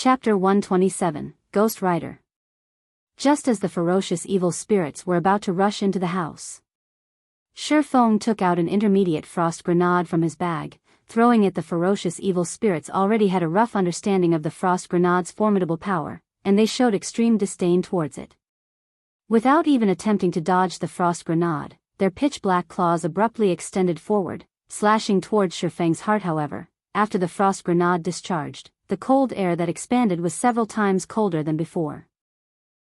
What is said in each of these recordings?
Chapter 127, Ghost Rider. Just as the ferocious evil spirits were about to rush into the house, Ye Feng took out an intermediate frost grenade from his bag, throwing it. The ferocious evil spirits already had a rough understanding of the frost grenade's formidable power, and they showed extreme disdain towards it. Without even attempting to dodge the frost grenade, their pitch-black claws abruptly extended forward, slashing towards Ye Feng's heart. However, after the frost grenade discharged, the cold air that expanded was several times colder than before.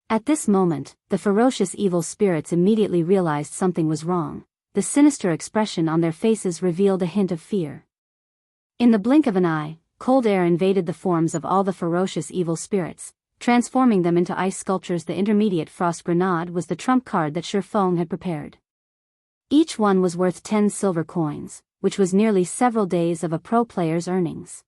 At this moment, the ferocious evil spirits immediately realized something was wrong. The sinister expression on their faces revealed a hint of fear. In the blink of an eye, cold air invaded the forms of all the ferocious evil spirits, transforming them into ice sculptures. The intermediate frost grenade was the trump card that Ye Feng had prepared. Each one was worth 10 silver coins, which was nearly several days of a pro player's earnings.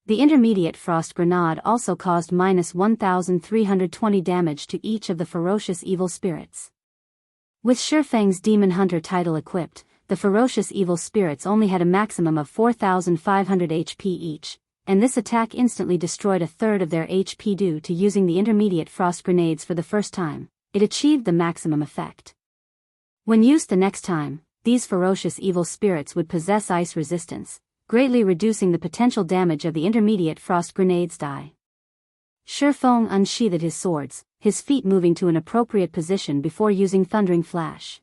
The intermediate frost grenade also caused -1,320 damage to each of the ferocious evil spirits. With Ye Feng's Demon Hunter title equipped, the ferocious evil spirits only had a maximum of 4,500 HP each, and this attack instantly destroyed a third of their HP. Due to using the intermediate frost grenades for the first time, it achieved the maximum effect. When used the next time, these ferocious evil spirits would possess ice resistance, greatly reducing the potential damage of the intermediate frost grenades die. Ye Feng unsheathed his swords, his feet moving to an appropriate position before using Thundering Flash.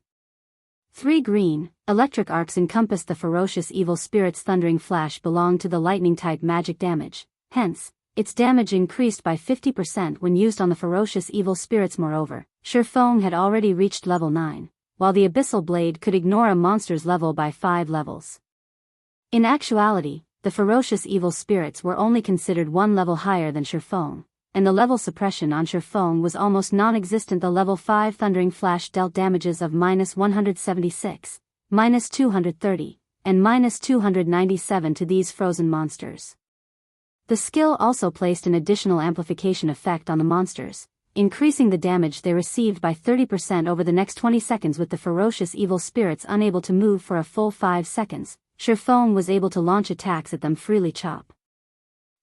3 green, electric arcs encompassed the ferocious evil spirit's Thundering Flash belonged to the lightning-type magic damage, hence, its damage increased by 50% when used on the ferocious evil spirits. Moreover, Ye Feng had already reached level 9, while the Abyssal Blade could ignore a monster's level by 5 levels. In actuality, the ferocious evil spirits were only considered 1 level higher than Ye Feng, and the level suppression on Ye Feng was almost non-existent. The level 5 Thundering Flash dealt damages of -176, -230, and -297 to these frozen monsters. The skill also placed an additional amplification effect on the monsters, increasing the damage they received by 30% over the next 20 seconds. With the ferocious evil spirits unable to move for a full 5 seconds, Ye Feng was able to launch attacks at them freely. Chop.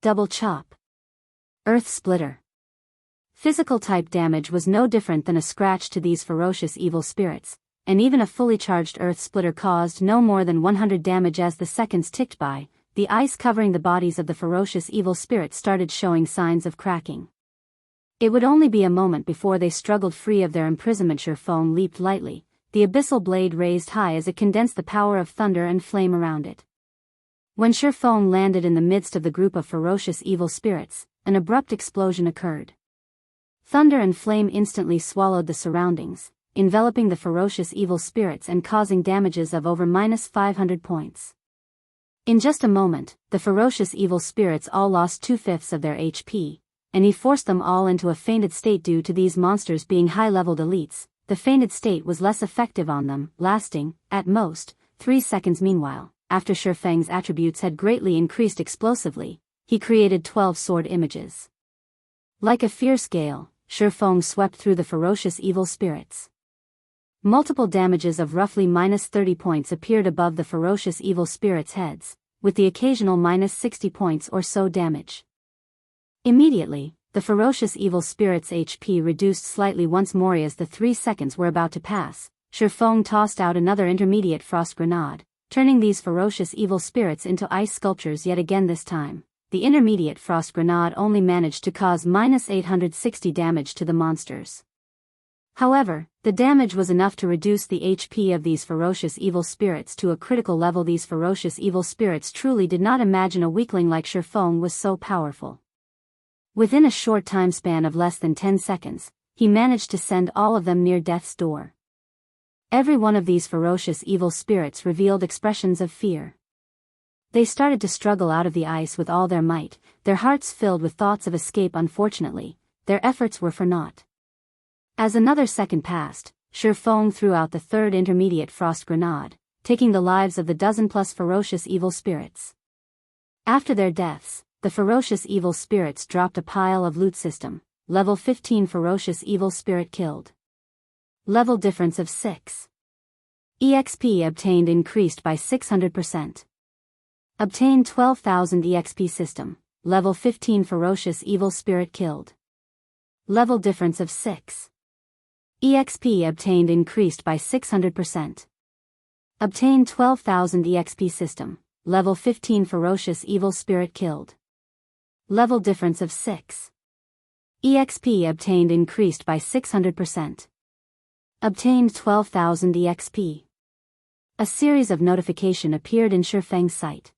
Double Chop. Earth Splitter. Physical type damage was no different than a scratch to these ferocious evil spirits, and even a fully charged Earth Splitter caused no more than 100 damage. As the seconds ticked by, the ice covering the bodies of the ferocious evil spirits started showing signs of cracking. It would only be a moment before they struggled free of their imprisonment. Ye Feng leaped lightly, the Abyssal Blade raised high as it condensed the power of thunder and flame around it. When Ye Feng landed in the midst of the group of ferocious evil spirits, an abrupt explosion occurred. Thunder and flame instantly swallowed the surroundings, enveloping the ferocious evil spirits and causing damages of over -500 points. In just a moment, the ferocious evil spirits all lost 2/5 of their HP, and he forced them all into a fainted state. Due to these monsters being high-leveled elites, the fainted state was less effective on them, lasting, at most, 3 seconds. Meanwhile, after Ye Feng's attributes had greatly increased explosively, he created 12 sword images. Like a fierce gale, Ye Feng swept through the ferocious evil spirits. Multiple damages of roughly -30 points appeared above the ferocious evil spirits' heads, with the occasional -60 points or so damage. Immediately, the ferocious evil spirits' HP reduced slightly once more. As the 3 seconds were about to pass, Ye Feng tossed out another intermediate frost grenade, turning these ferocious evil spirits into ice sculptures yet again. This time, the intermediate frost grenade only managed to cause -860 damage to the monsters. However, the damage was enough to reduce the HP of these ferocious evil spirits to a critical level. These ferocious evil spirits truly did not imagine a weakling like Ye Feng was so powerful. Within a short time span of less than 10 seconds, he managed to send all of them near death's door. Every one of these ferocious evil spirits revealed expressions of fear. They started to struggle out of the ice with all their might, their hearts filled with thoughts of escape. Unfortunately, their efforts were for naught. As another second passed, Ye Feng threw out the 3rd intermediate frost grenade, taking the lives of the dozen-plus ferocious evil spirits. After their deaths, the ferocious evil spirits dropped a pile of loot. System, level 15 ferocious evil spirit killed. Level difference of 6. EXP obtained increased by 600%. Obtain 12,000 EXP. System, level 15 ferocious evil spirit killed. Level difference of 6. EXP obtained increased by 600%. Obtained 12,000 EXP system, level 15 ferocious evil spirit killed. Level difference of 6. EXP obtained increased by 600%. Obtained 12,000 EXP. A series of notification appeared in Ye Feng's sight.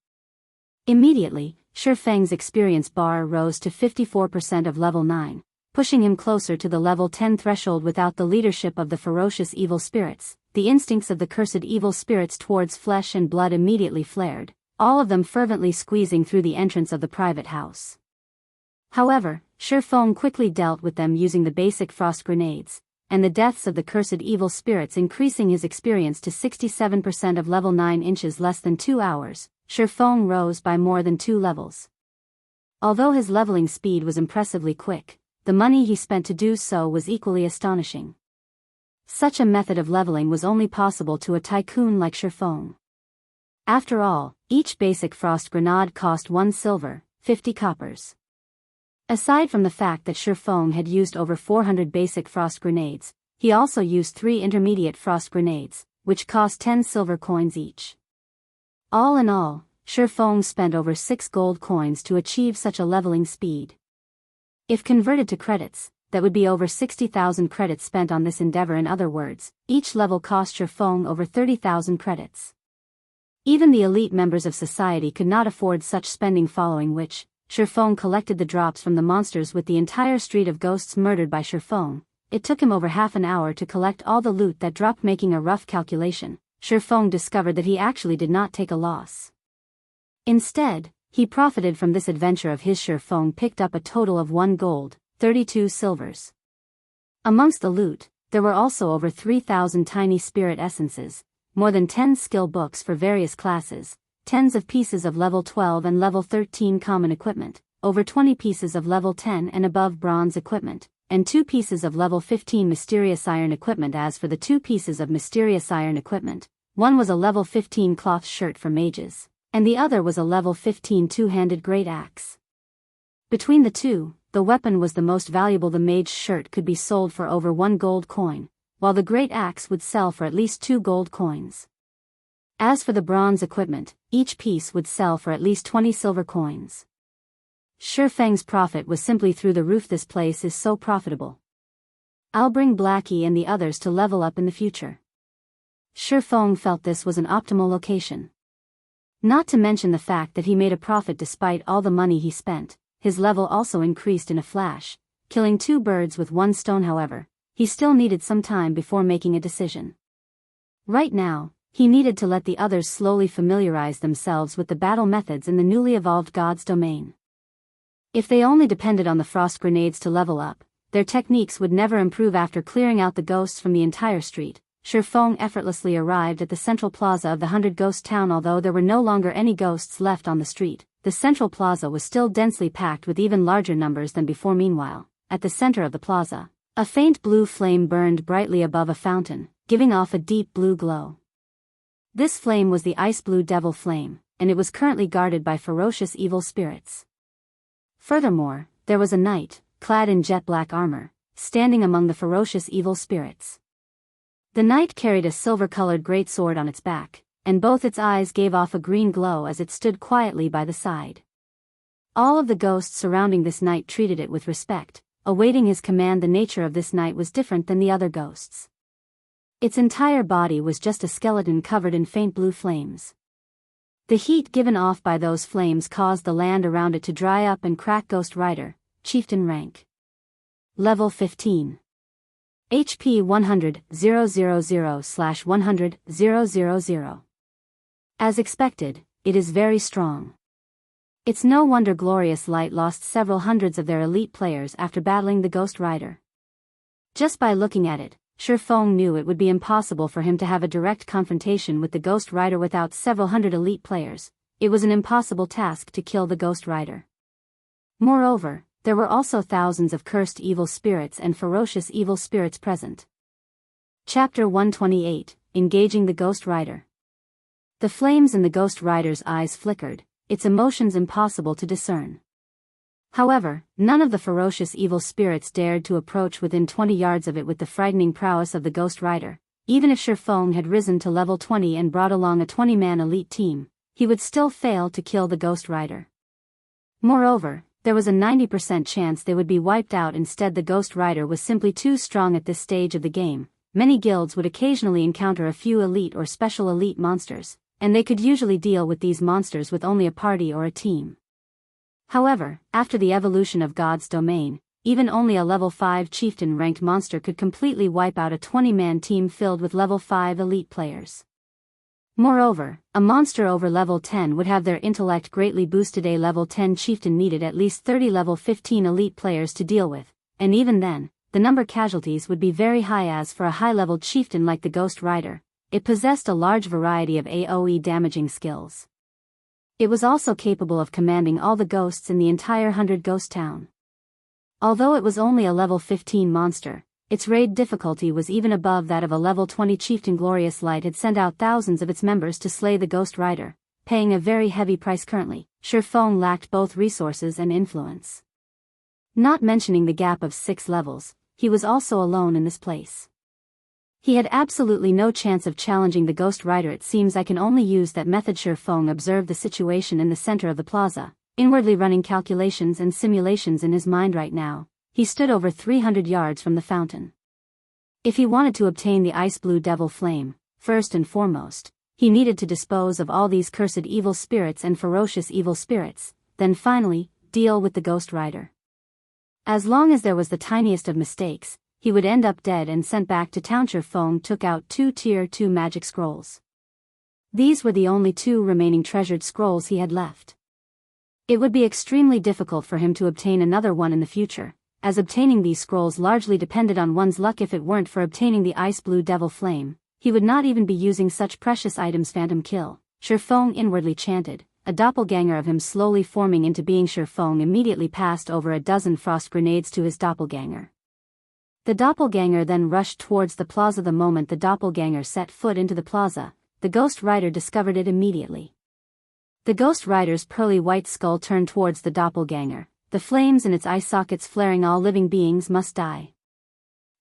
Immediately, Ye Feng's experience bar rose to 54% of level 9, pushing him closer to the level 10 threshold. Without the leadership of the ferocious evil spirits, the instincts of the cursed evil spirits towards flesh and blood immediately flared, all of them fervently squeezing through the entrance of the private house. However, Ye Feng quickly dealt with them using the basic frost grenades, and the deaths of the cursed evil spirits increasing his experience to 67% of level 9 inches less than 2 hours. Ye Feng rose by more than 2 levels. Although his leveling speed was impressively quick, the money he spent to do so was equally astonishing. Such a method of leveling was only possible to a tycoon like Ye Feng. After all, each basic frost grenade cost 1 silver, 50 coppers. Aside from the fact that Ye Feng had used over 400 basic frost grenades, he also used 3 intermediate frost grenades, which cost 10 silver coins each. All in all, Ye Feng spent over 6 gold coins to achieve such a leveling speed. If converted to credits, that would be over 60,000 credits spent on this endeavor. In other words, each level cost Ye Feng over 30,000 credits. Even the elite members of society could not afford such spending, following which, Ye Feng collected the drops from the monsters with the entire street of ghosts murdered by Ye Feng. It took him over half an hour to collect all the loot that dropped. Making a rough calculation, Ye Feng discovered that he actually did not take a loss. Instead, he profited from this adventure of his. Ye Feng picked up a total of 1 gold, 32 silvers. Amongst the loot, there were also over 3,000 tiny spirit essences, more than 10 skill books for various classes, tens of pieces of level 12 and level 13 common equipment, over 20 pieces of level 10 and above bronze equipment, and 2 pieces of level 15 mysterious iron equipment. As for the 2 pieces of mysterious iron equipment, one was a level 15 cloth shirt for mages, and the other was a level 15 two-handed great axe. Between the two, the weapon was the most valuable. The mage shirt could be sold for over 1 gold coin, while the great axe would sell for at least 2 gold coins. As for the bronze equipment, each piece would sell for at least 20 silver coins. Ye Feng's profit was simply through the roof. This place is so profitable. I'll bring Blackie and the others to level up in the future. Ye Feng felt this was an optimal location. Not to mention the fact that he made a profit despite all the money he spent. His level also increased in a flash, killing 2 birds with 1 stone. However, he still needed some time before making a decision. Right now, he needed to let the others slowly familiarize themselves with the battle methods in the newly evolved God's domain. If they only depended on the frost grenades to level up, their techniques would never improve. After clearing out the ghosts from the entire street, Ye Feng effortlessly arrived at the central plaza of the 100 Ghost Town. Although there were no longer any ghosts left on the street, the central plaza was still densely packed with even larger numbers than before. Meanwhile, at the center of the plaza, a faint blue flame burned brightly above a fountain, giving off a deep blue glow. This flame was the ice blue devil flame, and it was currently guarded by ferocious evil spirits. Furthermore, there was a knight, clad in jet black armor, standing among the ferocious evil spirits. The knight carried a silver-colored greatsword on its back, and both its eyes gave off a green glow as it stood quietly by the side. All of the ghosts surrounding this knight treated it with respect, awaiting his command. The nature of this knight was different than the other ghosts. Its entire body was just a skeleton covered in faint blue flames. The heat given off by those flames caused the land around it to dry up and crack. Ghost Rider, Chieftain rank. Level 15. HP 100,000/100,000. As expected, it is very strong. It's no wonder Glorious Light lost several hundreds of their elite players after battling the Ghost Rider. Just by looking at it, Ye Feng knew it would be impossible for him to have a direct confrontation with the Ghost Rider without several hundred elite players. It was an impossible task to kill the Ghost Rider. Moreover, there were also thousands of cursed evil spirits and ferocious evil spirits present. Chapter 128, Engaging the Ghost Rider. The flames in the Ghost Rider's eyes flickered, its emotions impossible to discern. However, none of the ferocious evil spirits dared to approach within 20 yards of it with the frightening prowess of the Ghost Rider. Even if Ye Feng had risen to level 20 and brought along a 20-man elite team, he would still fail to kill the Ghost Rider. Moreover, there was a 90% chance they would be wiped out. Instead, the Ghost Rider was simply too strong at this stage of the game. Many guilds would occasionally encounter a few elite or special elite monsters, and they could usually deal with these monsters with only a party or a team. However, after the evolution of God's domain, even only a level 5 Chieftain ranked monster could completely wipe out a 20-man team filled with level 5 elite players. Moreover, a monster over level 10 would have their intellect greatly boosted. A level 10 Chieftain needed at least 30 level 15 elite players to deal with, and even then, the number casualties would be very high. As for a high-level Chieftain like the Ghost Rider, it possessed a large variety of AoE damaging skills. It was also capable of commanding all the ghosts in the entire 100 Ghost Town. Although it was only a level 15 monster, its raid difficulty was even above that of a level 20 Chieftain. Glorious Light had sent out thousands of its members to slay the Ghost Rider, paying a very heavy price. Currently, Ye Feng lacked both resources and influence. Not mentioning the gap of 6 levels, he was also alone in this place. He had absolutely no chance of challenging the Ghost Rider. It seems I can only use that method. Ye Feng observed the situation in the center of the plaza, inwardly running calculations and simulations in his mind. Right now, he stood over 300 yards from the fountain. If he wanted to obtain the ice blue devil flame, first and foremost, he needed to dispose of all these cursed evil spirits and ferocious evil spirits, then finally, deal with the Ghost Rider. As long as there was the tiniest of mistakes, he would end up dead and sent back to town. Ye Feng took out 2 Tier 2 magic scrolls. These were the only 2 remaining treasured scrolls he had left. It would be extremely difficult for him to obtain another one in the future, as obtaining these scrolls largely depended on one's luck. If it weren't for obtaining the ice blue devil flame, he would not even be using such precious items. Phantom kill, Ye Feng inwardly chanted. A doppelganger of him slowly forming into being. Ye Feng immediately passed over a dozen frost grenades to his doppelganger. The doppelganger then rushed towards the plaza. The moment the doppelganger set foot into the plaza, the Ghost Rider discovered it immediately. The Ghost Rider's pearly white skull turned towards the doppelganger, the flames in its eye sockets flaring. All living beings must die.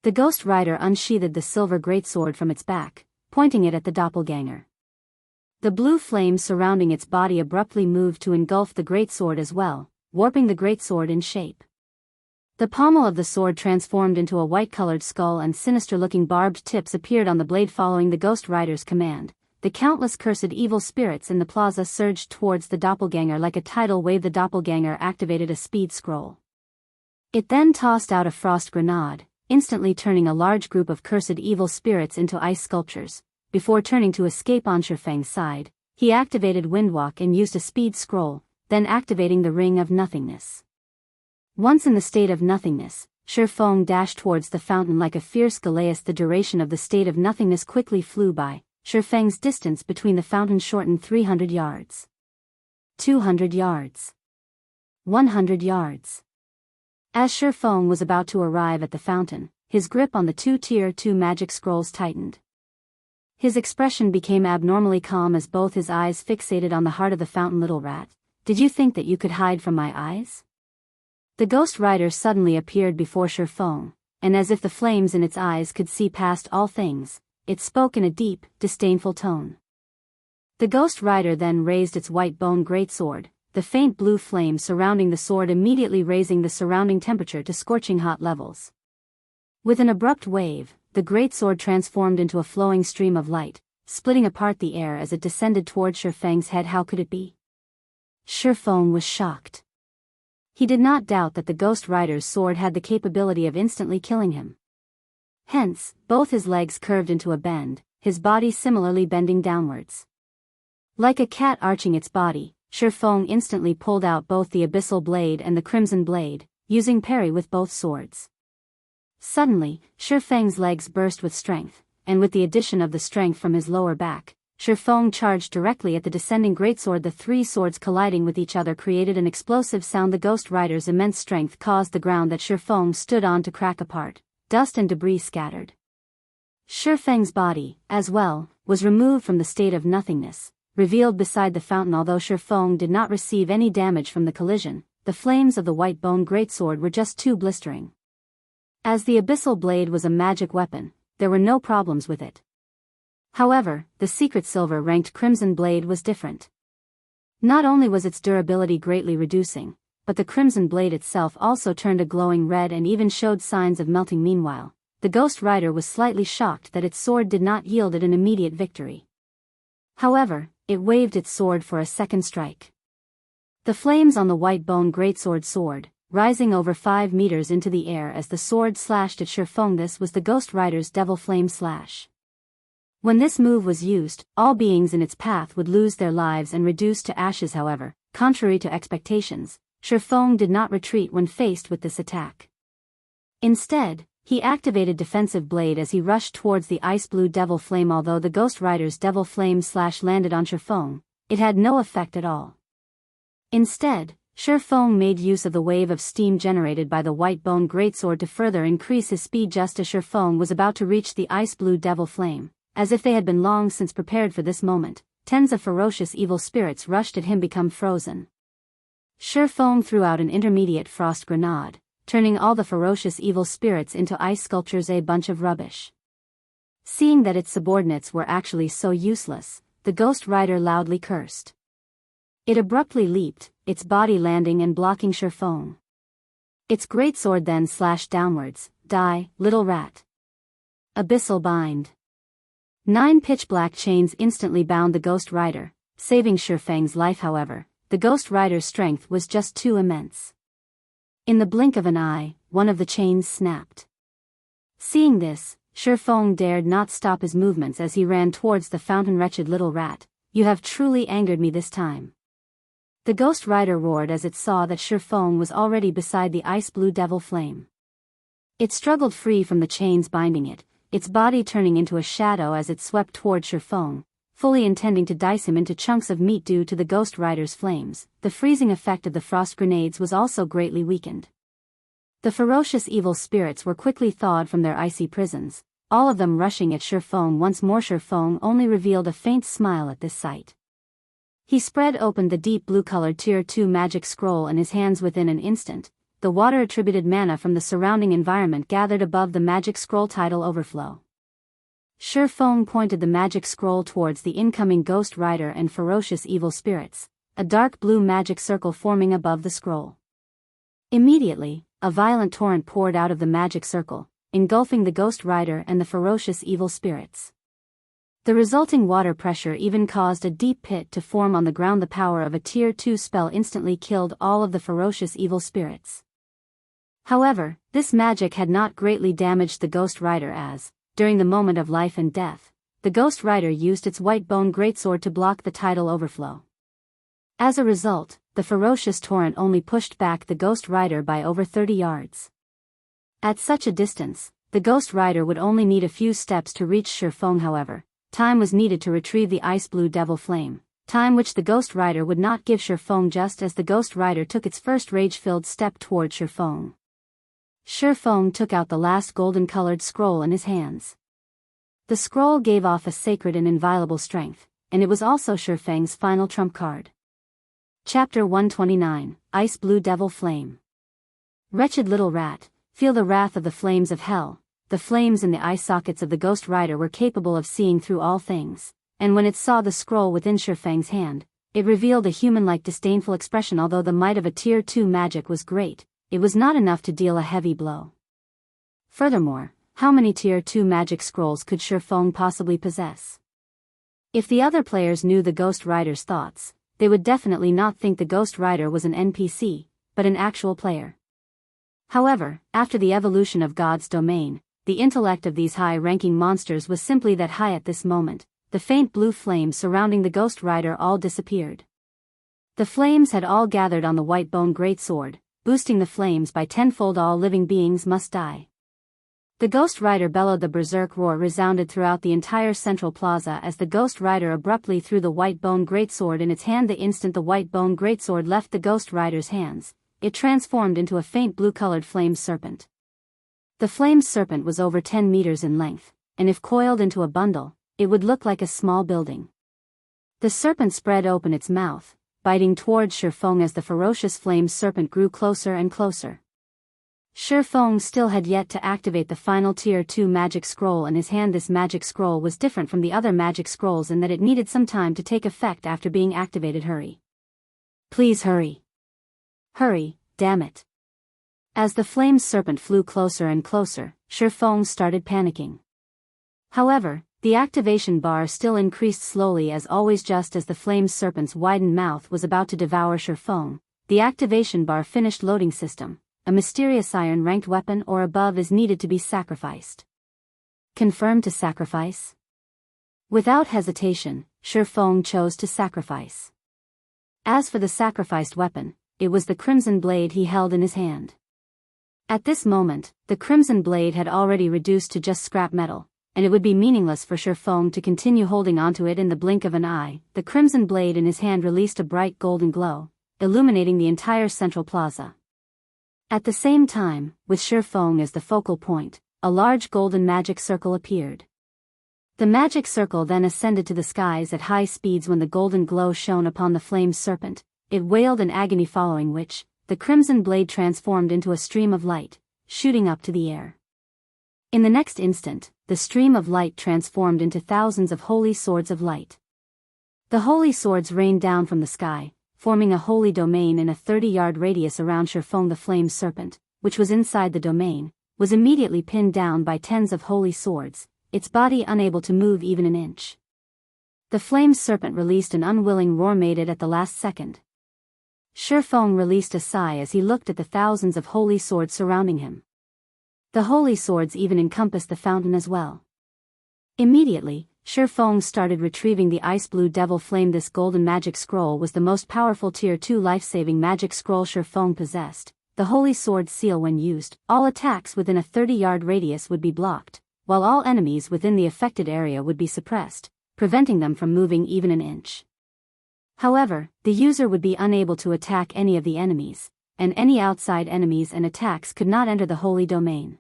The Ghost Rider unsheathed the silver greatsword from its back, pointing it at the doppelganger. The blue flames surrounding its body abruptly moved to engulf the greatsword as well, warping the greatsword in shape. The pommel of the sword transformed into a white-colored skull, and sinister-looking barbed tips appeared on the blade. Following the Ghost Rider's command, the countless cursed evil spirits in the plaza surged towards the doppelganger like a tidal wave. The doppelganger activated a speed scroll. It then tossed out a frost grenade, instantly turning a large group of cursed evil spirits into ice sculptures. Before turning to escape on Ye Feng's side, he activated Windwalk and used a speed scroll, then activating the Ring of Nothingness. Once in the state of nothingness, Ye Feng dashed towards the fountain like a fierce Galeas. The duration of the state of nothingness quickly flew by. Ye Feng's distance between the fountain shortened. 300 yards. 200 yards. 100 yards. As Ye Feng was about to arrive at the fountain, his grip on the 2 Tier 2 magic scrolls tightened. His expression became abnormally calm as both his eyes fixated on the heart of the fountain. Little rat, did you think that you could hide from my eyes? The Ghost Rider suddenly appeared before Ye Feng, and as if the flames in its eyes could see past all things, it spoke in a deep, disdainful tone. The Ghost Rider then raised its white bone greatsword, the faint blue flame surrounding the sword immediately raising the surrounding temperature to scorching hot levels. With an abrupt wave, the greatsword transformed into a flowing stream of light, splitting apart the air as it descended towards Ye Feng's head. How could it be? Ye Feng was shocked. He did not doubt that the Ghost Rider's sword had the capability of instantly killing him. Hence, both his legs curved into a bend, his body similarly bending downwards. Like a cat arching its body, Ye Feng instantly pulled out both the Abyssal Blade and the Crimson Blade, using parry with both swords. Suddenly, Ye Feng's legs burst with strength, and with the addition of the strength from his lower back, Ye Feng charged directly at the descending greatsword. The 3 swords colliding with each other created an explosive sound. The Ghost Rider's immense strength caused the ground that Ye Feng stood on to crack apart. Dust and debris scattered. Ye Feng's body, as well, was removed from the state of nothingness, revealed beside the fountain. Although Ye Feng did not receive any damage from the collision, the flames of the white bone greatsword were just too blistering. As the abyssal blade was a magic weapon, there were no problems with it. However, the secret silver-ranked crimson blade was different. Not only was its durability greatly reducing, but the crimson blade itself also turned a glowing red and even showed signs of melting. Meanwhile, the Ghost Rider was slightly shocked that its sword did not yield it an immediate victory. However, it waved its sword for a second strike. The flames on the white bone greatsword soared, rising over 5 meters into the air as the sword slashed at Ye Feng. This was the Ghost Rider's Devil Flame Slash. When this move was used, all beings in its path would lose their lives and reduce to ashes. However, contrary to expectations, Ye Feng did not retreat when faced with this attack. Instead, he activated Defensive Blade as he rushed towards the ice blue Devil Flame. Although the Ghost Rider's Devil Flame Slash landed on Ye Feng, it had no effect at all. Instead, Ye Feng made use of the wave of steam generated by the white bone greatsword to further increase his speed. Just as Ye Feng was about to reach the ice blue Devil Flame, as if they had been long since prepared for this moment, tens of ferocious evil spirits rushed at him. Become frozen. Ye Feng threw out an intermediate frost grenade, turning all the ferocious evil spirits into ice sculptures, a bunch of rubbish. Seeing that its subordinates were actually so useless, the Ghost Rider loudly cursed. It abruptly leaped, its body landing and blocking Ye Feng. Its greatsword then slashed downwards. Die, little rat. Abyssal Bind. 9 pitch-black chains instantly bound the Ghost Rider, saving Ye Feng's life. However, the Ghost Rider's strength was just too immense. In the blink of an eye, one of the chains snapped. Seeing this, Ye Feng dared not stop his movements as he ran towards the fountain. Wretched little rat, you have truly angered me this time. The Ghost Rider roared as it saw that Ye Feng was already beside the ice blue Devil Flame. It struggled free from the chains binding it, its body turning into a shadow as it swept towards Ye Feng, fully intending to dice him into chunks of meat. Due to the Ghost Rider's flames, the freezing effect of the frost grenades was also greatly weakened. The ferocious evil spirits were quickly thawed from their icy prisons, all of them rushing at Ye Feng once more. Ye Feng only revealed a faint smile at this sight. He spread open the deep blue-colored Tier 2 magic scroll in his hands. Within an instant, the water-attributed mana from the surrounding environment gathered above the magic scroll. Tidal overflow. Ye Feng pointed the magic scroll towards the incoming Ghost Rider and ferocious evil spirits, a dark blue magic circle forming above the scroll. Immediately, a violent torrent poured out of the magic circle, engulfing the Ghost Rider and the ferocious evil spirits. The resulting water pressure even caused a deep pit to form on the ground. The power of a Tier 2 spell instantly killed all of the ferocious evil spirits. However, this magic had not greatly damaged the Ghost Rider as, during the moment of life and death, the Ghost Rider used its white bone greatsword to block the tidal overflow. As a result, the ferocious torrent only pushed back the Ghost Rider by over 30 yards. At such a distance, the Ghost Rider would only need a few steps to reach Ye Feng. However, time was needed to retrieve the ice blue Devil Flame, time which the Ghost Rider would not give Ye Feng. Just as the Ghost Rider took its first rage-filled step towards Ye Feng, Ye Feng took out the last golden-colored scroll in his hands. The scroll gave off a sacred and inviolable strength, and it was also Ye Feng's final trump card. Chapter 129, Ice Blue Devil Flame. Wretched little rat, feel the wrath of the flames of hell. The flames in the eye sockets of the Ghost Rider were capable of seeing through all things, and when it saw the scroll within Ye Feng's hand, it revealed a human-like disdainful expression. Although the might of a Tier 2 magic was great, it was not enough to deal a heavy blow. Furthermore, how many Tier 2 magic scrolls could Ye Feng possibly possess? If the other players knew the Ghost Rider's thoughts, they would definitely not think the Ghost Rider was an NPC, but an actual player. However, after the evolution of God's domain, the intellect of these high-ranking monsters was simply that high. At this moment, the faint blue flames surrounding the Ghost Rider all disappeared. The flames had all gathered on the white bone greatsword, boosting the flames by tenfold. All living beings must die. The Ghost Rider bellowed. The berserk roar resounded throughout the entire central plaza as the Ghost Rider abruptly threw the white bone greatsword in its hand. The instant the white bone greatsword left the Ghost Rider's hands, it transformed into a faint blue-colored flame serpent. The flame serpent was over 10 meters in length, and if coiled into a bundle, it would look like a small building. The serpent spread open its mouth, biting towards Shi Feng as the ferocious flame serpent grew closer and closer. Shi Feng still had yet to activate the final Tier 2 magic scroll in his hand. This magic scroll was different from the other magic scrolls in that it needed some time to take effect after being activated. Hurry. Please hurry. Hurry, damn it. As the flame serpent flew closer and closer, Shi Feng started panicking. However, the activation bar still increased slowly as always. Just as the flame serpent's widened mouth was about to devour Shi Feng, the activation bar finished loading system. A mysterious iron-ranked weapon or above is needed to be sacrificed. Confirmed to sacrifice? Without hesitation, Shi Feng chose to sacrifice. As for the sacrificed weapon, it was the crimson blade he held in his hand. At this moment, the crimson blade had already reduced to just scrap metal, and it would be meaningless for Shi Feng to continue holding onto it in the blink of an eye. The crimson blade in his hand released a bright golden glow, illuminating the entire central plaza. At the same time, with Shi Feng as the focal point, a large golden magic circle appeared. The magic circle then ascended to the skies at high speeds. When the golden glow shone upon the flame serpent, it wailed in agony, following which, the crimson blade transformed into a stream of light, shooting up to the air. In the next instant, the stream of light transformed into thousands of holy swords of light. The holy swords rained down from the sky, forming a holy domain in a 30-yard radius around Shi Feng. The flame serpent, which was inside the domain, was immediately pinned down by tens of holy swords, its body unable to move even an inch. The flame serpent released an unwilling roar made it at the last second. Shi Feng released a sigh as he looked at the thousands of holy swords surrounding him. The holy swords even encompassed the fountain as well. Immediately, Shi Feng started retrieving the ice blue devil flame. This golden magic scroll was the most powerful Tier 2 life-saving magic scroll Shi Feng possessed. The holy sword seal, when used, all attacks within a 30-yard radius would be blocked, while all enemies within the affected area would be suppressed, preventing them from moving even an inch. However, the user would be unable to attack any of the enemies, and any outside enemies and attacks could not enter the holy domain.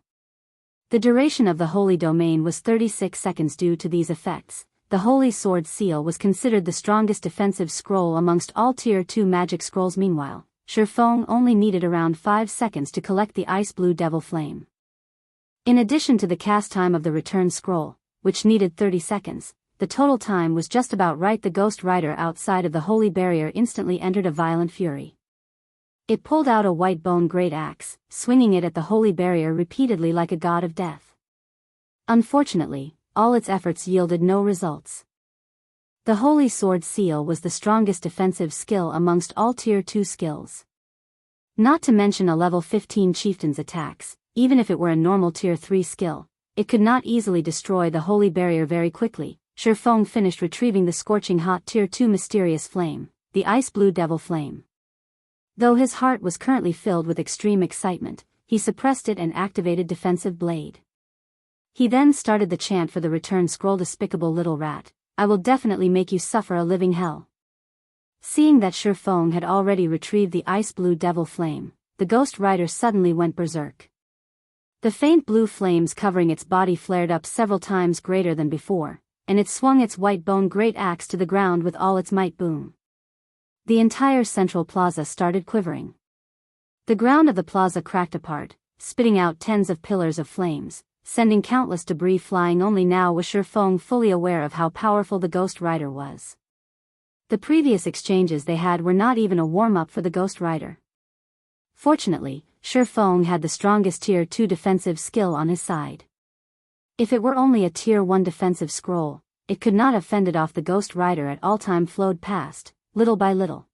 The duration of the holy domain was 36 seconds. Due to these effects, the holy sword seal was considered the strongest defensive scroll amongst all Tier 2 magic scrolls. Meanwhile, Shi Feng only needed around 5 seconds to collect the ice blue devil flame. In addition to the cast time of the return scroll, which needed 30 seconds, the total time was just about right. The Ghost Rider outside of the holy barrier instantly entered a violent fury. It pulled out a white bone great axe, swinging it at the holy barrier repeatedly like a god of death. Unfortunately, all its efforts yielded no results. The holy sword seal was the strongest defensive skill amongst all Tier 2 skills. Not to mention a level 15 chieftain's attacks, even if it were a normal Tier 3 skill, it could not easily destroy the holy barrier very quickly. Shi Feng finished retrieving the scorching hot Tier 2 mysterious flame, the ice blue devil flame. Though his heart was currently filled with extreme excitement, he suppressed it and activated defensive blade. He then started the chant for the return scroll. Despicable little rat, I will definitely make you suffer a living hell. Seeing that Shi Feng had already retrieved the ice blue devil flame, the Ghost Rider suddenly went berserk. The faint blue flames covering its body flared up several times greater than before, and it swung its white bone great axe to the ground with all its might. Boom. The entire central plaza started quivering. The ground of the plaza cracked apart, spitting out tens of pillars of flames, sending countless debris flying. Only now was Shi Feng fully aware of how powerful the Ghost Rider was. The previous exchanges they had were not even a warm-up for the Ghost Rider. Fortunately, Shi Feng had the strongest Tier 2 defensive skill on his side. If it were only a Tier 1 defensive scroll, it could not have fended off the Ghost Rider at all. Time flowed past, little by little.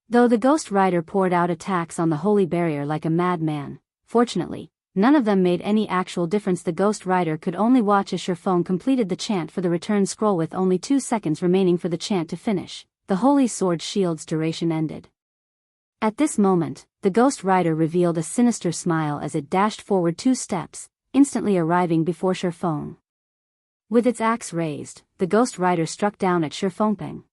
Though the Ghost Rider poured out attacks on the holy barrier like a madman, fortunately, none of them made any actual difference. The Ghost Rider could only watch as Shi Feng completed the chant for the return scroll. With only 2 seconds remaining for the chant to finish, the holy sword shield's duration ended. At this moment, the Ghost Rider revealed a sinister smile as it dashed forward 2 steps, instantly arriving before Shi Feng. With its axe raised, the Ghost Rider struck down at Shi Feng.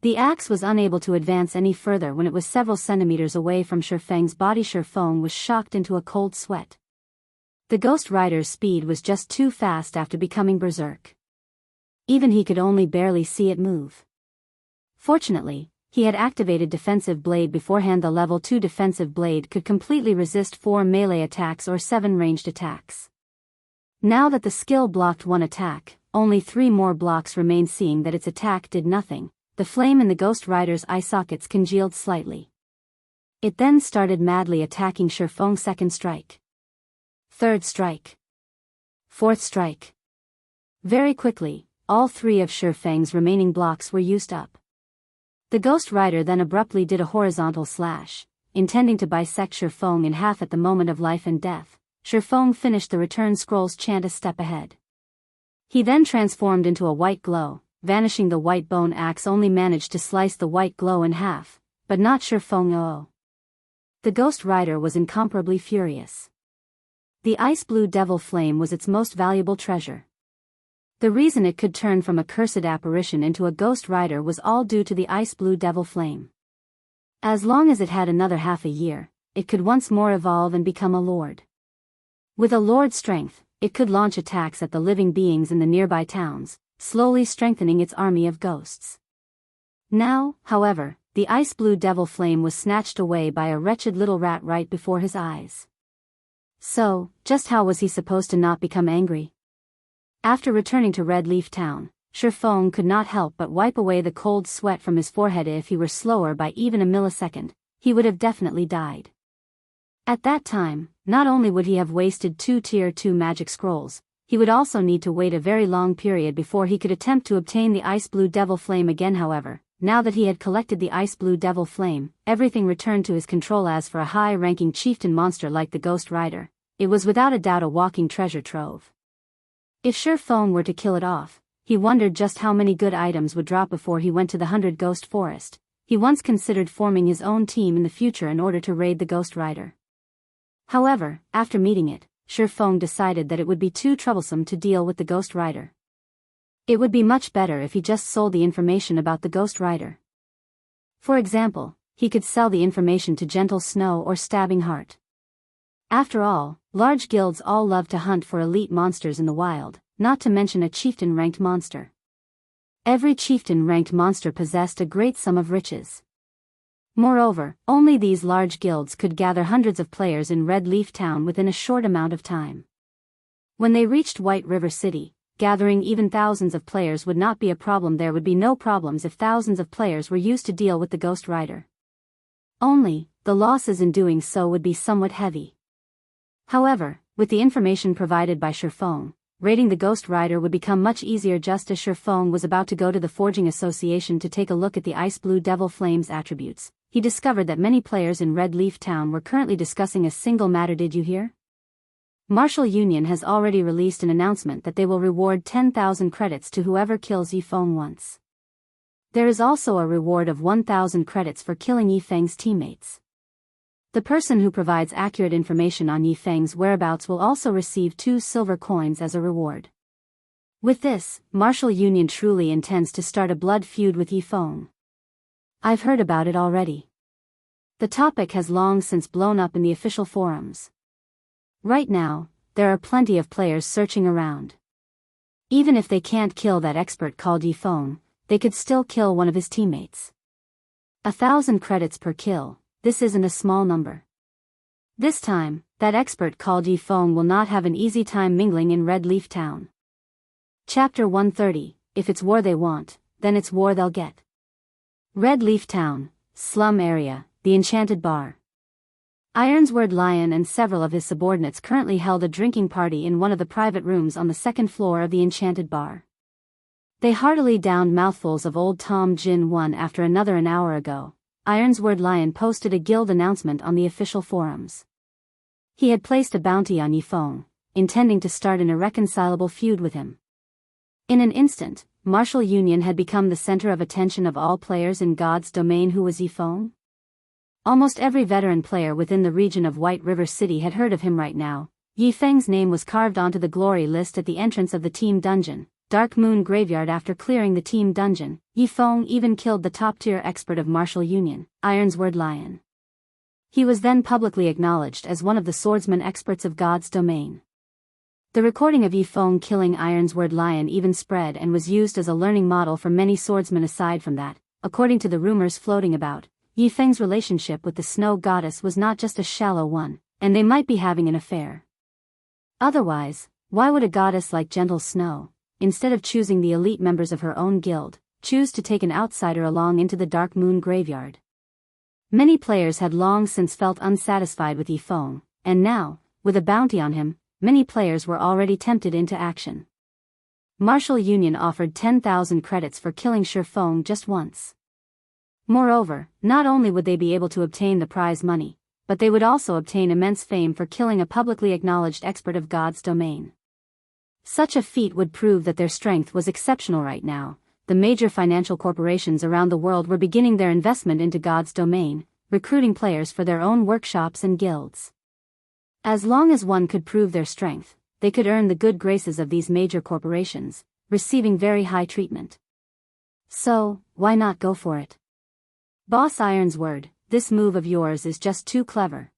The axe was unable to advance any further when it was several centimeters away from Shi Feng's body. Shi Feng was shocked into a cold sweat. The Ghost Rider's speed was just too fast after becoming berserk. Even he could only barely see it move. Fortunately, he had activated Defensive Blade beforehand. The level 2 Defensive Blade could completely resist 4 melee attacks or 7 ranged attacks. Now that the skill blocked 1 attack, only 3 more blocks remained. Seeing that its attack did nothing, the flame in the Ghost Rider's eye sockets congealed slightly. It then started madly attacking Shi Feng's second strike. Third strike. Fourth strike. Very quickly, all 3 of Shi Feng's remaining blocks were used up. The Ghost Rider then abruptly did a horizontal slash, intending to bisect Shi Feng in half. At the moment of life and death, Shi Feng finished the Return Scrolls chant a step ahead. He then transformed into a white glow, vanishing. The white bone axe only managed to slice the white glow in half, but not Shi Feng. The Ghost Rider was incomparably furious. The ice blue devil flame was its most valuable treasure. The reason it could turn from a cursed apparition into a Ghost Rider was all due to the ice blue devil flame. As long as it had another half a year, it could once more evolve and become a lord. With a lord's strength, it could launch attacks at the living beings in the nearby towns, slowly strengthening its army of ghosts. Now, however, the ice blue devil flame was snatched away by a wretched little rat right before his eyes. So, just how was he supposed to not become angry? After returning to Red Leaf Town, Shi Feng could not help but wipe away the cold sweat from his forehead. If he were slower by even a millisecond, he would have definitely died. At that time, not only would he have wasted 2 Tier 2 magic scrolls, he would also need to wait a very long period before he could attempt to obtain the ice blue devil flame again. However, now that he had collected the ice blue devil flame, everything returned to his control. As for a high-ranking chieftain monster like the Ghost Rider, it was without a doubt a walking treasure trove. If Shi Feng were to kill it off, he wondered just how many good items would drop before he went to the 100 Ghost Forest. He once considered forming his own team in the future in order to raid the Ghost Rider. However, after meeting it, Shi Feng decided that it would be too troublesome to deal with the Ghost Rider. It would be much better if he just sold the information about the Ghost Rider. For example, he could sell the information to Gentle Snow or Stabbing Heart. After all, large guilds all love to hunt for elite monsters in the wild, not to mention a chieftain-ranked monster. Every chieftain-ranked monster possessed a great sum of riches. Moreover, only these large guilds could gather hundreds of players in Red Leaf Town within a short amount of time. When they reached White River City, gathering even thousands of players would not be a problem. There would be no problems if thousands of players were used to deal with the Ghost Rider. Only, the losses in doing so would be somewhat heavy. However, with the information provided by Shi Feng, raiding the Ghost Rider would become much easier. Just as Shi Feng was about to go to the Forging Association to take a look at the Ice Blue Devil Flame's attributes, he discovered that many players in Red Leaf Town were currently discussing a single matter. Did you hear? Martial Union has already released an announcement that they will reward 10,000 credits to whoever kills Ye Feng once. There is also a reward of 1,000 credits for killing Ye Feng's teammates. The person who provides accurate information on Ye Feng's whereabouts will also receive 2 silver coins as a reward. With this, Martial Union truly intends to start a blood feud with Ye Feng. I've heard about it already. The topic has long since blown up in the official forums. Right now, there are plenty of players searching around. Even if they can't kill that expert called Ye Feng, they could still kill one of his teammates. 1,000 credits per kill, this isn't a small number. This time, that expert called Ye Feng will not have an easy time mingling in Red Leaf Town. Chapter 130, If it's war they want, then it's war they'll get. Red Leaf Town, Slum Area, the Enchanted Bar. Ironsword Lion and several of his subordinates currently held a drinking party in one of the private rooms on the second floor of the Enchanted Bar. They heartily downed mouthfuls of Old Tom Gin one after another. An hour ago, Ironsword Lion posted a guild announcement on the official forums. He had placed a bounty on Ye Feng, intending to start an irreconcilable feud with him. In an instant, Martial Union had become the center of attention of all players in God's domain. Who was Ye Feng? Almost every veteran player within the region of White River City had heard of him. Right now, Ye Feng's name was carved onto the glory list at the entrance of the team dungeon, Dark Moon Graveyard. After clearing the team dungeon, Ye Feng even killed the top-tier expert of Martial Union, Ironsword Lion. He was then publicly acknowledged as one of the swordsman experts of God's domain. The recording of Ye Feng killing Ironsword Lion even spread and was used as a learning model for many swordsmen. Aside from that, according to the rumors floating about, Ye Feng's relationship with the snow goddess was not just a shallow one, and they might be having an affair. Otherwise, why would a goddess like Gentle Snow, instead of choosing the elite members of her own guild, choose to take an outsider along into the Dark Moon graveyard? Many players had long since felt unsatisfied with Ye Feng, and now, with a bounty on him, many players were already tempted into action. Martial Union offered 10,000 credits for killing Ye Feng just once. Moreover, not only would they be able to obtain the prize money, but they would also obtain immense fame for killing a publicly acknowledged expert of God's domain. Such a feat would prove that their strength was exceptional right now. The major financial corporations around the world were beginning their investment into God's domain, recruiting players for their own workshops and guilds. As long as one could prove their strength, they could earn the good graces of these major corporations, receiving very high treatment. So, why not go for it? Boss Iron's word, this move of yours is just too clever.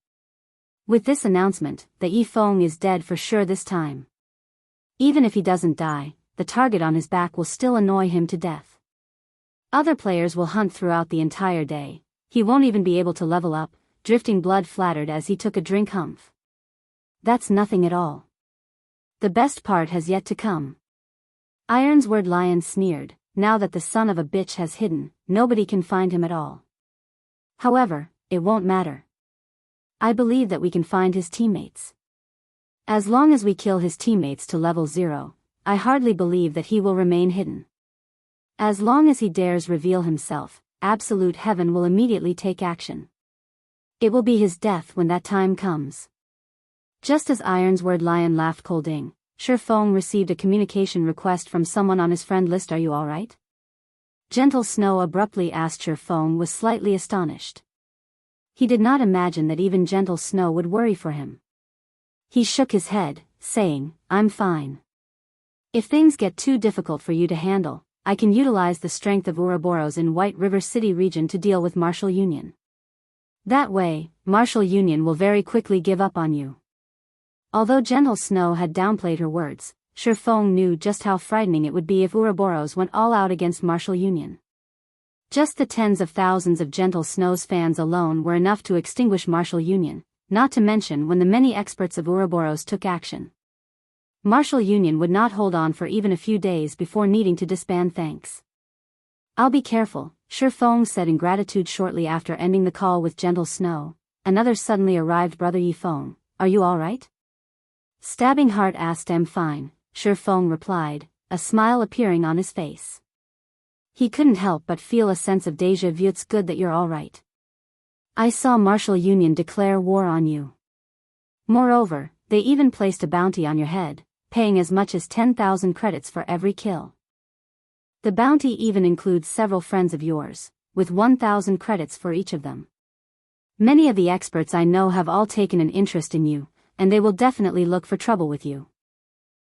With this announcement, the Ye Feng is dead for sure this time. Even if he doesn't die, the target on his back will still annoy him to death. Other players will hunt throughout the entire day. He won't even be able to level up, drifting blood flattered as he took a drink humph. That's nothing at all. The best part has yet to come. Iron's word Lion sneered, now that the son of a bitch has hidden, nobody can find him at all. However, it won't matter. I believe that we can find his teammates. As long as we kill his teammates to level 0, I hardly believe that he will remain hidden. As long as he dares reveal himself, absolute heaven will immediately take action. It will be his death when that time comes. Just as Iron's word Lion laughed Colding, Ye Feng received a communication request from someone on his friend list. Are you alright? Gentle Snow abruptly asked. Ye Feng was slightly astonished. He did not imagine that even Gentle Snow would worry for him. He shook his head, saying, I'm fine. If things get too difficult for you to handle, I can utilize the strength of Ouroboros in White River City region to deal with Martial Union. That way, Martial Union will very quickly give up on you. Although Gentle Snow had downplayed her words, Ye Feng knew just how frightening it would be if Ouroboros went all out against Martial Union. Just the tens of thousands of Gentle Snow's fans alone were enough to extinguish Martial Union, not to mention when the many experts of Ouroboros took action. Martial Union would not hold on for even a few days before needing to disband. Thanks. I'll be careful, Ye Feng said in gratitude shortly after ending the call with Gentle Snow. Another suddenly arrived brother Ye Feng, are you alright? Stabbing Heart asked. I'm fine, Ye Feng replied, a smile appearing on his face. He couldn't help but feel a sense of déjà vu. It's good that you're alright. I saw Martial Union declare war on you. Moreover, they even placed a bounty on your head, paying as much as 10,000 credits for every kill. The bounty even includes several friends of yours, with 1,000 credits for each of them. Many of the experts I know have all taken an interest in you, and they will definitely look for trouble with you.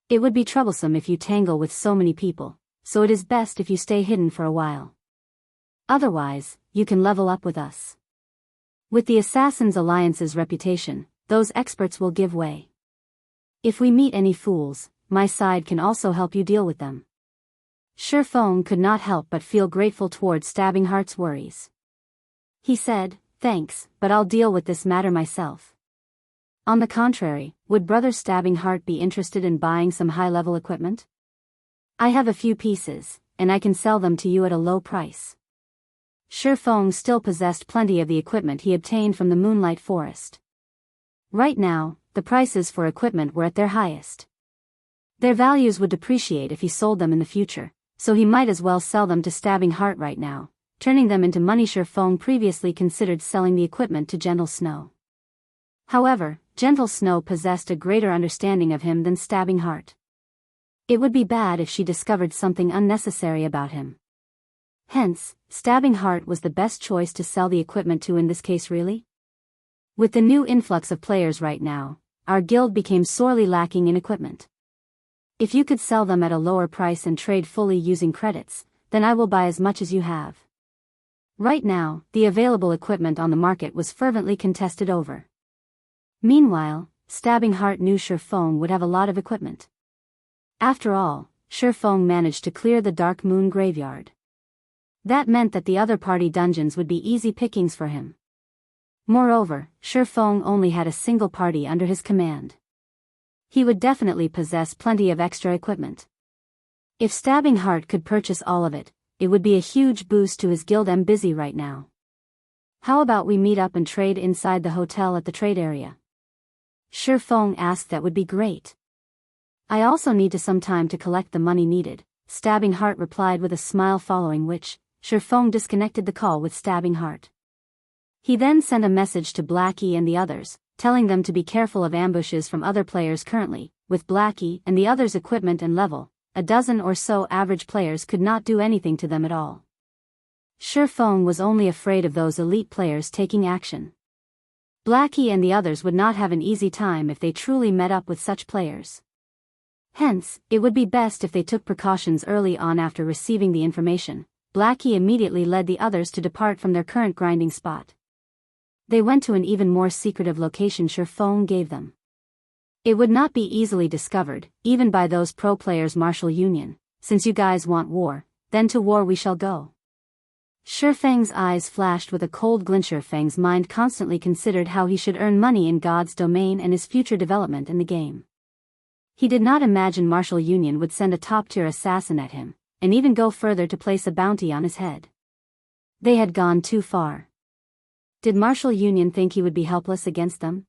It would be troublesome if you tangle with so many people, so it is best if you stay hidden for a while. Otherwise, you can level up with us. With the Assassins Alliance's reputation, those experts will give way. If we meet any fools, my side can also help you deal with them. Ye Feng could not help but feel grateful towards Stabbing Heart's worries. He said, thanks, but I'll deal with this matter myself. On the contrary, would Brother Stabbing Heart be interested in buying some high-level equipment? I have a few pieces, and I can sell them to you at a low price. Ye Feng still possessed plenty of the equipment he obtained from the Moonlight Forest. Right now, the prices for equipment were at their highest. Their values would depreciate if he sold them in the future, so he might as well sell them to Stabbing Heart right now, turning them into money. Ye Feng previously considered selling the equipment to Gentle Snow. However, Gentle Snow possessed a greater understanding of him than Stabbing Heart. It would be bad if she discovered something unnecessary about him. Hence, Stabbing Heart was the best choice to sell the equipment to in this case. Really? With the new influx of players right now, our guild became sorely lacking in equipment. If you could sell them at a lower price and trade fully using credits, then I will buy as much as you have. Right now, the available equipment on the market was fervently contested over. Meanwhile, Stabbing Heart knew Ye Feng would have a lot of equipment. After all, Ye Feng managed to clear the Dark Moon graveyard. That meant that the other party dungeons would be easy pickings for him. Moreover, Shi Feng only had a single party under his command. He would definitely possess plenty of extra equipment. If Stabbing Heart could purchase all of it, it would be a huge boost to his guild. I'm busy right now. How about we meet up and trade inside the hotel at the trade area? Shi Feng asked. That would be great. I also need some time to collect the money needed, Stabbing Heart replied with a smile, following which, Shi Feng disconnected the call with Stabbing Heart. He then sent a message to Blackie and the others, telling them to be careful of ambushes from other players. Currently, with Blackie and the others' equipment and level, a dozen or so average players could not do anything to them at all. Shi Feng was only afraid of those elite players taking action. Blackie and the others would not have an easy time if they truly met up with such players. Hence, it would be best if they took precautions early on. After receiving the information, Blackie immediately led the others to depart from their current grinding spot. They went to an even more secretive location Shi Feng gave them. It would not be easily discovered, even by those pro players. Martial Union, since you guys want war, then to war we shall go. Shi Feng's eyes flashed with a cold glint. Shi Feng's mind constantly considered how he should earn money in God's domain and his future development in the game. He did not imagine Martial Union would send a top-tier assassin at him, and even go further to place a bounty on his head. They had gone too far. Did Martial Union think he would be helpless against them?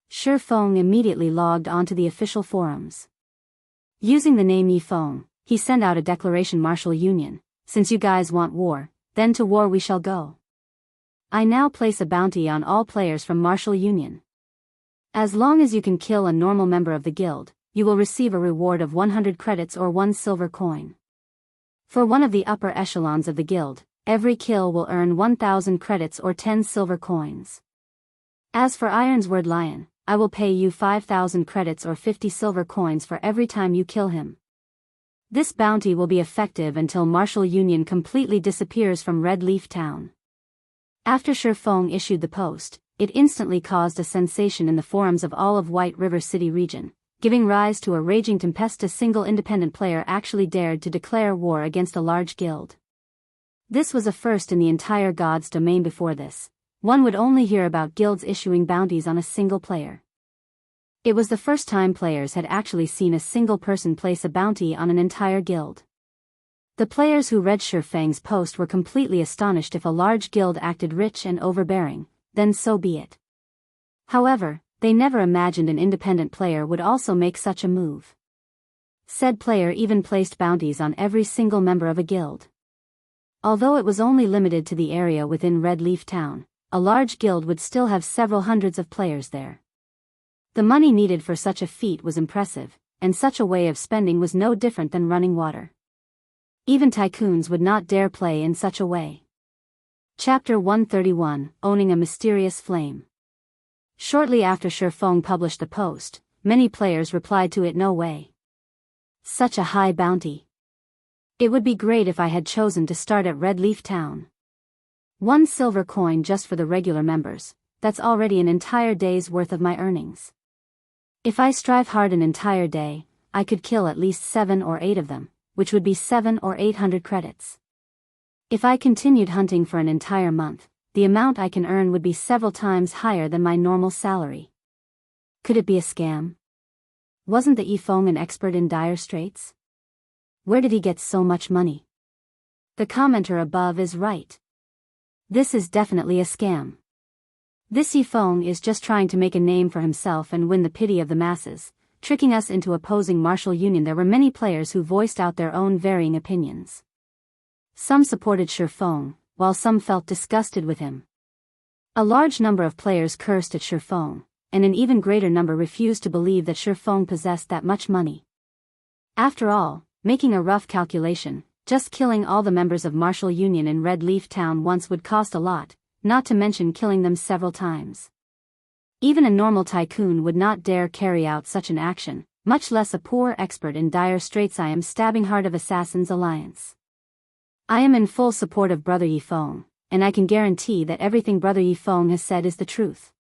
Shi Feng immediately logged onto the official forums. Using the name Ye Feng, he sent out a declaration. Martial Union, since you guys want war, then to war we shall go. I now place a bounty on all players from Martial Union. As long as you can kill a normal member of the guild, you will receive a reward of 100 credits or 1 silver coin. For one of the upper echelons of the guild, every kill will earn 1,000 credits or 10 silver coins. As for Ironsword Lion, I will pay you 5,000 credits or 50 silver coins for every time you kill him. This bounty will be effective until Martial Union completely disappears from Red Leaf Town. After Shi Feng issued the post, it instantly caused a sensation in the forums of all of White River City region, giving rise to a raging tempest. A single independent player actually dared to declare war against a large guild. This was a first in the entire God's domain. Before this, one would only hear about guilds issuing bounties on a single player. It was the first time players had actually seen a single person place a bounty on an entire guild. The players who read Shi Feng's post were completely astonished. If a large guild acted rich and overbearing, then so be it. However, they never imagined an independent player would also make such a move. Said player even placed bounties on every single member of a guild. Although it was only limited to the area within Red Leaf Town, a large guild would still have several hundreds of players there. The money needed for such a feat was impressive, and such a way of spending was no different than running water. Even tycoons would not dare play in such a way. Chapter 131, Owning a Mysterious Flame. Shortly after Shi Feng published the post, many players replied to it. No way. Such a high bounty. It would be great if I had chosen to start at Red Leaf Town. 1 silver coin just for the regular members, that's already an entire day's worth of my earnings. If I strive hard an entire day, I could kill at least 7 or 8 of them, which would be 700 or 800 credits. If I continued hunting for an entire month, the amount I can earn would be several times higher than my normal salary. Could it be a scam? Wasn't the Ye Feng an expert in dire straits? Where did he get so much money? The commenter above is right. This is definitely a scam. This Ye Feng is just trying to make a name for himself and win the pity of the masses, tricking us into opposing Martial Union. There were many players who voiced out their own varying opinions. Some supported Shi Feng, while some felt disgusted with him. A large number of players cursed at Shi Feng, and an even greater number refused to believe that Shi Feng possessed that much money. After all, making a rough calculation, just killing all the members of Martial Union in Red Leaf Town once would cost a lot, not to mention killing them several times. Even a normal tycoon would not dare carry out such an action, much less a poor expert in dire straits. I am Stabbing Heart of Assassins Alliance. I am in full support of Brother Ye Feng, and I can guarantee that everything Brother Ye Feng has said is the truth.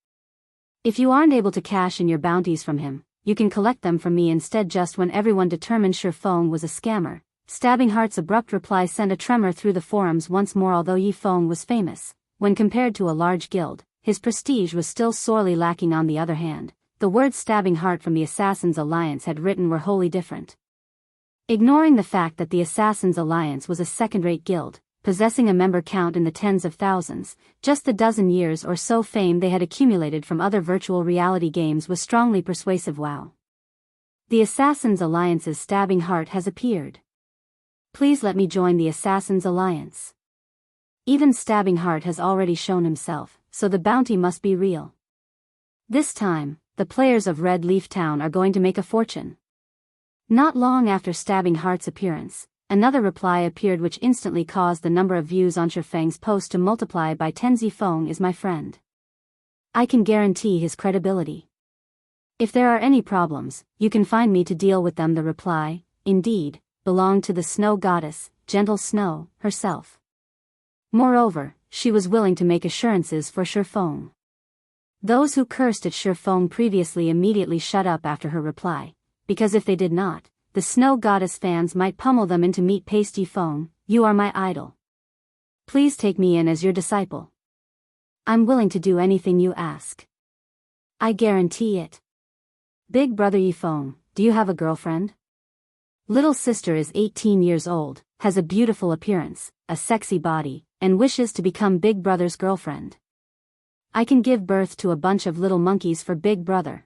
If you aren't able to cash in your bounties from him, you can collect them from me instead. Just when everyone determined Shi Feng was a scammer, Stabbing Heart's abrupt reply sent a tremor through the forums once more. Although Ye Feng was famous, when compared to a large guild, his prestige was still sorely lacking. On the other hand, the words Stabbing Heart from the Assassins' Alliance had written were wholly different. Ignoring the fact that the Assassins' Alliance was a second-rate guild, possessing a member count in the tens of thousands, just the dozen years or so fame they had accumulated from other virtual reality games was strongly persuasive. Wow. The Assassins' Alliance's Stabbing Heart has appeared. Please let me join the Assassins' Alliance. Even Stabbing Heart has already shown himself, so the bounty must be real. This time, the players of Red Leaf Town are going to make a fortune. Not long after Stabbing Heart's appearance, another reply appeared which instantly caused the number of views on Ye Feng's post to multiply by 10. Ye Feng is my friend. I can guarantee his credibility. If there are any problems, you can find me to deal with them. The reply, indeed, belonged to the snow goddess, Gentle Snow, herself. Moreover, she was willing to make assurances for Ye Feng. Those who cursed at Ye Feng previously immediately shut up after her reply, because if they did not, the snow goddess fans might pummel them into meat paste. Ye Feng, you are my idol. Please take me in as your disciple. I'm willing to do anything you ask. I guarantee it. Big brother Ye Feng, do you have a girlfriend? Little sister is 18 years old, has a beautiful appearance, a sexy body, and wishes to become Big Brother's girlfriend. I can give birth to a bunch of little monkeys for Big Brother.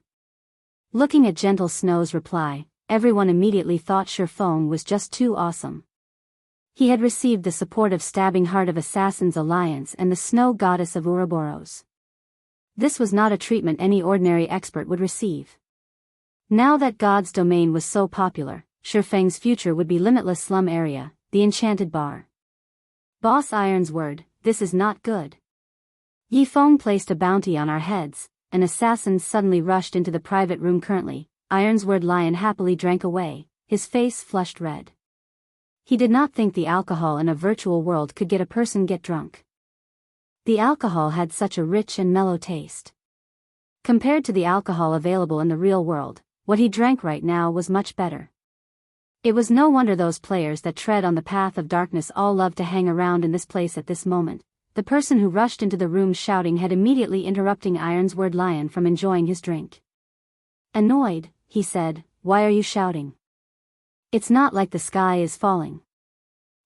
Looking at Gentle Snow's reply, everyone immediately thought Ye Feng was just too awesome. He had received the support of Stabbing Heart of Assassins' Alliance and the Snow Goddess of Ouroboros. This was not a treatment any ordinary expert would receive. Now that God's domain was so popular, Ye Feng's future would be limitless. Slum area, the Enchanted Bar. Boss Iron's word, this is not good. Ye Feng placed a bounty on our heads. An assassin suddenly rushed into the private room. Currently, Iron's word Lion happily drank away, his face flushed red. He did not think the alcohol in a virtual world could get a person get drunk. The alcohol had such a rich and mellow taste. Compared to the alcohol available in the real world, what he drank right now was much better. It was no wonder those players that tread on the path of darkness all loved to hang around in this place at this moment. The person who rushed into the room shouting had immediately interrupting Iron's word Lion from enjoying his drink. Annoyed, he said, "Why are you shouting? It's not like the sky is falling.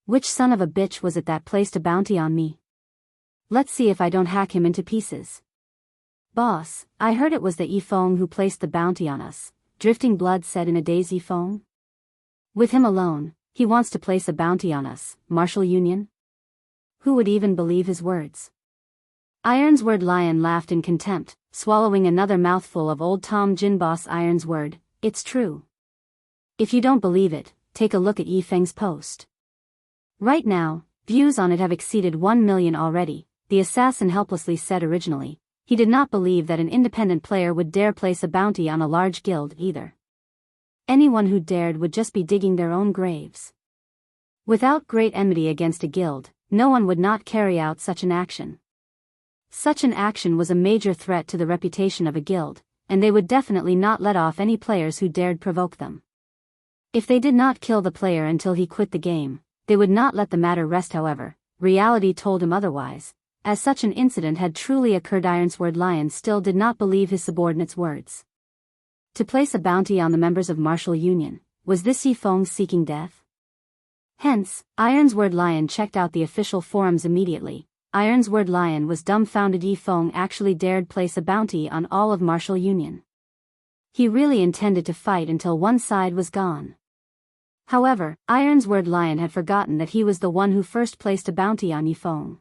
Which son of a bitch was it that placed a bounty on me? Let's see if I don't hack him into pieces." "Boss, I heard it was the Ye Feng who placed the bounty on us," Drifting Blood said in a daze. Ye Feng? With him alone, he wants to place a bounty on us, Martial Union? Who would even believe his words? Iron's word Lion laughed in contempt, swallowing another mouthful of Old Tom Gin. Boss Iron's word, it's true. If you don't believe it, take a look at Ye Feng's post. Right now, views on it have exceeded 1 million already, the assassin helplessly said. Originally, he did not believe that an independent player would dare place a bounty on a large guild either. Anyone who dared would just be digging their own graves. Without great enmity against a guild, no one would not carry out such an action. Such an action was a major threat to the reputation of a guild, and they would definitely not let off any players who dared provoke them. If they did not kill the player until he quit the game, they would not let the matter rest. However, reality told him otherwise, as such an incident had truly occurred. Ironsword Lion still did not believe his subordinate's words. To place a bounty on the members of Martial Union, was this Ye Feng seeking death? Hence, Ironsword Lion checked out the official forums immediately. Ironsword Lion was dumbfounded. Ye Feng actually dared place a bounty on all of Martial Union. He really intended to fight until one side was gone. However, Ironsword Lion had forgotten that he was the one who first placed a bounty on Ye Feng.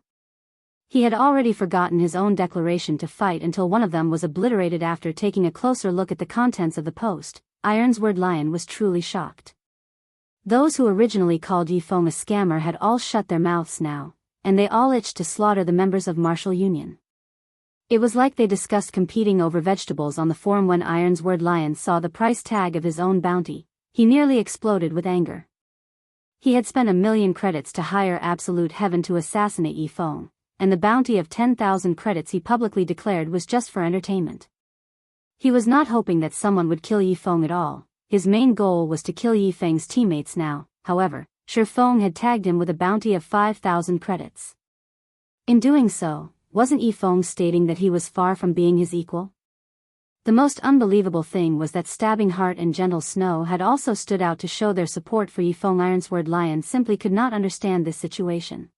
He had already forgotten his own declaration to fight until one of them was obliterated. After taking a closer look at the contents of the post, Ironsword Lion was truly shocked. Those who originally called Ye Feng a scammer had all shut their mouths now, and they all itched to slaughter the members of Martial Union. It was like they discussed competing over vegetables on the forum. When Ironsword Lion saw the price tag of his own bounty, he nearly exploded with anger. He had spent 1,000,000 credits to hire Absolute Heaven to assassinate Ye Feng, and the bounty of 10,000 credits he publicly declared was just for entertainment. He was not hoping that someone would kill Ye Feng at all. His main goal was to kill Ye Feng's teammates now. However, Shi Feng had tagged him with a bounty of 5,000 credits. In doing so, wasn't Ye Feng stating that he was far from being his equal? The most unbelievable thing was that Stabbing Heart and Gentle Snow had also stood out to show their support for Ye Feng. Ironsword Lion simply could not understand this situation.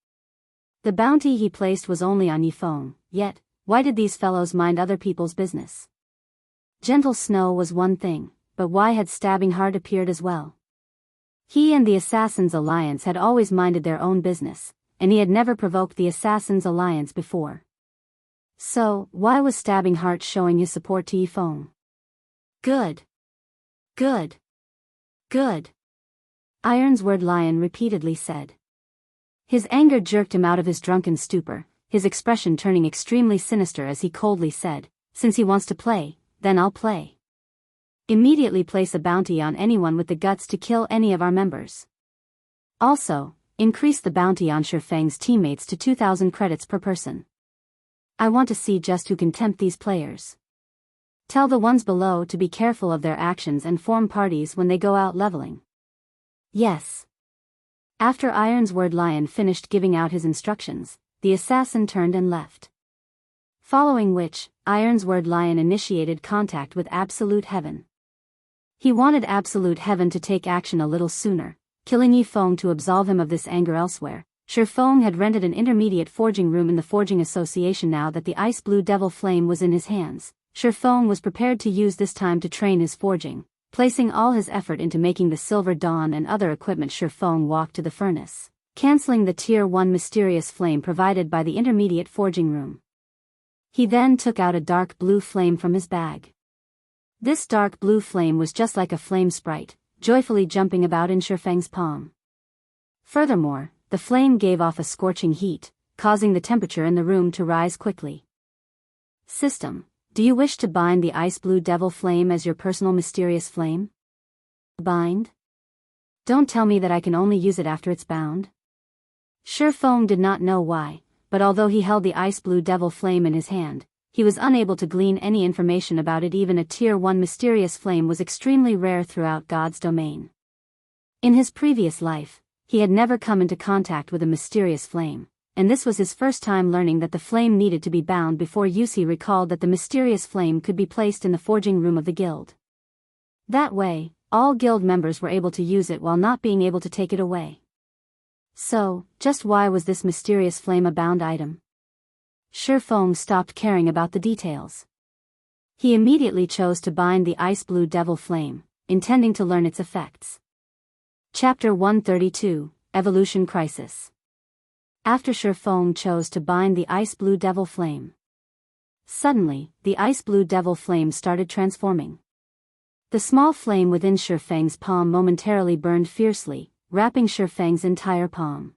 The bounty he placed was only on Ye Feng, yet, why did these fellows mind other people's business? Gentle Snow was one thing, but why had Stabbing Heart appeared as well? He and the Assassins' Alliance had always minded their own business, and he had never provoked the Assassins' Alliance before. So, why was Stabbing Heart showing his support to Ye Feng? Good. Good. Good. Ironsword Lion repeatedly said. His anger jerked him out of his drunken stupor, his expression turning extremely sinister as he coldly said, "Since he wants to play, then I'll play. Immediately place a bounty on anyone with the guts to kill any of our members. Also, increase the bounty on Shi Feng's teammates to 2,000 credits per person. I want to see just who can tempt these players. Tell the ones below to be careful of their actions and form parties when they go out leveling." Yes. After Ironsword Lion finished giving out his instructions, the assassin turned and left. Following which, Ironsword Lion initiated contact with Absolute Heaven. He wanted Absolute Heaven to take action a little sooner, killing Ye Feng to absolve him of this anger elsewhere. Shi Feng had rented an intermediate forging room in the Forging Association. Now that the Ice Blue Devil Flame was in his hands, Shi Feng was prepared to use this time to train his forging, placing all his effort into making the Silver Dawn and other equipment. Shi Feng walked to the furnace, cancelling the Tier 1 mysterious flame provided by the intermediate forging room. He then took out a dark blue flame from his bag. This dark blue flame was just like a flame sprite, joyfully jumping about in Shi Feng's palm. Furthermore, the flame gave off a scorching heat, causing the temperature in the room to rise quickly. System, do you wish to bind the Ice Blue Devil Flame as your personal mysterious flame? Bind? Don't tell me that I can only use it after it's bound. Shi Feng did not know why, but although he held the Ice Blue Devil Flame in his hand, he was unable to glean any information about it. Even a Tier 1 mysterious flame was extremely rare throughout God's domain. In his previous life, he had never come into contact with a mysterious flame, and this was his first time learning that the flame needed to be bound before use. He recalled that the mysterious flame could be placed in the forging room of the guild. That way, all guild members were able to use it while not being able to take it away. So, just why was this mysterious flame a bound item? Shi Feng stopped caring about the details. He immediately chose to bind the Ice Blue Devil Flame, intending to learn its effects. Chapter 132, Evolution Crisis. After Shi Feng chose to bind the Ice Blue Devil Flame, suddenly, the Ice Blue Devil Flame started transforming. The small flame within Shi Feng's palm momentarily burned fiercely, wrapping Shi Feng's entire palm.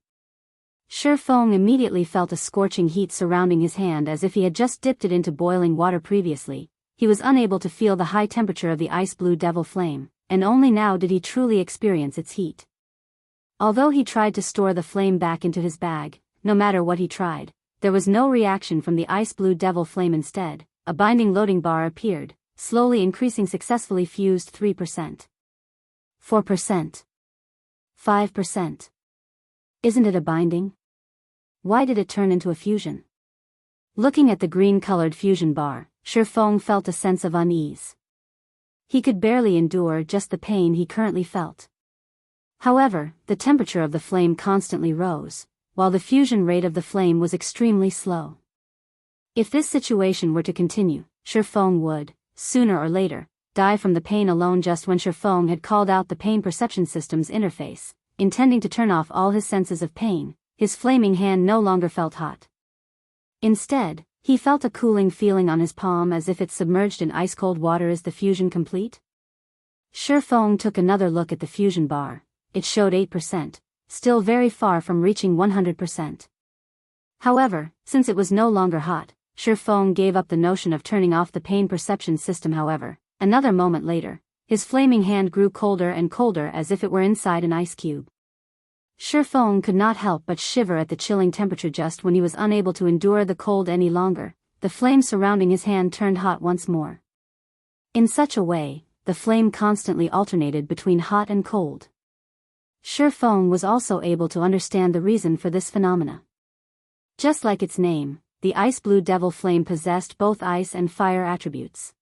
Shi Feng immediately felt a scorching heat surrounding his hand as if he had just dipped it into boiling water previously. He was unable to feel the high temperature of the Ice Blue Devil Flame, and only now did he truly experience its heat. Although he tried to store the flame back into his bag, no matter what he tried, there was no reaction from the Ice Blue Devil Flame. Instead, a binding loading bar appeared, slowly increasing. Successfully fused 3%. 4%. 5%. Isn't it a binding? Why did it turn into a fusion? Looking at the green-colored fusion bar, Shi Feng felt a sense of unease. He could barely endure just the pain he currently felt. However, the temperature of the flame constantly rose, while the fusion rate of the flame was extremely slow. If this situation were to continue, Shi Feng would, sooner or later, die from the pain alone. Just when Shi Feng had called out the pain perception system's interface, intending to turn off all his senses of pain, his flaming hand no longer felt hot. Instead, he felt a cooling feeling on his palm as if it's submerged in ice-cold water. Is the fusion complete? Shi Feng took another look at the fusion bar. It showed 8%, still very far from reaching 100%. However, since it was no longer hot, Shi Feng gave up the notion of turning off the pain perception system. However, another moment later, his flaming hand grew colder and colder as if it were inside an ice cube. Shi Feng could not help but shiver at the chilling temperature. Just when he was unable to endure the cold any longer, the flame surrounding his hand turned hot once more. In such a way, the flame constantly alternated between hot and cold. Shi Feng was also able to understand the reason for this phenomena. Just like its name, the ice blue devil flame possessed both ice and fire attributes.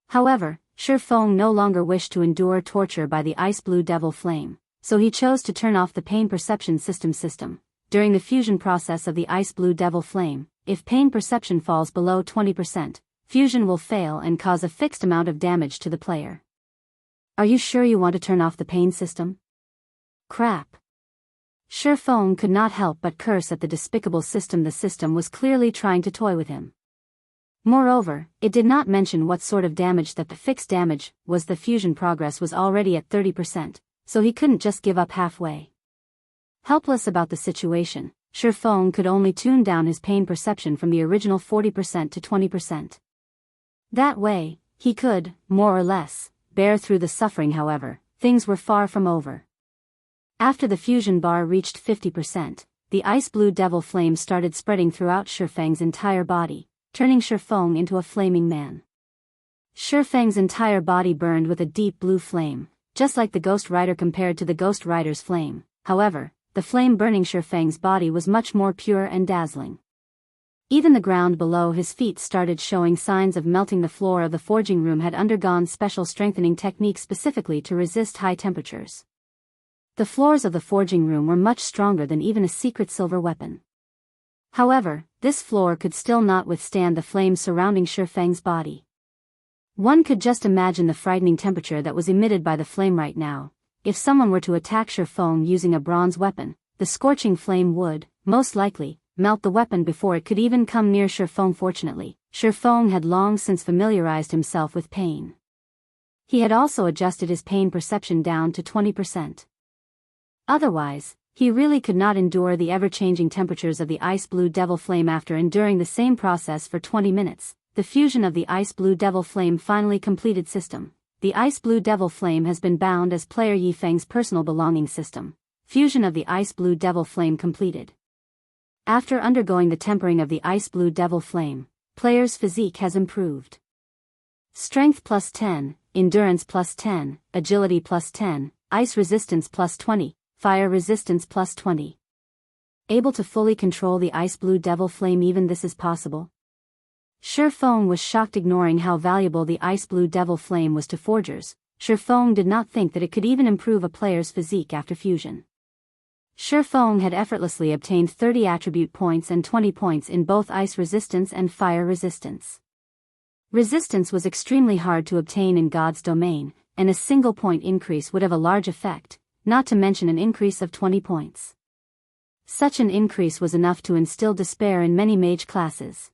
However, Shi Feng no longer wished to endure torture by the ice blue devil flame, so he chose to turn off the pain perception system. During the fusion process of the ice blue devil flame, if pain perception falls below 20%, fusion will fail and cause a fixed amount of damage to the player. Are you sure you want to turn off the pain system? Crap. Shi Feng could not help but curse at the despicable system. The system was clearly trying to toy with him. Moreover, it did not mention what sort of damage that the fixed damage was. The fusion progress was already at 30%, so he couldn't just give up halfway. Helpless about the situation, Shi Feng could only tune down his pain perception from the original 40% to 20%. That way, he could, more or less, bear through the suffering. However, things were far from over. After the fusion bar reached 50%, the ice blue devil flame started spreading throughout Shi Feng's entire body, turning Shi Feng into a flaming man. Shi Feng's entire body burned with a deep blue flame, just like the Ghost Rider compared to the Ghost Rider's flame. However, the flame burning Shi Feng's body was much more pure and dazzling. Even the ground below his feet started showing signs of melting. The floor of the forging room had undergone special strengthening techniques specifically to resist high temperatures. The floors of the forging room were much stronger than even a secret silver weapon. However, this floor could still not withstand the flames surrounding Shi Feng's body. One could just imagine the frightening temperature that was emitted by the flame right now. If someone were to attack Shi Feng using a bronze weapon, the scorching flame would, most likely, melt the weapon before it could even come near Shi Feng. Fortunately, Shi Feng had long since familiarized himself with pain. He had also adjusted his pain perception down to 20%. Otherwise, he really could not endure the ever-changing temperatures of the ice blue devil flame. After enduring the same process for 20 minutes, the fusion of the ice blue devil flame finally completed. System. The ice blue devil flame has been bound as player Ye Feng's personal belonging. System. Fusion of the ice blue devil flame completed. After undergoing the tempering of the ice blue devil flame, player's physique has improved. Strength plus 10, endurance plus 10, agility plus 10, ice resistance plus 20. Fire resistance plus 20. Able to fully control the ice blue devil flame. Even this is possible? Shi Feng was shocked. Ignoring how valuable the ice blue devil flame was to forgers, Shi Feng did not think that it could even improve a player's physique after fusion. Shi Feng had effortlessly obtained 30 attribute points and 20 points in both ice resistance and fire resistance. Resistance was extremely hard to obtain in God's domain, and a single point increase would have a large effect, not to mention an increase of 20 points. Such an increase was enough to instill despair in many mage classes.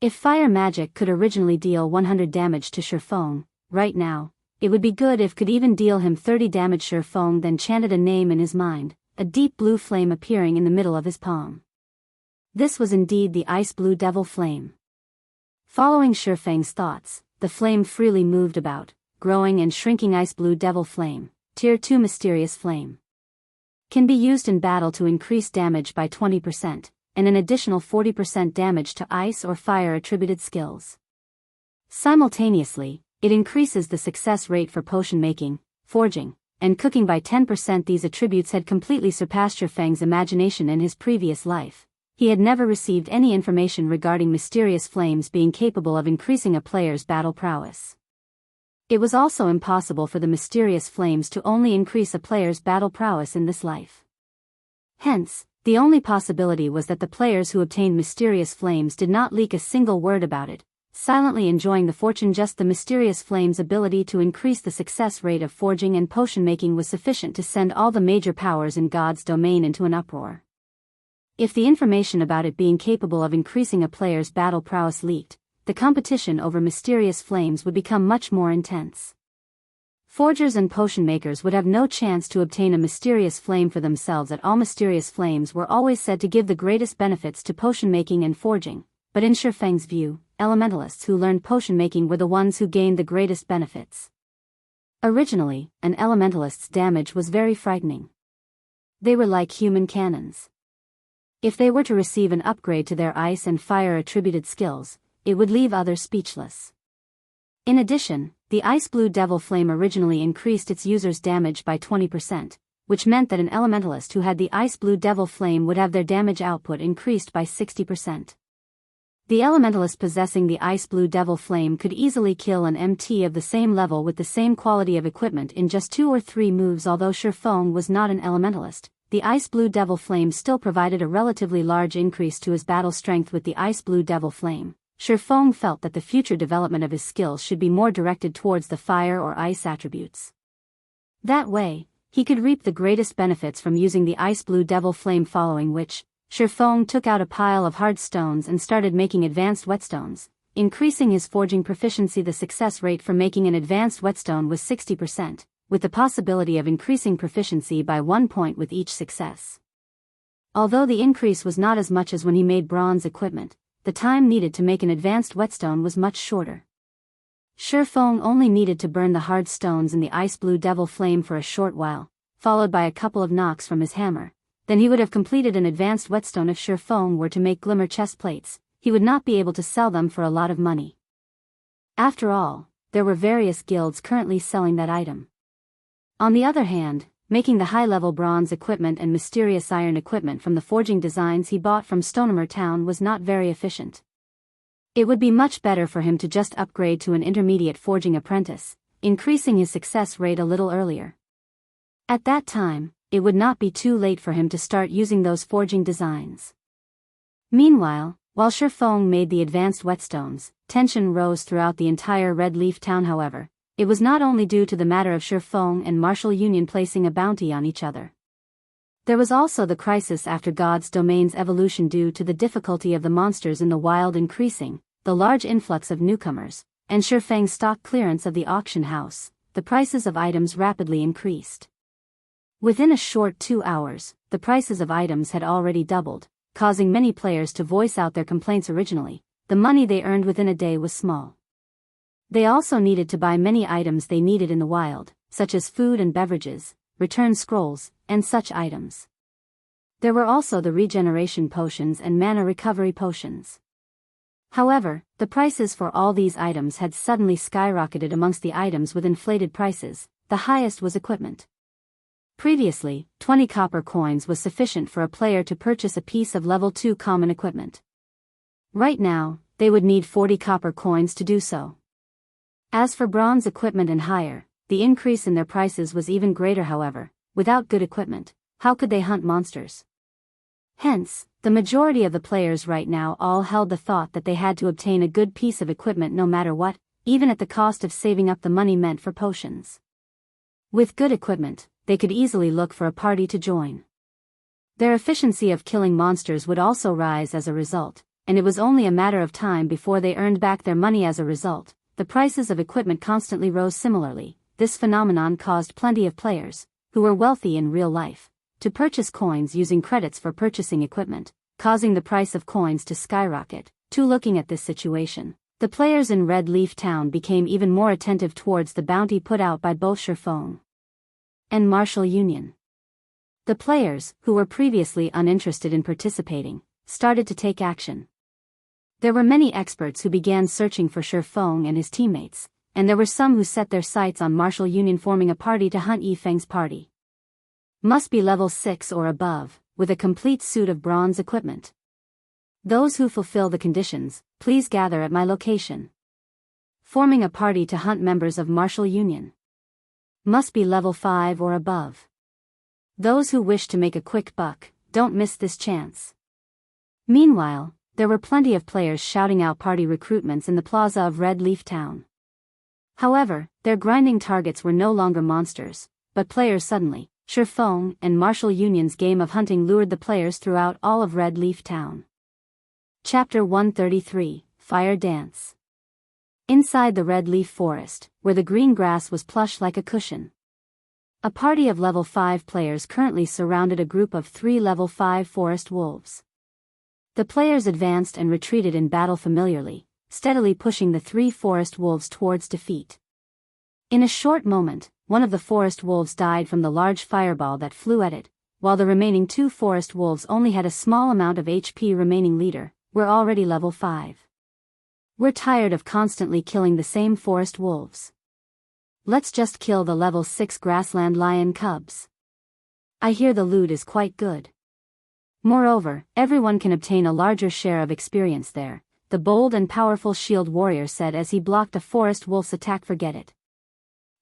If fire magic could originally deal 100 damage to Shi Feng, right now, it would be good if could even deal him 30 damage. Shi Feng then chanted a name in his mind, a deep blue flame appearing in the middle of his palm. This was indeed the ice blue devil flame. Following Shi Feng's thoughts, the flame freely moved about, growing and shrinking. Ice blue devil flame. Tier 2 Mysterious Flame. Can be used in battle to increase damage by 20%, and an additional 40% damage to ice or fire attributed skills. Simultaneously, it increases the success rate for potion making, forging, and cooking by 10%. These attributes had completely surpassed Shi Feng's imagination in his previous life. He had never received any information regarding mysterious flames being capable of increasing a player's battle prowess. It was also impossible for the mysterious flames to only increase a player's battle prowess in this life. Hence, the only possibility was that the players who obtained mysterious flames did not leak a single word about it, silently enjoying the fortune. Just the mysterious flame's ability to increase the success rate of forging and potion making was sufficient to send all the major powers in God's domain into an uproar. If the information about it being capable of increasing a player's battle prowess leaked, the competition over mysterious flames would become much more intense. Forgers and potion makers would have no chance to obtain a mysterious flame for themselves at all. Mysterious flames were always said to give the greatest benefits to potion making and forging, but in Shi Feng's view, elementalists who learned potion making were the ones who gained the greatest benefits. Originally, an elementalist's damage was very frightening. They were like human cannons. If they were to receive an upgrade to their ice and fire attributed skills, it would leave others speechless. In addition, the ice blue devil flame originally increased its user's damage by 20%, which meant that an elementalist who had the ice blue devil flame would have their damage output increased by 60%. The elementalist possessing the ice blue devil flame could easily kill an MT of the same level with the same quality of equipment in just 2 or 3 moves. Although Ye Feng was not an elementalist, the ice blue devil flame still provided a relatively large increase to his battle strength with the ice blue devil flame. Ye Feng felt that the future development of his skills should be more directed towards the fire or ice attributes. That way, he could reap the greatest benefits from using the ice blue devil flame, following which, Ye Feng took out a pile of hard stones and started making advanced whetstones, increasing his forging proficiency. The success rate for making an advanced whetstone was 60%, with the possibility of increasing proficiency by 1 point with each success. Although the increase was not as much as when he made bronze equipment, the time needed to make an advanced whetstone was much shorter. Ye Feng only needed to burn the hard stones in the ice blue devil flame for a short while, followed by a couple of knocks from his hammer. Then he would have completed an advanced whetstone. If Ye Feng were to make glimmer chest plates, he would not be able to sell them for a lot of money. After all, there were various guilds currently selling that item. On the other hand, making the high-level bronze equipment and mysterious iron equipment from the forging designs he bought from Stonemer Town was not very efficient. It would be much better for him to just upgrade to an intermediate forging apprentice, increasing his success rate a little earlier. At that time, it would not be too late for him to start using those forging designs. Meanwhile, while Ye Feng made the advanced whetstones, tension rose throughout the entire Red Leaf Town. However, it was not only due to the matter of Ye Feng and Martial Union placing a bounty on each other. There was also the crisis after God's Domain's evolution due to the difficulty of the monsters in the wild increasing, the large influx of newcomers, and Ye Feng's stock clearance of the auction house. The prices of items rapidly increased. Within a short 2 hours, the prices of items had already doubled, causing many players to voice out their complaints. Originally, the money they earned within a day was small. They also needed to buy many items they needed in the wild, such as food and beverages, return scrolls, and such items. There were also the regeneration potions and mana recovery potions. However, the prices for all these items had suddenly skyrocketed. Amongst the items with inflated prices, the highest was equipment. Previously, 20 copper coins was sufficient for a player to purchase a piece of level 2 common equipment. Right now, they would need 40 copper coins to do so. As for bronze equipment and higher, the increase in their prices was even greater. However, without good equipment, how could they hunt monsters? Hence, the majority of the players right now all held the thought that they had to obtain a good piece of equipment no matter what, even at the cost of saving up the money meant for potions. With good equipment, they could easily look for a party to join. Their efficiency of killing monsters would also rise as a result, and it was only a matter of time before they earned back their money. As a result, the prices of equipment constantly rose. Similarly, this phenomenon caused plenty of players, who were wealthy in real life, to purchase coins using credits for purchasing equipment, causing the price of coins to skyrocket. Looking at this situation, the players in Red Leaf Town became even more attentive towards the bounty put out by both Ye Feng and Martial Union. The players, who were previously uninterested in participating, started to take action. There were many experts who began searching for Ye Feng and his teammates, and there were some who set their sights on Martial Union, forming a party to hunt Ye Feng's party. Must be level 6 or above, with a complete suit of bronze equipment. Those who fulfill the conditions, please gather at my location. Forming a party to hunt members of Martial Union. Must be level 5 or above. Those who wish to make a quick buck, don't miss this chance. Meanwhile, there were plenty of players shouting out party recruitments in the plaza of Red Leaf Town. However, their grinding targets were no longer monsters, but players. Suddenly, Ye Feng and Martial Union's game of hunting lured the players throughout all of Red Leaf Town. Chapter 133, Fire Dance. Inside the Red Leaf Forest, where the green grass was plush like a cushion, a party of level 5 players currently surrounded a group of 3 level 5 forest wolves. The players advanced and retreated in battle familiarly, steadily pushing the 3 forest wolves towards defeat. In a short moment, one of the forest wolves died from the large fireball that flew at it, while the remaining 2 forest wolves only had a small amount of HP remaining. Leader, we're already level 5. We're tired of constantly killing the same forest wolves. Let's just kill the level 6 grassland lion cubs. I hear the loot is quite good. Moreover, everyone can obtain a larger share of experience there, the bold and powerful shield warrior said as he blocked a forest wolf's attack. Forget it.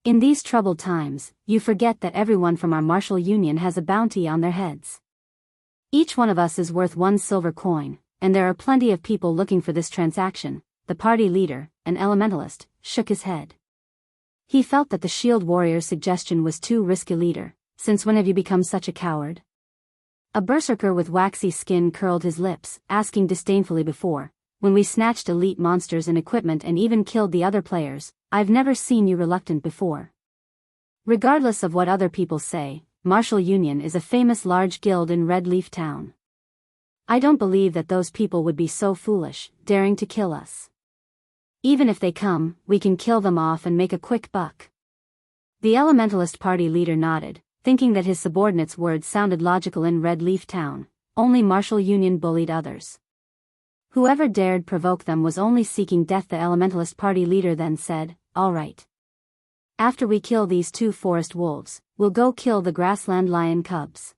In these troubled times, you forget that everyone from our martial union has a bounty on their heads. Each one of us is worth 1 silver coin, and there are plenty of people looking for this transaction. The party leader, an elementalist, shook his head. He felt that the shield warrior's suggestion was too risky. Leader, since when have you become such a coward? A berserker with waxy skin curled his lips, asking disdainfully. Before, when we snatched elite monsters and equipment and even killed the other players, I've never seen you reluctant before. Regardless of what other people say, Martial Union is a famous large guild in Red Leaf Town. I don't believe that those people would be so foolish, daring to kill us. Even if they come, we can kill them off and make a quick buck. The Elementalist party leader nodded, thinking that his subordinate's words sounded logical. In Red Leaf Town, only Martial Union bullied others. Whoever dared provoke them was only seeking death. The Elementalist party leader then said, all right. After we kill these 2 forest wolves, we'll go kill the grassland lion cubs.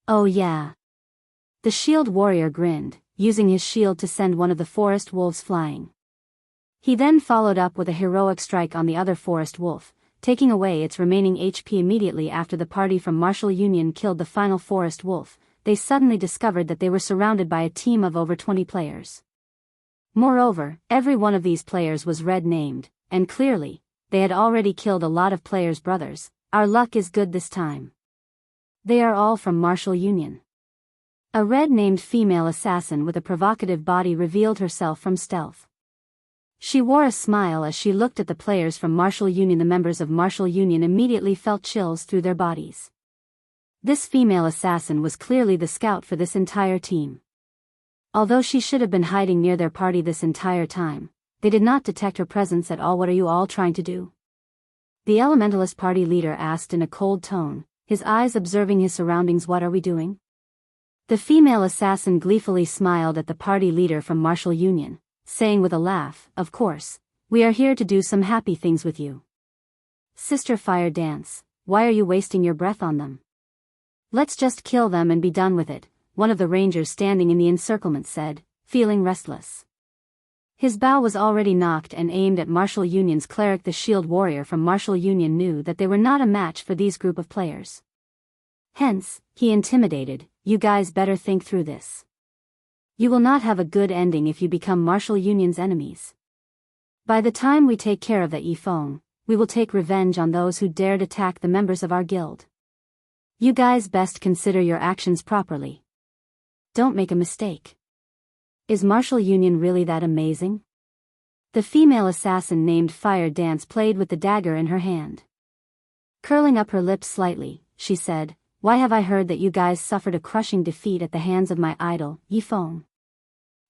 Oh yeah. The shield warrior grinned, using his shield to send one of the forest wolves flying. He then followed up with a heroic strike on the other forest wolf, taking away its remaining HP. Immediately after the party from Martial Union killed the final forest wolf, they suddenly discovered that they were surrounded by a team of over 20 players. Moreover, every one of these players was red named, and clearly, they had already killed a lot of players' brothers. Our luck is good this time. They are all from Martial Union. A red-named female assassin with a provocative body revealed herself from stealth. She wore a smile as she looked at the players from Martial Union. The members of Martial Union immediately felt chills through their bodies. This female assassin was clearly the scout for this entire team. Although she should have been hiding near their party this entire time, they did not detect her presence at all. What are you all trying to do? The Elementalist party leader asked in a cold tone, his eyes observing his surroundings. What are we doing? The female assassin gleefully smiled at the party leader from Martial Union, saying with a laugh, of course, we are here to do some happy things with you. Sister Fire Dance, why are you wasting your breath on them? Let's just kill them and be done with it, one of the rangers standing in the encirclement said, feeling restless. His bow was already knocked and aimed at Martial Union's cleric. The shield warrior from Martial Union knew that they were not a match for these group of players. Hence, he intimidated, you guys better think through this. You will not have a good ending if you become Martial Union's enemies. By the time we take care of the Ye Feng, we will take revenge on those who dared attack the members of our guild. You guys best consider your actions properly. Don't make a mistake. Is Martial Union really that amazing? The female assassin named Fire Dance played with the dagger in her hand. Curling up her lips slightly, she said, why have I heard that you guys suffered a crushing defeat at the hands of my idol, Ye Feng?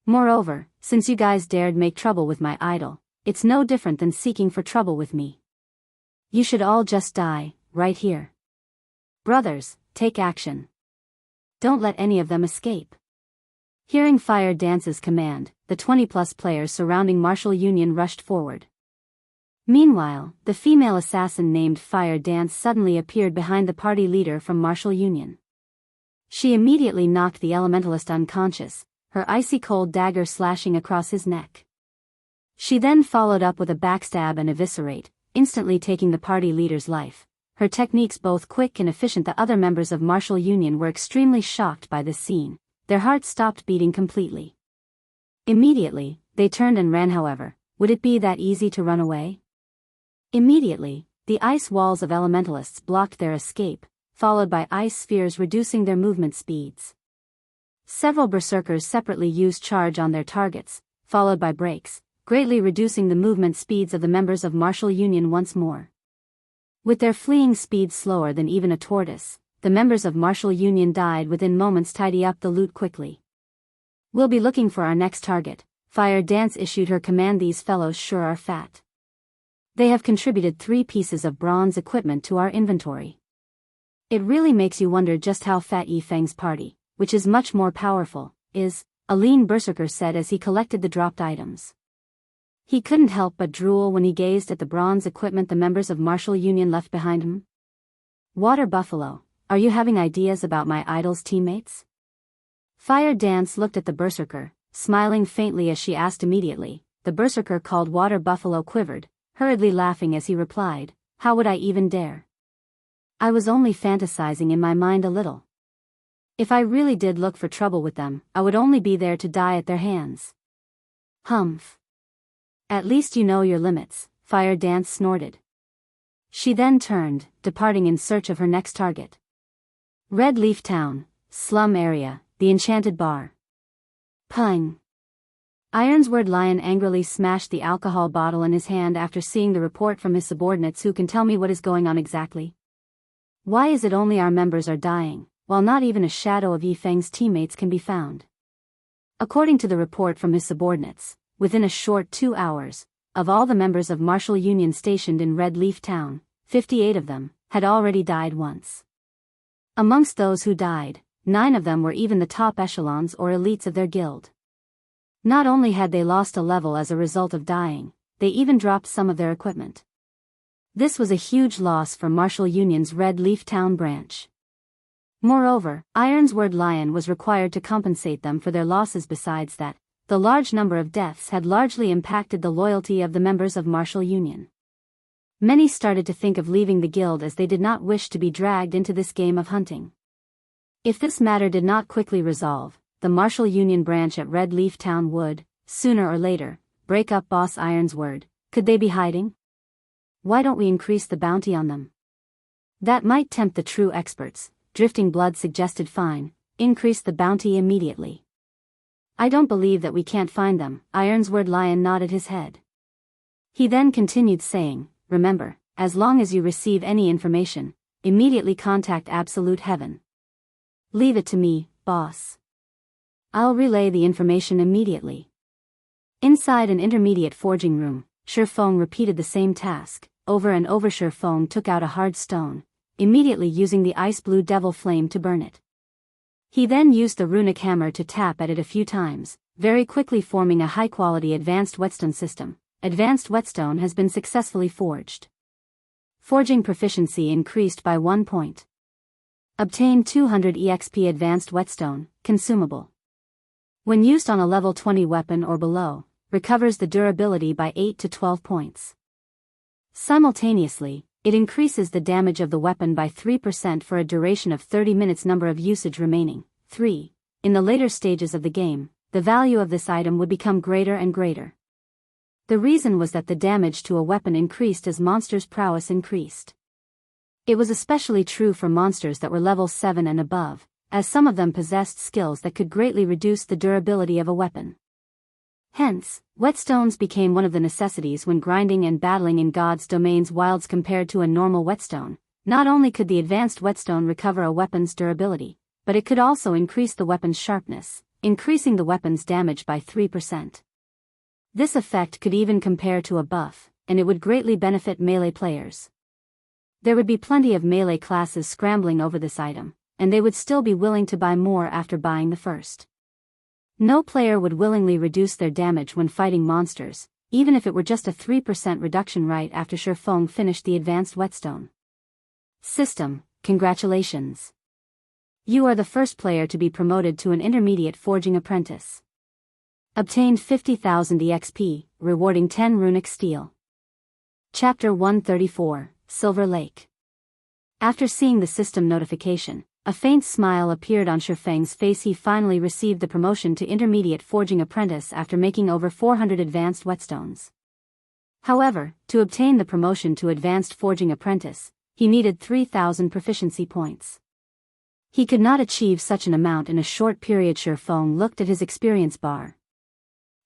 Moreover, since you guys dared make trouble with my idol, it's no different than seeking for trouble with me. You should all just die, right here. Brothers, take action. Don't let any of them escape. Hearing Fire Dance's command, the 20-plus players surrounding Martial Union rushed forward. Meanwhile, the female assassin named Fire Dance suddenly appeared behind the party leader from Martial Union. She immediately knocked the elementalist unconscious, her icy cold dagger slashing across his neck. She then followed up with a backstab and eviscerate, instantly taking the party leader's life. Her techniques both quick and efficient. The other members of Martial Union were extremely shocked by this scene. Their hearts stopped beating completely. Immediately, they turned and ran. However, would it be that easy to run away? Immediately, the ice walls of elementalists blocked their escape, followed by ice spheres reducing their movement speeds. Several berserkers separately used charge on their targets, followed by breaks, greatly reducing the movement speeds of the members of Martial Union once more. With their fleeing speed slower than even a tortoise, the members of Martial Union died within moments. Tidy up the loot quickly. We'll be looking for our next target. Fire Dance issued her command. These fellows sure are fat. They have contributed 3 pieces of bronze equipment to our inventory. It really makes you wonder just how fat Ye Feng's party, which is much more powerful, is, a lean berserker said as he collected the dropped items. He couldn't help but drool when he gazed at the bronze equipment the members of Martial Union left behind him. Water Buffalo, are you having ideas about my idol's teammates? Fire Dance looked at the berserker, smiling faintly as she asked immediately. The berserker called Water Buffalo quivered, hurriedly laughing as he replied, how would I even dare? I was only fantasizing in my mind a little. If I really did look for trouble with them, I would only be there to die at their hands. Humph. At least you know your limits, Fire Dance snorted. She then turned, departing in search of her next target. Red Leaf Town, slum area, the enchanted bar. Pung. Ironsword Lion angrily smashed the alcohol bottle in his hand after seeing the report from his subordinates. Who can tell me what is going on exactly? Why is it only our members are dying, while not even a shadow of Ye Feng's teammates can be found? According to the report from his subordinates, within a short 2 hours, of all the members of Martial Union stationed in Red Leaf Town, 58 of them had already died once. Amongst those who died, 9 of them were even the top echelons or elites of their guild. Not only had they lost a level as a result of dying, they even dropped some of their equipment. This was a huge loss for Martial Union's Red Leaf Town branch. Moreover, Ironsword Lion was required to compensate them for their losses. Besides that, the large number of deaths had largely impacted the loyalty of the members of Martial Union. Many started to think of leaving the guild as they did not wish to be dragged into this game of hunting. If this matter did not quickly resolve, the Martial Union branch at Red Leaf Town would, sooner or later, break up. Boss Ironsword, could they be hiding? Why don't we increase the bounty on them? That might tempt the true experts, Drifting Blood suggested. Fine, increase the bounty immediately. I don't believe that we can't find them. Ironsword Lion nodded his head. He then continued saying, remember, as long as you receive any information, immediately contact Absolute Heaven. Leave it to me, boss. I'll relay the information immediately. Inside an intermediate forging room, Ye Feng repeated the same task, over and over. Ye Feng took out a hard stone, immediately using the ice blue devil flame to burn it. He then used the runic hammer to tap at it a few times, very quickly forming a high-quality advanced whetstone system. Advanced whetstone has been successfully forged. Forging proficiency increased by 1 point. Obtain 200 EXP. Advanced whetstone, consumable. When used on a level 20 weapon or below, recovers the durability by 8 to 12 points. Simultaneously, it increases the damage of the weapon by 3% for a duration of 30 minutes. Number of usage remaining, 3. In the later stages of the game, the value of this item would become greater and greater. The reason was that the damage to a weapon increased as monsters' prowess increased. It was especially true for monsters that were level 7 and above, as some of them possessed skills that could greatly reduce the durability of a weapon. Hence, whetstones became one of the necessities when grinding and battling in God's domains wilds. Compared to a normal whetstone, not only could the advanced whetstone recover a weapon's durability, but it could also increase the weapon's sharpness, increasing the weapon's damage by 3%. This effect could even compare to a buff, and it would greatly benefit melee players. There would be plenty of melee classes scrambling over this item, and they would still be willing to buy more after buying the first. No player would willingly reduce their damage when fighting monsters, even if it were just a 3% reduction right after Ye Feng finished the advanced whetstone system. Congratulations! You are the first player to be promoted to an intermediate forging apprentice. Obtained 50,000 EXP, rewarding 10 runic steel. Chapter 134, Silver Lake. After seeing the system notification, a faint smile appeared on Ye Feng's face. He finally received the promotion to intermediate forging apprentice after making over 400 advanced whetstones. However, to obtain the promotion to advanced forging apprentice, he needed 3,000 proficiency points. He could not achieve such an amount in a short period. Ye Feng looked at his experience bar.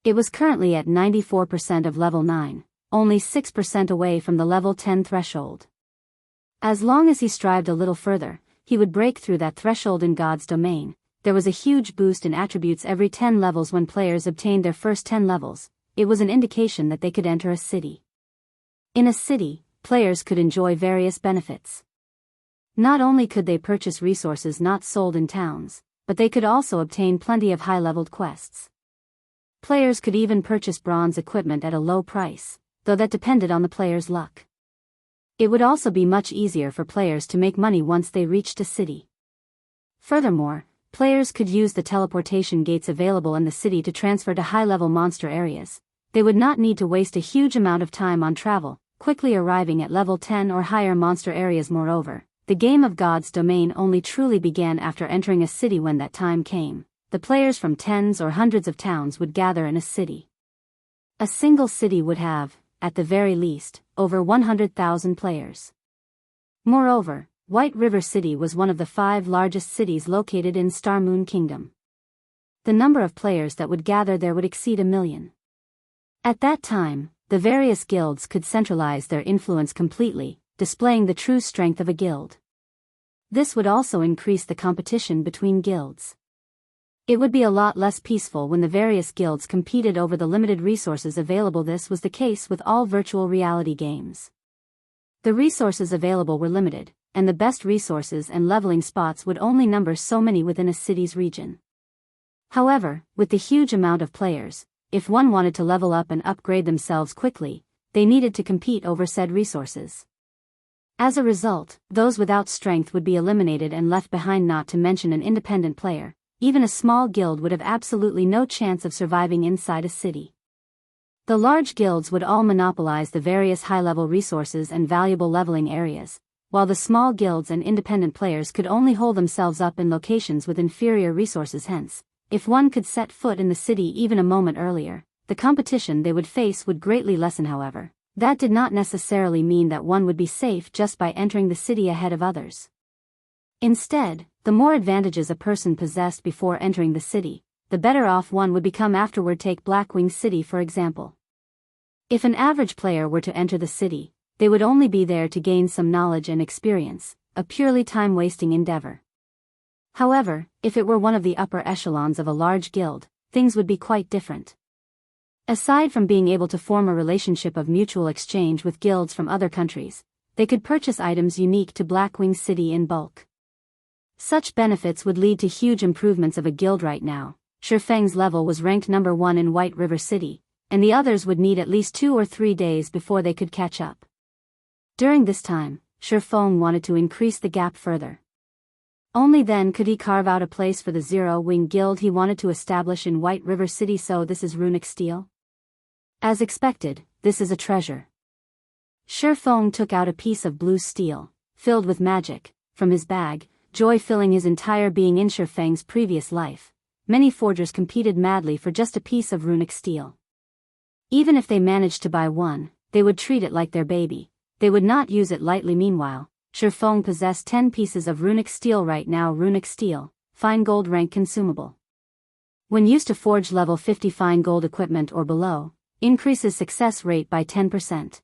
It was currently at 94% of level 9, only 6% away from the level 10 threshold. As long as he strived a little further, he would break through that threshold in God's domain. There was a huge boost in attributes every 10 levels when players obtained their first 10 levels. It was an indication that they could enter a city. In a city, players could enjoy various benefits. Not only could they purchase resources not sold in towns, but they could also obtain plenty of high-leveled quests. Players could even purchase bronze equipment at a low price, though that depended on the player's luck. It would also be much easier for players to make money once they reached a city. Furthermore, players could use the teleportation gates available in the city to transfer to high-level monster areas. They would not need to waste a huge amount of time on travel, quickly arriving at level 10 or higher monster areas. Moreover, the game of God's domain only truly began after entering a city. When that time came, the players from tens or hundreds of towns would gather in a city. A single city would have, at the very least, over 100,000 players. Moreover, White River City was one of the 5 largest cities located in Star Moon Kingdom. The number of players that would gather there would exceed 1 million. At that time, the various guilds could centralize their influence completely, displaying the true strength of a guild. This would also increase the competition between guilds. It would be a lot less peaceful when the various guilds competed over the limited resources available. This was the case with all virtual reality games. The resources available were limited, and the best resources and leveling spots would only number so many within a city's region. However, with the huge amount of players, if one wanted to level up and upgrade themselves quickly, they needed to compete over said resources. As a result, those without strength would be eliminated and left behind. Not to mention an independent player, even a small guild would have absolutely no chance of surviving inside a city. The large guilds would all monopolize the various high-level resources and valuable leveling areas, while the small guilds and independent players could only hold themselves up in locations with inferior resources. Hence, if one could set foot in the city even a moment earlier, the competition they would face would greatly lessen. However, that did not necessarily mean that one would be safe just by entering the city ahead of others. Instead, the more advantages a person possessed before entering the city, the better off one would become afterward. Take Blackwing City for example. If an average player were to enter the city, they would only be there to gain some knowledge and experience, a purely time-wasting endeavor. However, if it were one of the upper echelons of a large guild, things would be quite different. Aside from being able to form a relationship of mutual exchange with guilds from other countries, they could purchase items unique to Blackwing City in bulk. Such benefits would lead to huge improvements of a guild. Right now, Ye Feng's level was ranked number 1 in White River City, and the others would need at least 2 or 3 days before they could catch up. During this time, Ye Feng wanted to increase the gap further. Only then could he carve out a place for the Zero-Wing Guild he wanted to establish in White River City. So this is runic steel? As expected, this is a treasure. Ye Feng took out a piece of blue steel, filled with magic, from his bag, joy filling his entire being. In Ye Feng's previous life, many forgers competed madly for just a piece of runic steel. Even if they managed to buy one, they would treat it like their baby. They would not use it lightly. Meanwhile, Ye Feng possessed 10 pieces of runic steel right now. Runic steel, fine gold rank consumable. When used to forge level 50 fine gold equipment or below, increases success rate by 10%.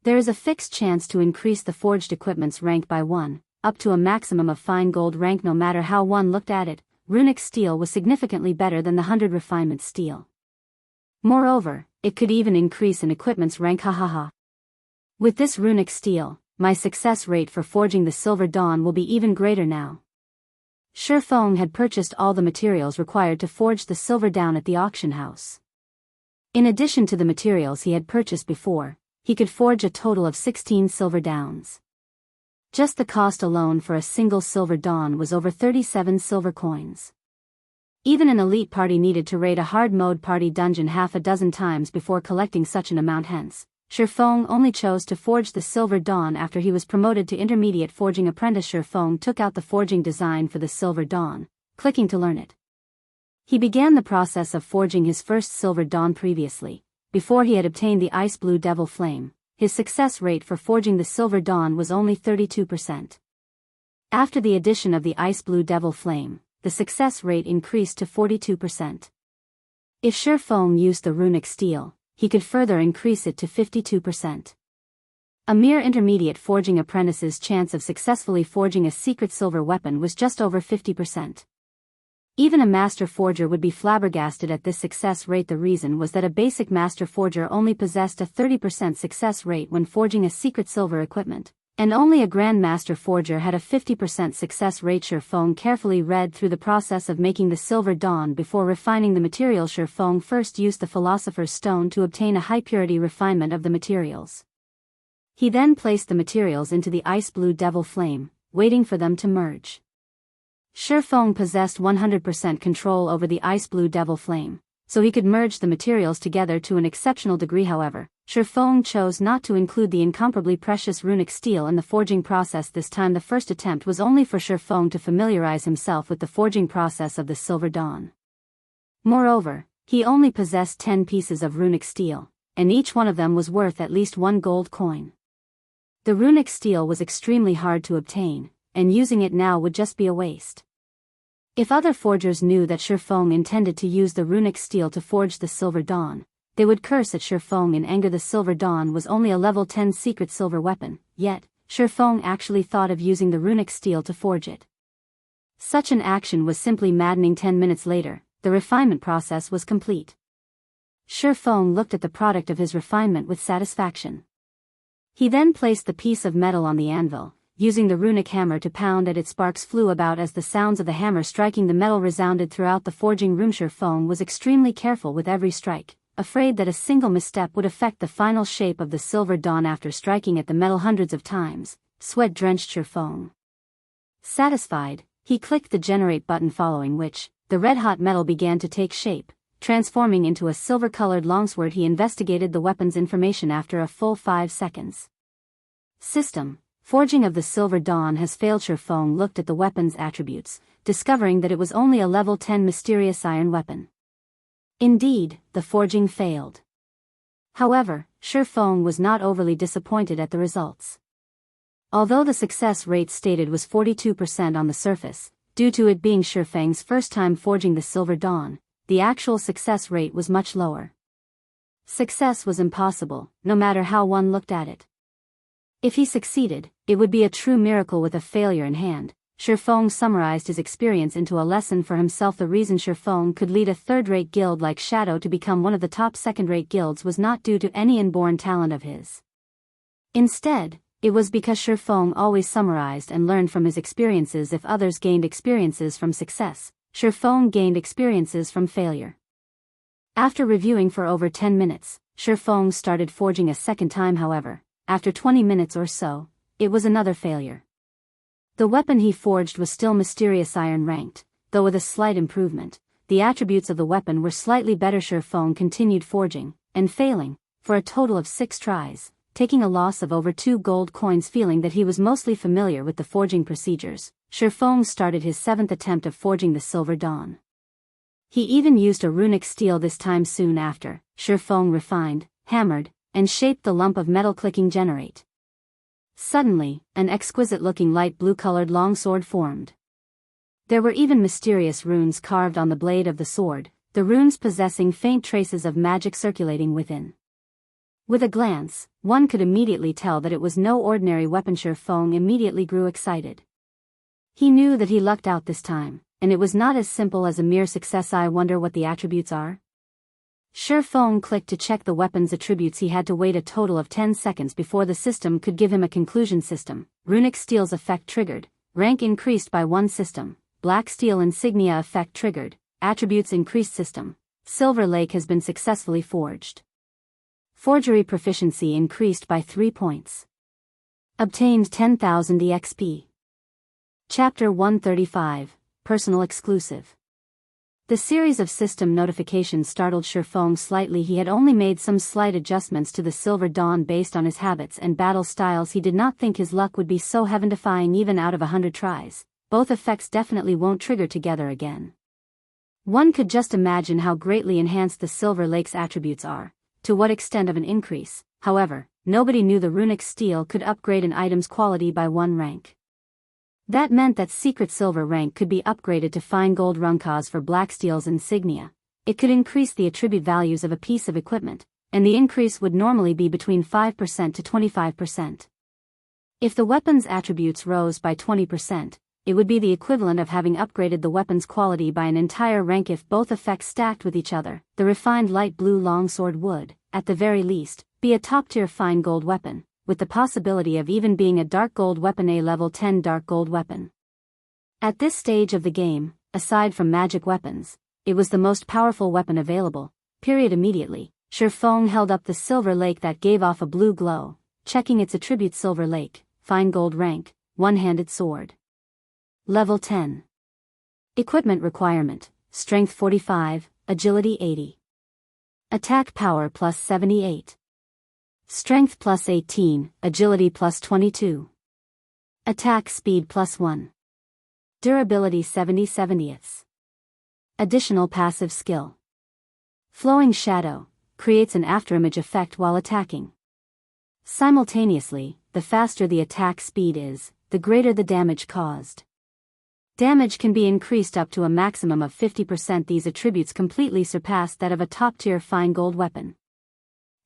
There is a fixed chance to increase the forged equipment's rank by 1, up to a maximum of fine gold rank. No matter how one looked at it, runic steel was significantly better than the 100 refinement steel. Moreover, it could even increase an equipment's rank. With this runic steel, my success rate for forging the Silver Dawn will be even greater now. Ye Feng had purchased all the materials required to forge the Silver Dawn at the auction house. In addition to the materials he had purchased before, he could forge a total of 16 Silver Dawns. Just the cost alone for a single Silver Dawn was over 37 silver coins. Even an elite party needed to raid a hard mode party dungeon half a dozen times before collecting such an amount. Hence, Ye Feng only chose to forge the Silver Dawn after he was promoted to intermediate forging apprentice. Ye Feng took out the forging design for the Silver Dawn, clicking to learn it. He began the process of forging his first Silver Dawn previously, before he had obtained the Ice Blue Devil Flame. His success rate for forging the Silver Dawn was only 32%. After the addition of the Ice Blue Devil Flame, the success rate increased to 42%. If Ye Feng used the runic steel, he could further increase it to 52. A mere intermediate forging apprentice's chance of successfully forging a secret silver weapon was just over 50%. Even a master forger would be flabbergasted at this success rate. The reason was that a basic master forger only possessed a 30% success rate when forging a secret silver equipment, and only a grand master forger had a 50% success rate. Ye Feng carefully read through the process of making the Silver Dawn before refining the materials. Ye Feng first used the Philosopher's Stone to obtain a high purity refinement of the materials. He then placed the materials into the ice blue devil flame, waiting for them to merge. Shi Feng possessed 100% control over the ice blue devil flame, so he could merge the materials together to an exceptional degree. However, Shi Feng chose not to include the incomparably precious runic steel in the forging process this time. The first attempt was only for Shi Feng to familiarize himself with the forging process of the Silver Dawn. Moreover, he only possessed 10 pieces of runic steel, and each one of them was worth at least 1 gold coin. The runic steel was extremely hard to obtain, and using it now would just be a waste. If other forgers knew that Shi Feng intended to use the runic steel to forge the Silver Dawn, they would curse at Shi Feng in anger. The Silver Dawn was only a level 10 secret silver weapon, yet, Shi Feng actually thought of using the runic steel to forge it. Such an action was simply maddening. 10 minutes later, the refinement process was complete. Shi Feng looked at the product of his refinement with satisfaction. He then placed the piece of metal on the anvil, using the runic hammer to pound at it. Sparks flew about as the sounds of the hammer striking the metal resounded throughout the forging room. Shi Feng was extremely careful with every strike, afraid that a single misstep would affect the final shape of the Silver Dawn. After striking at the metal hundreds of times, sweat drenched Shi Feng. Satisfied, he clicked the generate button, following which, the red-hot metal began to take shape, transforming into a silver-colored longsword. He investigated the weapon's information after a full 5 seconds. System: forging of the Silver Dawn has failed. Shi Feng looked at the weapon's attributes, discovering that it was only a level 10 mysterious iron weapon. Indeed, the forging failed. However, Shi Feng was not overly disappointed at the results. Although the success rate stated was 42% on the surface, due to it being Shi Feng's first time forging the Silver Dawn, the actual success rate was much lower. Success was impossible, no matter how one looked at it. If he succeeded, it would be a true miracle. With a failure in hand, Shi Feng summarized his experience into a lesson for himself. The reason Shi Feng could lead a third-rate guild like Shadow to become one of the top second-rate guilds was not due to any inborn talent of his. Instead, it was because Shi Feng always summarized and learned from his experiences. If others gained experiences from success, Shi Feng gained experiences from failure. After reviewing for over 10 minutes, Shi Feng started forging a second time. However, after 20 minutes or so, it was another failure. The weapon he forged was still mysterious iron ranked, though with a slight improvement. The attributes of the weapon were slightly better. Shi Feng continued forging, and failing, for a total of 6 tries, taking a loss of over 2 gold coins. Feeling that he was mostly familiar with the forging procedures, Shi Feng started his 7th attempt of forging the Silver Dawn. He even used a runic steel this time. Soon after, Shi Feng refined, hammered, and shaped the lump of metal. Clicking generate. Suddenly, an exquisite-looking light blue-colored longsword formed. There were even mysterious runes carved on the blade of the sword, the runes possessing faint traces of magic circulating within. With a glance, one could immediately tell that it was no ordinary weapon. Shi Feng immediately grew excited. He knew that he lucked out this time, and it was not as simple as a mere success. I wonder what the attributes are? Shi Feng clicked to check the weapon's attributes. He had to wait a total of 10 seconds before the system could give him a conclusion. System: runic steel's effect triggered, rank increased by 1 system, black steel insignia effect triggered, attributes increased. System: Silver Lake has been successfully forged. Forgery proficiency increased by 3 points. Obtained 10,000 EXP. Chapter 135, Personal Exclusive. The series of system notifications startled Shi Feng slightly. He had only made some slight adjustments to the Silver Dawn based on his habits and battle styles. He did not think his luck would be so heaven-defying. Even out of 100 tries, both effects definitely won't trigger together again. One could just imagine how greatly enhanced the Silver Lake's attributes are, to what extent of an increase. However, nobody knew the runic steel could upgrade an item's quality by 1 rank. That meant that secret silver rank could be upgraded to fine gold runkas for black steel's insignia. It could increase the attribute values of a piece of equipment, and the increase would normally be between 5% to 25%. If the weapon's attributes rose by 20%, it would be the equivalent of having upgraded the weapon's quality by an entire rank. If both effects stacked with each other, the refined light blue longsword would, at the very least, be a top-tier fine gold weapon, with the possibility of even being a dark gold weapon, a level 10 dark gold weapon. At this stage of the game, aside from magic weapons, it was the most powerful weapon available. Immediately, Shi Feng held up the Silver Lake that gave off a blue glow, checking its attribute Silver Lake, Fine Gold rank, One-handed sword. Level 10. Equipment requirement, Strength 45, Agility 80. Attack power plus 78. Strength plus 18, Agility plus 22. Attack speed plus 1. Durability 70/70ths. Additional passive skill. Flowing Shadow, creates an afterimage effect while attacking. Simultaneously, the faster the attack speed is, the greater the damage caused. Damage can be increased up to a maximum of 50%. These attributes completely surpass that of a top-tier fine gold weapon.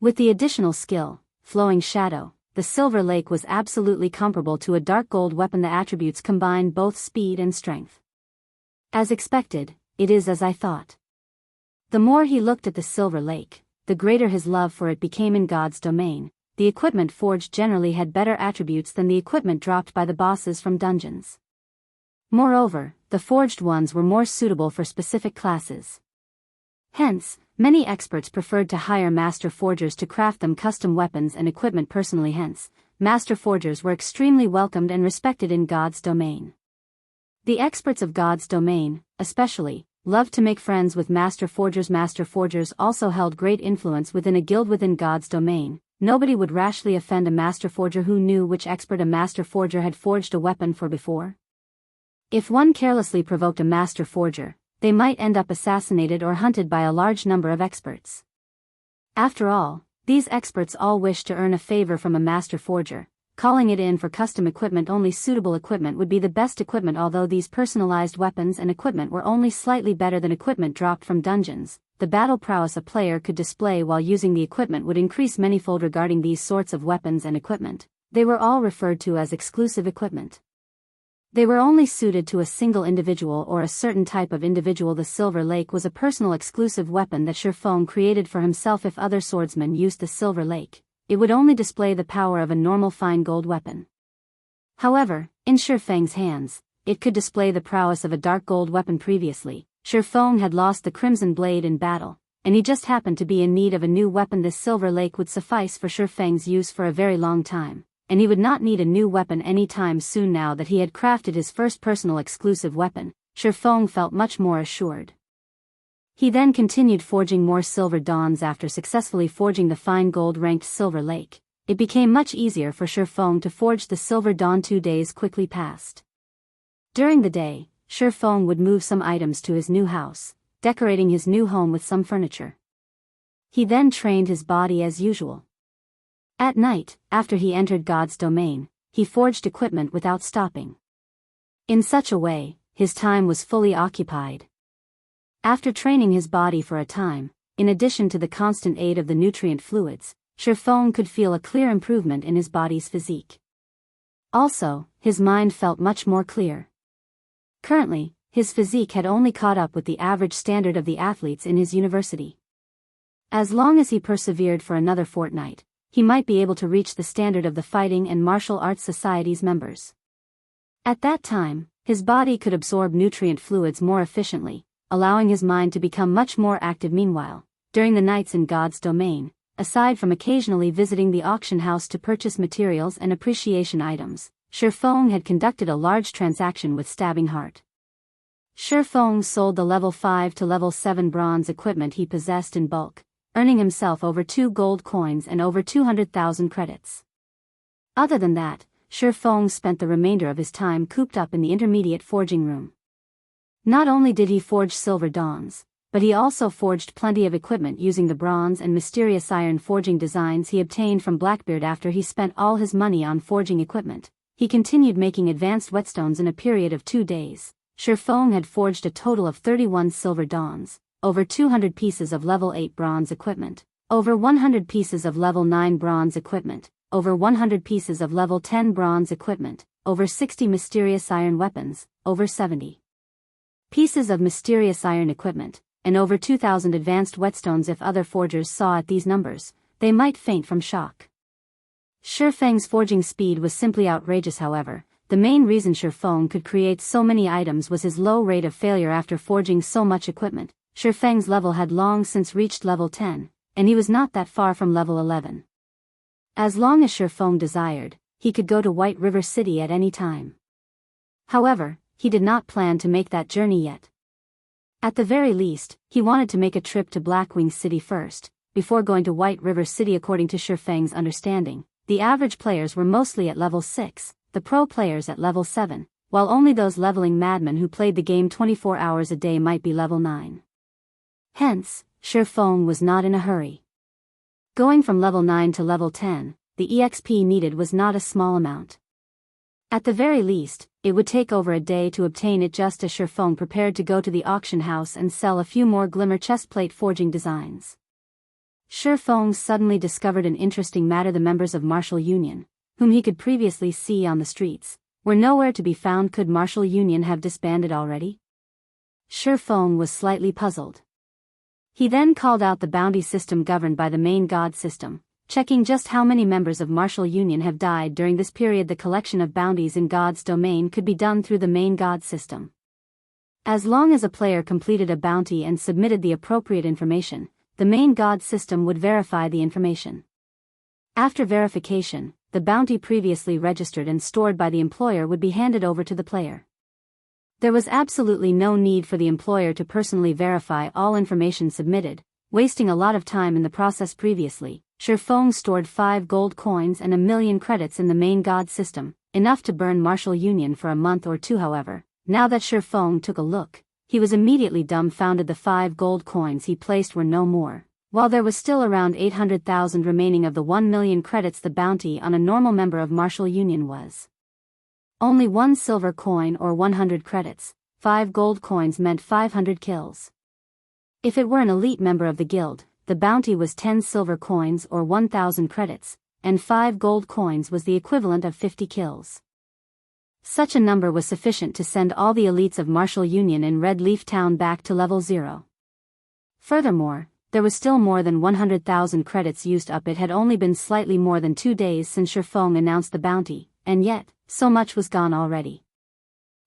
With the additional skill, Flowing Shadow, the Silver Lake was absolutely comparable to a dark gold weapon. The attributes combine both speed and strength. As expected, it is as I thought. The more he looked at the Silver Lake, the greater his love for it became. In God's domain, the equipment forged generally had better attributes than the equipment dropped by the bosses from dungeons. Moreover, the forged ones were more suitable for specific classes. Hence, many experts preferred to hire master forgers to craft them custom weapons and equipment personally. Hence, master forgers were extremely welcomed and respected in God's domain. The experts of God's domain, especially, loved to make friends with master forgers. Master forgers also held great influence within a guild within God's domain. Nobody would rashly offend a master forger who knew which expert a master forger had forged a weapon for before. If one carelessly provoked a master forger, they might end up assassinated or hunted by a large number of experts. After all, these experts all wished to earn a favor from a master forger, calling it in for custom equipment. Only suitable equipment would be the best equipment. Although these personalized weapons and equipment were only slightly better than equipment dropped from dungeons, the battle prowess a player could display while using the equipment would increase manyfold. Regarding these sorts of weapons and equipment, they were all referred to as exclusive equipment. They were only suited to a single individual or a certain type of individual. The Silver Lake was a personal exclusive weapon that Ye Feng created for himself. If other swordsmen used the Silver Lake, it would only display the power of a normal fine gold weapon. However, in Ye Feng's hands, it could display the prowess of a dark gold weapon. Previously, Ye Feng had lost the Crimson Blade in battle, and he just happened to be in need of a new weapon. This Silver Lake would suffice for Ye Feng's use for a very long time, and he would not need a new weapon anytime soon. Now that he had crafted his first personal exclusive weapon, Ye Feng felt much more assured. He then continued forging more silver dawns. After successfully forging the fine gold ranked Silver Lake, it became much easier for Ye Feng to forge the silver dawn. 2 days quickly passed. During the day, Ye Feng would move some items to his new house, decorating his new home with some furniture. He then trained his body as usual. At night, after he entered God's domain, he forged equipment without stopping. In such a way, his time was fully occupied. After training his body for a time, in addition to the constant aid of the nutrient fluids, Ye Feng could feel a clear improvement in his body's physique. Also, his mind felt much more clear. Currently, his physique had only caught up with the average standard of the athletes in his university. As long as he persevered for another fortnight, he might be able to reach the standard of the Fighting and Martial Arts Society's members. At that time, his body could absorb nutrient fluids more efficiently, allowing his mind to become much more active. Meanwhile, during the nights in God's domain, aside from occasionally visiting the auction house to purchase materials and appreciation items, Ye Feng had conducted a large transaction with Stabbing Heart. Ye Feng sold the level 5 to level 7 bronze equipment he possessed in bulk, earning himself over 2 gold coins and over 200,000 credits. Other than that, Ye Feng spent the remainder of his time cooped up in the intermediate forging room. Not only did he forge silver dawns, but he also forged plenty of equipment using the bronze and mysterious iron forging designs he obtained from Blackbeard. After he spent all his money on forging equipment, he continued making advanced whetstones. In a period of 2 days, Ye Feng had forged a total of 31 silver dawns, over 200 pieces of level 8 bronze equipment, over 100 pieces of level 9 bronze equipment, over 100 pieces of level 10 bronze equipment, over 60 mysterious iron weapons, over 70 pieces of mysterious iron equipment, and over 2,000 advanced whetstones. If other forgers saw at these numbers, they might faint from shock. Ye Feng's forging speed was simply outrageous. However, the main reason Ye Feng could create so many items was his low rate of failure. After forging so much equipment, Ye Feng's level had long since reached level 10, and he was not that far from level 11. As long as Shi Feng desired, he could go to White River City at any time. However, he did not plan to make that journey yet. At the very least, he wanted to make a trip to Blackwing City first, before going to White River City. According to Shi Feng's understanding, the average players were mostly at level 6, the pro players at level 7, while only those leveling madmen who played the game 24 hours a day might be level 9. Hence, Shi Feng was not in a hurry. Going from level 9 to level 10, the EXP needed was not a small amount. At the very least, it would take over a day to obtain it, just as Shi Feng prepared to go to the auction house and sell a few more glimmer chestplate forging designs. Shi Feng suddenly discovered an interesting matter. The members of Martial Union, whom he could previously see on the streets, were nowhere to be found. Could Martial Union have disbanded already? Shi Feng was slightly puzzled. He then called out the bounty system governed by the main god system, checking just how many members of Martial Union have died during this period. The collection of bounties in God's domain could be done through the main god system. As long as a player completed a bounty and submitted the appropriate information, the main god system would verify the information. After verification, the bounty previously registered and stored by the employer would be handed over to the player. There was absolutely no need for the employer to personally verify all information submitted, wasting a lot of time in the process. Previously, Shi Feng stored 5 gold coins and 1,000,000 credits in the main god system, enough to burn Martial Union for a month or two. However, now that Shi Feng took a look, he was immediately dumbfounded. The 5 gold coins he placed were no more, while there was still around 800,000 remaining of the 1,000,000 credits. The bounty on a normal member of Martial Union was only 1 silver coin or 100 credits. 5 gold coins meant 500 kills. If it were an elite member of the guild, the bounty was 10 silver coins or 1,000 credits, and 5 gold coins was the equivalent of 50 kills. Such a number was sufficient to send all the elites of Martial Union in Red Leaf Town back to level 0. Furthermore, there was still more than 100,000 credits used up. It had only been slightly more than 2 days since Shi Feng announced the bounty, and yet, so much was gone already.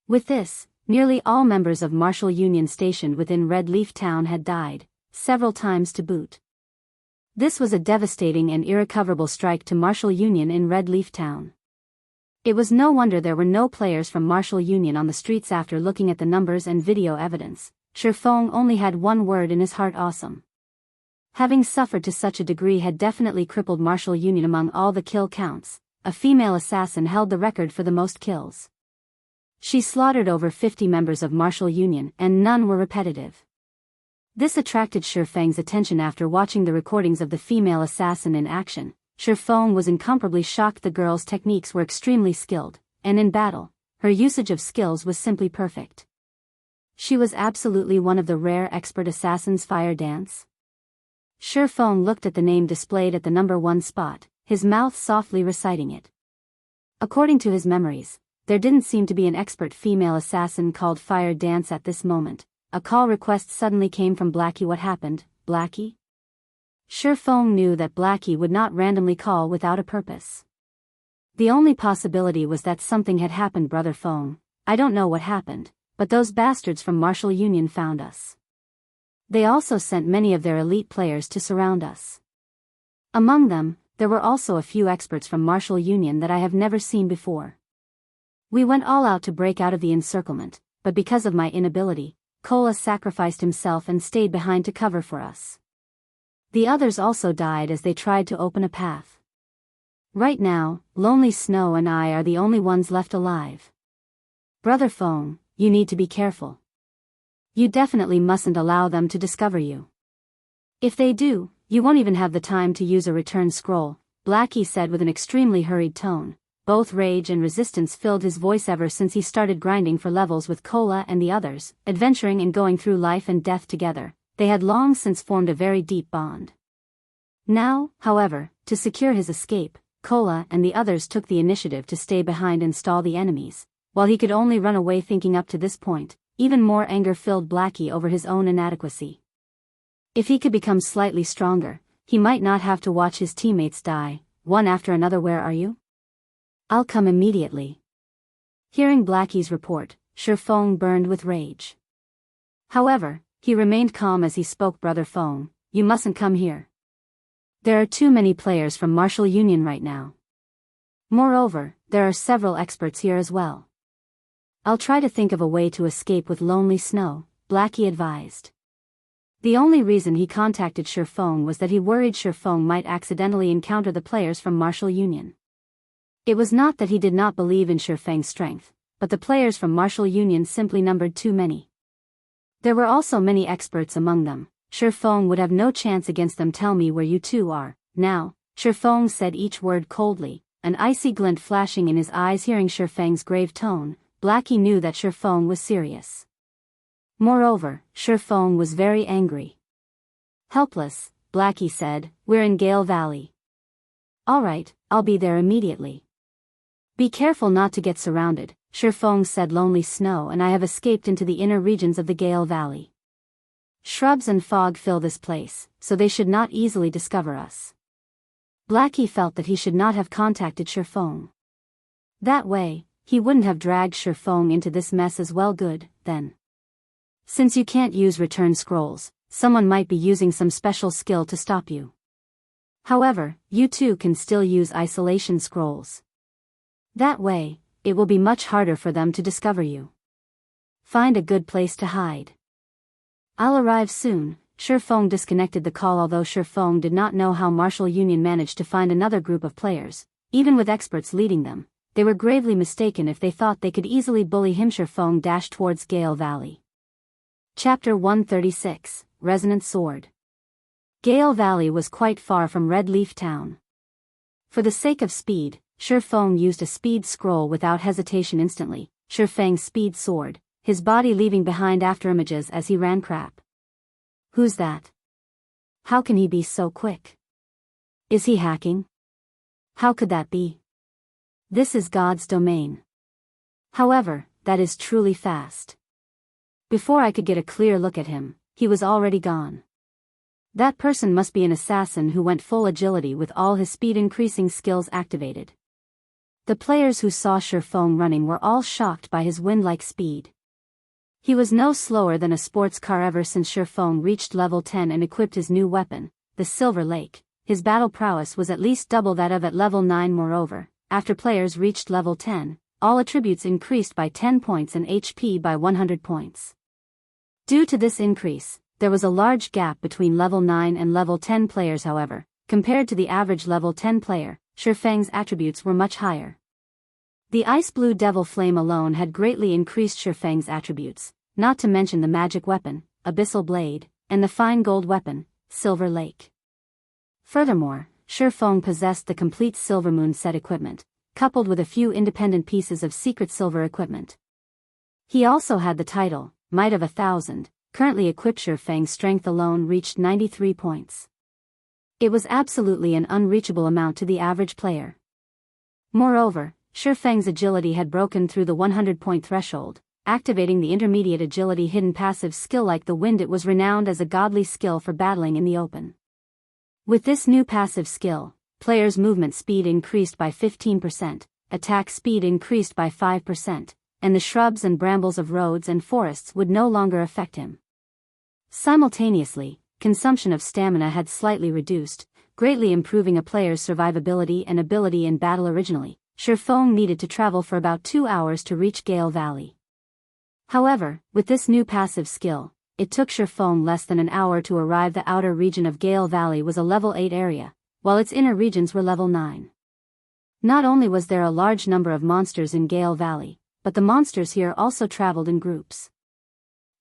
With this, nearly all members of Martial Union stationed within Red Leaf Town had died, several times to boot. This was a devastating and irrecoverable strike to Martial Union in Red Leaf Town. It was no wonder there were no players from Martial Union on the streets. After looking at the numbers and video evidence, Shi Feng only had one word in his heart: awesome. Having suffered to such a degree had definitely crippled Martial Union. Among all the kill counts, a female assassin held the record for the most kills. She slaughtered over 50 members of Martial Union, and none were repetitive. This attracted Shi Feng's attention. After watching the recordings of the female assassin in action, Shi Feng was incomparably shocked. The girl's techniques were extremely skilled, and in battle, her usage of skills was simply perfect. She was absolutely one of the rare expert assassins. Fire dance? Shi Feng looked at the name displayed at the number 1 spot, his mouth softly reciting it. According to his memories, there didn't seem to be an expert female assassin called Fire Dance at this moment. A call request suddenly came from Blackie. What happened, Blackie? Shi Feng knew that Blackie would not randomly call without a purpose. The only possibility was that something had happened. Brother Feng, I don't know what happened, but those bastards from Martial Union found us. They also sent many of their elite players to surround us. Among them, there were also a few experts from Martial Union that I have never seen before. We went all out to break out of the encirclement, but because of my inability, Kola sacrificed himself and stayed behind to cover for us. The others also died as they tried to open a path. Right now, Lonely Snow and I are the only ones left alive. Brother Feng, you need to be careful. You definitely mustn't allow them to discover you. If they do, you won't even have the time to use a return scroll, Blackie said with an extremely hurried tone. Both rage and resistance filled his voice. Ever since he started grinding for levels with Kola and the others, adventuring and going through life and death together, they had long since formed a very deep bond. Now, however, to secure his escape, Kola and the others took the initiative to stay behind and stall the enemies, while he could only run away. Thinking up to this point, even more anger filled Blackie over his own inadequacy. If he could become slightly stronger, he might not have to watch his teammates die, one after another. Where are you? I'll come immediately. Hearing Blackie's report, Shi Feng burned with rage. However, he remained calm as he spoke. Brother Feng, you mustn't come here. There are too many players from Martial Union right now. Moreover, there are several experts here as well. I'll try to think of a way to escape with Lonely Snow, Blackie advised. The only reason he contacted Ye Feng was that he worried Ye Feng might accidentally encounter the players from Martial Union. It was not that he did not believe in Ye Feng's strength, but the players from Martial Union simply numbered too many. There were also many experts among them. Ye Feng would have no chance against them. Tell me where you two are, now, Ye Feng said each word coldly, an icy glint flashing in his eyes. Hearing Ye Feng's grave tone, Blackie knew that Ye Feng was serious. Moreover, Ye Feng was very angry. Helpless, Blackie said, we're in Gale Valley. Alright, I'll be there immediately. Be careful not to get surrounded, Ye Feng said. Lonely Snow and I have escaped into the inner regions of the Gale Valley. Shrubs and fog fill this place, so they should not easily discover us. Blackie felt that he should not have contacted Ye Feng. That way, he wouldn't have dragged Ye Feng into this mess as well. Good, then. Since you can't use return scrolls, someone might be using some special skill to stop you. However, you too can still use isolation scrolls. That way, it will be much harder for them to discover you. Find a good place to hide. I'll arrive soon. Ye Feng disconnected the call. Although Ye Feng did not know how Martial Union managed to find another group of players, even with experts leading them, they were gravely mistaken if they thought they could easily bully him. Ye Feng dashed towards Gale Valley. Chapter 136, Resonant Sword. Gale Valley was quite far from Red Leaf Town. For the sake of speed, Ye Feng used a speed scroll without hesitation. Instantly, Ye Feng's speed soared, his body leaving behind afterimages as he ran. Crap. Who's that? How can he be so quick? Is he hacking? How could that be? This is God's domain. However, that is truly fast. Before I could get a clear look at him, he was already gone. That person must be an assassin who went full agility with all his speed increasing skills activated. The players who saw Ye Feng running were all shocked by his wind-like speed. He was no slower than a sports car. Ever since Ye Feng reached level 10 and equipped his new weapon, the Silver Lake, his battle prowess was at least double that of at level 9. Moreover, after players reached level 10, all attributes increased by 10 points and HP by 100 points. Due to this increase, there was a large gap between level 9 and level 10 players. However, compared to the average level 10 player, Ye Feng's attributes were much higher. The ice blue devil flame alone had greatly increased Ye Feng's attributes, not to mention the magic weapon, Abyssal Blade, and the fine gold weapon, Silver Lake. Furthermore, Ye Feng possessed the complete Silver Moon set equipment, coupled with a few independent pieces of secret silver equipment. He also had the title, Might of 1,000, currently equipped. Ye Feng's strength alone reached 93 points. It was absolutely an unreachable amount to the average player. Moreover, Ye Feng's agility had broken through the 100-point threshold, activating the intermediate agility hidden passive skill. Like the wind, it was renowned as a godly skill for battling in the open. With this new passive skill, players' movement speed increased by 15%, attack speed increased by 5%, and the shrubs and brambles of roads and forests would no longer affect him. Simultaneously, consumption of stamina had slightly reduced, greatly improving a player's survivability and ability in battle. Originally, Ye Feng needed to travel for about 2 hours to reach Gale Valley. However, with this new passive skill, it took Ye Feng less than an hour to arrive. The outer region of Gale Valley was a level 8 area, while its inner regions were level 9. Not only was there a large number of monsters in Gale Valley, but the monsters here also traveled in groups.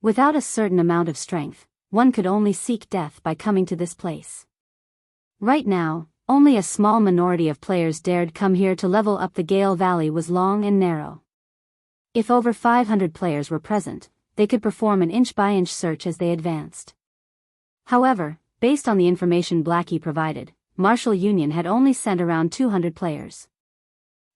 Without a certain amount of strength, one could only seek death by coming to this place. Right now, only a small minority of players dared come here to level up. The Gale Valley was long and narrow. If over 500 players were present, they could perform an inch-by-inch search as they advanced. However, based on the information Blackie provided, Martial Union had only sent around 200 players.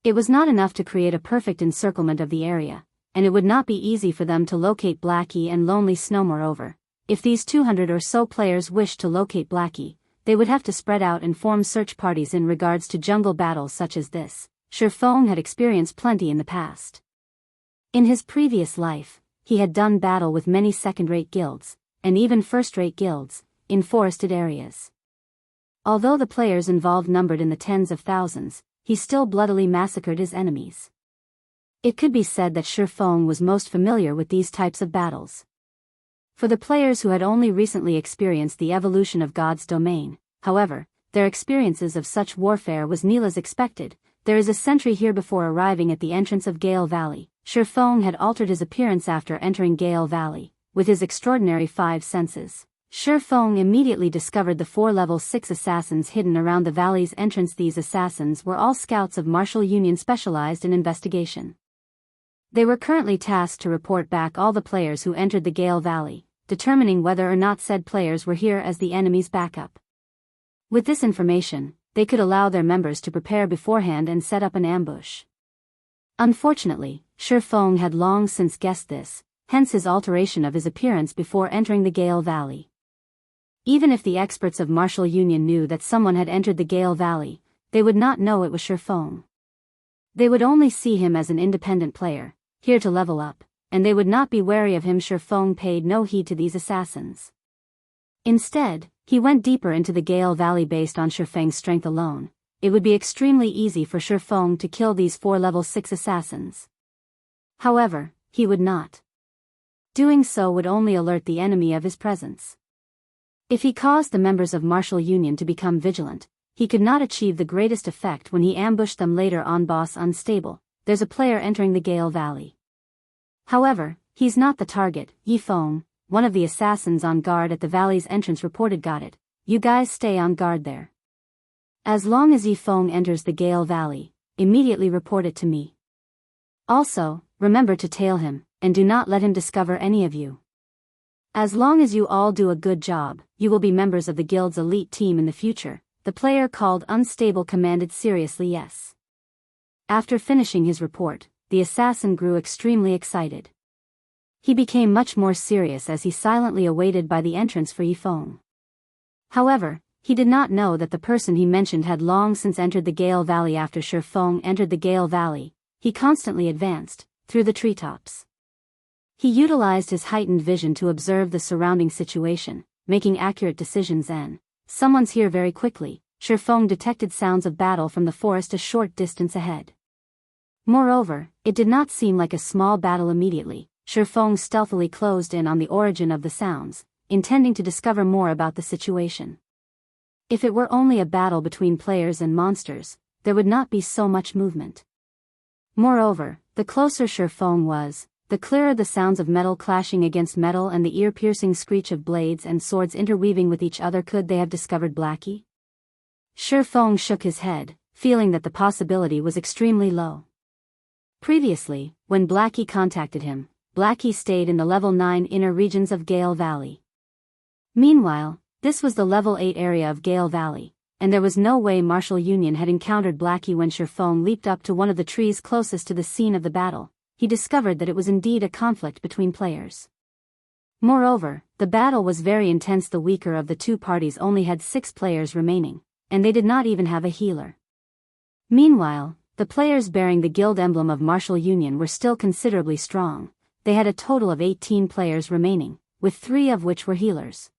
It was not enough to create a perfect encirclement of the area, and it would not be easy for them to locate Blackie and Lonely Snow. Moreover, if these 200 or so players wished to locate Blackie, they would have to spread out and form search parties. In regards to jungle battles such as this, Ye Feng had experienced plenty in the past. In his previous life, he had done battle with many second-rate guilds, and even first-rate guilds, in forested areas. Although the players involved numbered in the tens of thousands, he still bloodily massacred his enemies. It could be said that Ye Feng was most familiar with these types of battles. For the players who had only recently experienced the evolution of God's domain, however, their experiences of such warfare was nearly as expected. There is a sentry here. Before arriving at the entrance of Gale Valley, Ye Feng had altered his appearance after entering Gale Valley. With his extraordinary 5 senses, Ye Feng immediately discovered the 4 level 6 assassins hidden around the valley's entrance. These assassins were all scouts of Martial Union specialized in investigation. They were currently tasked to report back all the players who entered the Gale Valley, determining whether or not said players were here as the enemy's backup. With this information, they could allow their members to prepare beforehand and set up an ambush. Unfortunately, Ye Feng had long since guessed this, hence his alteration of his appearance before entering the Gale Valley. Even if the experts of Martial Union knew that someone had entered the Gale Valley, they would not know it was Ye Feng. They would only see him as an independent player, here to level up, and they would not be wary of him. Ye Feng paid no heed to these assassins. Instead, he went deeper into the Gale Valley. Based on Ye Feng's strength alone, it would be extremely easy for Ye Feng to kill these 4 level 6 assassins. However, he would not. Doing so would only alert the enemy of his presence. If he caused the members of Martial Union to become vigilant, he could not achieve the greatest effect when he ambushed them later on. Boss unstable, there's a player entering the Gale Valley. However, he's not the target. Ye Feng, one of the assassins on guard at the valley's entrance, reported. Got it. You guys stay on guard there. As long as Ye Feng enters the Gale Valley, immediately report it to me. Also, remember to tail him, and do not let him discover any of you. As long as you all do a good job, you will be members of the guild's elite team in the future, the player called Unstable commanded. Seriously, yes. After finishing his report, the assassin grew extremely excited. He became much more serious as he silently awaited by the entrance for Ye Feng. However, he did not know that the person he mentioned had long since entered the Gale Valley. After Ye Feng entered the Gale Valley, he constantly advanced through the treetops. He utilized his heightened vision to observe the surrounding situation, making accurate decisions. And someone's here. Very quickly, Ye Feng detected sounds of battle from the forest a short distance ahead. Moreover, it did not seem like a small battle. Immediately, Ye Feng stealthily closed in on the origin of the sounds, intending to discover more about the situation. If it were only a battle between players and monsters, there would not be so much movement. Moreover, the closer Ye Feng was, the clearer the sounds of metal clashing against metal and the ear-piercing screech of blades and swords interweaving with each other. Could they have discovered Blackie? Ye Feng shook his head, feeling that the possibility was extremely low. Previously, when Blackie contacted him, Blackie stayed in the level 9 inner regions of Gale Valley. Meanwhile, this was the level 8 area of Gale Valley, and there was no way Martial Union had encountered Blackie. When Ye Feng leaped up to one of the trees closest to the scene of the battle, he discovered that it was indeed a conflict between players. Moreover, the battle was very intense. The weaker of the two parties only had 6 players remaining, and they did not even have a healer. Meanwhile, the players bearing the guild emblem of Martial Union were still considerably strong. They had a total of 18 players remaining, with 3 of which were healers.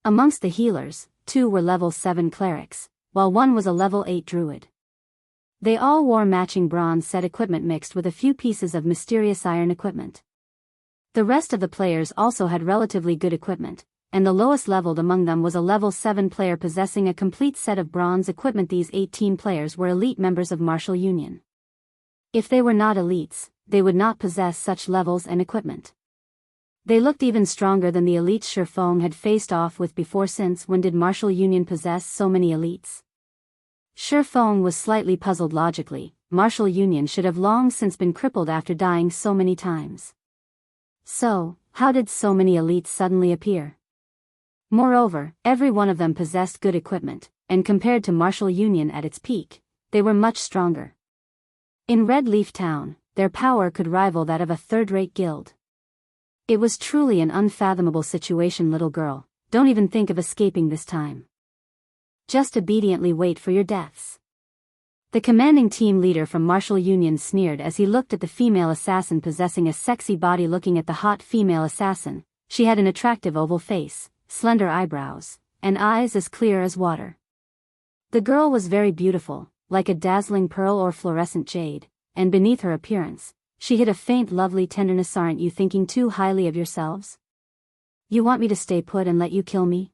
Amongst the healers, 2 were level 7 clerics, while 1 was a level 8 druid. They all wore matching bronze set equipment mixed with a few pieces of mysterious iron equipment. The rest of the players also had relatively good equipment, and the lowest leveled among them was a level 7 player possessing a complete set of bronze equipment. These 18 players were elite members of Martial Union. If they were not elites, they would not possess such levels and equipment. They looked even stronger than the elites Ye Feng had faced off with before. Since when did Martial Union possess so many elites? Ye Feng was slightly puzzled. Logically, Martial Union should have long since been crippled after dying so many times. So, how did so many elites suddenly appear? Moreover, every one of them possessed good equipment, and compared to Martial Union at its peak, they were much stronger. In Red Leaf Town, their power could rival that of a third-rate guild. It was truly an unfathomable situation. Little girl, don't even think of escaping this time. Just obediently wait for your deaths. The commanding team leader from Martial Union sneered as he looked at the female assassin possessing a sexy body. Looking at the hot female assassin, she had an attractive oval face, slender eyebrows, and eyes as clear as water. The girl was very beautiful, like a dazzling pearl or fluorescent jade, and beneath her appearance, she hid a faint lovely tenderness. Aren't you thinking too highly of yourselves? You want me to stay put and let you kill me?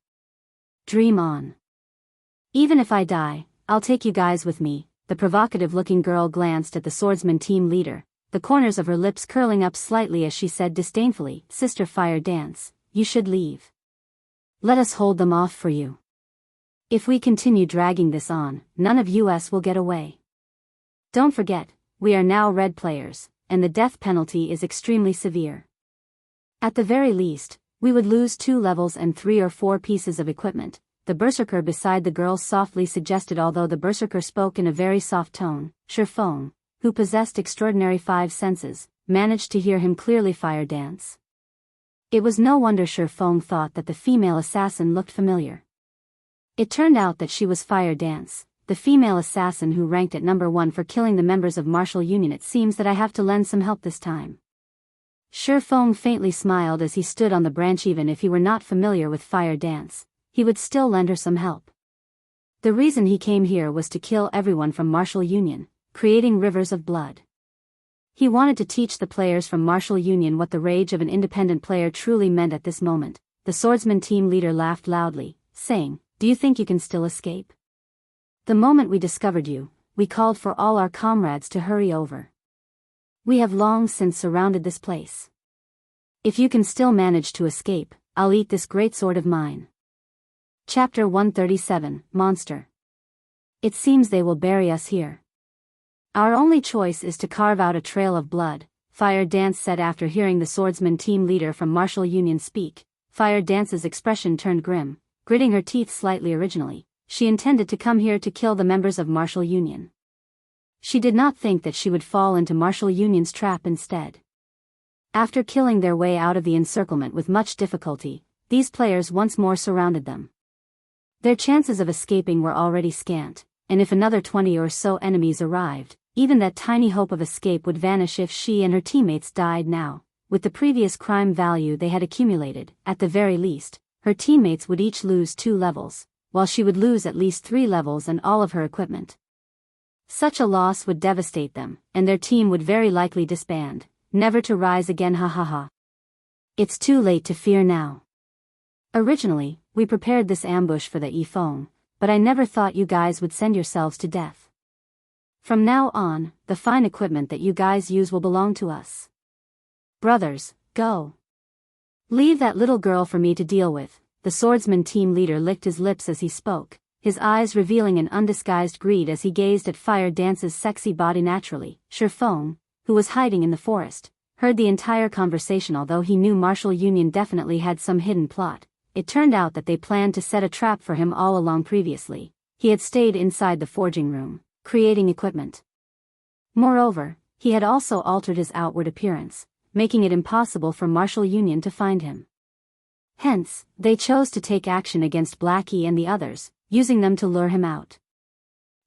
Dream on. Even if I die, I'll take you guys with me. The provocative-looking girl glanced at the swordsman team leader, the corners of her lips curling up slightly as she said disdainfully, Sister Fire Dance, you should leave. Let us hold them off for you. If we continue dragging this on, none of us will get away. Don't forget, we are now red players, and the death penalty is extremely severe. At the very least, we would lose 2 levels and 3 or 4 pieces of equipment, the berserker beside the girl softly suggested. Although the berserker spoke in a very soft tone, Ye Feng, who possessed extraordinary 5 senses, managed to hear him clearly. Fire Dance. It was no wonder Ye Feng thought that the female assassin looked familiar. It turned out that she was Fire Dance, the female assassin who ranked at number 1 for killing the members of Martial Union. It seems that I have to lend some help this time. Ye Feng faintly smiled as he stood on the branch. Even if he were not familiar with Fire Dance, he would still lend her some help. The reason he came here was to kill everyone from Martial Union, creating rivers of blood. He wanted to teach the players from Martial Union what the rage of an independent player truly meant. At this moment, the swordsman team leader laughed loudly, saying, Do you think you can still escape? The moment we discovered you, we called for all our comrades to hurry over. We have long since surrounded this place. If you can still manage to escape, I'll eat this great sword of mine. Chapter 137, Monster. It seems they will bury us here. Our only choice is to carve out a trail of blood, Fire Dance said after hearing the swordsman team leader from Martial Union speak. Fire Dance's expression turned grim, gritting her teeth slightly. Originally, she intended to come here to kill the members of Martial Union. She did not think that she would fall into Martial Union's trap instead. After killing their way out of the encirclement with much difficulty, these players once more surrounded them. Their chances of escaping were already scant, and if another 20 or so enemies arrived, even that tiny hope of escape would vanish if she and her teammates died now. With the previous crime value they had accumulated, at the very least, her teammates would each lose 2 levels, while she would lose at least 3 levels and all of her equipment. Such a loss would devastate them, and their team would very likely disband, never to rise again. Ha ha ha. It's too late to fear now. Originally, we prepared this ambush for the Ye Feng, but I never thought you guys would send yourselves to death. From now on, the fine equipment that you guys use will belong to us. Brothers, go. Leave that little girl for me to deal with. The swordsman team leader licked his lips as he spoke, his eyes revealing an undisguised greed as he gazed at Fire Dance's sexy body. Naturally, Ye Feng, who was hiding in the forest, heard the entire conversation. Although he knew Martial Union definitely had some hidden plot, it turned out that they planned to set a trap for him all along. Previously, he had stayed inside the forging room, creating equipment. Moreover, he had also altered his outward appearance, making it impossible for Martial Union to find him. Hence, they chose to take action against Blackie and the others, using them to lure him out.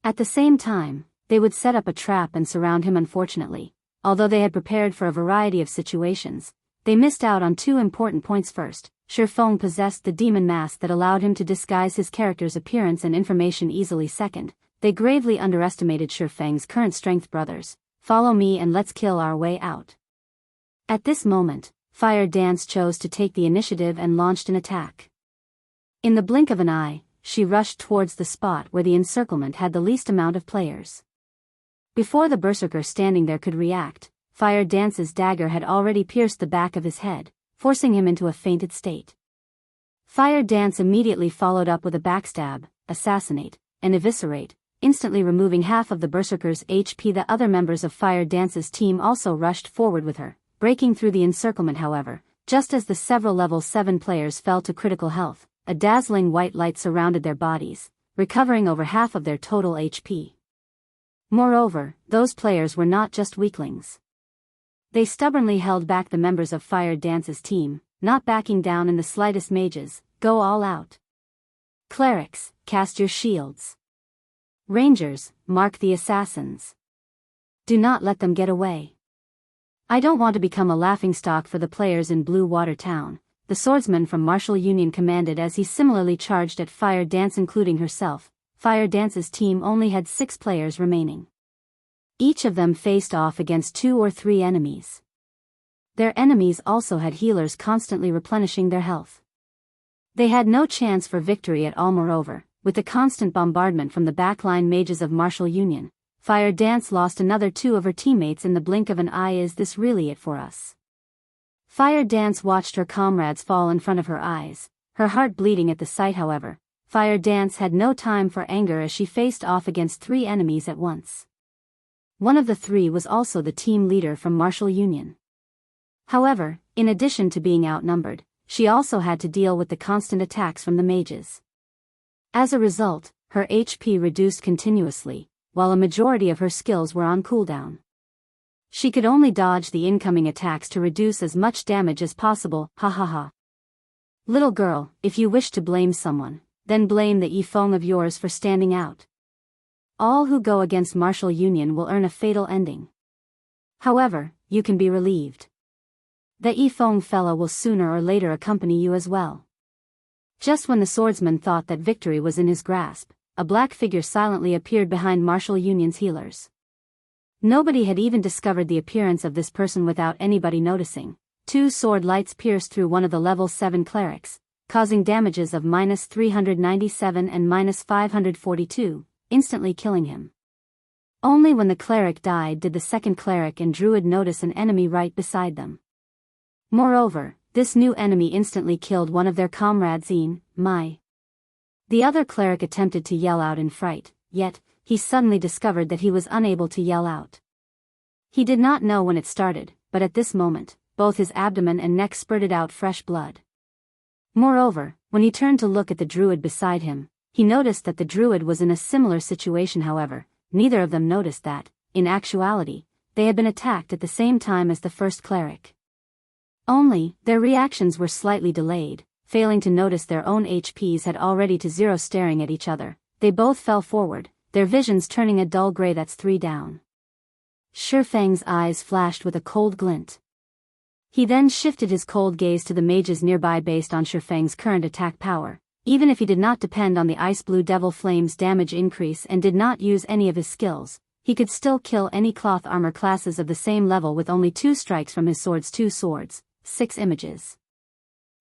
At the same time, they would set up a trap and surround him. Unfortunately, although they had prepared for a variety of situations, they missed out on 2 important points. First, Ye Feng possessed the demon mask that allowed him to disguise his character's appearance and information easily. Second, they gravely underestimated Ye Feng's current strength. Brothers, follow me and let's kill our way out. At this moment, Fire Dance chose to take the initiative and launched an attack. In the blink of an eye, she rushed towards the spot where the encirclement had the least amount of players. Before the berserker standing there could react, Fire Dance's dagger had already pierced the back of his head, forcing him into a fainted state. Fire Dance immediately followed up with a backstab, assassinate, and eviscerate, instantly removing half of the berserker's HP. The other members of Fire Dance's team also rushed forward with her, breaking through the encirclement. However, just as the several level 7 players fell to critical health, a dazzling white light surrounded their bodies, recovering over half of their total HP. Moreover, those players were not just weaklings. They stubbornly held back the members of Fire Dance's team, not backing down in the slightest. Mages, go all out. Clerics, cast your shields. Rangers, mark the assassins. Do not let them get away. I don't want to become a laughingstock for the players in Blue Water Town, the swordsman from Martial Union commanded as he similarly charged at Fire Dance, including herself. Fire Dance's team only had 6 players remaining. Each of them faced off against 2 or 3 enemies. Their enemies also had healers constantly replenishing their health. They had no chance for victory at all. Moreover, with the constant bombardment from the backline mages of Martial Union, Fire Dance lost another 2 of her teammates in the blink of an eye. Is this really it for us? Fire Dance watched her comrades fall in front of her eyes, her heart bleeding at the sight. However, Fire Dance had no time for anger as she faced off against 3 enemies at once. One of the 3 was also the team leader from Martial Union. However, in addition to being outnumbered, she also had to deal with the constant attacks from the mages. As a result, her HP reduced continuously, while a majority of her skills were on cooldown. She could only dodge the incoming attacks to reduce as much damage as possible. Ha ha ha. Little girl, if you wish to blame someone, then blame the Ye Feng of yours for standing out. All who go against Martial Union will earn a fatal ending. However, you can be relieved. The Ye Feng fellow will sooner or later accompany you as well. Just when the swordsman thought that victory was in his grasp, a black figure silently appeared behind Martial Union's healers. Nobody had even discovered the appearance of this person without anybody noticing. 2 sword lights pierced through one of the level 7 clerics, causing damages of -397 and -542, instantly killing him. Only when the cleric died did the second cleric and druid notice an enemy right beside them. Moreover, this new enemy instantly killed one of their comrades. My. The other cleric attempted to yell out in fright, yet, he suddenly discovered that he was unable to yell out. He did not know when it started, but at this moment, both his abdomen and neck spurted out fresh blood. Moreover, when he turned to look at the druid beside him, he noticed that the druid was in a similar situation. However, neither of them noticed that, in actuality, they had been attacked at the same time as the first cleric. Only, their reactions were slightly delayed, failing to notice their own HPs had already to 0. Staring at each other, they both fell forward, their visions turning a dull gray. That's 3 down. Shifeng's eyes flashed with a cold glint. He then shifted his cold gaze to the mages nearby. Based on Shifeng's current attack power, even if he did not depend on the Ice Blue Devil Flame's damage increase and did not use any of his skills, he could still kill any cloth armor classes of the same level with only 2 strikes from his swords. 2 swords, 6 images.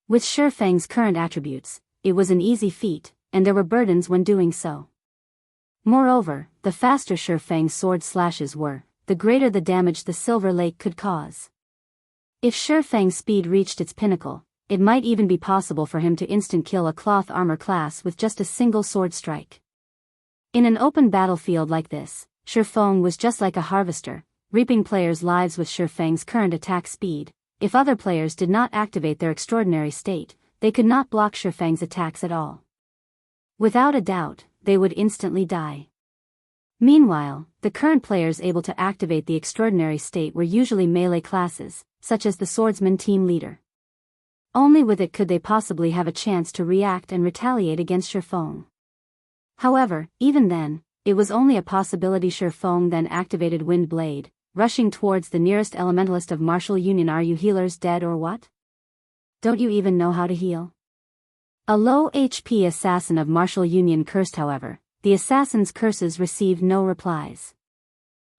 With Shifeng's current attributes, it was an easy feat, and there were burdens when doing so. Moreover, the faster Shifeng's sword slashes were, the greater the damage the Silver Lake could cause. If Shifeng's speed reached its pinnacle, it might even be possible for him to instant kill a cloth armor class with just a single sword strike. In an open battlefield like this, Shifeng was just like a harvester, reaping players' lives with Shifeng's current attack speed. If other players did not activate their extraordinary state, they could not block Shifeng's attacks at all. Without a doubt, they would instantly die. Meanwhile, the current players able to activate the extraordinary state were usually melee classes, such as the swordsman team leader. Only with it could they possibly have a chance to react and retaliate against Shifeng. However, even then, it was only a possibility. Shifeng then activated Wind Blade, rushing towards the nearest elementalist of Martial Union. Are you healers dead or what? Don't you even know how to heal? A low HP assassin of Martial Union cursed. However, the assassin's curses received no replies.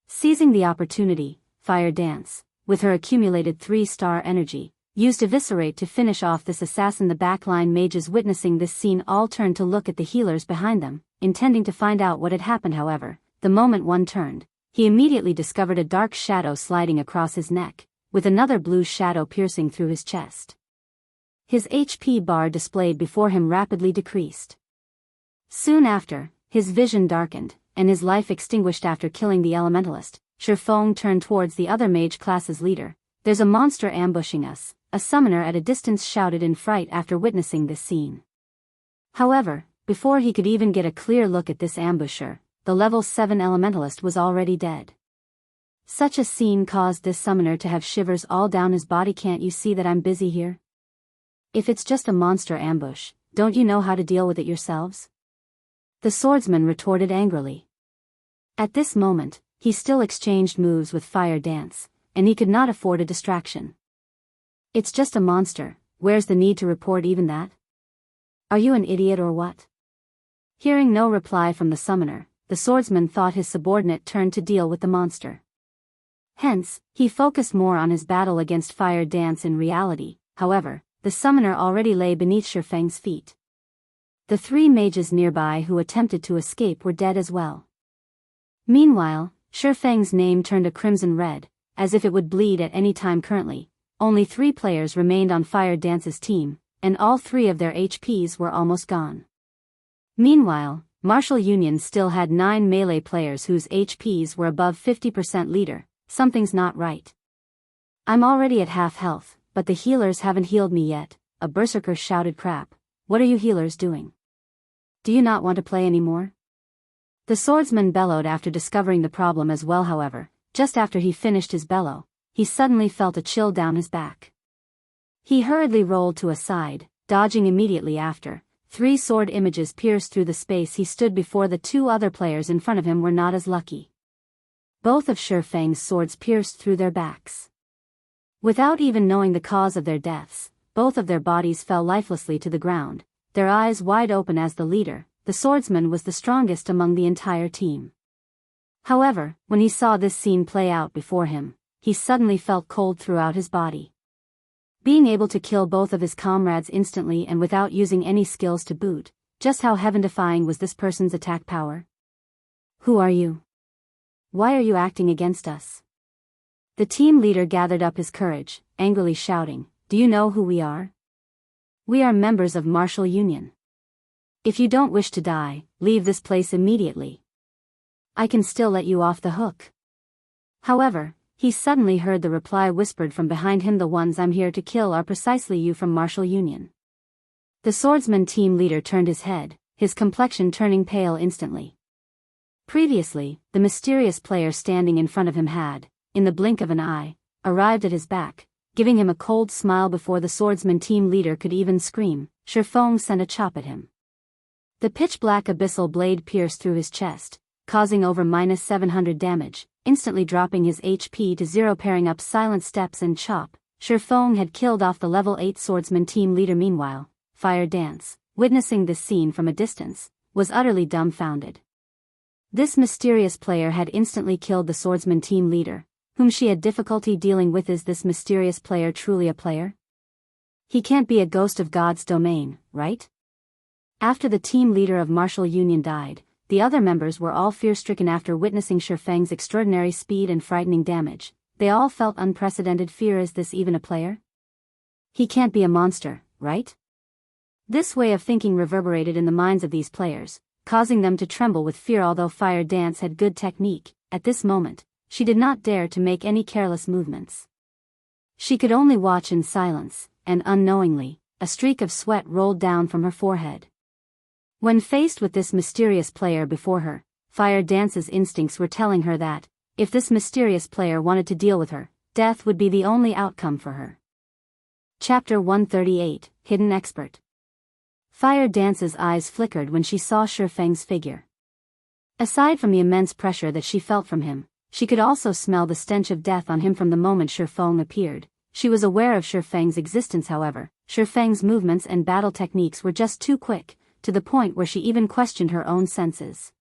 Seizing the opportunity, Fire Dance, with her accumulated 3-star energy, used Eviscerate to finish off this assassin. The backline mages witnessing this scene all turned to look at the healers behind them, intending to find out what had happened. However, the moment one turned, he immediately discovered a dark shadow sliding across his neck, with another blue shadow piercing through his chest. His HP bar displayed before him rapidly decreased. Soon after, his vision darkened, and his life extinguished. After killing the elementalist, Shifeng turned towards the other mage class's leader. There's a monster ambushing us, a summoner at a distance shouted in fright after witnessing this scene. However, before he could even get a clear look at this ambusher, the level 7 elementalist was already dead. Such a scene caused this summoner to have shivers all down his body. Can't you see that I'm busy here? If it's just a monster ambush, don't you know how to deal with it yourselves? The swordsman retorted angrily. At this moment, he still exchanged moves with Fire Dance, and he could not afford a distraction. It's just a monster, where's the need to report even that? Are you an idiot or what? Hearing no reply from the summoner, the swordsman thought his subordinate turned to deal with the monster. Hence, he focused more on his battle against Fire Dance. In reality, however, the summoner already lay beneath Ye Feng's feet. The 3 mages nearby who attempted to escape were dead as well. Meanwhile, Ye Feng's name turned a crimson red, as if it would bleed at any time. Currently, only 3 players remained on Fire Dance's team, and all 3 of their HPs were almost gone. Meanwhile, Martial Union still had 9 melee players whose HPs were above 50%. Leader, something's not right. I'm already at half health, but the healers haven't healed me yet, a berserker shouted. Crap, what are you healers doing? Do you not want to play anymore? The swordsman bellowed after discovering the problem as well. However, just after he finished his bellow, he suddenly felt a chill down his back. He hurriedly rolled to a side, dodging immediately after. 3 sword images pierced through the space he stood before. The 2 other players in front of him were not as lucky. Both of Ye Feng's swords pierced through their backs. Without even knowing the cause of their deaths, both of their bodies fell lifelessly to the ground, their eyes wide open. As the leader, the swordsman was the strongest among the entire team. However, when he saw this scene play out before him, he suddenly felt cold throughout his body. Being able to kill both of his comrades instantly and without using any skills to boot, just how heaven-defying was this person's attack power? Who are you? Why are you acting against us? The team leader gathered up his courage, angrily shouting, Do you know who we are? We are members of Martial Union. If you don't wish to die, leave this place immediately. I can still let you off the hook. However, he suddenly heard the reply whispered from behind him. The ones I'm here to kill are precisely you from Martial Union. The swordsman team leader turned his head, his complexion turning pale instantly. Previously, the mysterious player standing in front of him had, in the blink of an eye, arrived at his back, giving him a cold smile before the swordsman team leader could even scream. Ye Feng sent a chop at him. The pitch-black abyssal blade pierced through his chest, causing over -700 damage, instantly dropping his HP to 0. Pairing up silent steps and chop, Ye Feng had killed off the level 8 swordsman team leader. Meanwhile, Fire Dance, witnessing this scene from a distance, was utterly dumbfounded. This mysterious player had instantly killed the swordsman team leader, whom she had difficulty dealing with. Is this mysterious player truly a player? He can't be a ghost of God's domain, right? After the team leader of Martial Union died, the other members were all fear-stricken. After witnessing Ye Feng's extraordinary speed and frightening damage, they all felt unprecedented fear. Is this even a player? He can't be a monster, right? This way of thinking reverberated in the minds of these players, causing them to tremble with fear. Although Fire Dance had good technique, at this moment, she did not dare to make any careless movements. She could only watch in silence, and unknowingly, a streak of sweat rolled down from her forehead. When faced with this mysterious player before her, Fire Dance's instincts were telling her that, if this mysterious player wanted to deal with her, death would be the only outcome for her. Chapter 138, Hidden Expert. Fire Dance's eyes flickered when she saw Ye Feng's figure. Aside from the immense pressure that she felt from him, she could also smell the stench of death on him from the moment Ye Feng appeared. She was aware of Ye Feng's existence. However, Ye Feng's movements and battle techniques were just too quick, to the point where she even questioned her own senses.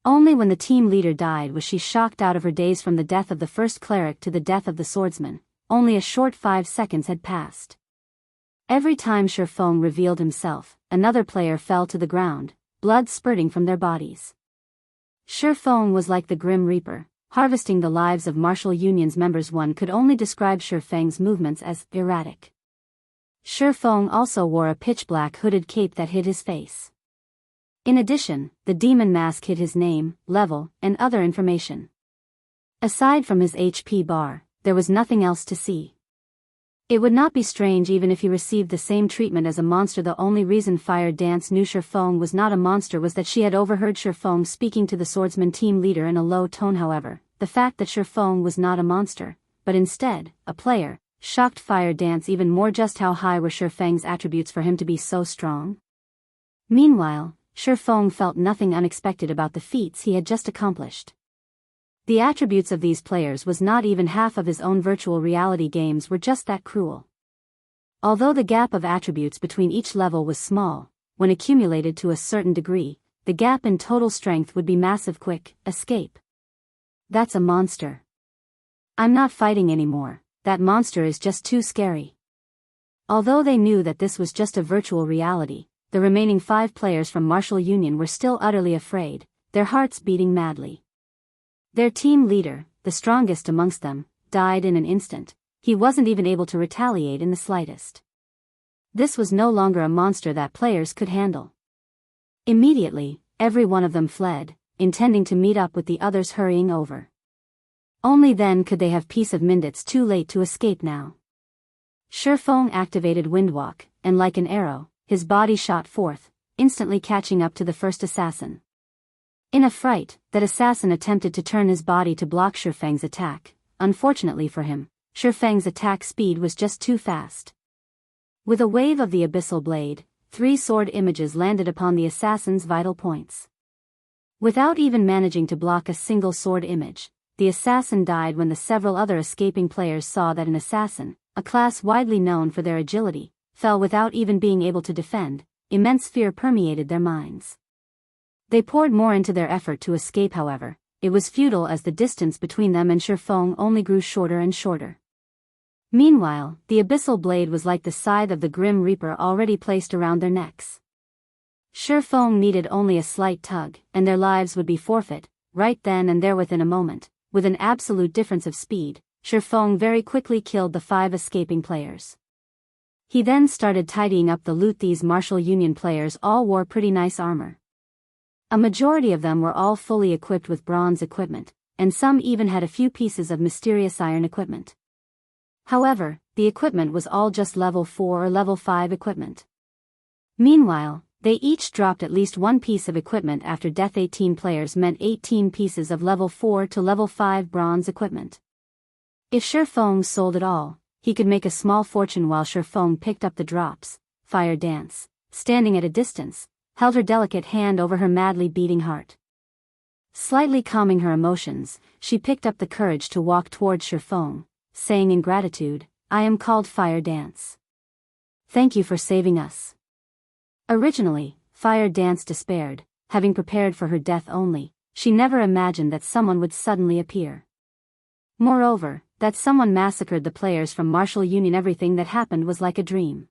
Only when the team leader died was she shocked out of her daze. From the death of the first cleric to the death of the swordsman, only a short 5 seconds had passed. Every time Ye Feng revealed himself, another player fell to the ground, blood spurting from their bodies. Ye Feng was like the Grim Reaper, harvesting the lives of Martial Union's members. One could only describe Ye Feng's movements as erratic. Ye Feng also wore a pitch-black hooded cape that hid his face. In addition, the demon mask hid his name, level, and other information. Aside from his HP bar, there was nothing else to see. It would not be strange even if he received the same treatment as a monster. The only reason Fire Dance knew Ye Feng was not a monster was that she had overheard Ye Feng speaking to the swordsman team leader in a low tone. However, the fact that Ye Feng was not a monster, but instead, a player, shocked Fire Dance even more. Just how high were Ye Feng's attributes for him to be so strong? Meanwhile, Ye Feng felt nothing unexpected about the feats he had just accomplished. The attributes of these players was not even half of his own virtual reality games were just that cruel. Although the gap of attributes between each level was small, when accumulated to a certain degree, the gap in total strength would be massive. Quick, escape. That's a monster. I'm not fighting anymore, that monster is just too scary. Although they knew that this was just a virtual reality, the remaining 5 players from Martial Union were still utterly afraid, their hearts beating madly. Their team leader, the strongest amongst them, died in an instant. He wasn't even able to retaliate in the slightest. This was no longer a monster that players could handle. Immediately, every one of them fled, intending to meet up with the others hurrying over. Only then could they have peace of mind. It's too late to escape now. Ye Feng activated Windwalk, and like an arrow, his body shot forth, instantly catching up to the first assassin. In a fright, that assassin attempted to turn his body to block Ye Feng's attack. Unfortunately for him, Ye Feng's attack speed was just too fast. With a wave of the abyssal blade, 3 sword images landed upon the assassin's vital points. Without even managing to block a single sword image, the assassin died when the several other escaping players saw that an assassin, a class widely known for their agility, fell without even being able to defend. Immense fear permeated their minds. They poured more into their effort to escape. However, it was futile as the distance between them and Ye Feng only grew shorter and shorter. Meanwhile, the abyssal blade was like the scythe of the Grim Reaper already placed around their necks. Ye Feng needed only a slight tug, and their lives would be forfeit, right then and there within a moment. With an absolute difference of speed, Ye Feng very quickly killed the 5 escaping players. He then started tidying up the loot. These Martial Union players all wore pretty nice armor. A majority of them were all fully equipped with bronze equipment, and some even had a few pieces of mysterious iron equipment. However, the equipment was all just level 4 or level 5 equipment. Meanwhile, they each dropped at least 1 piece of equipment after death. 18 players meant 18 pieces of level 4 to level 5 bronze equipment. If Ye Feng sold it all, he could make a small fortune. While Ye Feng picked up the drops, Fire Dance, standing at a distance, held her delicate hand over her madly beating heart. Slightly calming her emotions, she picked up the courage to walk towards Ye Feng, saying in gratitude, "I am called Fire Dance. Thank you for saving us." Originally, Fire Dance despaired, having prepared for her death only. She never imagined that someone would suddenly appear. Moreover, that someone massacred the players from Martial Union. Everything that happened was like a dream.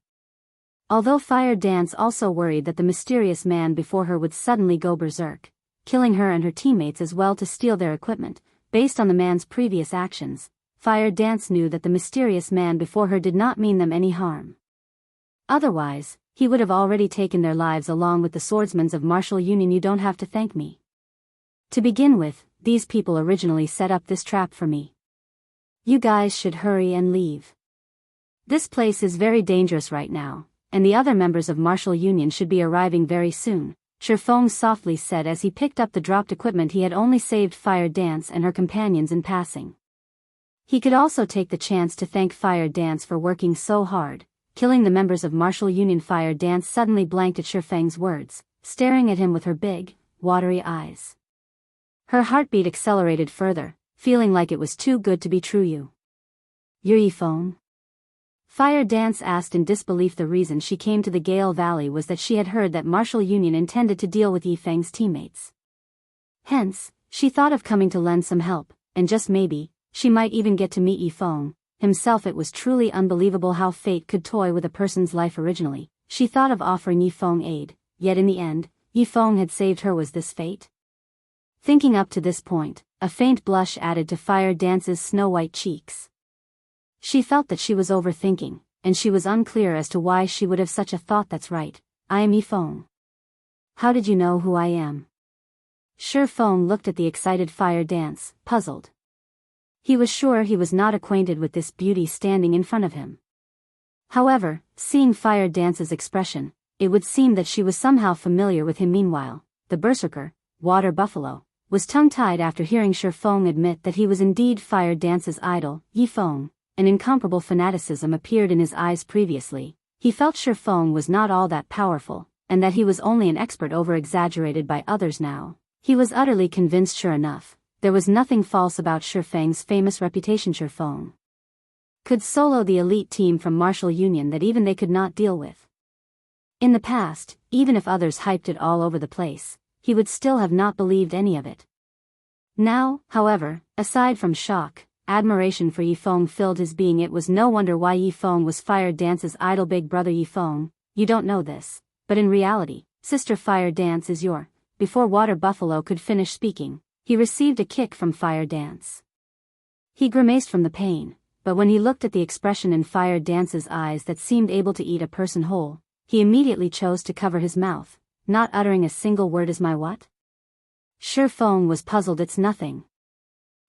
Although Fire Dance also worried that the mysterious man before her would suddenly go berserk, killing her and her teammates as well to steal their equipment, based on the man's previous actions, Fire Dance knew that the mysterious man before her did not mean them any harm. Otherwise, he would have already taken their lives along with the swordsmen of Martial Union. You don't have to thank me. To begin with, these people originally set up this trap for me. You guys should hurry and leave. This place is very dangerous right now, and the other members of Martial Union should be arriving very soon, Ye Feng softly said as he picked up the dropped equipment. He had only saved Fire Dance and her companions in passing. He could also take the chance to thank Fire Dance for working so hard, killing the members of Martial Union. Fire Dance suddenly blanked at Ye Feng's words, staring at him with her big, watery eyes. Her heartbeat accelerated further, feeling like it was too good to be true. You're Ye Feng? Fire Dance asked in disbelief. The reason she came to the Gale Valley was that she had heard that Martial Union intended to deal with Ye Feng's teammates. Hence, she thought of coming to lend some help, and just maybe, she might even get to meet Ye Feng himself. It was truly unbelievable how fate could toy with a person's life. Originally, she thought of offering Ye Feng aid, yet in the end, Ye Feng had saved her. Was this fate? Thinking up to this point, a faint blush added to Fire Dance's snow-white cheeks. She felt that she was overthinking, and she was unclear as to why she would have such a thought. That's right, I am Ye Feng. How did you know who I am? Ye Feng looked at the excited Fire Dance, puzzled. He was sure he was not acquainted with this beauty standing in front of him. However, seeing Fire Dance's expression, it would seem that she was somehow familiar with him. Meanwhile, the berserker, Water Buffalo, was tongue-tied after hearing Ye Feng admit that he was indeed Fire Dance's idol. Ye Feng, an incomparable fanaticism appeared in his eyes. Previously, he felt Ye Feng was not all that powerful, and that he was only an expert over-exaggerated by others. Now, he was utterly convinced. Sure enough, there was nothing false about Ye Feng's famous reputation. Ye Feng could solo the elite team from Martial Union that even they could not deal with. In the past, even if others hyped it all over the place, he would still have not believed any of it. Now, however, aside from shock, admiration for Ye Feng filled his being. It was no wonder why Ye Feng was Fire Dance's idol. Big brother Ye Feng, you don't know this, but in reality, Sister Fire Dance is your. Before Water Buffalo could finish speaking, he received a kick from Fire Dance. He grimaced from the pain, but when he looked at the expression in Fire Dance's eyes that seemed able to eat a person whole, he immediately chose to cover his mouth, not uttering a single word. Is my what? Ye Feng was puzzled. It's nothing.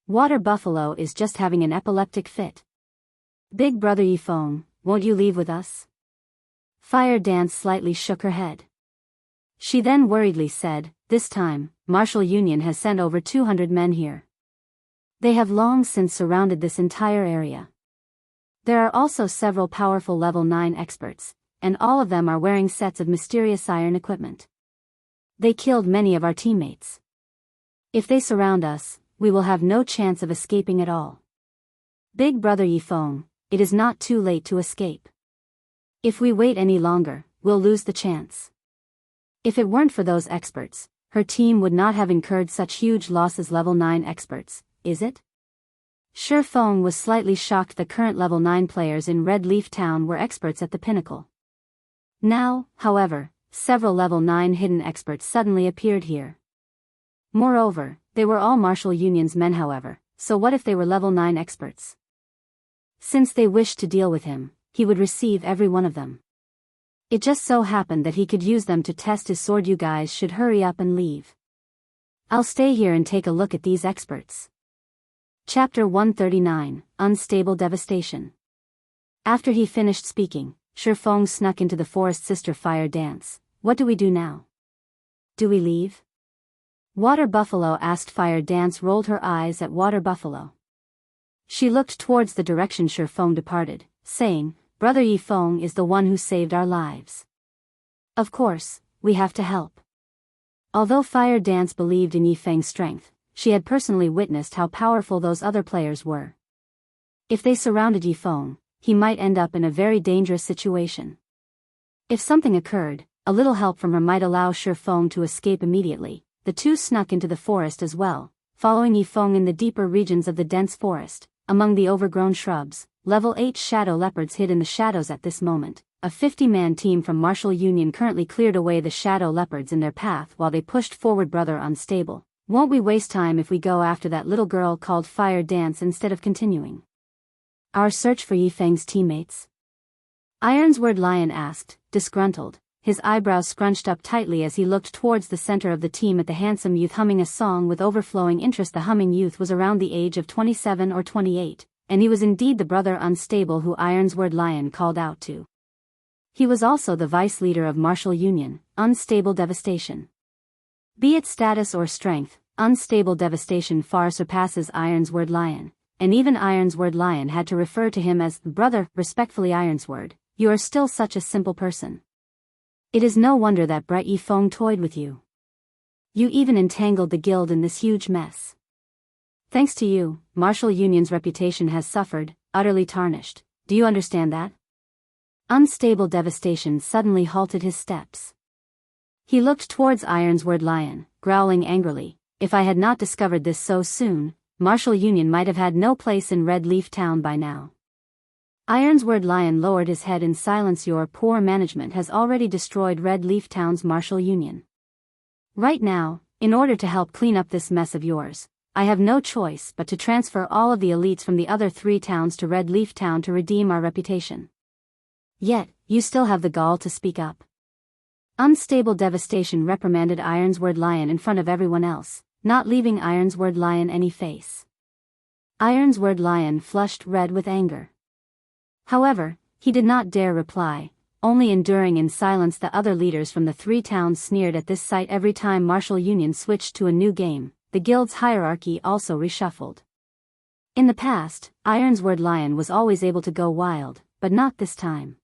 Water Buffalo is just having an epileptic fit. Big brother Ye Feng, won't you leave with us? Fire Dance slightly shook her head. She then worriedly said, this time, Martial Union has sent over 200 men here. They have long since surrounded this entire area. There are also several powerful level 9 experts, and all of them are wearing sets of mysterious iron equipment. They killed many of our teammates. If they surround us, we will have no chance of escaping at all. Big brother Ye Feng, it is not too late to escape. If we wait any longer, we'll lose the chance. If it weren't for those experts, her team would not have incurred such huge losses. Level 9 experts, is it? Ye Feng was slightly shocked. The current level 9 players in Red Leaf Town were experts at the pinnacle. Now, however, several level 9 hidden experts suddenly appeared here. Moreover, they were all Martial Union's men. However, so what if they were level 9 experts? Since they wished to deal with him, he would receive every one of them. It just so happened that he could use them to test his sword. You guys should hurry up and leave. I'll stay here and take a look at these experts. Chapter 139, Unstable Devastation. After he finished speaking, Ye Feng snuck into the forest. Sister Fire Dance, what do we do now? Do we leave? Water Buffalo asked. Fire Dance rolled her eyes at Water Buffalo. She looked towards the direction Ye Feng departed, saying, Brother Ye Feng is the one who saved our lives. Of course, we have to help. Although Fire Dance believed in Ye Feng's strength, she had personally witnessed how powerful those other players were. If they surrounded Ye Feng, he might end up in a very dangerous situation. If something occurred, a little help from her might allow Ye Feng to escape immediately. The two snuck into the forest as well, following Ye Feng in the deeper regions of the dense forest, among the overgrown shrubs. Level 8 shadow leopards hid in the shadows at this moment. A 50-man team from Martial Union currently cleared away the shadow leopards in their path while they pushed forward. Brother Unstable, won't we waste time if we go after that little girl called Fire Dance instead of continuing our search for Ye Feng's teammates? Ironsword Lion asked, disgruntled, his eyebrows scrunched up tightly as he looked towards the center of the team at the handsome youth humming a song with overflowing interest. The humming youth was around the age of 27 or 28, and he was indeed the brother Unstable who Ironsword Lion called out to. He was also the vice leader of Martial Union, Unstable Devastation. Be it status or strength, Unstable Devastation far surpasses Ironsword Lion, and even Ironsword Lion had to refer to him as brother. Respectfully Ironsword, you are still such a simple person. It is no wonder that bright Ye Feng toyed with you. You even entangled the guild in this huge mess. Thanks to you, Martial Union's reputation has suffered, utterly tarnished. Do you understand that? Unstable Devastation suddenly halted his steps. He looked towards Ironsword Lion, growling angrily, if I had not discovered this so soon, Martial Union might have had no place in Red Leaf Town by now. Ironsword Lion lowered his head in silence. Your poor management has already destroyed Red Leaf Town's Martial Union. Right now, in order to help clean up this mess of yours, I have no choice but to transfer all of the elites from the other 3 towns to Red Leaf Town to redeem our reputation. Yet, you still have the gall to speak up. Unstable Devastation reprimanded Ironsword Lion in front of everyone else, not leaving Ironsword Lion any face. Ironsword Lion flushed red with anger. However, he did not dare reply, only enduring in silence. The other leaders from the 3 towns sneered at this sight. Every time Martial Union switched to a new game, the guild's hierarchy also reshuffled. In the past, Ironsword Lion was always able to go wild, but not this time.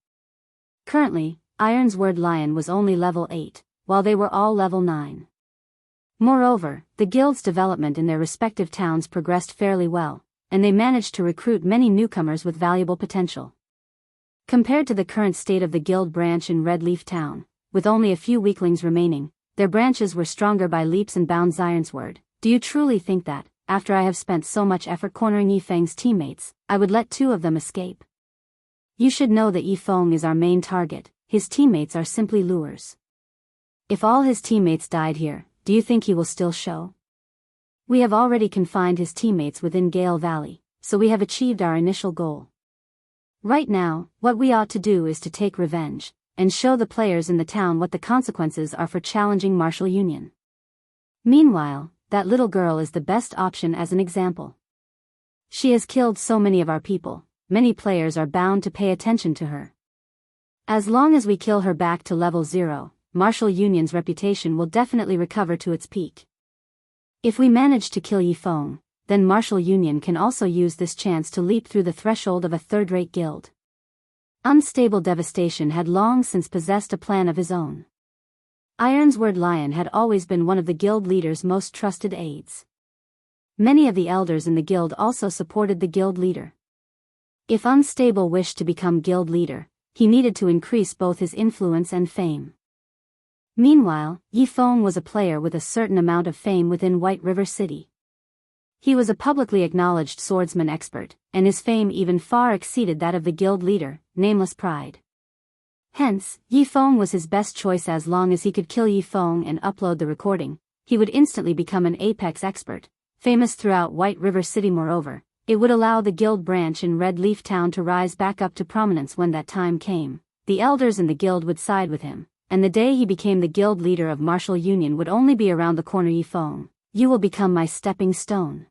Currently, Ironsword Lion was only level 8, while they were all level 9. Moreover, the guild's development in their respective towns progressed fairly well, and they managed to recruit many newcomers with valuable potential. Compared to the current state of the guild branch in Red Leaf Town, with only a few weaklings remaining, their branches were stronger by leaps and bounds. Ironsward, do you truly think that, after I have spent so much effort cornering Ye Feng's teammates, I would let 2 of them escape? You should know that Ye Feng is our main target, his teammates are simply lures. If all his teammates died here, do you think he will still show? We have already confined his teammates within Gale Valley, so we have achieved our initial goal. Right now, what we ought to do is to take revenge, and show the players in the town what the consequences are for challenging martial union. Meanwhile, that little girl is the best option as an example. She has killed so many of our people, many players are bound to pay attention to her. As long as we kill her back to level 0, martial union's reputation will definitely recover to its peak. If we manage to kill Ye Feng, then martial union can also use this chance to leap through the threshold of a third-rate guild. Unstable Devastation had long since possessed a plan of his own. Ironsward Lion had always been one of the guild leader's most trusted aides. Many of the elders in the guild also supported the guild leader. If Unstable wished to become guild leader, he needed to increase both his influence and fame. Meanwhile, Ye Feng was a player with a certain amount of fame within White River City. He was a publicly acknowledged swordsman expert, and his fame even far exceeded that of the guild leader, Nameless Pride. Hence, Ye Feng was his best choice. As long as he could kill Ye Feng and upload the recording, he would instantly become an apex expert, famous throughout White River City. Moreover, it would allow the guild branch in Red Leaf Town to rise back up to prominence when that time came. The elders in the guild would side with him, and the day he became the guild leader of martial union would only be around the corner. Ye Feng, you will become my stepping stone.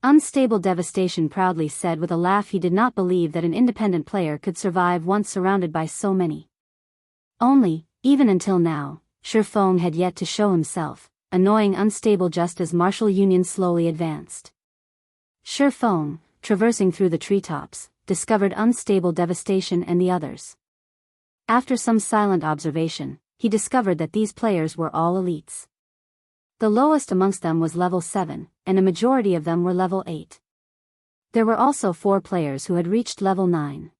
Unstable Devastation proudly said with a laugh. He did not believe that an independent player could survive once surrounded by so many. Only, even until now, Ye Feng had yet to show himself, annoying Unstable just as martial union slowly advanced. Ye Feng, traversing through the treetops, discovered Unstable Devastation and the others. After some silent observation, he discovered that these players were all elites. The lowest amongst them was level 7, and a majority of them were level 8. There were also 4 players who had reached level 9.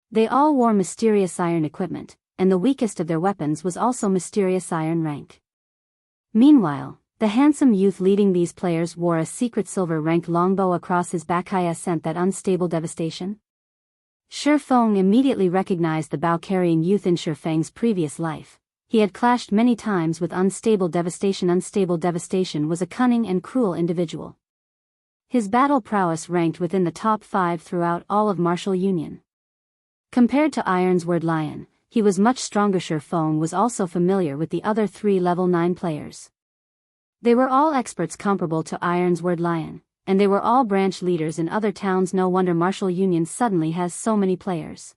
They all wore mysterious iron equipment, and the weakest of their weapons was also mysterious iron rank. Meanwhile, the handsome youth leading these players wore a secret silver rank longbow across his back. I sent that Unstable Devastation. Ye Feng immediately recognized the bow-carrying youth in Ye Feng's previous life. He had clashed many times with Unstable Devastation. Unstable Devastation was a cunning and cruel individual. His battle prowess ranked within the top 5 throughout all of martial union. Compared to Ironsward Lion, he was much stronger. Ye Feng was also familiar with the other 3 level 9 players. They were all experts comparable to Ironsward Lion, and they were all branch leaders in other towns. No wonder martial union suddenly has so many players.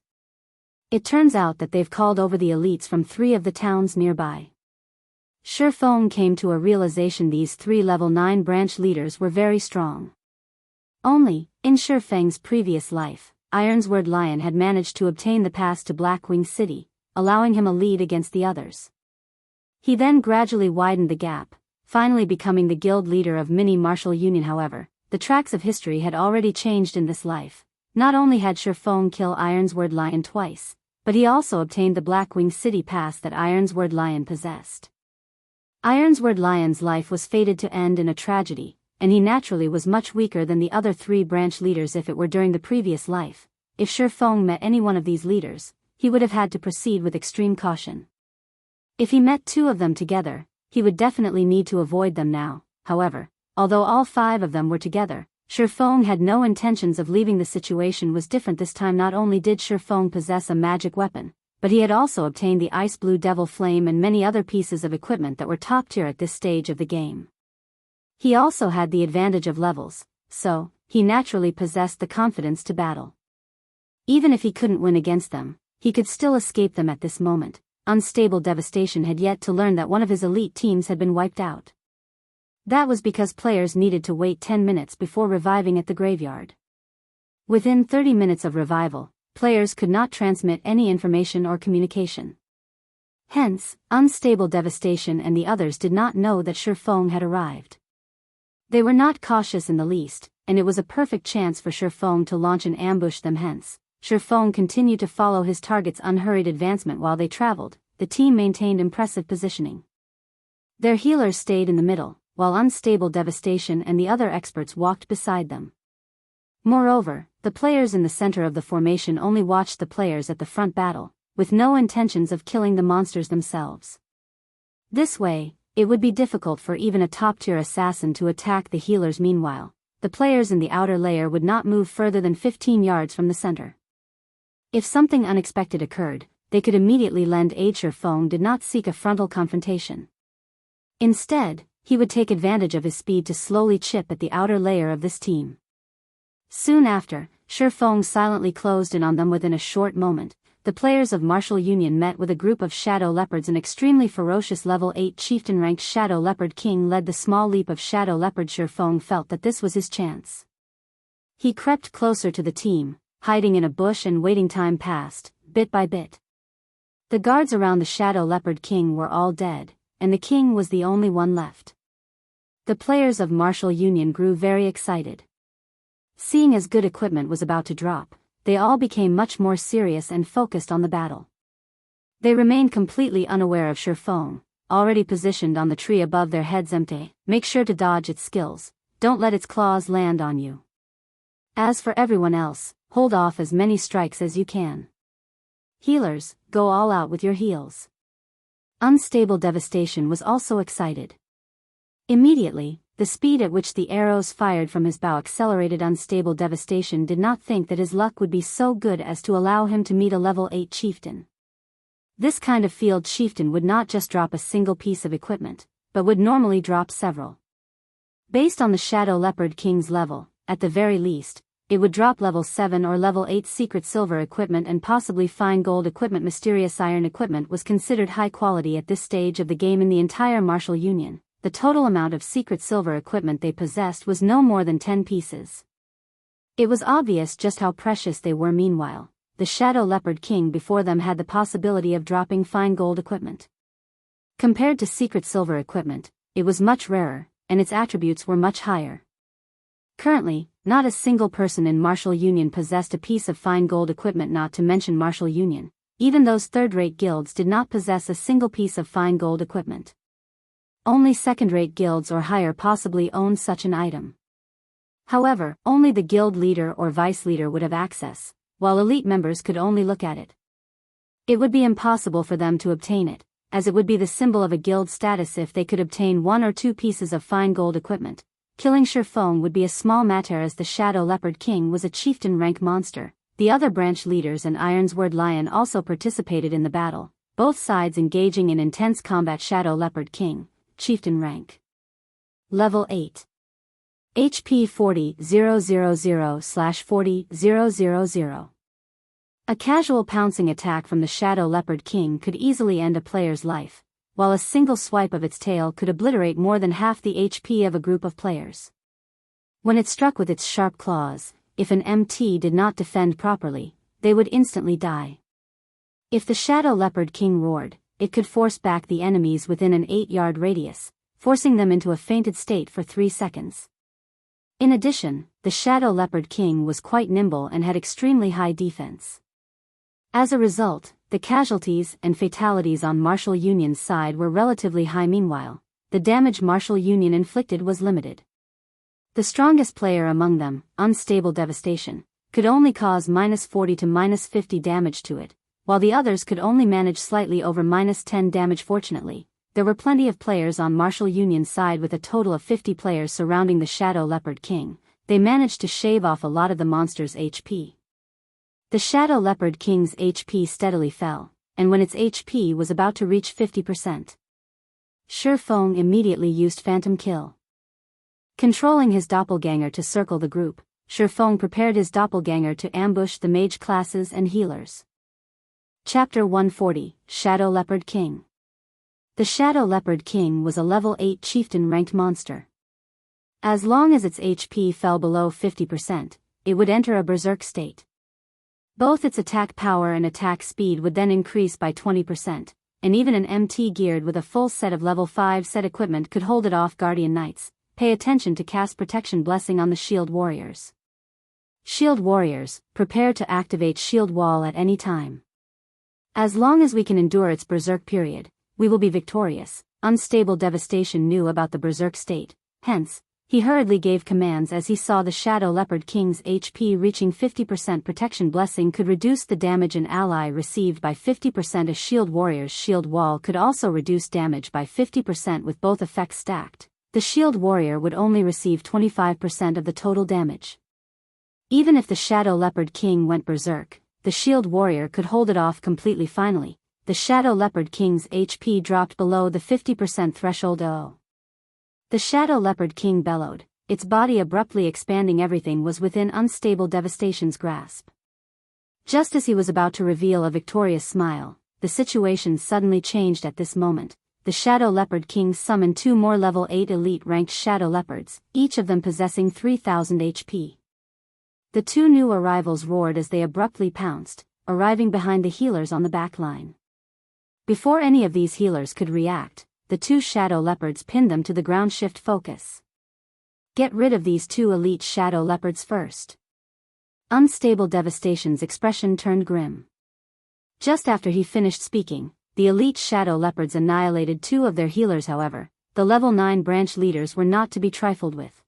It turns out that they've called over the elites from 3 of the towns nearby. Ye Feng came to a realization: these 3 level 9 branch leaders were very strong. Only, in Ye Feng's previous life, Ironsward Lion had managed to obtain the pass to Blackwing City, allowing him a lead against the others. He then gradually widened the gap, finally becoming the guild leader of mini martial union. However, the tracks of history had already changed in this life. Not only had Ye Feng killed Ironsward Lion twice, but he also obtained the Blackwing City pass that Ironsward Lion possessed. Ironsward Lion's life was fated to end in a tragedy, and he naturally was much weaker than the other 3 branch leaders. If it were during the previous life, if Ye Feng met any one of these leaders, he would have had to proceed with extreme caution. If he met 2 of them together, he would definitely need to avoid them now. However, although all 5 of them were together, Ye Feng had no intentions of leaving. The situation was different this time. Not only did Ye Feng possess a magic weapon, but he had also obtained the Ice Blue Devil Flame and many other pieces of equipment that were top tier at this stage of the game. He also had the advantage of levels, so he naturally possessed the confidence to battle. Even if he couldn't win against them, he could still escape them at this moment. Unstable Devastation had yet to learn that one of his elite teams had been wiped out. That was because players needed to wait 10 minutes before reviving at the graveyard. Within 30 minutes of revival, players could not transmit any information or communication. Hence, Unstable Devastation and the others did not know that Ye Feng had arrived. They were not cautious in the least, and it was a perfect chance for Ye Feng to launch and ambush them. Hence, Ye Feng continued to follow his target's unhurried advancement while they traveled. The team maintained impressive positioning. Their healers stayed in the middle, while Unstable Devastation and the other experts walked beside them. Moreover, the players in the center of the formation only watched the players at the front battle, with no intentions of killing the monsters themselves. This way, it would be difficult for even a top-tier assassin to attack the healers. Meanwhile, the players in the outer layer would not move further than 15 yards from the center. If something unexpected occurred, they could immediately lend aid. Shi Feng did not seek a frontal confrontation. Instead, he would take advantage of his speed to slowly chip at the outer layer of this team. Soon after, Shi Feng silently closed in on them. Within a short moment, the players of Martial Union met with a group of Shadow Leopards. An extremely ferocious level 8 chieftain-ranked Shadow Leopard King led the small leap of Shadow Leopard. Shi Feng felt that this was his chance. He crept closer to the team, hiding in a bush, and waiting. Time passed, bit by bit. The guards around the Shadow Leopard King were all dead, and the king was the only one left. The players of Martial Union grew very excited. Seeing as good equipment was about to drop, they all became much more serious and focused on the battle. They remained completely unaware of Shi Feng, already positioned on the tree above their heads. Empty. Make sure to dodge its skills, don't let its claws land on you. As for everyone else, hold off as many strikes as you can. Healers, go all out with your heals. Unstable Devastation was also excited. Immediately, the speed at which the arrows fired from his bow accelerated. Unstable Devastation did not think that his luck would be so good as to allow him to meet a level 8 chieftain. This kind of field chieftain would not just drop a single piece of equipment, but would normally drop several. Based on the Shadow Leopard King's level, at the very least, it would drop level 7 or level 8 secret silver equipment and possibly fine gold equipment. Mysterious iron equipment was considered high quality at this stage of the game in the entire Martial Union. The total amount of secret silver equipment they possessed was no more than 10 pieces. It was obvious just how precious they were. Meanwhile, the Shadow Leopard King before them had the possibility of dropping fine gold equipment. Compared to secret silver equipment, it was much rarer, and its attributes were much higher. Currently, not a single person in Martial Union possessed a piece of fine gold equipment. Not to mention Martial Union, even those third-rate guilds did not possess a single piece of fine gold equipment. Only second-rate guilds or higher possibly owned such an item. However, only the guild leader or vice leader would have access, while elite members could only look at it. It would be impossible for them to obtain it, as it would be the symbol of a guild status. If they could obtain 1 or 2 pieces of fine gold equipment, killing Shi Feng would be a small matter. As the Shadow Leopard King was a chieftain rank monster, the other branch leaders and Ironsword Lion also participated in the battle, both sides engaging in intense combat. Shadow Leopard King, chieftain rank. Level 8. HP 40,000/40,000. A casual pouncing attack from the Shadow Leopard King could easily end a player's life, while a single swipe of its tail could obliterate more than half the HP of a group of players. When it struck with its sharp claws, if an MT did not defend properly, they would instantly die. If the Shadow Leopard King roared, it could force back the enemies within an 8-yard radius, forcing them into a fainted state for 3 seconds. In addition, the Shadow Leopard King was quite nimble and had extremely high defense. As a result, the casualties and fatalities on Martial Union's side were relatively high. Meanwhile, the damage Martial Union inflicted was limited. The strongest player among them, Unstable Devastation, could only cause -40 to -50 damage to it, while the others could only manage slightly over -10 damage. Fortunately, there were plenty of players on Martial Union's side. With a total of 50 players surrounding the Shadow Leopard King, they managed to shave off a lot of the monster's HP. The Shadow Leopard King's HP steadily fell, and when its HP was about to reach 50%, Shi Feng immediately used Phantom Kill. Controlling his doppelganger to circle the group, Shi Feng prepared his doppelganger to ambush the mage classes and healers. Chapter 140, Shadow Leopard King. The Shadow Leopard King was a level 8 chieftain-ranked monster. As long as its HP fell below 50%, it would enter a berserk state. Both its attack power and attack speed would then increase by 20%, and even an MT geared with a full set of level 5 set equipment could hold it off. Guardian Knights, pay attention to cast Protection Blessing on the Shield Warriors. Shield Warriors, prepare to activate Shield Wall at any time. As long as we can endure its berserk period, we will be victorious. unstable Devastation knew about the berserk state, hence, he hurriedly gave commands as he saw the Shadow Leopard King's HP reaching 50%. Protection Blessing could reduce the damage an ally received by 50%. A Shield Warrior's Shield Wall could also reduce damage by 50% with both effects stacked. The Shield Warrior would only receive 25% of the total damage. Even if the Shadow Leopard King went berserk, the Shield Warrior could hold it off completely. Finally, the Shadow Leopard King's HP dropped below the 50% threshold. Oh! The Shadow Leopard King bellowed, its body abruptly expanding. Everything was within unstable Devastation's grasp. Just as he was about to reveal a victorious smile, the situation suddenly changed. At this moment, the Shadow Leopard King summoned 2 more level 8 elite-ranked Shadow Leopards, each of them possessing 3,000 HP. The 2 new arrivals roared as they abruptly pounced, arriving behind the healers on the back line. Before any of these healers could react, the 2 Shadow Leopards pinned them to the ground. Shift focus. Get rid of these 2 elite Shadow Leopards first. Unstable Devastation's expression turned grim. Just after he finished speaking, the elite Shadow Leopards annihilated 2 of their healers. However, the level 9 branch leaders were not to be trifled with.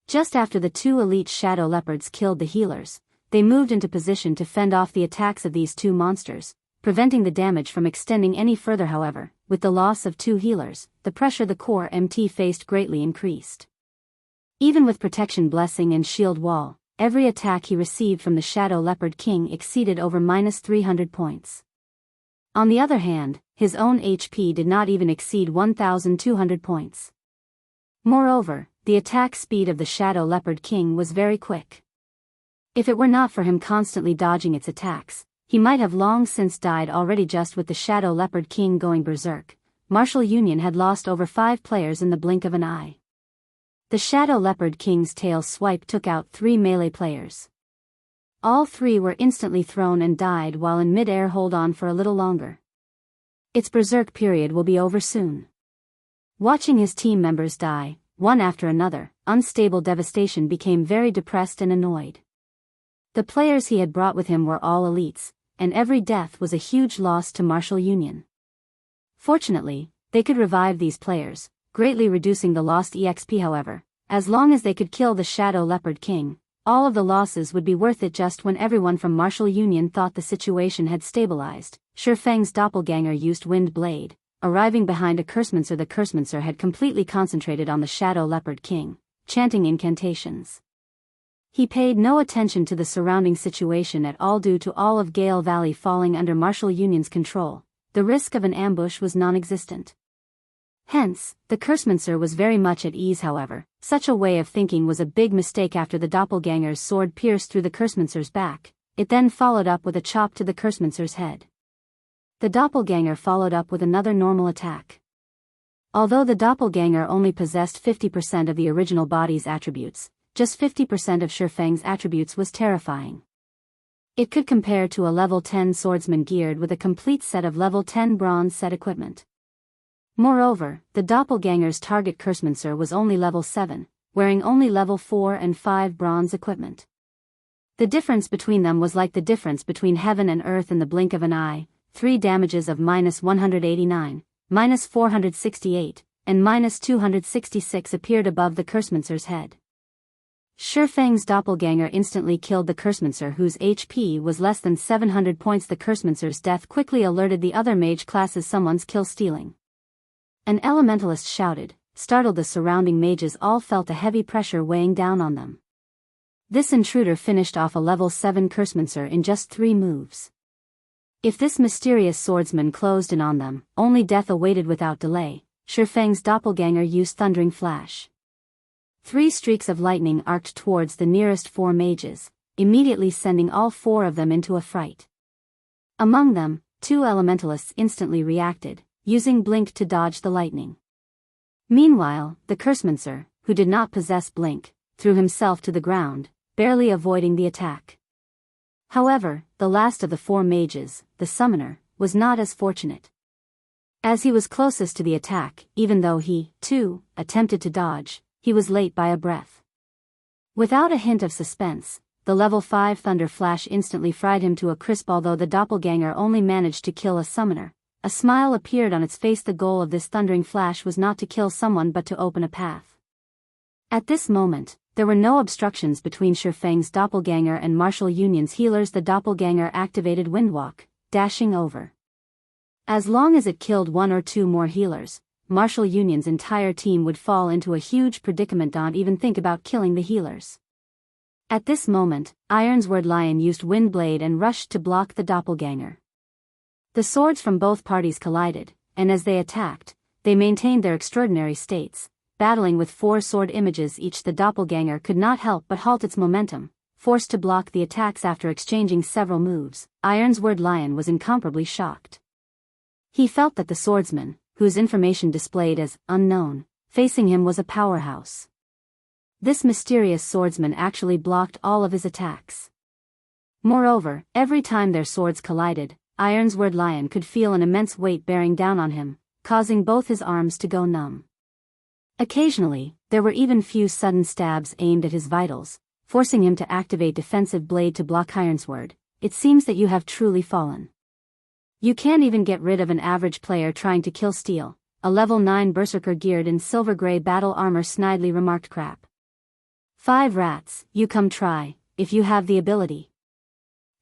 Just after the 2 elite Shadow Leopards killed the healers, they moved into position to fend off the attacks of these 2 monsters, preventing the damage from extending any further. However, with the loss of 2 healers, the pressure the core MT faced greatly increased. Even with Protection Blessing and Shield Wall, every attack he received from the Shadow Leopard King exceeded over -300 points. On the other hand, his own HP did not even exceed 1,200 points. Moreover, the attack speed of the Shadow Leopard King was very quick. If it were not for him constantly dodging its attacks, he might have long since died already. Just with the Shadow Leopard King going berserk, Martial Union had lost over 5 players in the blink of an eye. The Shadow Leopard King's tail swipe took out 3 melee players. All 3 were instantly thrown and died while in mid-air. Hold on for a little longer. Its berserk period will be over soon. Watching his team members die, one after another, unstable Devastation became very depressed and annoyed. The players he had brought with him were all elites, and every death was a huge loss to Martial Union. Fortunately, they could revive these players, greatly reducing the lost EXP. However, as long as they could kill the Shadow Leopard King, all of the losses would be worth it. Just when everyone from Martial Union thought the situation had stabilized, Ye Feng's doppelganger used Wind Blade, arriving behind a Cursemancer. The Cursemancer had completely concentrated on the Shadow Leopard King, chanting incantations. He paid no attention to the surrounding situation at all. Due to all of Gale Valley falling under Martial Union's control, the risk of an ambush was non-existent. Hence, the Cursemancer was very much at ease. However, such a way of thinking was a big mistake. After the doppelganger's sword pierced through the Cursemancer's back, it then followed up with a chop to the Cursemancer's head. The doppelganger followed up with another normal attack. Although the doppelganger only possessed 50% of the original body's attributes, just 50% of Ye Feng's attributes was terrifying. It could compare to a level 10 swordsman geared with a complete set of level 10 bronze set equipment. Moreover, the doppelganger's target Cursemancer was only level 7, wearing only level 4 and 5 bronze equipment. The difference between them was like the difference between heaven and earth in the blink of an eye. 3 damages of -189, -468, and -266 appeared above the Cursemancer's head. Ye Feng's doppelganger instantly killed the Cursemancer, whose HP was less than 700 points. The Cursemancer's death quickly alerted the other mage classes someone's kill stealing. An elementalist shouted, startled. The surrounding mages all felt a heavy pressure weighing down on them. This intruder finished off a level 7 Cursemancer in just 3 moves. If this mysterious swordsman closed in on them, only death awaited. Without delay, Ye Feng's doppelganger used Thundering Flash. 3 streaks of lightning arced towards the nearest 4 mages, immediately sending all 4 of them into a fright. Among them, 2 elementalists instantly reacted, using Blink to dodge the lightning. Meanwhile, the Cursemancer, who did not possess Blink, threw himself to the ground, barely avoiding the attack. However, the last of the 4 mages, the Summoner, was not as fortunate. As he was closest to the attack, even though he, too, attempted to dodge, he was late by a breath. Without a hint of suspense, the level 5 Thunder Flash instantly fried him to a crisp. Although the doppelganger only managed to kill a Summoner, a smile appeared on its face. The goal of this thundering flash was not to kill someone but to open a path. At this moment, there were no obstructions between Shi Feng's doppelganger and Martial Union's healers. The doppelganger activated Windwalk, dashing over. As long as it killed one or two more healers, Martial Union's entire team would fall into a huge predicament. Don't even think about killing the healers. At this moment, Ironsword Lion used Windblade and rushed to block the doppelganger. The swords from both parties collided, and as they attacked, they maintained their extraordinary states, battling with 4 sword images each. The doppelganger could not help but halt its momentum, forced to block the attacks after exchanging several moves. Ironsword Lion was incomparably shocked. He felt that the swordsman, whose information displayed as unknown, facing him was a powerhouse. This mysterious swordsman actually blocked all of his attacks. Moreover, every time their swords collided, Ironsword Lion could feel an immense weight bearing down on him, causing both his arms to go numb. Occasionally, there were even few sudden stabs aimed at his vitals, forcing him to activate Defensive Blade to block Ironsword. It seems that you have truly fallen. You can't even get rid of an average player trying to kill Steel, a level 9 berserker geared in silver grey battle armor snidely remarked. Crap. 5 rats, you come try, if you have the ability.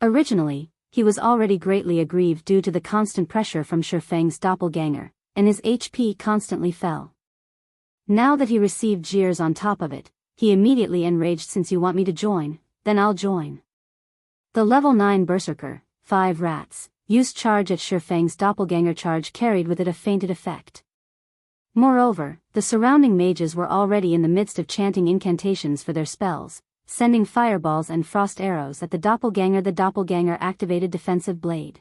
Originally, he was already greatly aggrieved due to the constant pressure from Shi Feng's doppelganger, and his HP constantly fell. Now that he received jeers on top of it, he immediately enraged. Since you want me to join, then I'll join. The level 9 berserker, 5 rats, used charge at Shi Feng's doppelganger. Charge carried with it a fainted effect. Moreover, the surrounding mages were already in the midst of chanting incantations for their spells, sending fireballs and frost arrows at the doppelganger. The doppelganger activated Defensive Blade.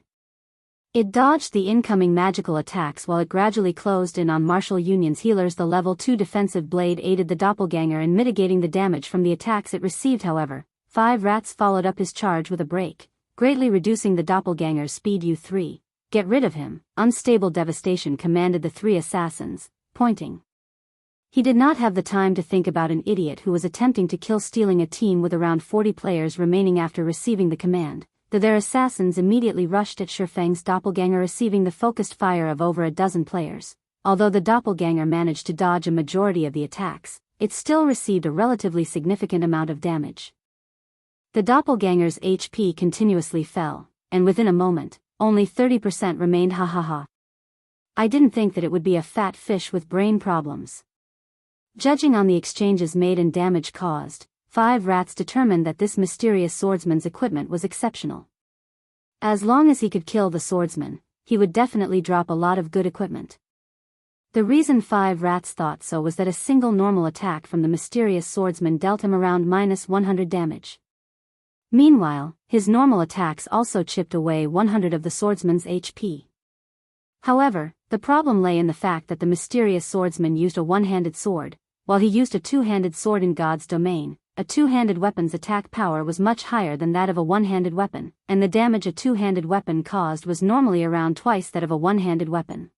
It dodged the incoming magical attacks while it gradually closed in on Martial Union's healers. The level 2 Defensive Blade aided the doppelganger in mitigating the damage from the attacks it received. However, 5 rats followed up his charge with a break, greatly reducing the doppelganger's speed. You 3, get rid of him, Unstable Devastation commanded the 3 assassins, pointing. He did not have the time to think about an idiot who was attempting to kill, stealing a team with around 40 players remaining. After receiving the command, their assassins immediately rushed at Shi Feng's doppelganger, receiving the focused fire of over a dozen players. Although the doppelganger managed to dodge a majority of the attacks, it still received a relatively significant amount of damage. The doppelganger's HP continuously fell, and within a moment, only 30% remained. Ha ha ha. I didn't think that it would be a fat fish with brain problems. Judging on the exchanges made and damage caused, 5 rats determined that this mysterious swordsman's equipment was exceptional. As long as he could kill the swordsman, he would definitely drop a lot of good equipment. The reason 5 rats thought so was that a single normal attack from the mysterious swordsman dealt him around -100 damage. Meanwhile, his normal attacks also chipped away 100 of the swordsman's HP. However, the problem lay in the fact that the mysterious swordsman used a one-handed sword, while he used a two-handed sword. In God's domain, a two-handed weapon's attack power was much higher than that of a one-handed weapon, and the damage a two-handed weapon caused was normally around twice that of a one-handed weapon.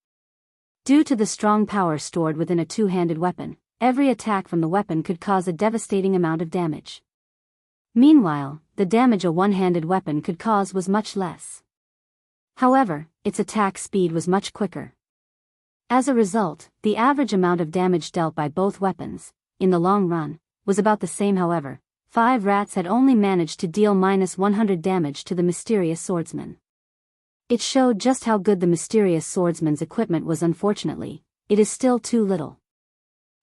Due to the strong power stored within a two-handed weapon, every attack from the weapon could cause a devastating amount of damage. Meanwhile, the damage a one-handed weapon could cause was much less. However, its attack speed was much quicker. As a result, the average amount of damage dealt by both weapons, in the long run, was about the same. However, 5 rats had only managed to deal -100 damage to the mysterious swordsman. It showed just how good the mysterious swordsman's equipment was. Unfortunately, it is still too little.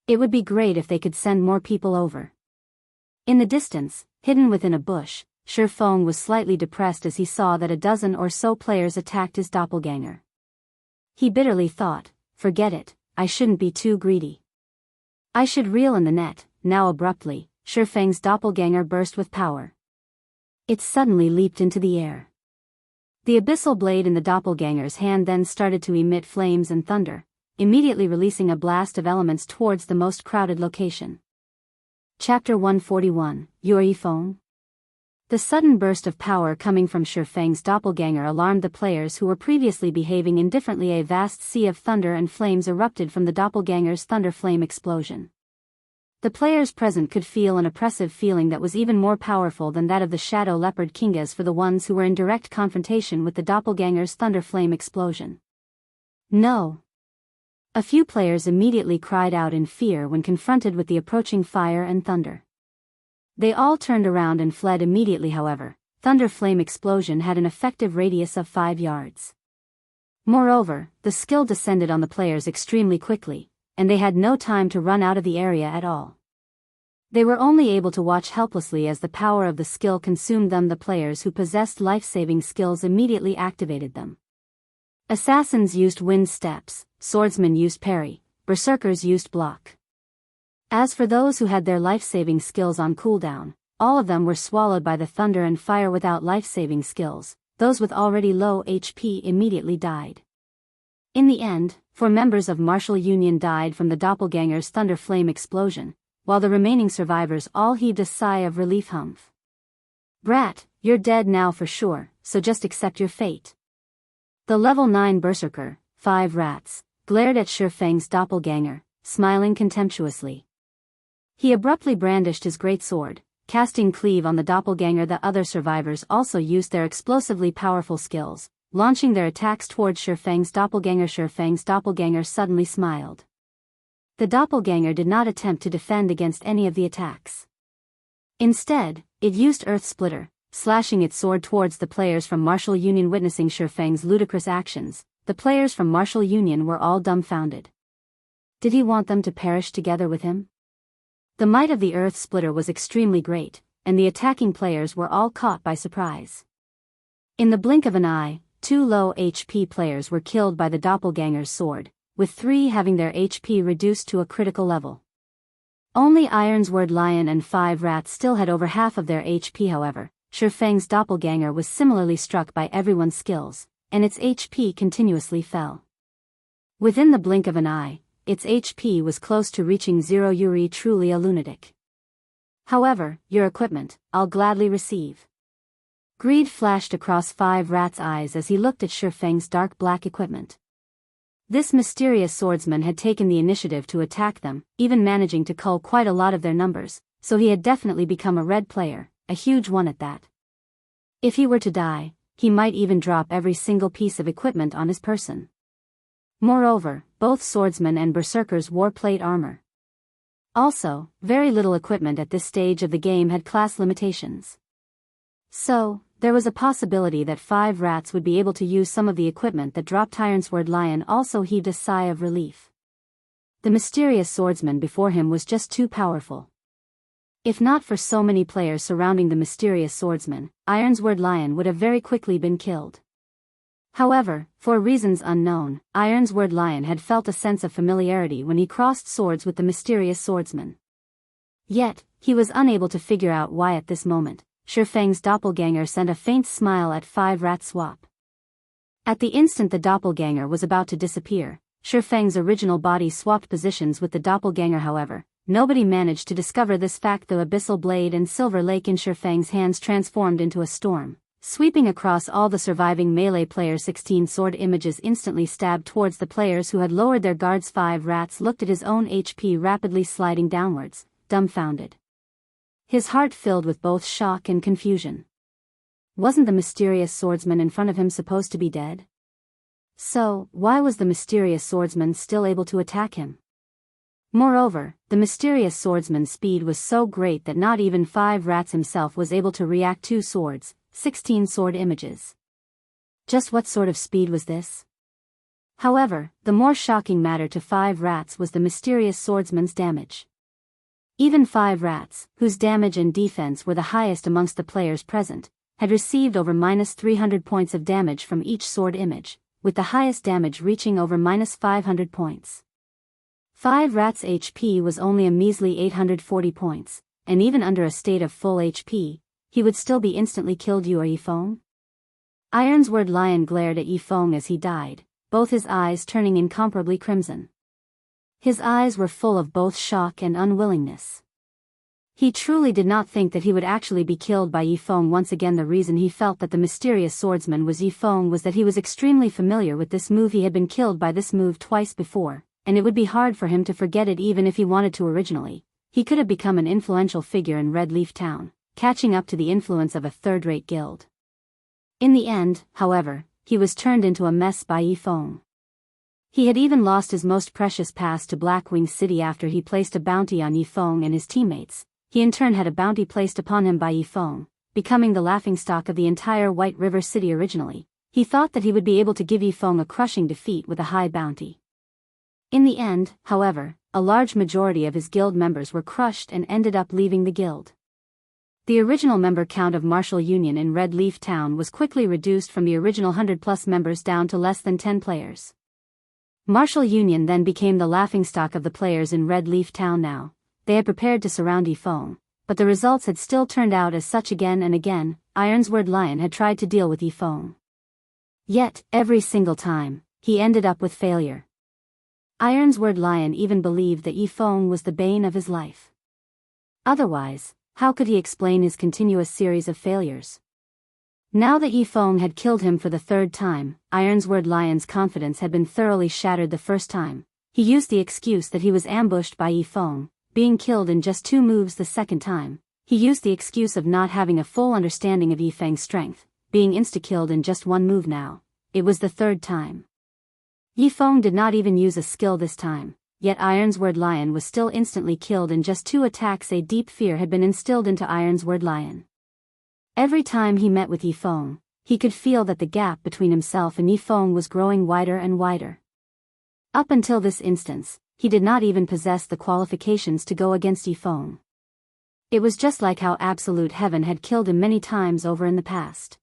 It would be great if they could send more people over. In the distance, hidden within a bush, Shi Feng was slightly depressed as he saw that a dozen or so players attacked his doppelganger. He bitterly thought, forget it, I shouldn't be too greedy. I should reel in the net. Now abruptly, Shi Feng's doppelganger burst with power. It suddenly leaped into the air. The abyssal blade in the doppelganger's hand then started to emit flames and thunder, immediately releasing a blast of elements towards the most crowded location. Chapter 141, Ye Feng. The sudden burst of power coming from Shi Feng's doppelganger alarmed the players who were previously behaving indifferently. A vast sea of thunder and flames erupted from the doppelganger's thunder flame explosion. The players present could feel an oppressive feeling that was even more powerful than that of the shadow leopard kingas for the ones who were in direct confrontation with the doppelganger's thunder flame explosion. No. A few players immediately cried out in fear when confronted with the approaching fire and thunder. They all turned around and fled immediately. However, Thunder Flame Explosion had an effective radius of 5 yards. Moreover, the skill descended on the players extremely quickly, and they had no time to run out of the area at all. They were only able to watch helplessly as the power of the skill consumed them. The players who possessed life-saving skills immediately activated them. Assassins used wind steps, swordsmen used parry, berserkers used block. As for those who had their life-saving skills on cooldown, all of them were swallowed by the thunder and fire. Without life-saving skills, those with already low HP immediately died. In the end, 4 members of Martial Union died from the doppelganger's thunder flame explosion, while the remaining survivors all heaved a sigh of relief. Humph. Brat, you're dead now for sure, so just accept your fate. The level 9 berserker, 5 rats, glared at Ye Feng's doppelganger, smiling contemptuously. He abruptly brandished his great sword, casting cleave on the doppelganger. The other survivors also used their explosively powerful skills, launching their attacks towards Ye Feng's doppelganger. Ye Feng's doppelganger suddenly smiled. The doppelganger did not attempt to defend against any of the attacks. Instead, it used Earth Splitter, slashing its sword towards the players from Martial Union. Witnessing Ye Feng's ludicrous actions, the players from Martial Union were all dumbfounded. Did he want them to perish together with him? The might of the Earth Splitter was extremely great, and the attacking players were all caught by surprise. In the blink of an eye, 2 low HP players were killed by the doppelganger's sword, with 3 having their HP reduced to a critical level. Only Ironsword Lion and 5 rats still had over half of their HP. However, Ye Feng's doppelganger was similarly struck by everyone's skills, and its HP continuously fell. Within the blink of an eye, its HP was close to reaching 0. Yuri, truly a lunatic. However, your equipment, I'll gladly receive. Greed flashed across 5 rats' eyes as he looked at Ye Feng's dark black equipment. This mysterious swordsman had taken the initiative to attack them, even managing to cull quite a lot of their numbers, so he had definitely become a red player, a huge one at that. If he were to die, he might even drop every single piece of equipment on his person. Moreover, both swordsmen and berserkers wore plate armor. Also, very little equipment at this stage of the game had class limitations. So, there was a possibility that 5 rats would be able to use some of the equipment that dropped. Ironsword Lion also heaved a sigh of relief. The mysterious swordsman before him was just too powerful. If not for so many players surrounding the mysterious swordsman, Ironsword Lion would have very quickly been killed. However, for reasons unknown, Ironsword Lion had felt a sense of familiarity when he crossed swords with the mysterious swordsman. Yet, he was unable to figure out why at this moment. Ye Feng's doppelganger sent a faint smile at 5 rat swap. At the instant the doppelganger was about to disappear, Ye Feng's original body swapped positions with the doppelganger. However, nobody managed to discover this fact. The abyssal blade and silver lake in Ye Feng's hands transformed into a storm, sweeping across all the surviving melee players. 16 sword images instantly stabbed towards the players who had lowered their guards. 5 rats looked at his own HP rapidly sliding downwards, dumbfounded. His heart filled with both shock and confusion. Wasn't the mysterious swordsman in front of him supposed to be dead? So, why was the mysterious swordsman still able to attack him? Moreover, the mysterious swordsman's speed was so great that not even 5 rats himself was able to react. 2 swords, 16 sword images. Just what sort of speed was this? However, the more shocking matter to 5 rats was the mysterious swordsman's damage. Even 5 rats, whose damage and defense were the highest amongst the players present, had received over -300 points of damage from each sword image, with the highest damage reaching over -500 points. 5 rats' HP was only a measly 840 points, and even under a state of full HP, he would still be instantly killed. You are Ye Feng? Ironsword Lion glared at Ye Feng as he died, both his eyes turning incomparably crimson. His eyes were full of both shock and unwillingness. He truly did not think that he would actually be killed by Ye Feng once again. The reason he felt that the mysterious swordsman was Ye Feng was that he was extremely familiar with this move. He had been killed by this move twice before, and it would be hard for him to forget it even if he wanted to. Originally, he could have become an influential figure in Red Leaf Town, catching up to the influence of a third-rate guild. In the end, however, he was turned into a mess by Ye Feng. He had even lost his most precious pass to Blackwing City after he placed a bounty on Ye Feng and his teammates. He in turn had a bounty placed upon him by Ye Feng, becoming the laughingstock of the entire White River City originally. He thought that he would be able to give Ye Feng a crushing defeat with a high bounty. In the end, however, a large majority of his guild members were crushed and ended up leaving the guild. The original member count of Martial Union in Red Leaf Town was quickly reduced from the original 100+ members down to less than 10 players. Martial Union then became the laughingstock of the players in Red Leaf Town now. They had prepared to surround Ye Feng, but the results had still turned out as such again and again. Ironsword Lion had tried to deal with Ye Feng. Yet, every single time, he ended up with failure. Ironsword Lion even believed that Ye Feng was the bane of his life. Otherwise, how could he explain his continuous series of failures? Now that Ye Feng had killed him for the third time, Ironsword Lion's confidence had been thoroughly shattered the first time. He used the excuse that he was ambushed by Ye Feng, being killed in just 2 moves the second time. He used the excuse of not having a full understanding of Ye Feng's strength, being insta-killed in just 1 move now. It was the third time. Ye Feng did not even use a skill this time, yet Ironsword Lion was still instantly killed in just 2 attacks. A deep fear had been instilled into Ironsword Lion. Every time he met with Ye Feng, he could feel that the gap between himself and Ye Feng was growing wider and wider. Up until this instance, he did not even possess the qualifications to go against Ye Feng. It was just like how Absolute Heaven had killed him many times over in the past.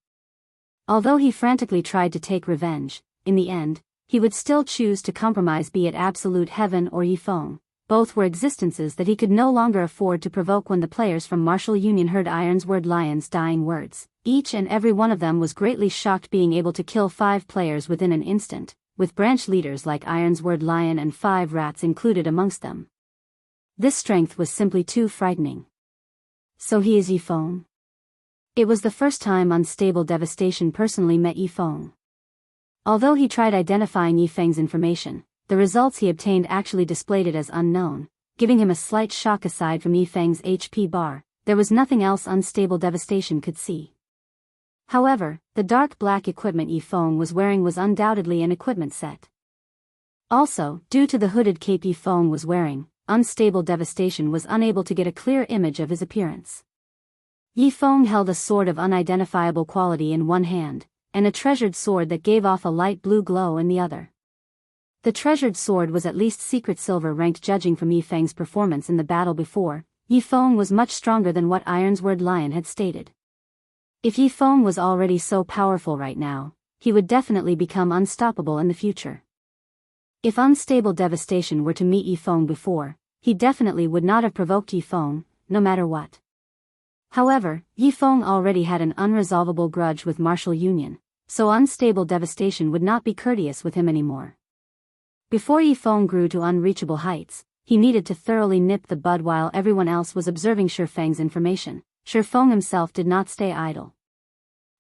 Although he frantically tried to take revenge, in the end, he would still choose to compromise, be it Absolute Heaven or Ye Feng. Both were existences that he could no longer afford to provoke. When the players from Martial Union heard Ironsword Lion's dying words, each and every one of them was greatly shocked, being able to kill 5 players within an instant, with branch leaders like Ironsword Lion and 5 rats included amongst them. This strength was simply too frightening. So he is Ye Feng? It was the first time Unstable Devastation personally met Ye Feng. Although he tried identifying Ye Feng's information, the results he obtained actually displayed it as unknown, giving him a slight shock. Aside from Ye Feng's HP bar, there was nothing else Unstable Devastation could see. However, the dark black equipment Ye Feng was wearing was undoubtedly an equipment set. Also, due to the hooded cape Ye Feng was wearing, Unstable Devastation was unable to get a clear image of his appearance. Ye Feng held a sword of unidentifiable quality in one hand, and a treasured sword that gave off a light blue glow in the other. The treasured sword was at least secret silver ranked. Judging from Ye Feng's performance in the battle before, Ye Feng was much stronger than what Ironsword Lion had stated. If Ye Feng was already so powerful right now, he would definitely become unstoppable in the future. If Unstable Devastation were to meet Ye Feng before, he definitely would not have provoked Ye Feng, no matter what. However, Ye Feng already had an unresolvable grudge with Martial Union, so Unstable Devastation would not be courteous with him anymore. Before Ye Feng grew to unreachable heights, he needed to thoroughly nip the bud while everyone else was observing Shi Feng's information. Shi Feng himself did not stay idle.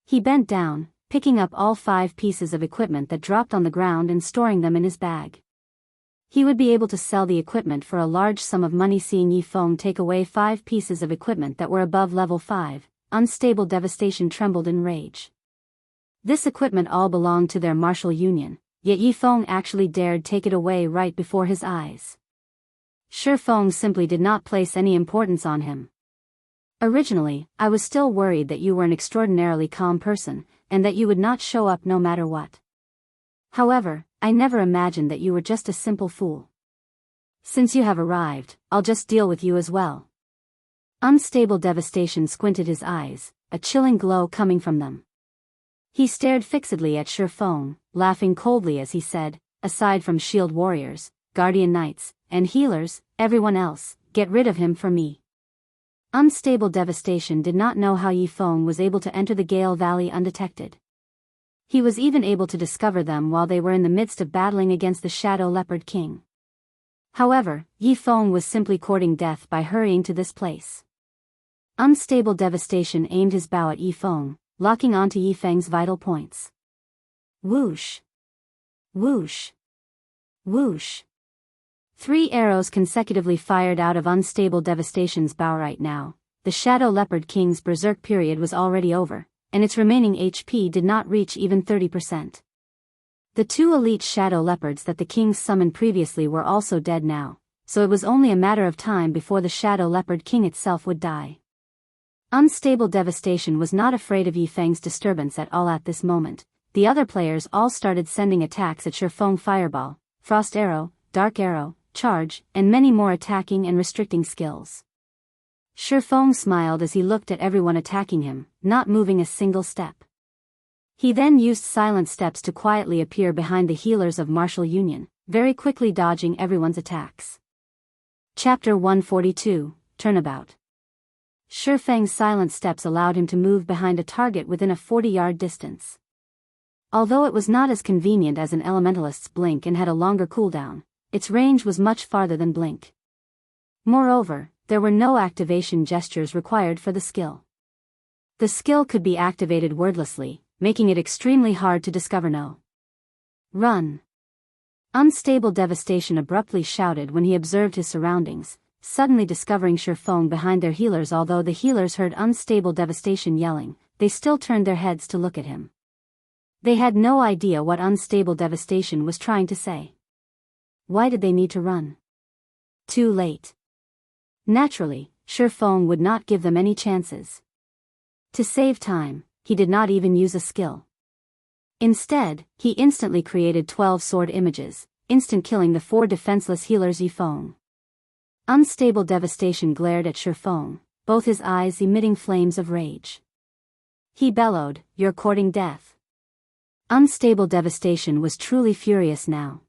He bent down, picking up all 5 pieces of equipment that dropped on the ground and storing them in his bag. He would be able to sell the equipment for a large sum of money. Seeing Ye Feng take away 5 pieces of equipment that were above level 5, Unstable Devastation trembled in rage. This equipment all belonged to their Martial Union, yet Ye Feng actually dared take it away right before his eyes. Shi Feng simply did not place any importance on him. Originally, I was still worried that you were an extraordinarily calm person, and that you would not show up no matter what. However, I never imagined that you were just a simple fool. Since you have arrived, I'll just deal with you as well. Unstable Devastation squinted his eyes, a chilling glow coming from them. He stared fixedly at Shi Feng, laughing coldly as he said, aside from shield warriors, guardian knights, and healers, everyone else, get rid of him for me. Unstable Devastation did not know how Ye Feng was able to enter the Gale Valley undetected. He was even able to discover them while they were in the midst of battling against the Shadow Leopard King. However, Ye Feng was simply courting death by hurrying to this place. Unstable Devastation aimed his bow at Ye Feng, locking onto Ye Feng's vital points. Whoosh! Whoosh! Whoosh! 3 arrows consecutively fired out of Unstable Devastation's bow. Right now, the Shadow Leopard King's berserk period was already over, and its remaining HP did not reach even 30%. The 2 elite shadow leopards that the king summoned previously were also dead now, so it was only a matter of time before the shadow leopard king itself would die. Unstable Devastation was not afraid of Ye Feng's disturbance at all at this moment. The other players all started sending attacks at Ye Feng Fireball, Frost Arrow, Dark Arrow, Charge, and many more attacking and restricting skills. Ye Feng smiled as he looked at everyone attacking him, not moving a single step. He then used silent steps to quietly appear behind the healers of Martial Union, very quickly dodging everyone's attacks. Chapter 142, Turnabout. Ye Feng's silent steps allowed him to move behind a target within a 40-yard distance. Although it was not as convenient as an elementalist's blink and had a longer cooldown, its range was much farther than blink. Moreover, there were no activation gestures required for the skill. The skill could be activated wordlessly, making it extremely hard to discover. No. Run! Unstable Devastation abruptly shouted when he observed his surroundings, suddenly discovering Ye Feng behind their healers. Although the healers heard Unstable Devastation yelling, they still turned their heads to look at him. They had no idea what Unstable Devastation was trying to say. Why did they need to run? Too late. Naturally, Ye Feng would not give them any chances. To save time, he did not even use a skill. Instead, he instantly created 12 sword images, instant killing the 4 defenseless healers Ye Feng. Unstable Devastation glared at Ye Feng, both his eyes emitting flames of rage. He bellowed, "You're courting death." Unstable Devastation was truly furious now.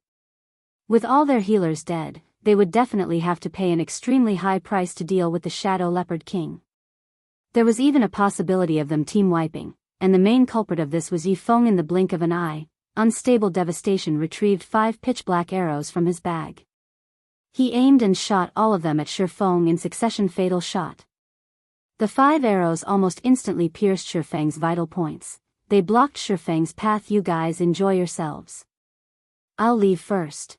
With all their healers dead, they would definitely have to pay an extremely high price to deal with the Shadow Leopard King. There was even a possibility of them team wiping, and the main culprit of this was Ye Feng. In the blink of an eye, Unstable Devastation retrieved 5 pitch-black arrows from his bag. He aimed and shot all of them at Ye Feng in succession, fatal shot. The 5 arrows almost instantly pierced Ye Feng's vital points. They blocked Ye Feng's path. "You guys enjoy yourselves. I'll leave first."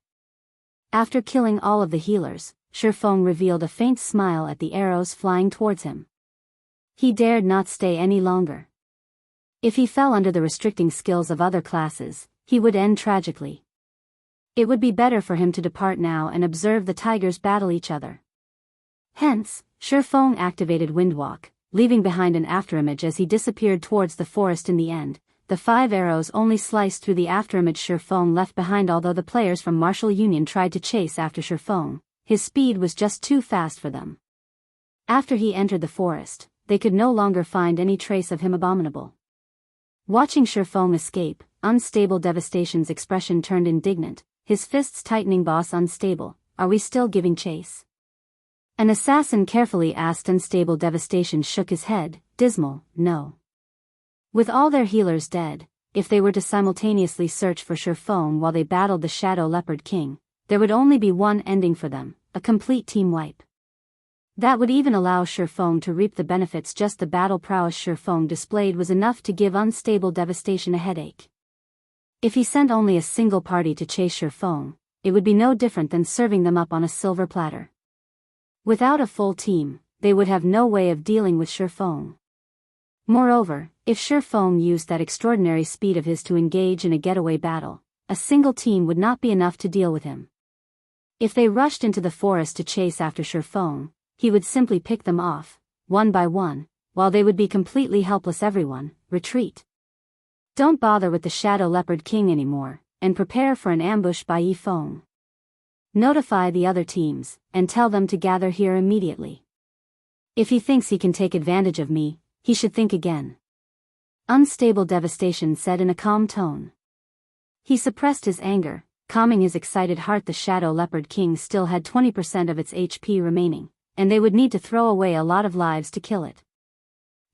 After killing all of the healers, Ye Feng revealed a faint smile at the arrows flying towards him. He dared not stay any longer. If he fell under the restricting skills of other classes, he would end tragically. It would be better for him to depart now and observe the tigers battle each other. Hence, Ye Feng activated Windwalk, leaving behind an afterimage as he disappeared towards the forest. In the end, the 5 arrows only sliced through the afterimage Ye Feng left behind. Although the players from Martial Union tried to chase after Ye Feng, his speed was just too fast for them. After he entered the forest, they could no longer find any trace of him. Abominable. Watching Ye Feng escape, Unstable Devastation's expression turned indignant, his fists tightening. "Boss Unstable, are we still giving chase?" An assassin carefully asked. Unstable Devastation shook his head, dismal, "No." With all their healers dead, if they were to simultaneously search for Ye Feng while they battled the Shadow Leopard King, there would only be one ending for them, a complete team wipe. That would even allow Ye Feng to reap the benefits. Just the battle prowess Ye Feng displayed was enough to give Unstable Devastation a headache. If he sent only a single party to chase Ye Feng, it would be no different than serving them up on a silver platter. Without a full team, they would have no way of dealing with Ye Feng. Moreover, if Ye Feng used that extraordinary speed of his to engage in a getaway battle, a single team would not be enough to deal with him. If they rushed into the forest to chase after Ye Feng, he would simply pick them off, one by one, while they would be completely helpless. "Everyone, retreat. Don't bother with the Shadow Leopard King anymore, and prepare for an ambush by Ye Feng. Notify the other teams, and tell them to gather here immediately. If he thinks he can take advantage of me, he should think again." Unstable Devastation said in a calm tone. He suppressed his anger, calming his excited heart. The Shadow Leopard King still had 20% of its HP remaining, and they would need to throw away a lot of lives to kill it.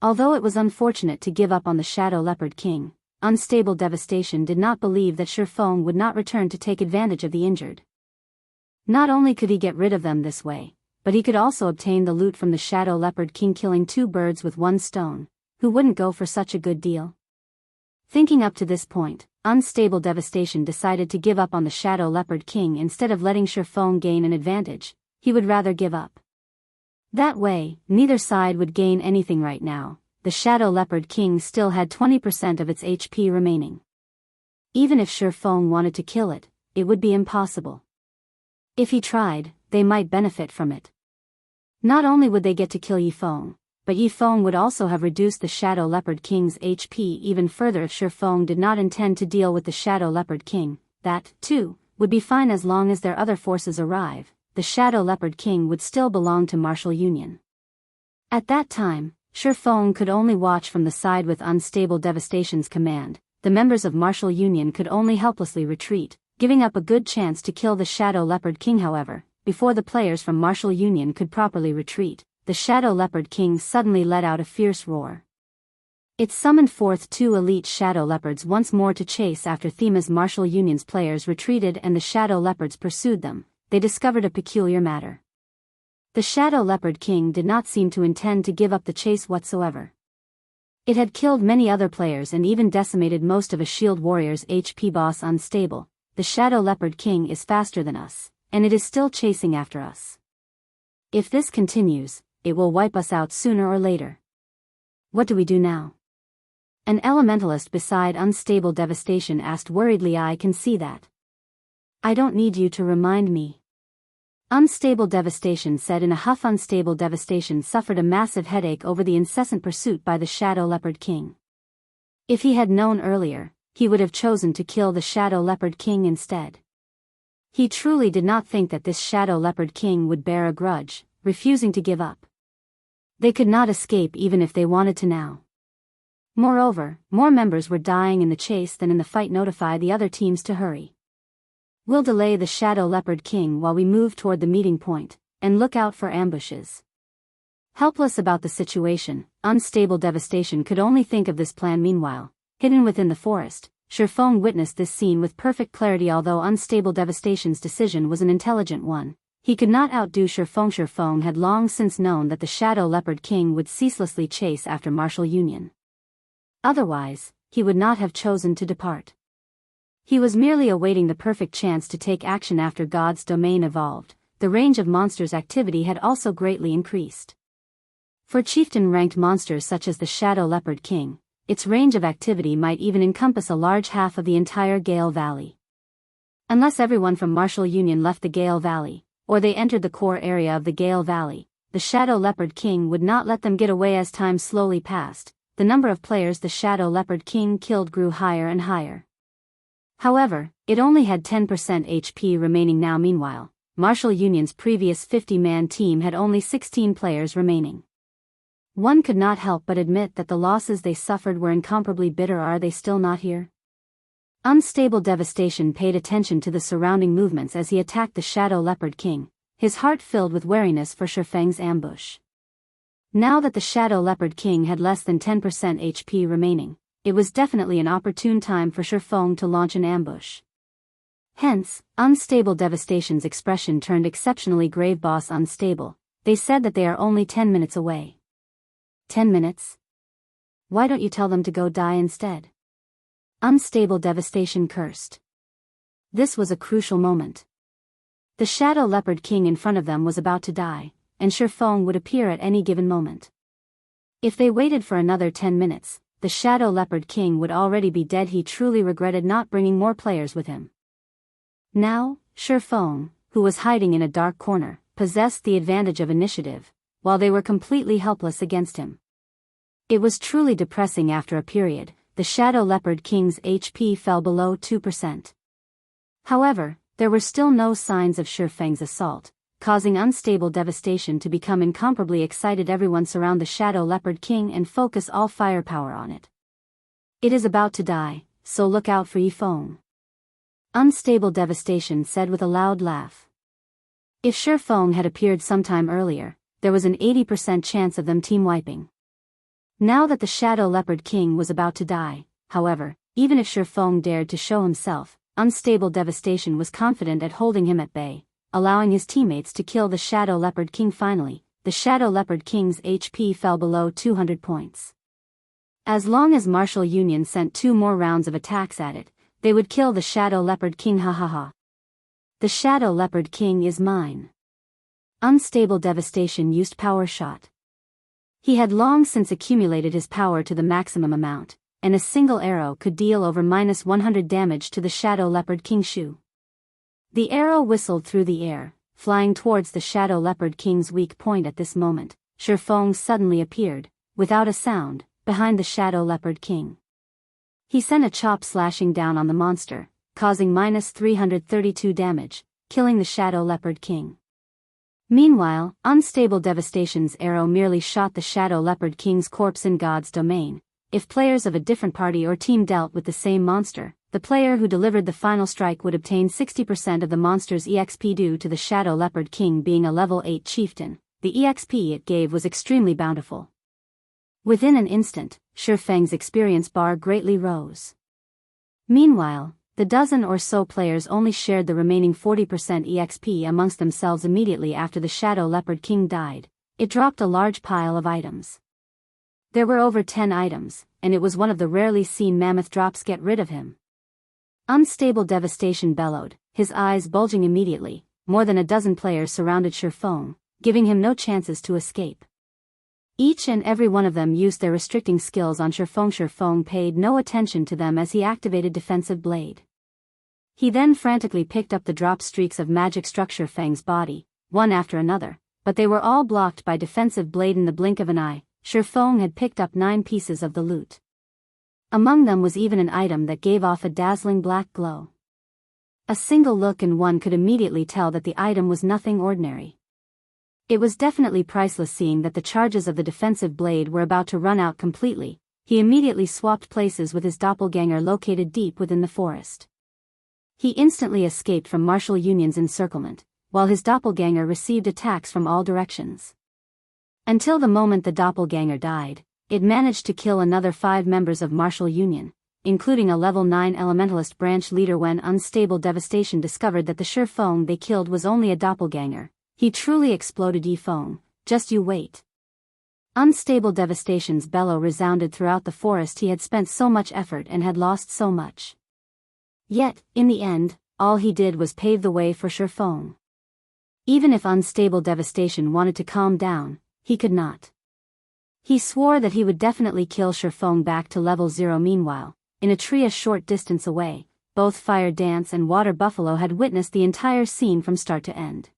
Although it was unfortunate to give up on the Shadow Leopard King, Unstable Devastation did not believe that Ye Feng would not return to take advantage of the injured. Not only could he get rid of them this way, but he could also obtain the loot from the Shadow Leopard King, killing 2 birds with 1 stone. Who wouldn't go for such a good deal? Thinking up to this point, Unstable Devastation decided to give up on the Shadow Leopard King. Instead of letting Ye Feng gain an advantage, he would rather give up. That way, neither side would gain anything right now. The Shadow Leopard King still had 20% of its HP remaining. Even if Shi Feng wanted to kill it, it would be impossible. If he tried, they might benefit from it. Not only would they get to kill Ye Feng, but Ye Feng would also have reduced the Shadow Leopard King's HP even further. If Shi Feng did not intend to deal with the Shadow Leopard King, that, too, would be fine as long as their other forces arrive. The Shadow Leopard King would still belong to Martial Union. At that time, Shi Feng could only watch from the side with Unstable Devastation's command. The members of Martial Union could only helplessly retreat, giving up a good chance to kill the Shadow Leopard King. However, before the players from Martial Union could properly retreat, the Shadow Leopard King suddenly let out a fierce roar. It summoned forth 2 elite Shadow Leopards once more to chase after Themis. Martial Union's players retreated and the Shadow Leopards pursued them. They discovered a peculiar matter. The Shadow Leopard King did not seem to intend to give up the chase whatsoever. It had killed many other players and even decimated most of a Shield Warrior's HP. Boss Unstable, the Shadow Leopard King is faster than us, and it is still chasing after us. If this continues, it will wipe us out sooner or later. What do we do now? An elementalist beside Unstable Devastation asked worriedly. I can see that. I don't need you to remind me. Unstable Devastation said in a huff. Unstable Devastation suffered a massive headache over the incessant pursuit by the Shadow Leopard King. If he had known earlier, he would have chosen to kill the Shadow Leopard King instead. He truly did not think that this Shadow Leopard King would bear a grudge, refusing to give up. They could not escape even if they wanted to now. Moreover, more members were dying in the chase than in the fight. Notify the other teams to hurry. We'll delay the Shadow Leopard King while we move toward the meeting point, and look out for ambushes. Helpless about the situation, Unstable Devastation could only think of this plan. Meanwhile, hidden within the forest, Shi Feng witnessed this scene with perfect clarity. Although Unstable Devastation's decision was an intelligent one, he could not outdo Shi Feng. Shi Feng had long since known that the Shadow Leopard King would ceaselessly chase after Martial Union. Otherwise, he would not have chosen to depart. He was merely awaiting the perfect chance to take action. After God's domain evolved, the range of monsters' activity had also greatly increased. For Chieftain-ranked monsters such as the Shadow Leopard King, its range of activity might even encompass a large half of the entire Gale Valley. Unless everyone from Martial Union left the Gale Valley, or they entered the core area of the Gale Valley, the Shadow Leopard King would not let them get away. As time slowly passed, the number of players the Shadow Leopard King killed grew higher and higher. However, it only had 10% HP remaining now. Meanwhile, Martial Union's previous 50-man team had only 16 players remaining. One could not help but admit that the losses they suffered were incomparably bitter. Are they still not here? Unstable Devastation paid attention to the surrounding movements as he attacked the Shadow Leopard King, his heart filled with wariness for Shi Feng's ambush. Now that the Shadow Leopard King had less than 10% HP remaining, it was definitely an opportune time for Shi Feng to launch an ambush. Hence, Unstable Devastation's expression turned exceptionally grave. Boss Unstable, they said that they are only 10 minutes away. 10 minutes? Why don't you tell them to go die instead? Unstable Devastation cursed. This was a crucial moment. The Shadow Leopard King in front of them was about to die, and Shi Feng would appear at any given moment. If they waited for another 10 minutes, the Shadow Leopard King would already be dead. He truly regretted not bringing more players with him. Now, Shi Feng, who was hiding in a dark corner, possessed the advantage of initiative, while they were completely helpless against him. It was truly depressing. After a period, the Shadow Leopard King's HP fell below 2%. However, there were still no signs of Shi Feng's assault, causing Unstable Devastation to become incomparably excited. Everyone surround the Shadow Leopard King and focus all firepower on it. It is about to die, so look out for Ye Feng. Unstable Devastation said with a loud laugh. If Shi Feng had appeared sometime earlier, there was an 80% chance of them team wiping. Now that the Shadow Leopard King was about to die, however, even if Shi Feng dared to show himself, Unstable Devastation was confident at holding him at bay, allowing his teammates to kill the Shadow Leopard King. Finally, the Shadow Leopard King's HP fell below 200 points. As long as Martial Union sent 2 more rounds of attacks at it, they would kill the Shadow Leopard King. Ha ha ha. The Shadow Leopard King is mine. Unstable Devastation used Power Shot. He had long since accumulated his power to the maximum amount, and a single arrow could deal over -100 damage to the Shadow Leopard King Shu. The arrow whistled through the air, flying towards the Shadow Leopard King's weak point. At this moment, Shi Feng suddenly appeared, without a sound, behind the Shadow Leopard King. He sent a chop slashing down on the monster, causing -332 damage, killing the Shadow Leopard King. Meanwhile, Unstable Devastation's arrow merely shot the Shadow Leopard King's corpse in God's domain. If players of a different party or team dealt with the same monster, the player who delivered the final strike would obtain 60% of the monster's EXP due to the Shadow Leopard King being a level 8 chieftain. The EXP it gave was extremely bountiful. Within an instant, Shi Feng's experience bar greatly rose. Meanwhile, the dozen or so players only shared the remaining 40% EXP amongst themselves immediately after the Shadow Leopard King died. It dropped a large pile of items. There were over 10 items, and it was one of the rarely seen mammoth drops. Get rid of him. Unstable Devastation bellowed, his eyes bulging immediately. More than a dozen players surrounded Shi Feng, giving him no chances to escape. Each and every one of them used their restricting skills on Shi Feng. Shi Feng paid no attention to them as he activated Defensive Blade. He then frantically picked up the drop streaks of magic structure Feng's body, one after another, but they were all blocked by Defensive Blade in the blink of an eye. Shi Feng had picked up 9 pieces of the loot. Among them was even an item that gave off a dazzling black glow. A single look and one could immediately tell that the item was nothing ordinary. It was definitely priceless. Seeing that the charges of the Defensive Blade were about to run out completely, he immediately swapped places with his doppelganger located deep within the forest. He instantly escaped from Martial Union's encirclement, while his doppelganger received attacks from all directions. Until the moment the doppelganger died, it managed to kill another 5 members of Martial Union, including a level 9 Elementalist branch leader. When Unstable Devastation discovered that the Shi Feng they killed was only a doppelganger, he truly exploded. Ye Feng, just you wait. Unstable Devastation's bellow resounded throughout the forest. He had spent so much effort and had lost so much. Yet, in the end, all he did was pave the way for Shi Feng. Even if Unstable Devastation wanted to calm down, he could not. He swore that he would definitely kill Shi Feng back to level 0. Meanwhile, in a tree a short distance away, both Fire Dance and Water Buffalo had witnessed the entire scene from start to end.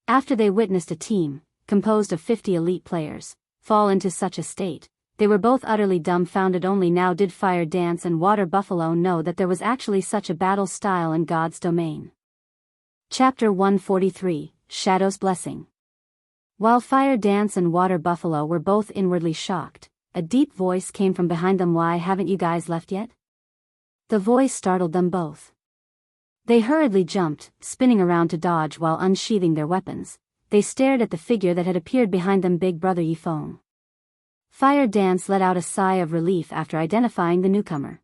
After they witnessed a team, composed of 50 elite players, fall into such a state, they were both utterly dumbfounded. Only now did Fire Dance and Water Buffalo know that there was actually such a battle style in God's domain. Chapter 143, Shadow's Blessing. While Fire Dance and Water Buffalo were both inwardly shocked, a deep voice came from behind them. Why haven't you guys left yet? The voice startled them both. They hurriedly jumped, spinning around to dodge while unsheathing their weapons. They stared at the figure that had appeared behind them. Big Brother Ye Feng. Fire Dance let out a sigh of relief after identifying the newcomer.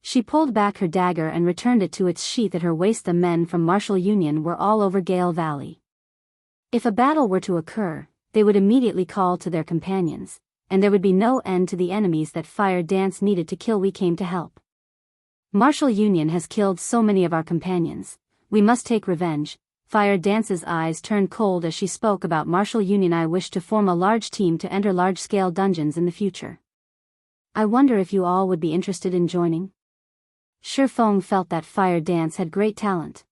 She pulled back her dagger and returned it to its sheath at her waist. The men from Martial Union were all over Gale Valley. If a battle were to occur, they would immediately call to their companions, and there would be no end to the enemies that Fire Dance needed to kill. We came to help. Martial Union has killed so many of our companions. We must take revenge. Fire Dance's eyes turned cold as she spoke about Martial Union. I wish to form a large team to enter large-scale dungeons in the future. I wonder if you all would be interested in joining? Shi Feng felt that Fire Dance had great talent.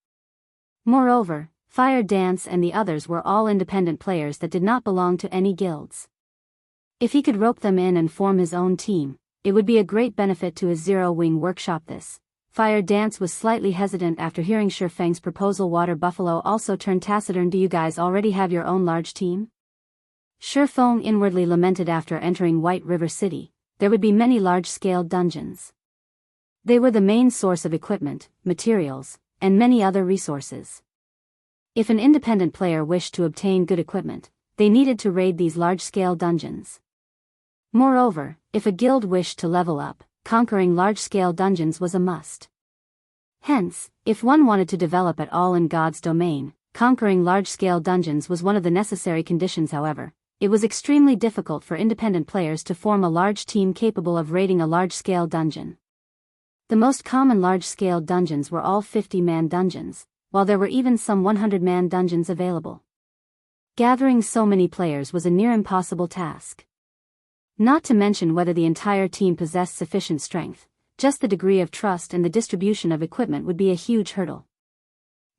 Moreover, Fire Dance and the others were all independent players that did not belong to any guilds. If he could rope them in and form his own team, it would be a great benefit to his Zero-Wing workshop. This Fire Dance was slightly hesitant after hearing Shi Feng's proposal. Water Buffalo also turned taciturn. Do you guys already have your own large team? Shi Feng inwardly lamented. After entering White River City, there would be many large-scale dungeons. They were the main source of equipment, materials, and many other resources. If an independent player wished to obtain good equipment, they needed to raid these large-scale dungeons. Moreover, if a guild wished to level up, conquering large-scale dungeons was a must. Hence, if one wanted to develop at all in God's domain, conquering large-scale dungeons was one of the necessary conditions. However, it was extremely difficult for independent players to form a large team capable of raiding a large-scale dungeon. The most common large-scale dungeons were all 50-man dungeons, while there were even some 100-man dungeons available. Gathering so many players was a near impossible task. Not to mention whether the entire team possessed sufficient strength, just the degree of trust and the distribution of equipment would be a huge hurdle.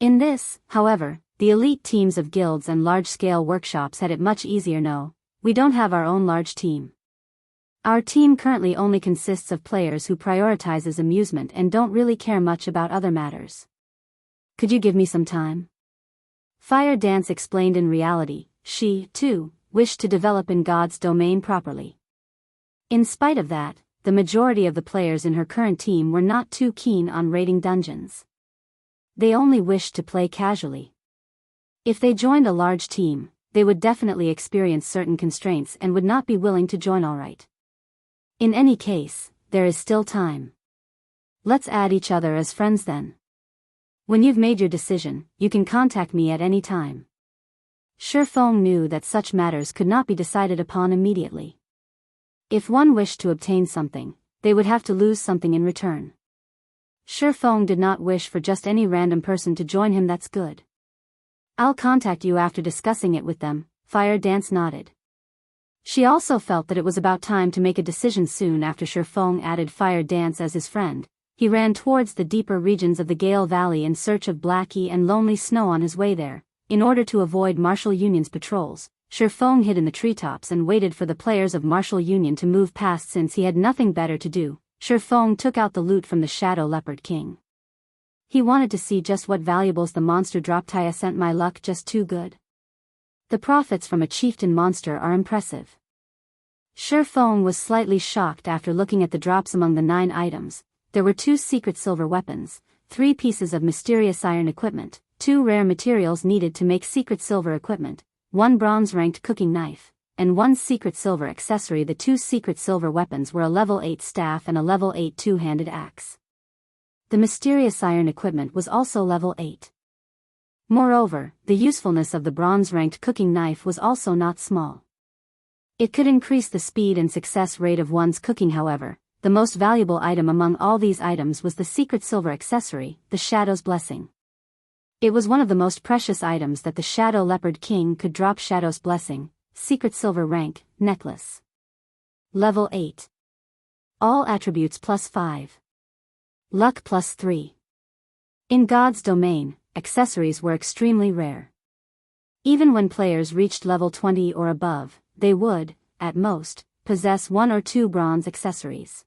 In this, however, the elite teams of guilds and large-scale workshops had it much easier. No, we don't have our own large team. Our team currently only consists of players who prioritizes amusement and don't really care much about other matters. Could you give me some time? Fire Dance explained. In reality, she, too, wished to develop in God's domain properly. In spite of that, the majority of the players in her current team were not too keen on raiding dungeons. They only wished to play casually. If they joined a large team, they would definitely experience certain constraints and would not be willing to join. Alright. In any case, there is still time. Let's add each other as friends then. When you've made your decision, you can contact me at any time. Shi Feng knew that such matters could not be decided upon immediately. If one wished to obtain something, they would have to lose something in return. Shi Feng did not wish for just any random person to join him. That's good. I'll contact you after discussing it with them. Fire Dance nodded. She also felt that it was about time to make a decision. Soon after Shi Feng added Fire Dance as his friend, he ran towards the deeper regions of the Gale Valley in search of Blackie and Lonely Snow. On his way there, in order to avoid Martial Union's patrols, Shi Feng hid in the treetops and waited for the players of Martial Union to move past. Since he had nothing better to do, Shi Feng took out the loot from the Shadow Leopard King. He wanted to see just what valuables the monster dropped. I sent my luck just too good. The profits from a chieftain monster are impressive. Shi Feng was slightly shocked after looking at the drops. Among the 9 items, there were 2 secret silver weapons, 3 pieces of mysterious iron equipment, 2 rare materials needed to make secret silver equipment, 1 bronze-ranked cooking knife, and 1 secret silver accessory. The 2 secret silver weapons were a level 8 staff and a level 8 two-handed axe. The mysterious iron equipment was also level 8. Moreover, the usefulness of the bronze-ranked cooking knife was also not small. It could increase the speed and success rate of one's cooking. However, the most valuable item among all these items was the secret silver accessory, the Shadow's Blessing. It was one of the most precious items that the Shadow Leopard King could drop. Shadow's Blessing, secret silver rank, necklace. Level 8. All attributes +5. Luck +3. In God's domain, accessories were extremely rare. Even when players reached level 20 or above, they would, at most, possess 1 or 2 bronze accessories.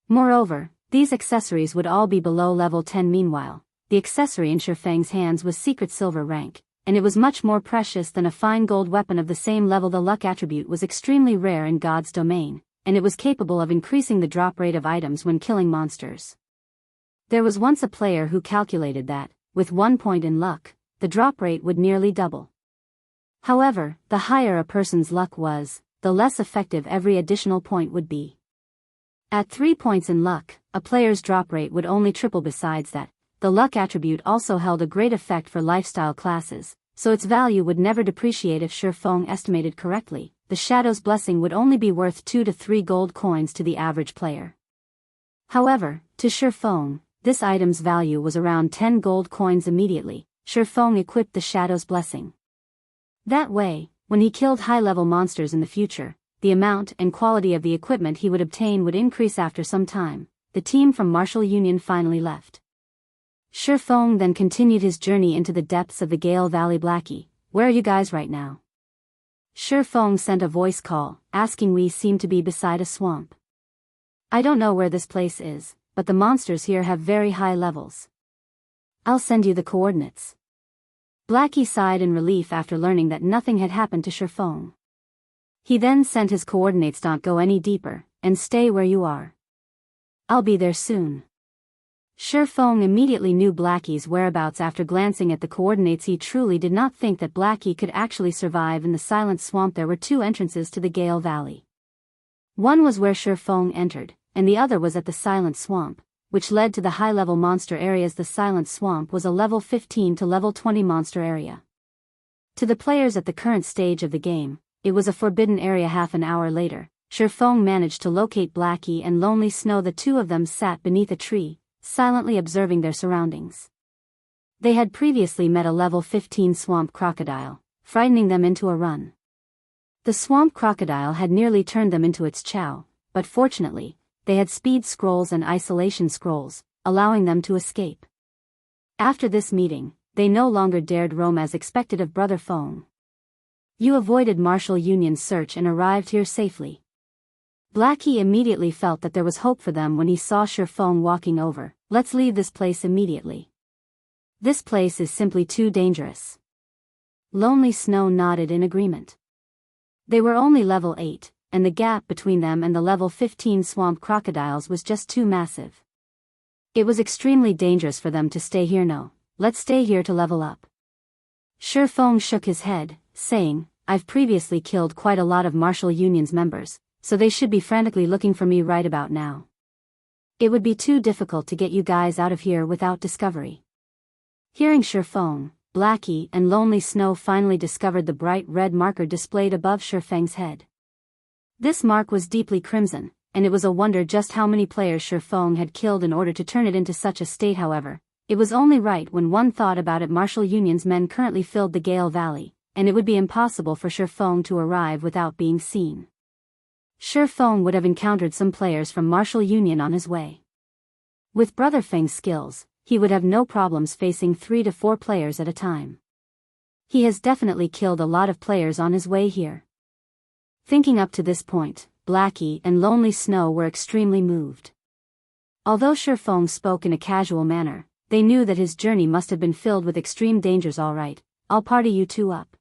Moreover, these accessories would all be below level 10. Meanwhile, the accessory in Shi Feng's hands was secret silver rank, and it was much more precious than a fine gold weapon of the same level. The luck attribute was extremely rare in God's domain, and it was capable of increasing the drop rate of items when killing monsters. There was once a player who calculated that, with 1 point in luck, the drop rate would nearly double. However, the higher a person's luck was, the less effective every additional point would be. At 3 points in luck, a player's drop rate would only triple. Besides that, the luck attribute also held a great effect for lifestyle classes, so its value would never depreciate. If Shi Feng estimated correctly, the Shadow's Blessing would only be worth 2 to 3 gold coins to the average player. However, to Shi Feng, this item's value was around 10 gold coins. Immediately, Shi Feng equipped the Shadow's Blessing. That way, when he killed high-level monsters in the future, the amount and quality of the equipment he would obtain would increase. After some time, the team from Martial Union finally left. Shi Feng then continued his journey into the depths of the Gale Valley. Blackie, where are you guys right now? Shi Feng sent a voice call, asking. We seem to be beside a swamp. I don't know where this place is, but the monsters here have very high levels. I'll send you the coordinates. Blackie sighed in relief after learning that nothing had happened to Shi Feng. He then sent his coordinates. Don't go any deeper, and stay where you are. I'll be there soon. Shi Feng immediately knew Blackie's whereabouts. After glancing at the coordinates, he truly did not think that Blackie could actually survive in the Silent Swamp. There were 2 entrances to the Gale Valley. One was where Shi Feng entered, and the other was at the Silent Swamp, which led to the high-level monster areas. The Silent Swamp was a level 15 to level 20 monster area. To the players at the current stage of the game, it was a forbidden area. Half an hour later, Shi Feng managed to locate Blackie and Lonely Snow. The 2 of them sat beneath a tree, silently observing their surroundings. They had previously met a level 15 swamp crocodile, frightening them into a run. The swamp crocodile had nearly turned them into its chow, but fortunately, they had speed scrolls and isolation scrolls, allowing them to escape. After this meeting, they no longer dared roam as expected of Brother Feng. You avoided Martial Union's search and arrived here safely. Blackie immediately felt that there was hope for them when he saw Ye Feng walking over. Let's leave this place immediately. This place is simply too dangerous. Lonely Snow nodded in agreement. They were only level 8, and the gap between them and the level 15 swamp crocodiles was just too massive. It was extremely dangerous for them to stay here. No, let's stay here to level up. Ye Feng shook his head, saying, I've previously killed quite a lot of Martial Union's members, so they should be frantically looking for me right about now. It would be too difficult to get you guys out of here without discovery. Hearing Ye Feng, Blackie and Lonely Snow finally discovered the bright red marker displayed above Ye Feng's head. This mark was deeply crimson, and it was a wonder just how many players Ye Feng had killed in order to turn it into such a state. However, it was only right when one thought about it. Martial Union's men currently filled the Gale Valley, and it would be impossible for Ye Feng to arrive without being seen. Ye Feng would have encountered some players from Martial Union on his way. With Brother Feng's skills, he would have no problems facing 3 to 4 players at a time. He has definitely killed a lot of players on his way here. Thinking up to this point, Blackie and Lonely Snow were extremely moved. Although Ye Feng spoke in a casual manner, they knew that his journey must have been filled with extreme dangers. All right, I'll party you two up.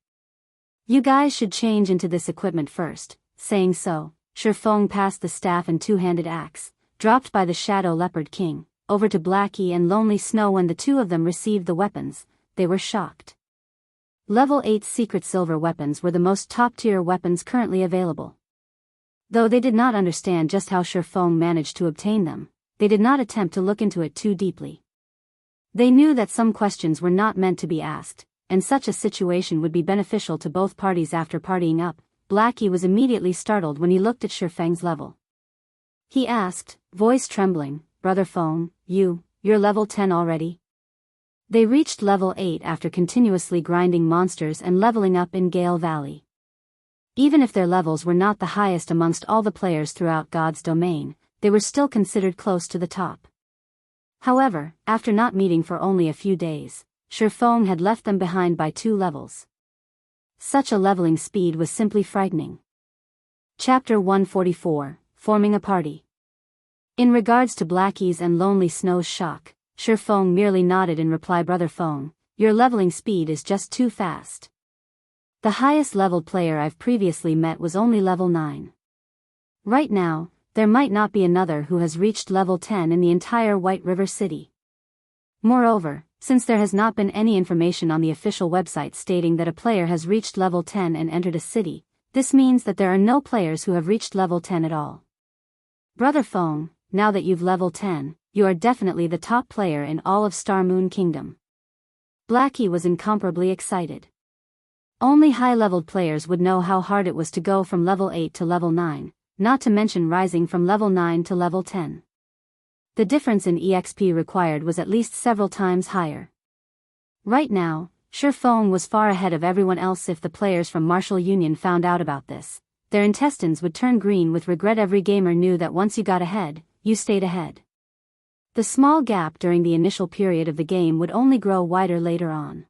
You guys should change into this equipment first. Saying so, Ye Feng passed the staff and two-handed axe, dropped by the Shadow Leopard King, over to Blackie and Lonely Snow. When the two of them received the weapons, they were shocked. Level 8 secret silver weapons were the most top-tier weapons currently available. Though they did not understand just how Ye Feng managed to obtain them, they did not attempt to look into it too deeply. They knew that some questions were not meant to be asked, and such a situation would be beneficial to both parties. After partying up, Blackie was immediately startled when he looked at Ye Feng's level. He asked, voice trembling, Brother Feng, you're level 10 already? They reached level 8 after continuously grinding monsters and leveling up in Gale Valley. Even if their levels were not the highest amongst all the players throughout God's domain, they were still considered close to the top. However, after not meeting for only a few days, Ye Feng had left them behind by 2 levels. Such a leveling speed was simply frightening. Chapter 144, Forming a Party. In regards to Blackie's and Lonely Snow's shock, Ye Feng merely nodded in reply. Brother Feng, your leveling speed is just too fast. The highest leveled player I've previously met was only level 9. Right now, there might not be another who has reached level 10 in the entire White River City. Moreover, since there has not been any information on the official website stating that a player has reached level 10 and entered a city, this means that there are no players who have reached level 10 at all. Brother Feng, now that you've level 10, you are definitely the top player in all of Star Moon Kingdom. Blackie was incomparably excited. Only high-leveled players would know how hard it was to go from level 8 to level 9, not to mention rising from level 9 to level 10. The difference in EXP required was at least several times higher. Right now, Ye Feng was far ahead of everyone else. If the players from Martial Union found out about this, their intestines would turn green with regret. Every gamer knew that once you got ahead, you stayed ahead. The small gap during the initial period of the game would only grow wider later on.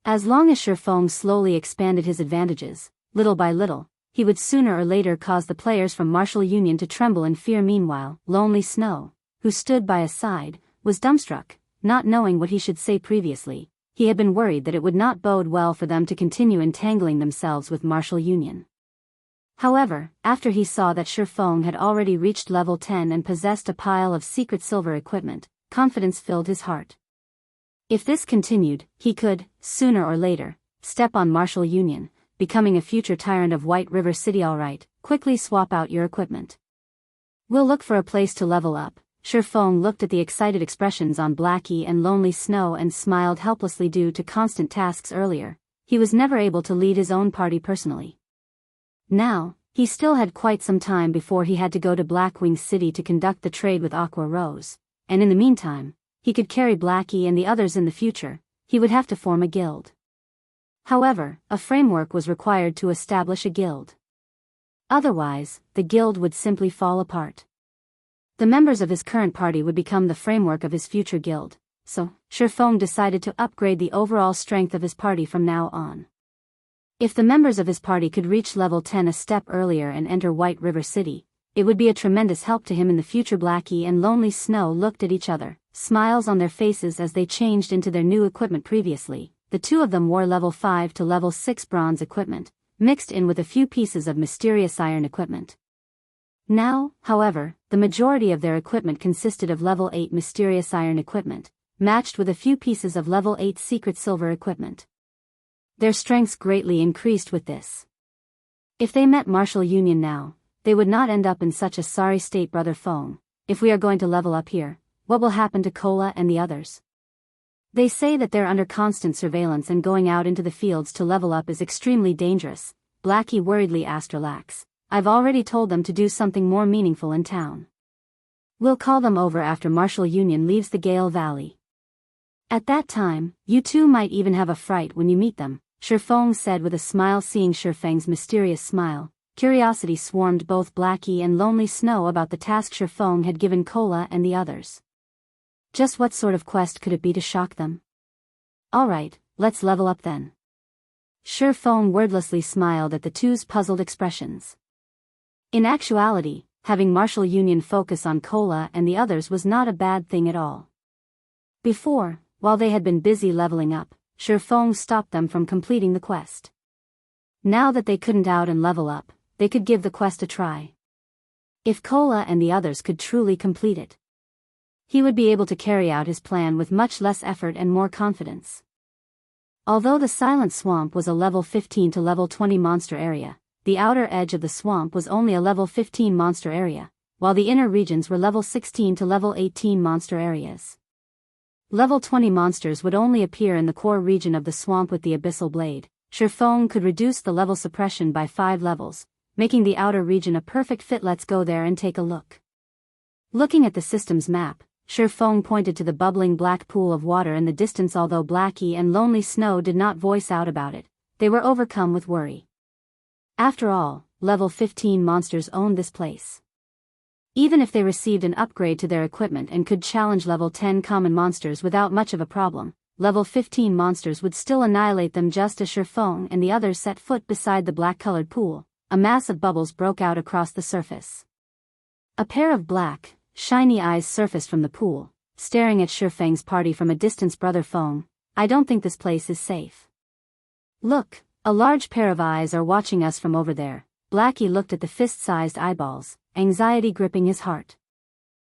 As long as Ye Feng slowly expanded his advantages, little by little, he would sooner or later cause the players from Martial Union to tremble in fear. Meanwhile, Lonely Snow, who stood by his side, was dumbstruck, not knowing what he should say. Previously, he had been worried that it would not bode well for them to continue entangling themselves with Martial Union. However, after he saw that Ye Feng had already reached level 10 and possessed a pile of secret silver equipment, confidence filled his heart. If this continued, he could, sooner or later, step on Martial Union, becoming a future tyrant of White River City. Alright, quickly swap out your equipment. We'll look for a place to level up. Ye Feng looked at the excited expressions on Blackie and Lonely Snow and smiled helplessly. Due to constant tasks earlier, he was never able to lead his own party personally. Now, he still had quite some time before he had to go to Blackwing City to conduct the trade with Aqua Rose, and in the meantime, he could carry Blackie and the others. In the future, he would have to form a guild. However, a framework was required to establish a guild. Otherwise, the guild would simply fall apart. The members of his current party would become the framework of his future guild, so Ye Feng decided to upgrade the overall strength of his party from now on. If the members of his party could reach level 10 a step earlier and enter White River City, it would be a tremendous help to him in the future. Blackie and Lonely Snow looked at each other, smiles on their faces as they changed into their new equipment. Previously, the two of them wore level 5 to level 6 bronze equipment, mixed in with a few pieces of mysterious iron equipment. Now, however, the majority of their equipment consisted of level 8 mysterious iron equipment, matched with a few pieces of level 8 secret silver equipment. Their strengths greatly increased with this. If they met Martial Union now, they would not end up in such a sorry state. Brother Feng, if we are going to level up here, what will happen to Cola and the others? They say that they're under constant surveillance and going out into the fields to level up is extremely dangerous, Blackie worriedly asked. Relax, I've already told them to do something more meaningful in town. We'll call them over after Martial Union leaves the Gale Valley. At that time, you two might even have a fright when you meet them, Ye Feng said with a smile. Seeing Ye Feng's mysterious smile, curiosity swarmed both Blackie and Lonely Snow about the task Ye Feng had given Cola and the others. Just what sort of quest could it be to shock them? Alright, let's level up then. Ye Feng wordlessly smiled at the two's puzzled expressions. In actuality, having Martial Union focus on Cola and the others was not a bad thing at all. Before, while they had been busy leveling up, Ye Feng stopped them from completing the quest. Now that they couldn't out and level up, they could give the quest a try. If Cola and the others could truly complete it, he would be able to carry out his plan with much less effort and more confidence. Although the Silent Swamp was a level 15 to level 20 monster area, the outer edge of the swamp was only a level 15 monster area, while the inner regions were level 16 to level 18 monster areas. Level 20 monsters would only appear in the core region of the swamp. With the Abyssal Blade, Ye Feng could reduce the level suppression by 5 levels, making the outer region a perfect fit. Let's go there and take a look. Looking at the system's map, Ye Feng pointed to the bubbling black pool of water in the distance. Although Blackie and Lonely Snow did not voice out about it, they were overcome with worry. After all, level 15 monsters owned this place. Even if they received an upgrade to their equipment and could challenge level 10 common monsters without much of a problem, level 15 monsters would still annihilate them. Just as Ye Feng and the others set foot beside the black-colored pool, a mass of bubbles broke out across the surface. A pair of black, shiny eyes surfaced from the pool, staring at Ye Feng's party from a distance. Brother Feng, I don't think this place is safe. Look, a large pair of eyes are watching us from over there. Blackie looked at the fist-sized eyeballs, anxiety gripping his heart.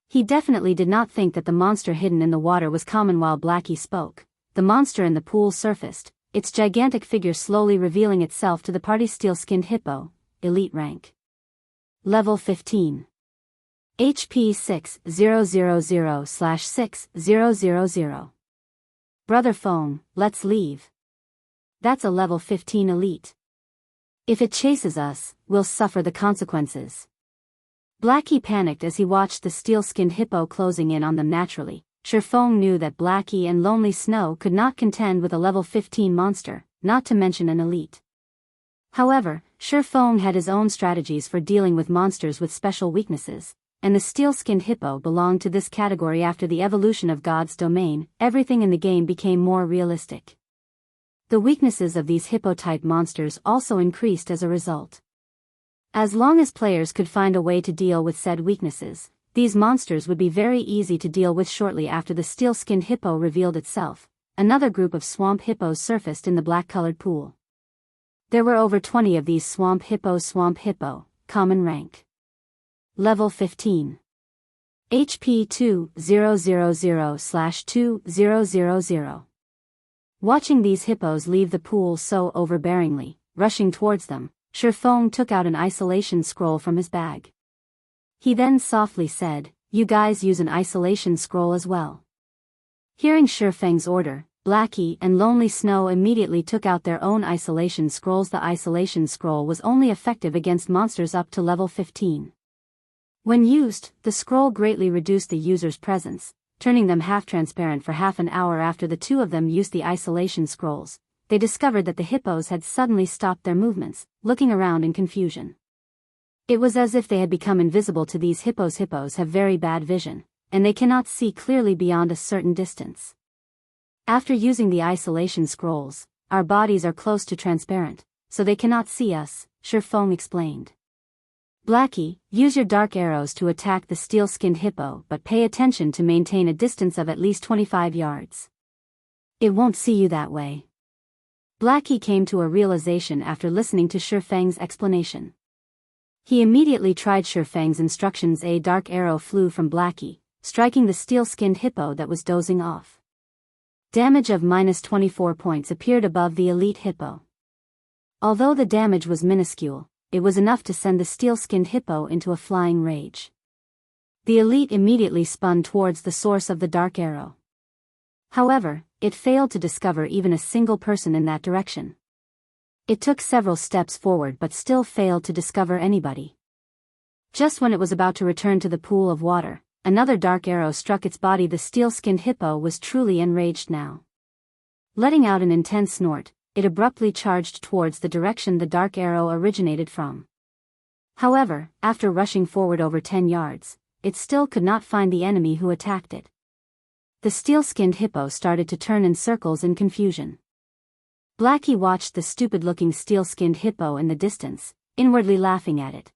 He definitely did not think that the monster hidden in the water was common. While Blackie spoke, the monster in the pool surfaced, its gigantic figure slowly revealing itself to the party. Steel-skinned hippo, elite rank. Level 15. HP 6000/6000. Brother Feng, let's leave. That's a level 15 elite. If it chases us, we'll suffer the consequences. Blackie panicked as he watched the steel-skinned hippo closing in on them. Naturally, Ye Feng knew that Blackie and Lonely Snow could not contend with a level 15 monster, not to mention an elite. However, Ye Feng had his own strategies for dealing with monsters with special weaknesses, and the steel-skinned hippo belonged to this category. After the evolution of God's domain, everything in the game became more realistic. The weaknesses of these hippo-type monsters also increased as a result. As long as players could find a way to deal with said weaknesses, these monsters would be very easy to deal with. Shortly after the steel-skinned hippo revealed itself, another group of swamp hippos surfaced in the black-colored pool. There were over 20 of these swamp hippo, common rank. Level 15. HP 2000/2000. Watching these hippos leave the pool so overbearingly, rushing towards them, Ye Feng took out an isolation scroll from his bag. He then softly said, "You guys use an isolation scroll as well." Hearing Ye Feng's order, Blackie and Lonely Snow immediately took out their own isolation scrolls. The isolation scroll was only effective against monsters up to level 15. When used, the scroll greatly reduced the user's presence, turning them half-transparent for half an hour. After the two of them used the isolation scrolls, they discovered that the hippos had suddenly stopped their movements, looking around in confusion. It was as if they had become invisible to these hippos. Hippos have very bad vision, and they cannot see clearly beyond a certain distance. After using the isolation scrolls, our bodies are close to transparent, so they cannot see us, Ye Feng explained. Blackie, use your dark arrows to attack the steel-skinned hippo, but pay attention to maintain a distance of at least 25 yards. It won't see you that way. Blackie came to a realization after listening to Ye Feng's explanation. He immediately tried Ye Feng's instructions. A dark arrow flew from Blackie, striking the steel-skinned hippo that was dozing off. Damage of -24 points appeared above the elite hippo. Although the damage was minuscule, it was enough to send the steel-skinned hippo into a flying rage. The elite immediately spun towards the source of the dark arrow. However, it failed to discover even a single person in that direction. It took several steps forward but still failed to discover anybody. Just when it was about to return to the pool of water, another dark arrow struck its body. The steel-skinned hippo was truly enraged now. Letting out an intense snort, it abruptly charged towards the direction the dark arrow originated from. However, after rushing forward over 10 yards, it still could not find the enemy who attacked it. The steel-skinned hippo started to turn in circles in confusion. Blackie watched the stupid-looking steel-skinned hippo in the distance, inwardly laughing at it.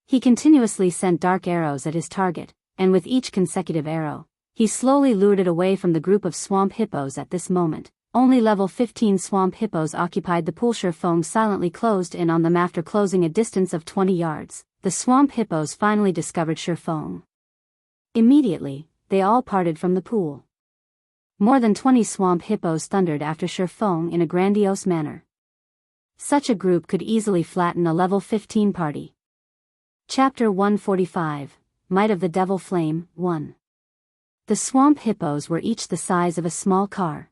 He continuously sent dark arrows at his target, and with each consecutive arrow, he slowly lured it away from the group of swamp hippos. At this moment, only level 15 swamp hippos occupied the pool. Ye Feng silently closed in on them. After closing a distance of 20 yards, the swamp hippos finally discovered Ye Feng. Immediately, they all parted from the pool. More than 20 swamp hippos thundered after Ye Feng in a grandiose manner. Such a group could easily flatten a level 15 party. Chapter 145, Might of the Devil Flame, 1. The swamp hippos were each the size of a small car.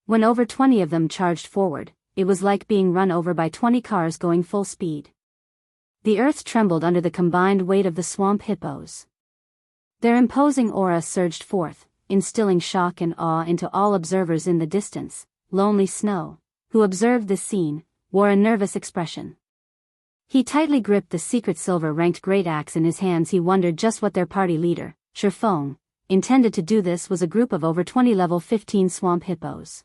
When over 20 of them charged forward, it was like being run over by 20 cars going full speed. The earth trembled under the combined weight of the swamp hippos. Their imposing aura surged forth, instilling shock and awe into all observers in the distance. Lonely Snow, who observed this scene, wore a nervous expression. He tightly gripped the secret silver-ranked great axe in his hands. He wondered just what their party leader, Ye Feng, intended to do. This was a group of over 20 level 15 swamp hippos.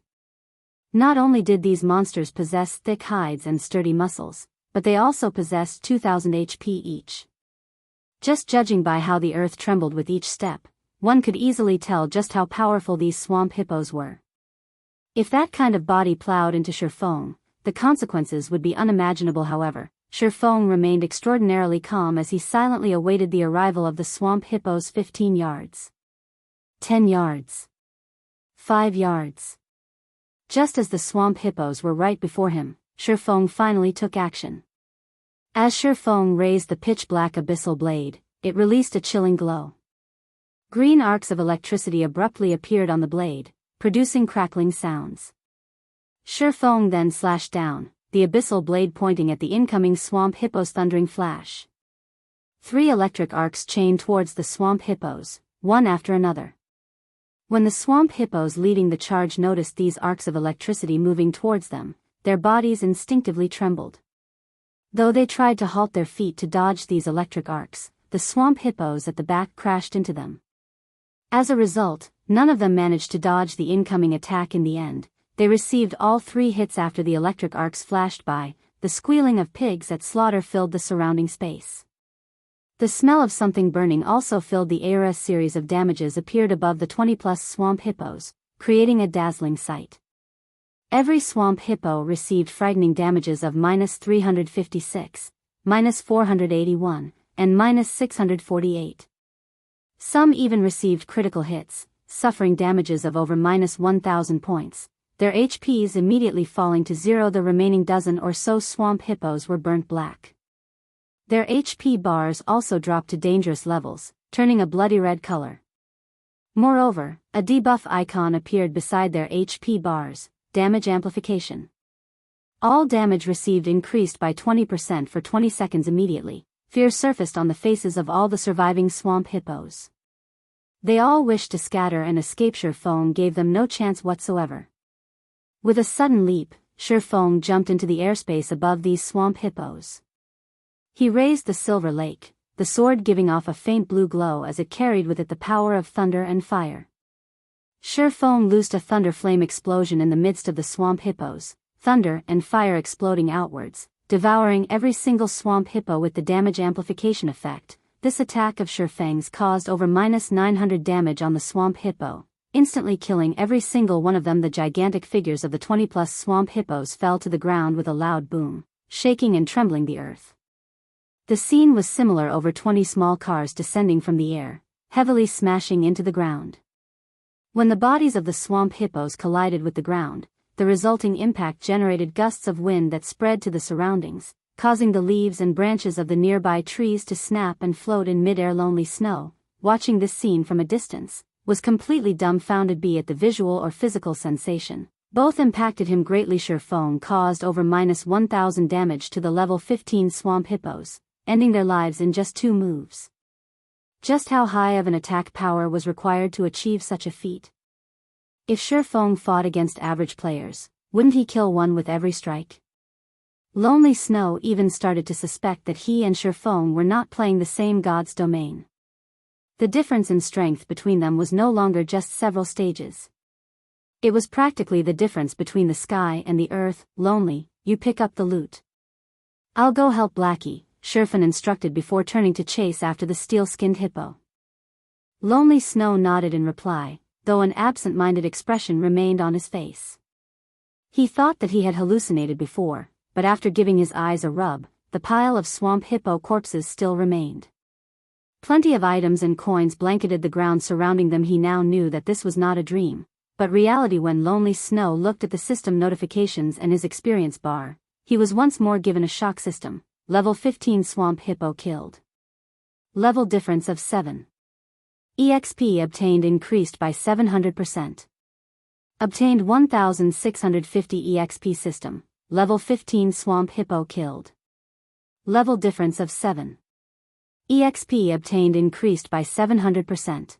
Not only did these monsters possess thick hides and sturdy muscles, but they also possessed 2000 HP each. Just judging by how the earth trembled with each step, one could easily tell just how powerful these swamp hippos were. If that kind of body plowed into Ye Feng, the consequences would be unimaginable. However, Ye Feng remained extraordinarily calm as he silently awaited the arrival of the swamp hippos. 15 yards. 10 yards. 5 yards. Just as the swamp hippos were right before him, Ye Feng finally took action. As Ye Feng raised the pitch-black abyssal blade, it released a chilling glow. Green arcs of electricity abruptly appeared on the blade, producing crackling sounds. Ye Feng then slashed down, the abyssal blade pointing at the incoming swamp hippos. Thundering flash. 3 electric arcs chained towards the swamp hippos, one after another. When the swamp hippos leading the charge noticed these arcs of electricity moving towards them, their bodies instinctively trembled. Though they tried to halt their feet to dodge these electric arcs, the swamp hippos at the back crashed into them. As a result, none of them managed to dodge the incoming attack. In the end, they received all 3 hits after the electric arcs flashed by. The squealing of pigs at slaughter filled the surrounding space. The smell of something burning also filled the air. A series of damages appeared above the 20+ swamp hippos, creating a dazzling sight. Every swamp hippo received frightening damages of -356, -481, and -648. Some even received critical hits, suffering damages of over -1000 points, their HPs immediately falling to 0. The remaining dozen or so swamp hippos were burnt black. Their HP bars also dropped to dangerous levels, turning a bloody red color. Moreover, a debuff icon appeared beside their HP bars, damage amplification. All damage received increased by 20% for 20 seconds. Immediately, fear surfaced on the faces of all the surviving swamp hippos. They all wished to scatter and escape. Ye Feng gave them no chance whatsoever. With a sudden leap, Ye Feng jumped into the airspace above these swamp hippos. He raised the silver lake, the sword giving off a faint blue glow as it carried with it the power of thunder and fire. Ye Feng loosed a thunder flame explosion in the midst of the swamp hippos, thunder and fire exploding outwards, devouring every single swamp hippo with the damage amplification effect. This attack of Ye Feng's caused over -900 damage on the swamp hippo, instantly killing every single one of them. The gigantic figures of the 20+ swamp hippos fell to the ground with a loud boom, shaking and trembling the earth. The scene was similar: over 20 small cars descending from the air, heavily smashing into the ground. When the bodies of the swamp hippos collided with the ground, the resulting impact generated gusts of wind that spread to the surroundings, causing the leaves and branches of the nearby trees to snap and float in mid-air. Lonely Snow, watching this scene from a distance, was completely dumbfounded, be it the visual or physical sensation. Both impacted him greatly. Ye Feng caused over -1000 damage to the level 15 swamp hippos, ending their lives in just 2 moves. Just how high of an attack power was required to achieve such a feat? If Ye Feng fought against average players, wouldn't he kill one with every strike? Lonely Snow even started to suspect that he and Ye Feng were not playing the same god's domain. The difference in strength between them was no longer just several stages. It was practically the difference between the sky and the earth. Lonely, you pick up the loot. I'll go help Blackie, Ye Feng instructed before turning to chase after the steel-skinned hippo. Lonely Snow nodded in reply, though an absent-minded expression remained on his face. He thought that he had hallucinated before, but after giving his eyes a rub, the pile of swamp hippo corpses still remained. Plenty of items and coins blanketed the ground surrounding them. He now knew that this was not a dream, but reality. When Lonely Snow looked at the system notifications and his experience bar, he was once more given a shock system. Level 15 swamp hippo killed. Level difference of 7. EXP obtained increased by 700%. Obtained 1650 EXP system. Level 15 swamp hippo killed. Level difference of 7. EXP obtained increased by 700%.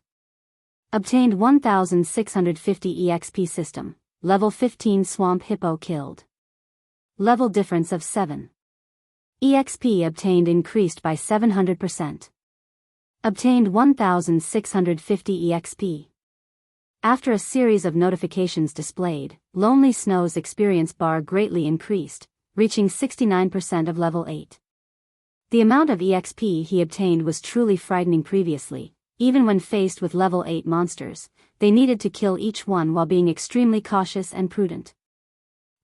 Obtained 1650 EXP system. Level 15 swamp hippo killed. Level difference of 7. EXP obtained increased by 700%. Obtained 1650 EXP. After a series of notifications displayed, Lonely Snow's experience bar greatly increased, reaching 69% of level 8. The amount of EXP he obtained was truly frightening. Previously, even when faced with level 8 monsters, they needed to kill each one while being extremely cautious and prudent.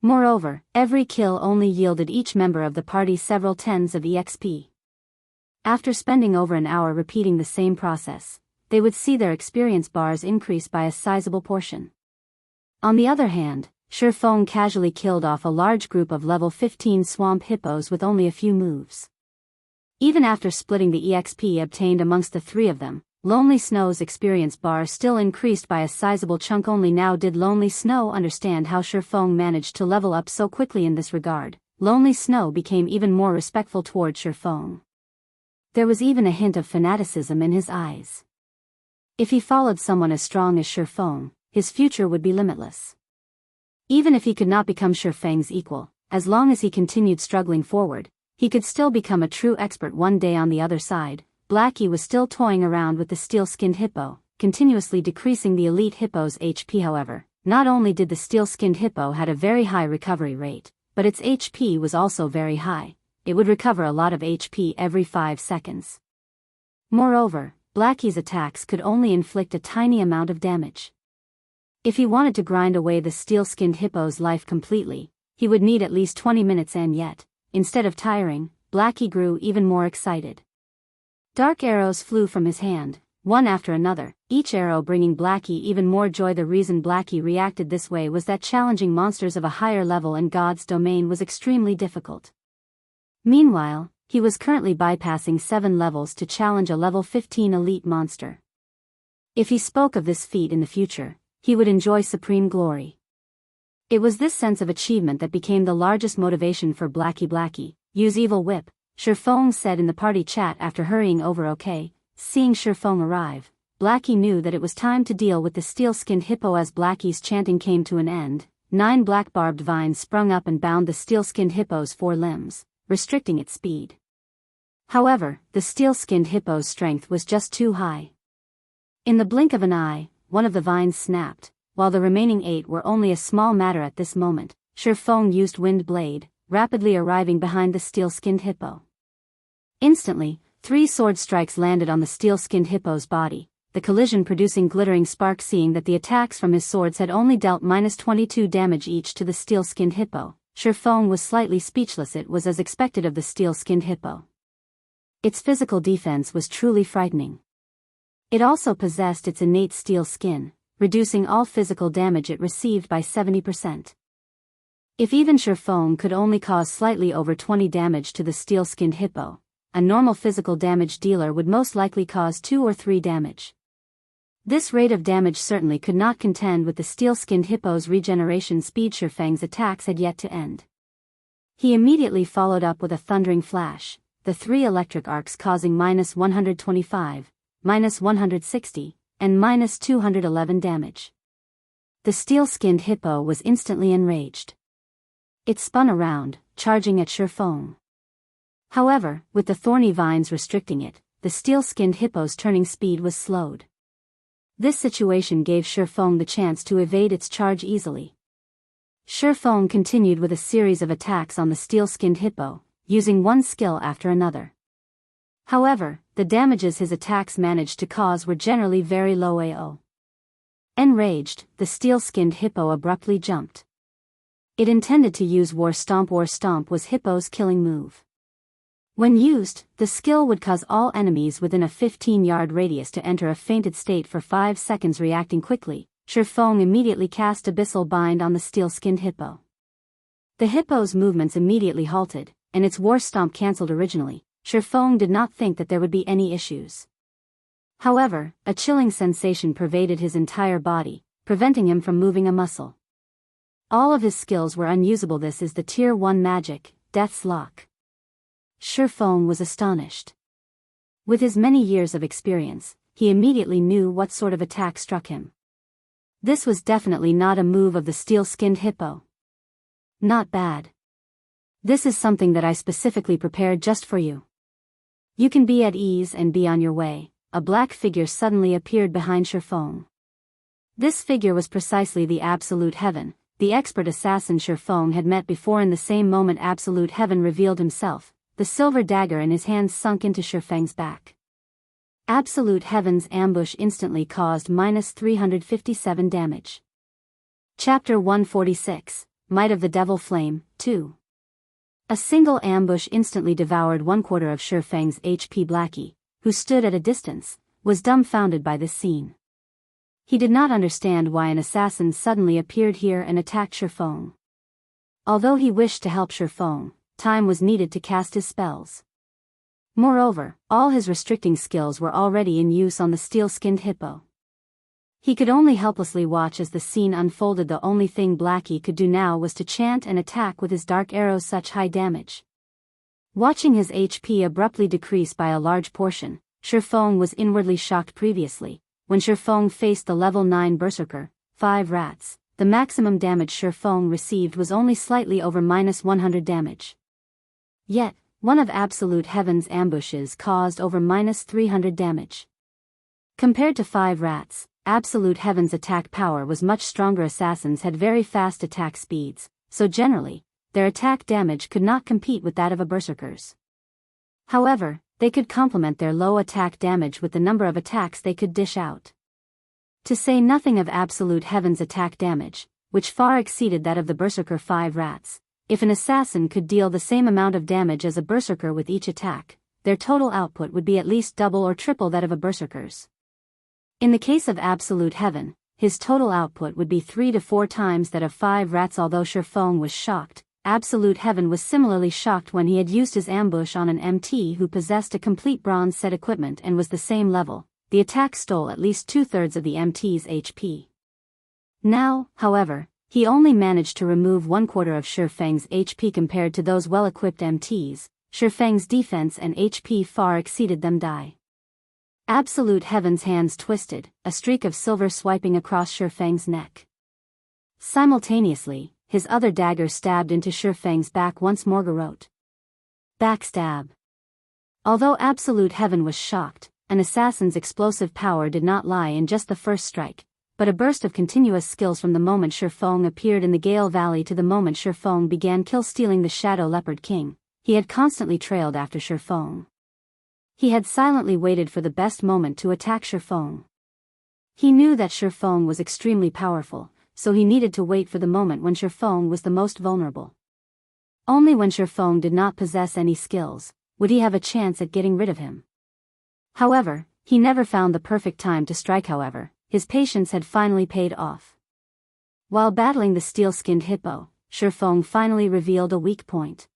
Moreover, every kill only yielded each member of the party several tens of EXP. After spending over an hour repeating the same process, they would see their experience bars increase by a sizable portion. On the other hand, Ye Feng casually killed off a large group of level 15 swamp hippos with only a few moves. Even after splitting the EXP obtained amongst the 3 of them, Lonely Snow's experience bar still increased by a sizable chunk. Only now did Lonely Snow understand how Ye Feng managed to level up so quickly. In this regard, Lonely Snow became even more respectful towards Ye Feng. There was even a hint of fanaticism in his eyes. If he followed someone as strong as Ye Feng, his future would be limitless. Even if he could not become Ye Feng's equal, as long as he continued struggling forward, he could still become a true expert one day. On the other side, Blackie was still toying around with the steel-skinned hippo, continuously decreasing the elite hippo's HP. However, not only did the steel-skinned hippo had a very high recovery rate, but its HP was also very high. It would recover a lot of HP every 5 seconds. Moreover, Blackie's attacks could only inflict a tiny amount of damage. If he wanted to grind away the steel-skinned hippo's life completely, he would need at least 20 minutes. And yet, instead of tiring, Blackie grew even more excited. Dark arrows flew from his hand, one after another, each arrow bringing Blackie even more joy. The reason Blackie reacted this way was that challenging monsters of a higher level in God's domain was extremely difficult. Meanwhile, he was currently bypassing 7 levels to challenge a level 15 elite monster. If he spoke of this feat in the future, he would enjoy supreme glory. It was this sense of achievement that became the largest motivation for Blackie. Blackie, use Evil Whip, Ye Feng said in the party chat after hurrying over. Okay, seeing Ye Feng arrive, Blackie knew that it was time to deal with the steel-skinned hippo. As Blackie's chanting came to an end, 9 black barbed vines sprung up and bound the steel-skinned hippo's 4 limbs, restricting its speed. However, the steel-skinned hippo's strength was just too high. In the blink of an eye, one of the vines snapped, while the remaining 8 were only a small matter at this moment. Ye Feng used Wind Blade, rapidly arriving behind the steel-skinned hippo. Instantly, 3 sword strikes landed on the steel-skinned hippo's body, the collision producing glittering sparks. Seeing that the attacks from his swords had only dealt -22 damage each to the steel-skinned hippo, Ye Feng was slightly speechless. It was as expected of the steel-skinned hippo. Its physical defense was truly frightening. It also possessed its innate steel skin, reducing all physical damage it received by 70%. If even Ye Feng could only cause slightly over 20 damage to the steel-skinned hippo, a normal physical damage dealer would most likely cause 2 or 3 damage. This rate of damage certainly could not contend with the steel-skinned hippo's regeneration speed. Ye Feng's attacks had yet to end. He immediately followed up with a thundering flash, the 3 electric arcs causing -125, -160, and -211 damage. The steel-skinned hippo was instantly enraged. It spun around, charging at Ye Feng. However, with the thorny vines restricting it, the steel-skinned hippo's turning speed was slowed. This situation gave Ye Feng the chance to evade its charge easily. Ye Feng continued with a series of attacks on the steel-skinned hippo, using one skill after another. However, the damages his attacks managed to cause were generally very low. Enraged, the steel-skinned hippo abruptly jumped. It intended to use War Stomp. War Stomp was Hippo's killing move. When used, the skill would cause all enemies within a 15-yard radius to enter a fainted state for 5 seconds. Reacting quickly, Ye Feng immediately cast Abyssal Bind on the steel-skinned hippo. The hippo's movements immediately halted, and its War Stomp cancelled. Originally, Ye Feng did not think that there would be any issues. However, a chilling sensation pervaded his entire body, preventing him from moving a muscle. All of his skills were unusable. This is the Tier 1 magic, Death's Lock. Ye Feng was astonished. With his many years of experience, he immediately knew what sort of attack struck him. This was definitely not a move of the steel-skinned hippo. Not bad. This is something that I specifically prepared just for you. You can be at ease and be on your way. A black figure suddenly appeared behind Ye Feng. This figure was precisely the Absolute Heaven, the expert assassin Ye Feng had met before. In the same moment Absolute Heaven revealed himself. The silver dagger in his hands sunk into Ye Feng's back. Absolute Heaven's ambush instantly caused -357 damage. Chapter 146, Might of the Devil Flame, 2. A single ambush instantly devoured 1/4 of Ye Feng's HP. Blackie, who stood at a distance, was dumbfounded by this scene. He did not understand why an assassin suddenly appeared here and attacked Ye Feng. Although he wished to help Ye Feng, time was needed to cast his spells. Moreover, all his restricting skills were already in use on the steel-skinned hippo. He could only helplessly watch as the scene unfolded. The only thing Blackie could do now was to chant and attack with his dark arrows such high damage. Watching his HP abruptly decrease by a large portion, Ye Feng was inwardly shocked. Previously, when Ye Feng faced the level 9 berserker, 5 rats, the maximum damage Ye Feng received was only slightly over -100 damage. Yet, one of Absolute Heaven's ambushes caused over -300 damage. Compared to 5 rats, Absolute Heaven's attack power was much stronger. Assassins had very fast attack speeds, so generally, their attack damage could not compete with that of a berserker's. However, they could complement their low attack damage with the number of attacks they could dish out. To say nothing of Absolute Heaven's attack damage, which far exceeded that of the berserker 5 rats. If an assassin could deal the same amount of damage as a berserker with each attack, their total output would be at least double or triple that of a berserker's. In the case of Absolute Heaven, his total output would be 3 to 4 times that of 5 rats. Although Ye Feng was shocked, Absolute Heaven was similarly shocked when he had used his ambush on an MT who possessed a complete bronze set equipment and was the same level. The attack stole at least 2/3 of the MT's HP. Now, however, he only managed to remove 1/4 of Ye Feng's HP compared to those well-equipped MTs. Ye Feng's defense and HP far exceeded them. Absolute Heaven's hands twisted, a streak of silver swiping across Ye Feng's neck. Simultaneously, his other dagger stabbed into Shi Feng's back once more. Garrote. Backstab. Although Absolute Heaven was shocked, an assassin's explosive power did not lie in just the first strike, but a burst of continuous skills from the moment Shi Feng appeared in the Gale Valley to the moment Shi Feng began kill-stealing the Shadow Leopard King. He had constantly trailed after Shi Feng. He had silently waited for the best moment to attack Shi Feng. He knew that Shi Feng was extremely powerful, so he needed to wait for the moment when Shi Feng was the most vulnerable. Only when Shi Feng did not possess any skills would he have a chance at getting rid of him. However, he never found the perfect time to strike. However, his patience had finally paid off. While battling the steel-skinned hippo, Shi Feng finally revealed a weak point.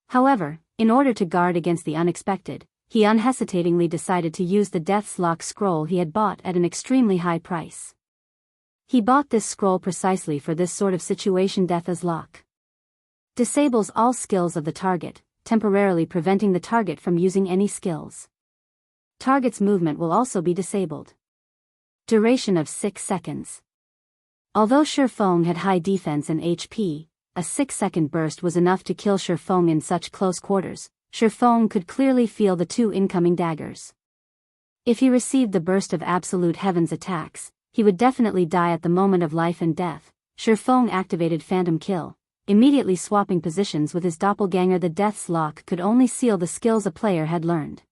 However, in order to guard against the unexpected, he unhesitatingly decided to use the Death's Lock scroll he had bought at an extremely high price. He bought this scroll precisely for this sort of situation. Death's Lock disables all skills of the target, temporarily preventing the target from using any skills. Target's movement will also be disabled. Duration of 6 seconds. Although Shi Feng had high defense and HP, a 6-second burst was enough to kill Shi Feng in such close quarters. Shi Feng could clearly feel the 2 incoming daggers. If he received the burst of Absolute Heaven's attacks, he would definitely die at the moment of life and death. Shi Feng activated Phantom Kill, immediately swapping positions with his doppelganger. The Death's Lock could only seal the skills a player had learned.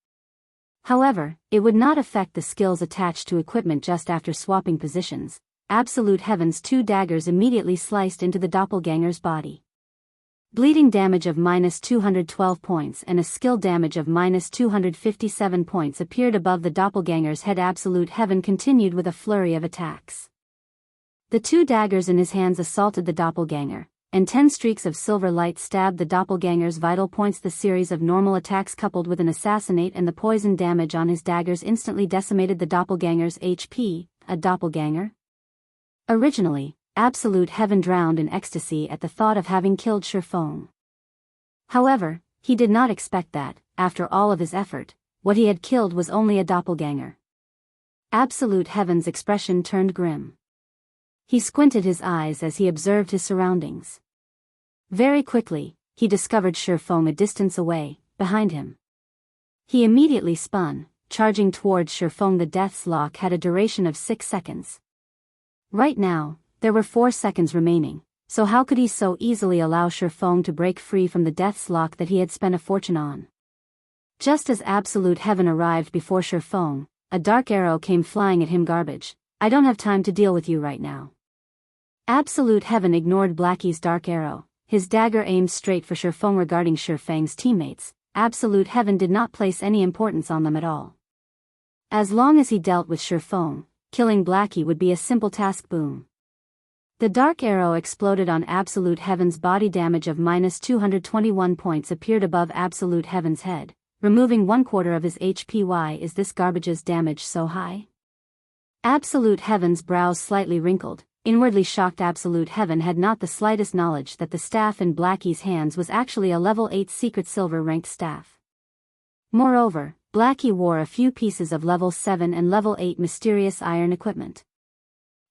However, it would not affect the skills attached to equipment. Just after swapping positions, Absolute Heaven's 2 daggers immediately sliced into the doppelganger's body. Bleeding damage of -212 points and a skill damage of -257 points appeared above the doppelganger's head. Absolute Heaven continued with a flurry of attacks. The 2 daggers in his hands assaulted the doppelganger, and 10 streaks of silver light stabbed the doppelganger's vital points. The series of normal attacks coupled with an assassinate and the poison damage on his daggers instantly decimated the doppelganger's HP. A doppelganger? Originally, Absolute Heaven drowned in ecstasy at the thought of having killed Shi Feng. However, he did not expect that, after all of his effort, what he had killed was only a doppelganger. Absolute Heaven's expression turned grim. He squinted his eyes as he observed his surroundings. Very quickly, he discovered Shi Feng a distance away, behind him. He immediately spun, charging towards Shi Feng. The Death's Lock had a duration of 6 seconds. Right now, there were 4 seconds remaining, so how could he so easily allow Shi Feng to break free from the Death's Lock that he had spent a fortune on? Just as Absolute Heaven arrived before Shi Feng, a dark arrow came flying at him. Garbage. I don't have time to deal with you right now. Absolute Heaven ignored Blackie's dark arrow, his dagger aimed straight for Shi Feng. Regarding Shi Feng's teammates, Absolute Heaven did not place any importance on them at all. As long as he dealt with Shi Feng, killing Blackie would be a simple task. Boom. The dark arrow exploded on Absolute Heaven's body. Damage of -221 points appeared above Absolute Heaven's head, removing 1/4 of his HP. Why is this garbage's damage so high? Absolute Heaven's brows slightly wrinkled, inwardly shocked. Absolute Heaven had not the slightest knowledge that the staff in Blackie's hands was actually a level 8 secret silver-ranked staff. Moreover, Blackie wore a few pieces of level 7 and level 8 mysterious iron equipment.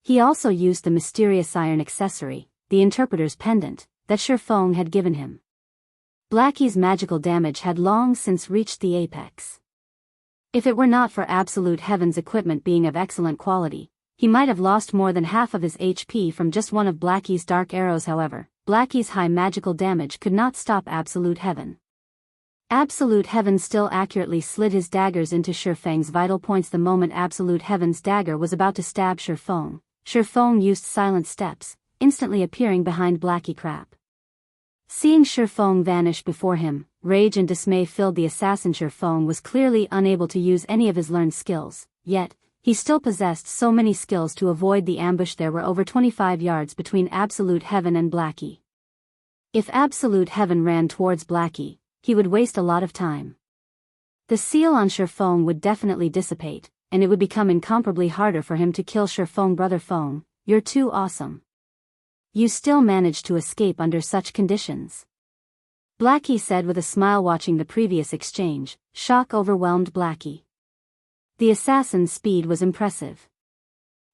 He also used the mysterious iron accessory, the Interpreter's Pendant, that Shi Feng had given him. Blackie's magical damage had long since reached the apex. If it were not for Absolute Heaven's equipment being of excellent quality, he might have lost more than half of his HP from just one of Blackie's dark arrows. However, Blackie's high magical damage could not stop Absolute Heaven. Absolute Heaven still accurately slid his daggers into Shi Feng's vital points. The moment Absolute Heaven's dagger was about to stab Shi Feng used silent steps, instantly appearing behind Blackie. Crap. Seeing Shi Feng vanish before him, rage and dismay filled the assassin. Shi Feng was clearly unable to use any of his learned skills, yet, he still possessed so many skills to avoid the ambush. There were over 25 yards between Absolute Heaven and Blackie. If Absolute Heaven ran towards Blackie, he would waste a lot of time. The seal on Shi Feng would definitely dissipate, and it would become incomparably harder for him to kill Shi Feng. Brother Feng, you're too awesome. You still managed to escape under such conditions. Blackie said with a smile. Watching the previous exchange, shock overwhelmed Blackie. The assassin's speed was impressive.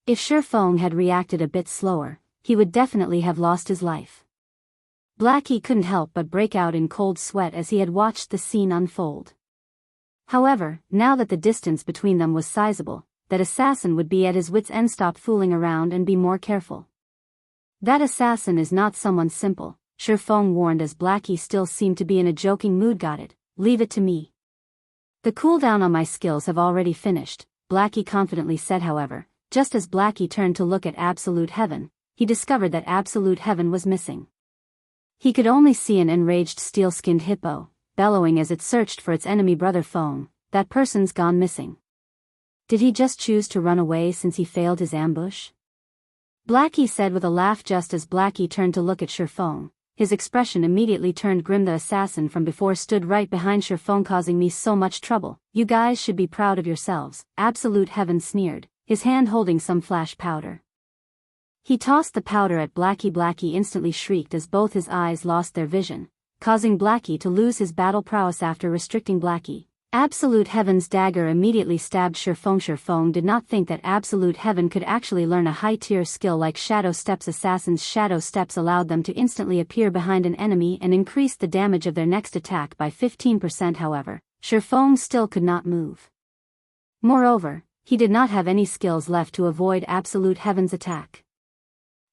If Shi Feng had reacted a bit slower, he would definitely have lost his life. Blackie couldn't help but break out in cold sweat as he had watched the scene unfold. However, now that the distance between them was sizable, that assassin would be at his wits' end. Stop fooling around and be more careful. That assassin is not someone simple, Ye Feng warned as Blackie still seemed to be in a joking mood. Got it, leave it to me. The cooldown on my skills have already finished, Blackie confidently said. However, just as Blackie turned to look at Absolute Heaven, he discovered that Absolute Heaven was missing. He could only see an enraged steel-skinned hippo, bellowing as it searched for its enemy brother Feng. That person's gone missing. Did he just choose to run away since he failed his ambush? Blackie said with a laugh. Just as Blackie turned to look at Ye Feng, his expression immediately turned grim. The assassin from before stood right behind Ye Feng, causing me so much trouble. You guys should be proud of yourselves, Absolute Heaven sneered, his hand holding some flash powder. He tossed the powder at Blackie. Blackie instantly shrieked as both his eyes lost their vision, causing Blackie to lose his battle prowess. After restricting Blackie, Absolute Heaven's dagger immediately stabbed Ye Feng. Ye Feng did not think that Absolute Heaven could actually learn a high-tier skill like Shadow Steps. Assassins' Shadow Steps allowed them to instantly appear behind an enemy and increased the damage of their next attack by 15%. However, Ye Feng still could not move. Moreover, he did not have any skills left to avoid Absolute Heaven's attack.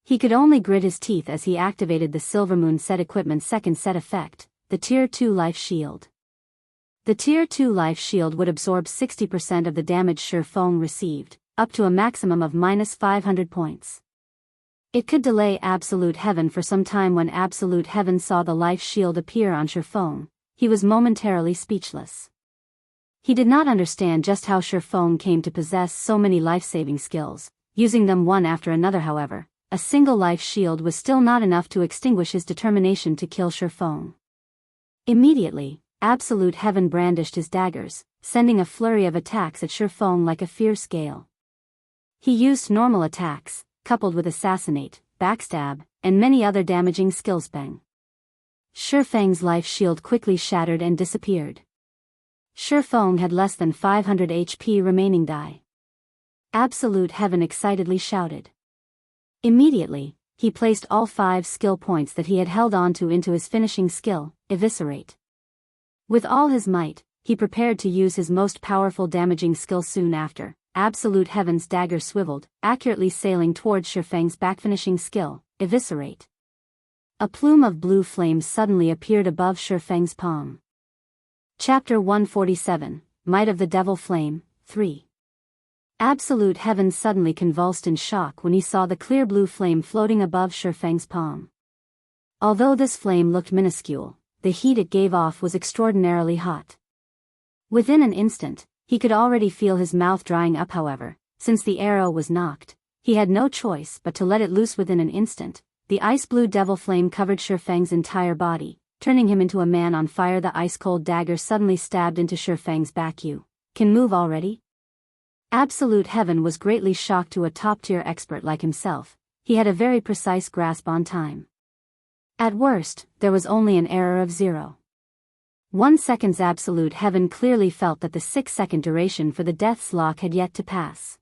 He could only grit his teeth as he activated the Silvermoon set equipment's second set effect, the Tier 2 Life Shield. The Tier 2 Life Shield would absorb 60% of the damage Ye Feng received, up to a maximum of -500 points. It could delay Absolute Heaven for some time. When Absolute Heaven saw the Life Shield appear on Ye Feng, he was momentarily speechless. He did not understand just how Ye Feng came to possess so many life-saving skills, using them one after another. However, a single life shield was still not enough to extinguish his determination to kill Ye Feng. Immediately, Absolute Heaven brandished his daggers, sending a flurry of attacks at Ye Feng like a fierce gale. He used normal attacks, coupled with Assassinate, Backstab, and many other damaging skills. Bang! Ye Feng's life shield quickly shattered and disappeared. Ye Feng had less than 500 HP remaining. Die! Absolute Heaven excitedly shouted. Immediately, he placed all 5 skill points that he had held onto into his finishing skill, Eviscerate. With all his might, he prepared to use his most powerful damaging skill. Soon after, Absolute Heaven's dagger swiveled, accurately sailing towards Ye Feng's back. Finishing skill, Eviscerate. A plume of blue flames suddenly appeared above Ye Feng's palm. Chapter 147, Might of the Devil Flame, 3. Absolute Heaven suddenly convulsed in shock when he saw the clear blue flame floating above Ye Feng's palm. Although this flame looked minuscule, the heat it gave off was extraordinarily hot. Within an instant, he could already feel his mouth drying up. However, since the arrow was knocked, he had no choice but to let it loose. Within an instant, the ice-blue devil flame covered Ye Feng's entire body, turning him into a man on fire. The ice-cold dagger suddenly stabbed into Ye Feng's back. You can move already? Absolute Heaven was greatly shocked. To a top-tier expert like himself, he had a very precise grasp on time. At worst, there was only an error of 0.1 seconds. Absolute Heaven clearly felt that the 6-second duration for the death's lock had yet to pass.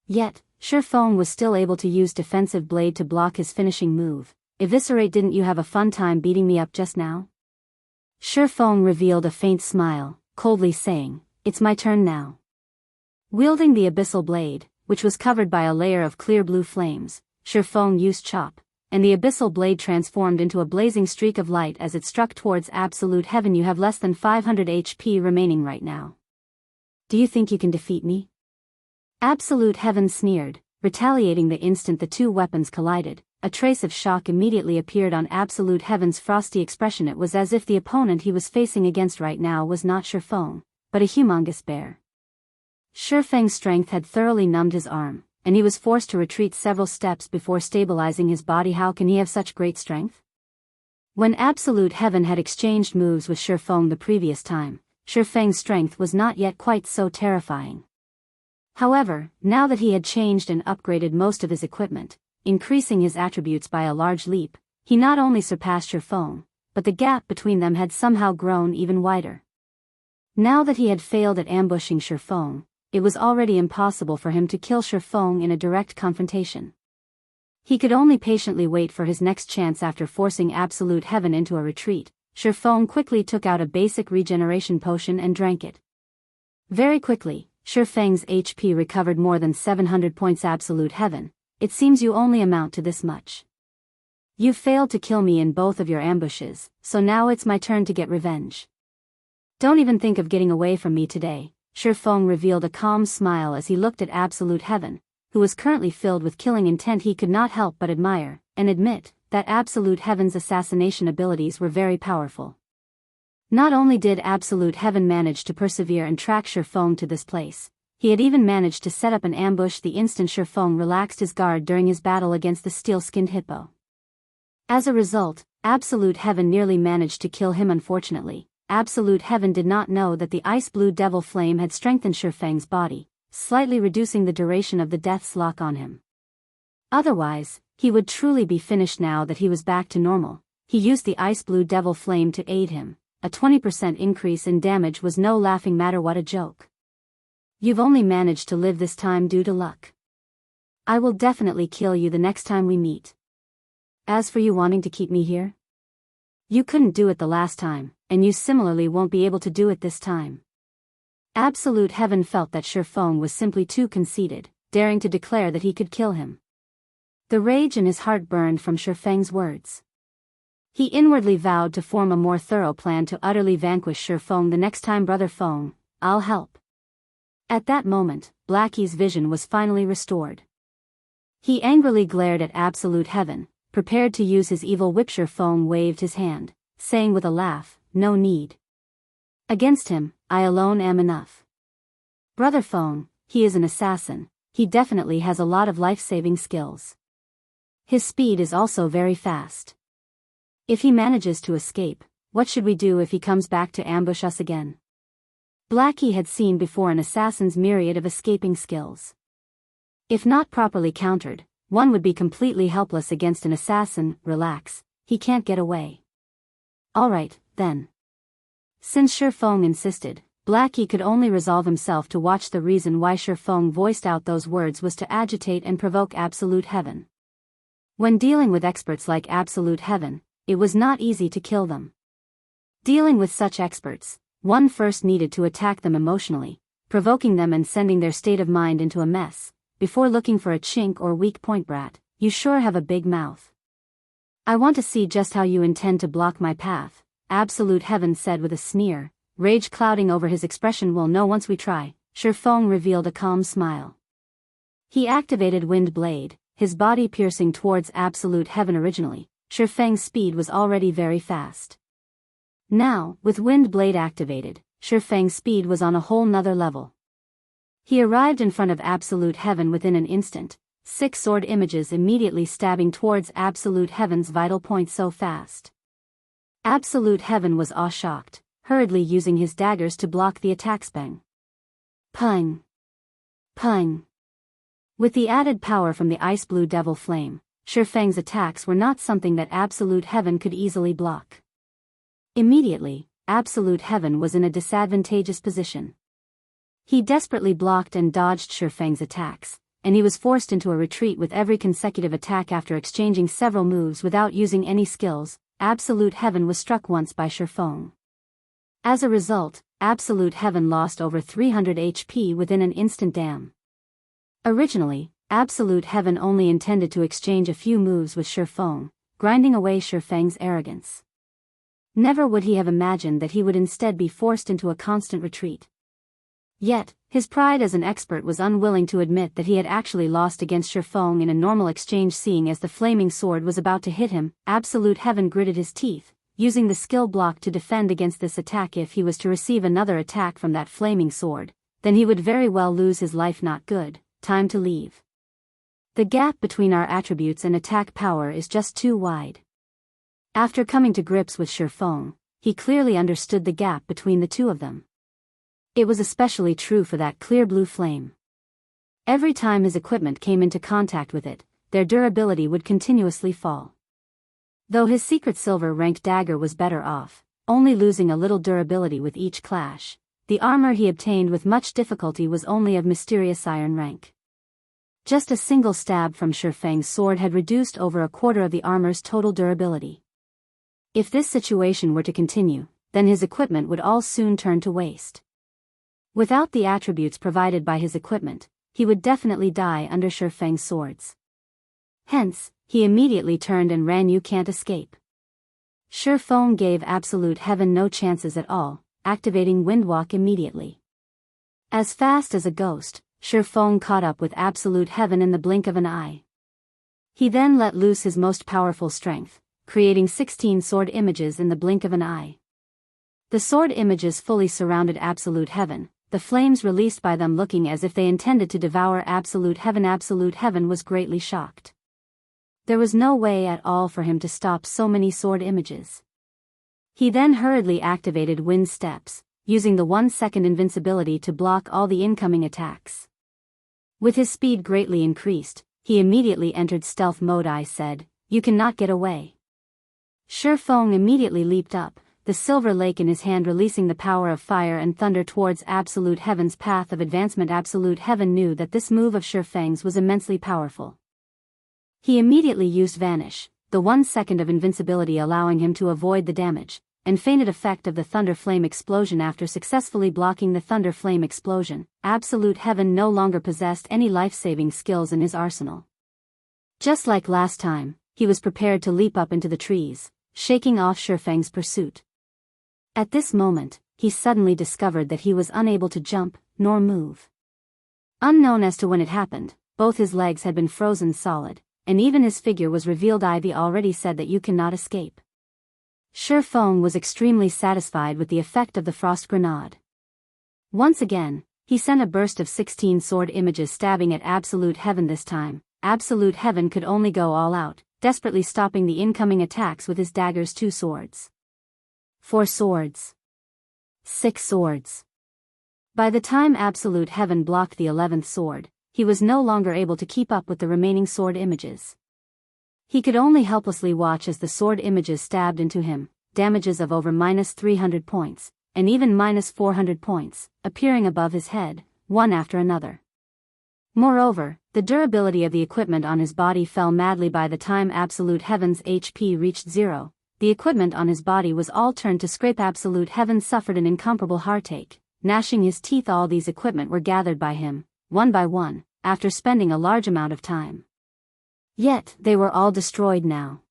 Yet, Ye Feng was still able to use Defensive Blade to block his finishing move. Eviscerate. Didn't you have a fun time beating me up just now? Ye Feng revealed a faint smile, coldly saying, "It's my turn now." Wielding the Abyssal Blade, which was covered by a layer of clear blue flames, Ye Feng used Chop, and the Abyssal Blade transformed into a blazing streak of light as it struck towards Absolute Heaven. You have less than 500 HP remaining right now. Do you think you can defeat me? Absolute Heaven sneered, retaliating. The instant the two weapons collided, a trace of shock immediately appeared on Absolute Heaven's frosty expression. It was as if the opponent he was facing against right now was not Ye Feng, but a humongous bear. Ye Feng's strength had thoroughly numbed his arm, and he was forced to retreat several steps before stabilizing his body. How can he have such great strength? When Absolute Heaven had exchanged moves with Ye Feng the previous time, Ye Feng's strength was not yet quite so terrifying. However, now that he had changed and upgraded most of his equipment, increasing his attributes by a large leap, he not only surpassed Ye Feng, but the gap between them had somehow grown even wider. Now that he had failed at ambushing Ye Feng, it was already impossible for him to kill Ye Feng in a direct confrontation. He could only patiently wait for his next chance. After forcing Absolute Heaven into a retreat, Ye Feng quickly took out a basic regeneration potion and drank it. Very quickly, Ye Feng's HP recovered more than 700 points. Absolute Heaven, it seems you only amount to this much. You failed to kill me in both of your ambushes, so now it's my turn to get revenge. Don't even think of getting away from me today. Ye Feng revealed a calm smile as he looked at Absolute Heaven, who was currently filled with killing intent. He could not help but admire, and admit, that Absolute Heaven's assassination abilities were very powerful. Not only did Absolute Heaven manage to persevere and track Ye Feng to this place, he had even managed to set up an ambush the instant Ye Feng relaxed his guard during his battle against the steel-skinned hippo. As a result, Absolute Heaven nearly managed to kill him. Unfortunately, Absolute Heaven did not know that the ice-blue devil flame had strengthened Ye Feng's body, slightly reducing the duration of the death's lock on him. Otherwise, he would truly be finished. Now that he was back to normal, he used the ice-blue devil flame to aid him. A 20% increase in damage was no laughing matter. What a joke. You've only managed to live this time due to luck. I will definitely kill you the next time we meet. As for you wanting to keep me here, you couldn't do it the last time, and you similarly won't be able to do it this time. Absolute Heaven felt that Ye Feng was simply too conceited, daring to declare that he could kill him. The rage in his heart burned from Ye Feng's words. He inwardly vowed to form a more thorough plan to utterly vanquish Ye Feng the next time. Brother Feng, I'll help. At that moment, Blackie's vision was finally restored. He angrily glared at Absolute Heaven, prepared to use his evil whip. Ye Feng waved his hand, saying with a laugh, no need. Against him, I alone am enough. Brother Feng, he is an assassin, he definitely has a lot of life-saving skills. His speed is also very fast. If he manages to escape, what should we do if he comes back to ambush us again? Blackie had seen before an assassin's myriad of escaping skills. If not properly countered, one would be completely helpless against an assassin. Relax, he can't get away. Alright, then. Since Ye Feng insisted, Blackie could only resolve himself to watch. The reason why Ye Feng voiced out those words was to agitate and provoke Absolute Heaven. When dealing with experts like Absolute Heaven, it was not easy to kill them. Dealing with such experts, one first needed to attack them emotionally, provoking them and sending their state of mind into a mess, before looking for a chink or weak point. Brat, you sure have a big mouth. I want to see just how you intend to block my path, Absolute Heaven said with a sneer, rage clouding over his expression. We'll know once we try. Ye Feng revealed a calm smile. He activated Wind Blade, his body piercing towards Absolute Heaven. Originally, Ye Feng's speed was already very fast. Now, with Wind Blade activated, Ye Feng's speed was on a whole nother level. He arrived in front of Absolute Heaven within an instant, 6 sword images immediately stabbing towards Absolute Heaven's vital points so fast. Absolute Heaven was awe-shocked, hurriedly using his daggers to block the attacks. Bang! Pung! Pung! With the added power from the ice-blue devil flame, Ye Feng's attacks were not something that Absolute Heaven could easily block. Immediately, Absolute Heaven was in a disadvantageous position. He desperately blocked and dodged Ye Feng's attacks, and he was forced into a retreat with every consecutive attack. After exchanging several moves without using any skills, Absolute Heaven was struck once by Ye Feng. As a result, Absolute Heaven lost over 300 HP within an instant. Damn. Originally, Absolute Heaven only intended to exchange a few moves with Ye Feng, grinding away Ye Feng's arrogance. Never would he have imagined that he would instead be forced into a constant retreat. Yet, his pride as an expert was unwilling to admit that he had actually lost against Ye Feng in a normal exchange. Seeing as the flaming sword was about to hit him, Absolute Heaven gritted his teeth, using the skill block to defend against this attack. If he was to receive another attack from that flaming sword, then he would very well lose his life. Not good. Time to leave. The gap between our attributes and attack power is just too wide. After coming to grips with Ye Feng, he clearly understood the gap between the two of them. It was especially true for that clear blue flame. Every time his equipment came into contact with it, their durability would continuously fall. Though his secret silver ranked dagger was better off, only losing a little durability with each clash, the armor he obtained with much difficulty was only of mysterious iron rank. Just a single stab from Ye Feng's sword had reduced over a quarter of the armor's total durability. If this situation were to continue, then his equipment would all soon turn to waste. Without the attributes provided by his equipment, he would definitely die under Ye Feng's swords. Hence, he immediately turned and ran. You can't escape. Ye Feng gave Absolute Heaven no chances at all, activating Windwalk immediately. As fast as a ghost, Ye Feng caught up with Absolute Heaven in the blink of an eye. He then let loose his most powerful strength, creating 16 sword images in the blink of an eye. The sword images fully surrounded Absolute Heaven, the flames released by them looking as if they intended to devour Absolute Heaven. Absolute Heaven was greatly shocked. There was no way at all for him to stop so many sword images. He then hurriedly activated Wind Steps, using the 1-second invincibility to block all the incoming attacks. With his speed greatly increased, he immediately entered stealth mode. I said, "You cannot get away." Ye Feng immediately leaped up, the silver lake in his hand, releasing the power of fire and thunder towards Absolute Heaven's path of advancement. Absolute Heaven knew that this move of Ye Feng's was immensely powerful. He immediately used Vanish, the 1 second of invincibility allowing him to avoid the damage and fainted effect of the Thunder Flame explosion. After successfully blocking the Thunder Flame explosion, Absolute Heaven no longer possessed any life-saving skills in his arsenal. Just like last time, he was prepared to leap up into the trees, shaking off Ye Feng's pursuit. At this moment, he suddenly discovered that he was unable to jump, nor move. Unknown as to when it happened, both his legs had been frozen solid, and even his figure was revealed. Ivy already said that you cannot escape. Ye Feng was extremely satisfied with the effect of the frost grenade. Once again, he sent a burst of 16 sword images stabbing at Absolute Heaven. This time, Absolute Heaven could only go all out, desperately stopping the incoming attacks with his daggers. 2 swords. 4 swords. 6 swords. By the time Absolute Heaven blocked the 11th sword, he was no longer able to keep up with the remaining sword images. He could only helplessly watch as the sword images stabbed into him, damages of over -300 points, and even -400 points, appearing above his head, one after another. Moreover, the durability of the equipment on his body fell madly. By the time Absolute Heaven's HP reached 0, the equipment on his body was all turned to scrape. Absolute Heaven suffered an incomparable heartache, gnashing his teeth. All these equipment were gathered by him, one by one, after spending a large amount of time. Yet, they were all destroyed now.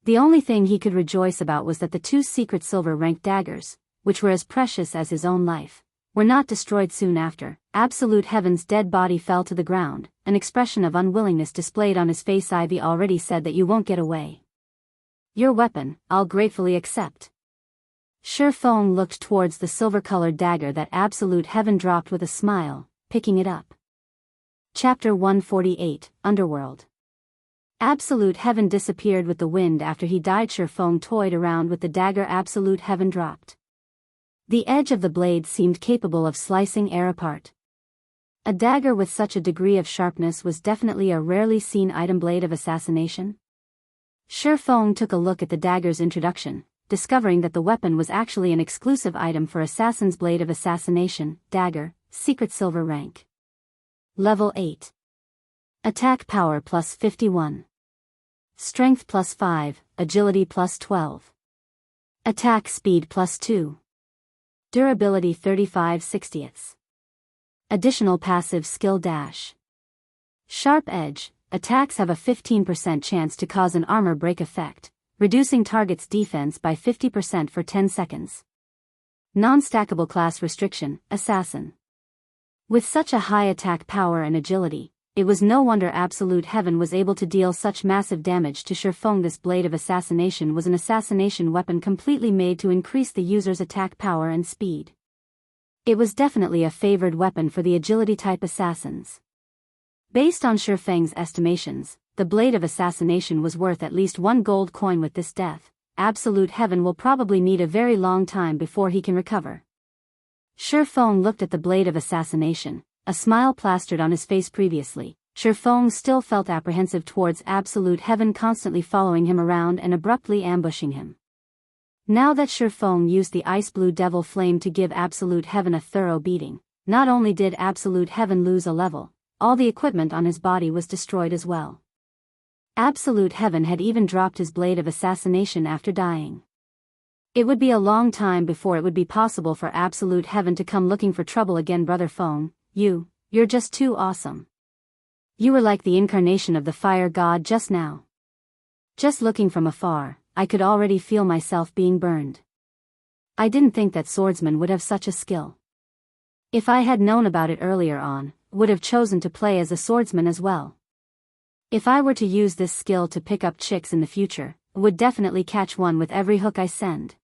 The only thing he could rejoice about was that the 2 secret silver-ranked daggers, which were as precious as his own life, were not destroyed. Soon after, Absolute Heaven's dead body fell to the ground, an expression of unwillingness displayed on his face. Ivy already said that you won't get away. Your weapon, I'll gratefully accept. Ye Feng looked towards the silver-colored dagger that Absolute Heaven dropped with a smile, picking it up. Chapter 148, Underworld. Absolute Heaven disappeared with the wind after he died. Ye Feng toyed around with the dagger Absolute Heaven dropped. The edge of the blade seemed capable of slicing air apart. A dagger with such a degree of sharpness was definitely a rarely seen item. Blade of assassination? Ye Feng took a look at the dagger's introduction, discovering that the weapon was actually an exclusive item for assassins. Blade of assassination, dagger, secret silver rank. Level 8. Attack power plus 51. Strength plus 5, agility plus 12. Attack speed plus 2. Durability 35/60. Additional passive skill dash. Sharp edge, attacks have a 15% chance to cause an armor break effect, reducing target's defense by 50% for 10 seconds. Non-stackable class restriction, assassin. With such a high attack power and agility, it was no wonder Absolute Heaven was able to deal such massive damage to Ye Feng. This blade of assassination was an assassination weapon completely made to increase the user's attack power and speed. It was definitely a favored weapon for the agility-type assassins. Based on Ye Feng's estimations, the blade of assassination was worth at least 1 gold coin. With this death, Absolute Heaven will probably need a very long time before he can recover. Ye Feng looked at the blade of assassination, a smile plastered on his face. Previously, Ye Feng still felt apprehensive towards Absolute Heaven constantly following him around and abruptly ambushing him. Now that Ye Feng used the ice blue devil flame to give Absolute Heaven a thorough beating, not only did Absolute Heaven lose a level, all the equipment on his body was destroyed as well. Absolute Heaven had even dropped his blade of assassination after dying. It would be a long time before it would be possible for Absolute Heaven to come looking for trouble again. Brother Feng, you're just too awesome. You were like the incarnation of the fire god just now. Just looking from afar, I could already feel myself being burned. I didn't think that swordsman would have such a skill. If I had known about it earlier on, would have chosen to play as a swordsman as well. If I were to use this skill to pick up chicks in the future, would definitely catch one with every hook I send.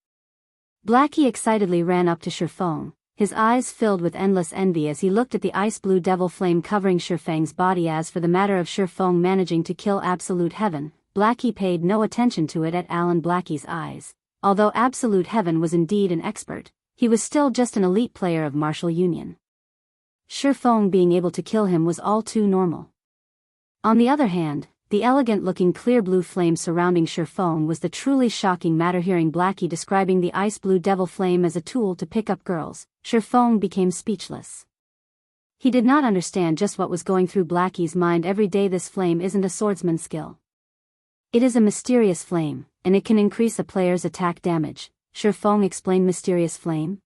Blackie excitedly ran up to Shi Feng, his eyes filled with endless envy as he looked at the ice blue devil flame covering Shi Feng's body. As for the matter of Shi Feng managing to kill Absolute Heaven, Blackie paid no attention to it at Alan Blackie's eyes. Although Absolute Heaven was indeed an expert, he was still just an elite player of martial union. Shi Feng being able to kill him was all too normal. On the other hand, the elegant-looking clear blue flame surrounding Shi Feng was the truly shocking matter. Hearing Blackie describing the ice blue devil flame as a tool to pick up girls, Shi Feng became speechless. He did not understand just what was going through Blackie's mind every day. This flame isn't a swordsman's skill. It is a mysterious flame, and it can increase a player's attack damage, Shi Feng explained. Mysterious flame?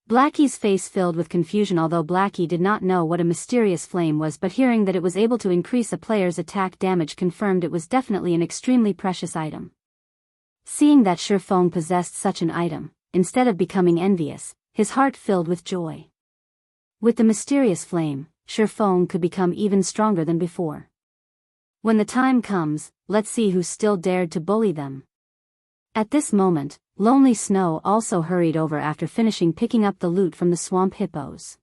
Blackie's face filled with confusion. Although Blackie did not know what a mysterious flame was, but hearing that it was able to increase a player's attack damage confirmed it was definitely an extremely precious item. Seeing that Shi Feng possessed such an item, instead of becoming envious, his heart filled with joy. With the mysterious flame, Shi Feng could become even stronger than before. When the time comes, let's see who still dared to bully them. At this moment, Lonely Snow also hurried over after finishing picking up the loot from the swamp hippos.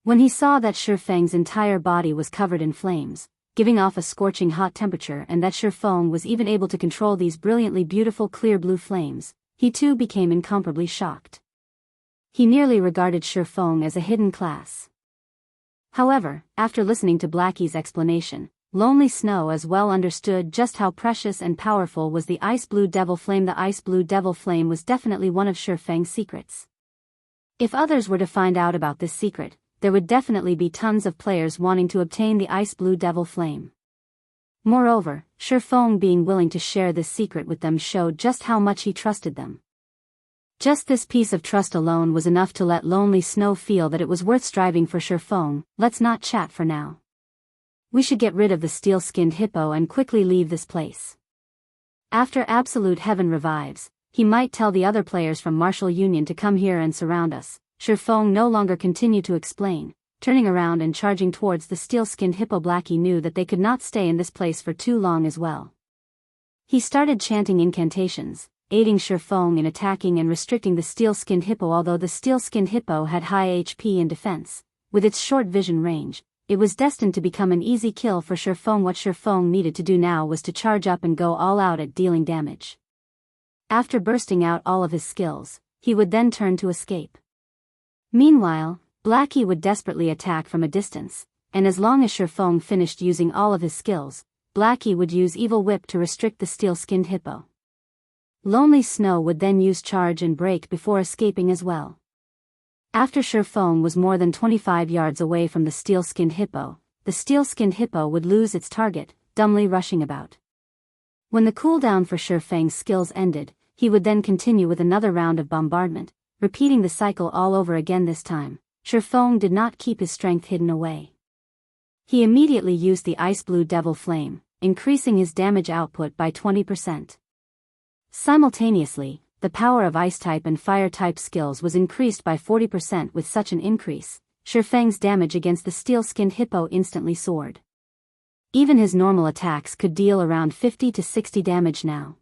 When he saw that Shi Feng's entire body was covered in flames, giving off a scorching hot temperature, and that Shi Feng was even able to control these brilliantly beautiful clear blue flames, he too became incomparably shocked. He nearly regarded Shi Feng as a hidden class. However, after listening to Blackie's explanation, Lonely Snow as well understood just how precious and powerful was the ice blue devil flame. The ice blue devil flame was definitely one of Shi Feng's secrets. If others were to find out about this secret, there would definitely be tons of players wanting to obtain the ice blue devil flame. Moreover, Shi Feng being willing to share this secret with them showed just how much he trusted them. Just this piece of trust alone was enough to let Lonely Snow feel that it was worth striving for. Shi Feng, let's not chat for now. We should get rid of the steel-skinned hippo and quickly leave this place. After Absolute Heaven revives, he might tell the other players from Martial Union to come here and surround us. Shi Feng no longer continued to explain, turning around and charging towards the steel-skinned hippo. Blackie knew that they could not stay in this place for too long as well. He started chanting incantations, aiding Shi Feng in attacking and restricting the steel-skinned hippo. Although the steel-skinned hippo had high HP and defense, with its short vision range, it was destined to become an easy kill for Shi Feng. What Shi Feng needed to do now was to charge up and go all out at dealing damage. After bursting out all of his skills, he would then turn to escape. Meanwhile, Blackie would desperately attack from a distance, and as long as Shi Feng finished using all of his skills, Blackie would use Evil Whip to restrict the steel-skinned hippo. Lonely Snow would then use Charge and Break before escaping as well. After Shi Feng was more than 25 yards away from the steel-skinned hippo, the steel-skinned hippo would lose its target, dumbly rushing about. When the cooldown for Shi Feng's skills ended, he would then continue with another round of bombardment, repeating the cycle all over again. This time, Shi Feng did not keep his strength hidden away. He immediately used the ice blue devil flame, increasing his damage output by 20%. Simultaneously, the power of Ice-type and Fire-type skills was increased by 40%. With such an increase, Shi Feng's damage against the steel-skinned hippo instantly soared. Even his normal attacks could deal around 50 to 60 damage now.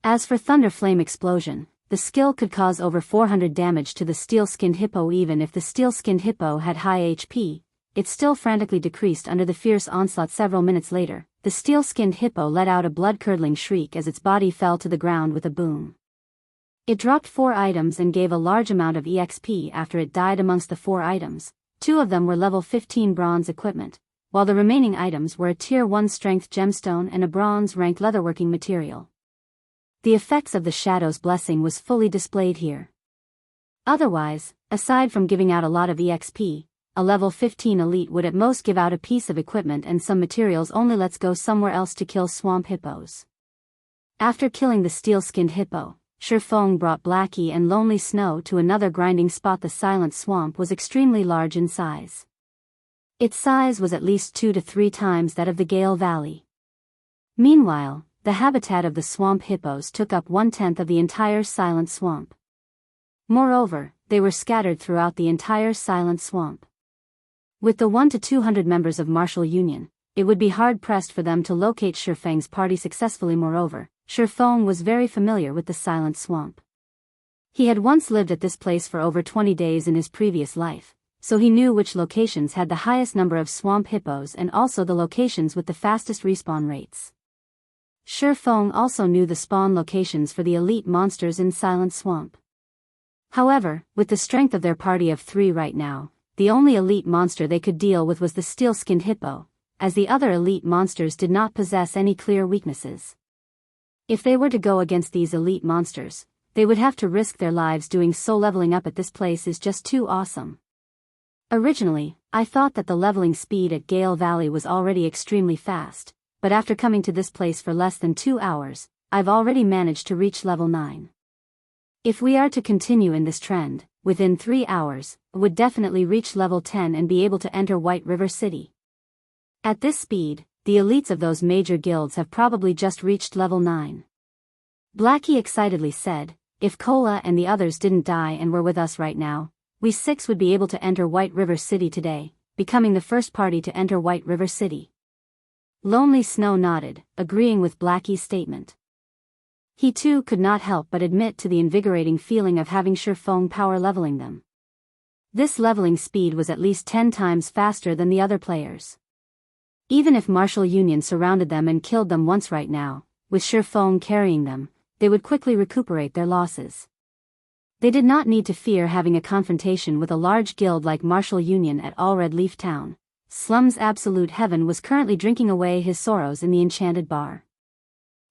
As for Thunder Flame Explosion, the skill could cause over 400 damage to the steel-skinned hippo. Even if the steel-skinned hippo had high HP, it still frantically decreased under the fierce onslaught. Several minutes later, the steel-skinned hippo let out a blood-curdling shriek as its body fell to the ground with a boom. It dropped 4 items and gave a large amount of EXP after it died. Amongst the 4 items, 2 of them were level 15 bronze equipment, while the remaining items were a tier 1 strength gemstone and a bronze-ranked leatherworking material. The effects of the Shadow's blessing was fully displayed here. Otherwise, aside from giving out a lot of EXP, a level 15 elite would at most give out a piece of equipment and some materials. Only let's go somewhere else to kill swamp hippos. After killing the steel-skinned hippo, Ye Feng brought Blackie and Lonely Snow to another grinding spot. The silent swamp was extremely large in size. Its size was at least 2 to 3 times that of the Gale Valley. Meanwhile, the habitat of the swamp hippos took up 1/10 of the entire silent swamp. Moreover, they were scattered throughout the entire silent swamp. With the 1 to 200 members of Martial Union, it would be hard-pressed for them to locate Ye Feng's party successfully. Moreover, Ye Feng was very familiar with the silent swamp. He had once lived at this place for over 20 days in his previous life, so he knew which locations had the highest number of swamp hippos and also the locations with the fastest respawn rates. Ye Feng also knew the spawn locations for the elite monsters in Silent Swamp. However, with the strength of their party of 3 right now, the only elite monster they could deal with was the steel-skinned hippo, as the other elite monsters did not possess any clear weaknesses. If they were to go against these elite monsters, they would have to risk their lives doing so. Leveling up at this place is just too awesome. Originally, I thought that the leveling speed at Gale Valley was already extremely fast, but after coming to this place for less than 2 hours, I've already managed to reach level 9. If we are to continue in this trend, within 3 hours, I would definitely reach level 10 and be able to enter White River City. At this speed, the elites of those major guilds have probably just reached level 9. Blackie excitedly said, if Cola and the others didn't die and were with us right now, we 6 would be able to enter White River City today, becoming the first party to enter White River City. Lonely Snow nodded, agreeing with Blackie's statement. He too could not help but admit to the invigorating feeling of having Ye Feng power leveling them. This leveling speed was at least 10 times faster than the other players. Even if Martial Union surrounded them and killed them once right now, with Ye Feng carrying them, they would quickly recuperate their losses. They did not need to fear having a confrontation with a large guild like Martial Union at All Red Leaf Town. Slum's Absolute Heaven was currently drinking away his sorrows in the enchanted bar.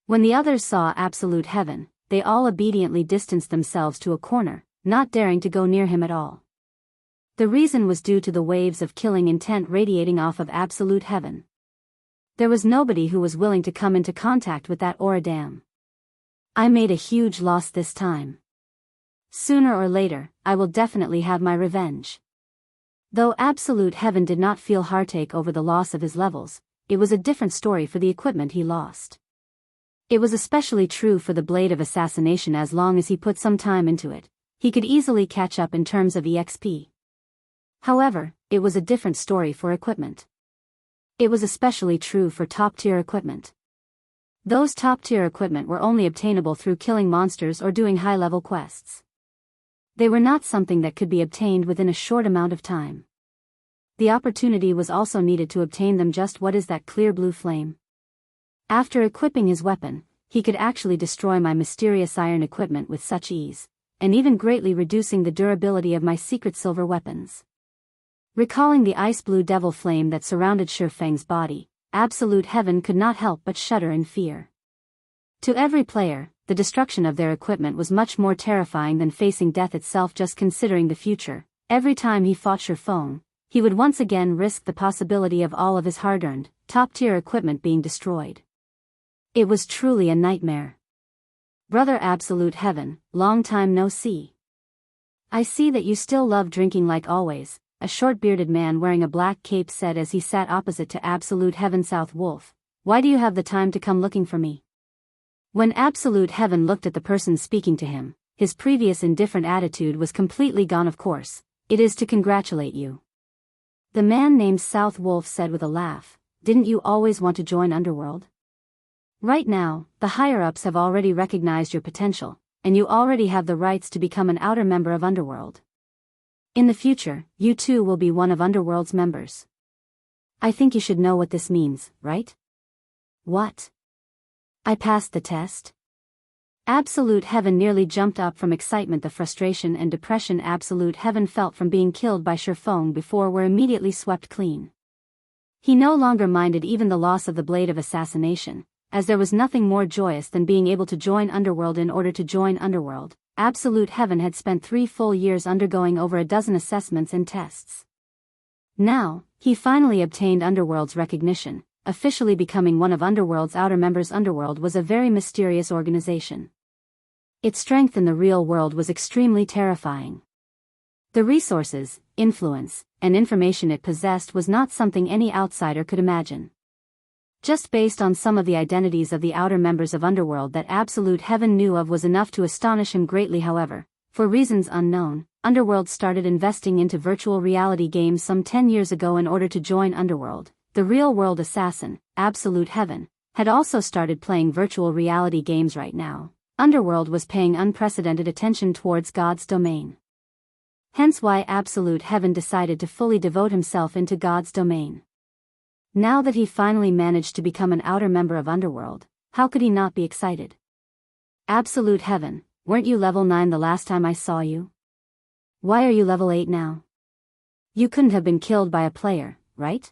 When the others saw Absolute Heaven, they all obediently distanced themselves to a corner, not daring to go near him at all. The reason was due to the waves of killing intent radiating off of Absolute Heaven. There was nobody who was willing to come into contact with that aura dam. I made a huge loss this time. Sooner or later, I will definitely have my revenge. Though Absolute Heaven did not feel heartache over the loss of his levels, it was a different story for the equipment he lost. It was especially true for the Blade of Assassination. As long as he put some time into it, he could easily catch up in terms of EXP. However, it was a different story for equipment. It was especially true for top-tier equipment. Those top-tier equipment were only obtainable through killing monsters or doing high-level quests. They were not something that could be obtained within a short amount of time. The opportunity was also needed to obtain them. Just what is that clear blue flame? After equipping his weapon, he could actually destroy my mysterious iron equipment with such ease, and even greatly reducing the durability of my secret silver weapons. Recalling the ice blue devil flame that surrounded Ye Feng's body, Absolute Heaven could not help but shudder in fear. To every player, the destruction of their equipment was much more terrifying than facing death itself. Just considering the future, every time he fought Ye Feng, he would once again risk the possibility of all of his hard-earned, top-tier equipment being destroyed. It was truly a nightmare. Brother Absolute Heaven, long time no see. I see that you still love drinking like always, a short-bearded man wearing a black cape said as he sat opposite to Absolute Heaven. South Wolf, why do you have the time to come looking for me? When Absolute Heaven looked at the person speaking to him, his previous indifferent attitude was completely gone. Of course, it is to congratulate you. The man named South Wolf said with a laugh, didn't you always want to join Underworld? Right now, the higher-ups have already recognized your potential, and you already have the rights to become an outer member of Underworld. In the future, you too will be one of Underworld's members. I think you should know what this means, right? What? I passed the test? Absolute Heaven nearly jumped up from excitement. The frustration and depression Absolute Heaven felt from being killed by Ye Feng before were immediately swept clean. He no longer minded even the loss of the Blade of Assassination, as there was nothing more joyous than being able to join Underworld. In order to join Underworld, Absolute Heaven had spent 3 full years undergoing over a dozen assessments and tests. Now, he finally obtained Underworld's recognition, officially becoming one of Underworld's outer members. Underworld was a very mysterious organization. Its strength in the real world was extremely terrifying. The resources, influence, and information it possessed was not something any outsider could imagine. Just based on some of the identities of the outer members of Underworld that Absolute Heaven knew of was enough to astonish him greatly. However, for reasons unknown, Underworld started investing into virtual reality games some 10 years ago in order to join Underworld. The real-world assassin, Absolute Heaven, had also started playing virtual reality games right now. Underworld was paying unprecedented attention towards God's domain. Hence why Absolute Heaven decided to fully devote himself into God's domain. Now that he finally managed to become an outer member of Underworld, how could he not be excited? Absolute Heaven, weren't you level 9 the last time I saw you? Why are you level 8 now? You couldn't have been killed by a player, right?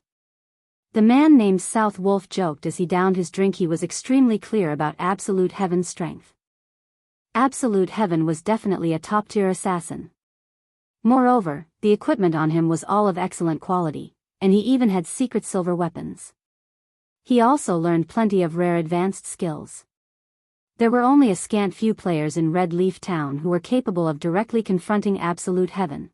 The man named South Wolf joked as he downed his drink. He was extremely clear about Absolute Heaven's strength. Absolute Heaven was definitely a top-tier assassin. Moreover, the equipment on him was all of excellent quality, and he even had secret silver weapons. He also learned plenty of rare advanced skills. There were only a scant few players in Red Leaf Town who were capable of directly confronting Absolute Heaven.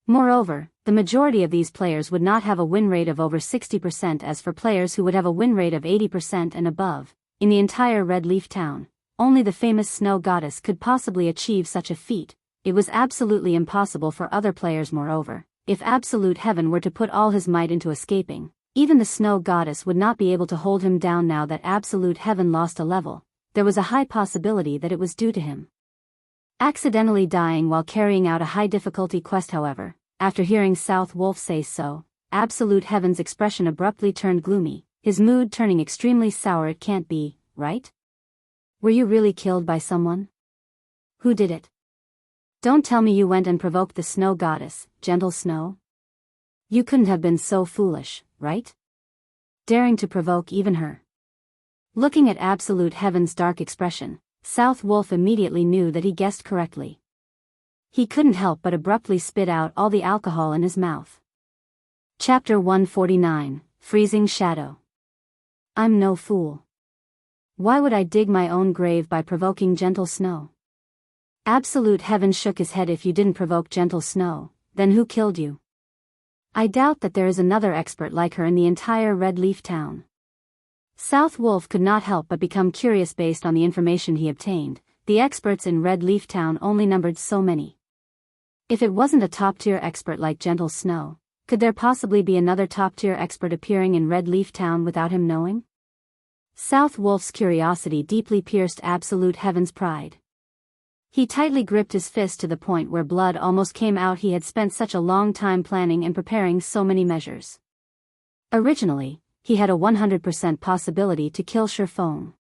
Moreover, the majority of these players would not have a win rate of over 60%. As for players who would have a win rate of 80% and above, in the entire Red Leaf Town, only the famous Snow Goddess could possibly achieve such a feat. It was absolutely impossible for other players. Moreover, if Absolute Heaven were to put all his might into escaping, even the Snow Goddess would not be able to hold him down. Now that Absolute Heaven lost a level, there was a high possibility that it was due to him accidentally dying while carrying out a high-difficulty quest. However, after hearing South Wolf say so, Absolute Heaven's expression abruptly turned gloomy, his mood turning extremely sour. It can't be, right? Were you really killed by someone? Who did it? Don't tell me you went and provoked the Snow Goddess, Gentle Snow? You couldn't have been so foolish, right? Daring to provoke even her. Looking at Absolute Heaven's dark expression, South Wolf immediately knew that he guessed correctly. He couldn't help but abruptly spit out all the alcohol in his mouth. Chapter 149, Freezing Shadow. I'm no fool. Why would I dig my own grave by provoking Gentle Snow? Absolute Heaven shook his head. If you didn't provoke Gentle Snow, then who killed you? I doubt that there is another expert like her in the entire Red Leaf Town. South Wolf could not help but become curious. Based on the information he obtained, the experts in Red Leaf Town only numbered so many. If it wasn't a top-tier expert like Gentle Snow, could there possibly be another top-tier expert appearing in Red Leaf Town without him knowing? South Wolf's curiosity deeply pierced Absolute Heaven's pride. He tightly gripped his fist to the point where blood almost came out. He had spent such a long time planning and preparing so many measures. Originally, he had a 100% possibility to kill Ye Feng.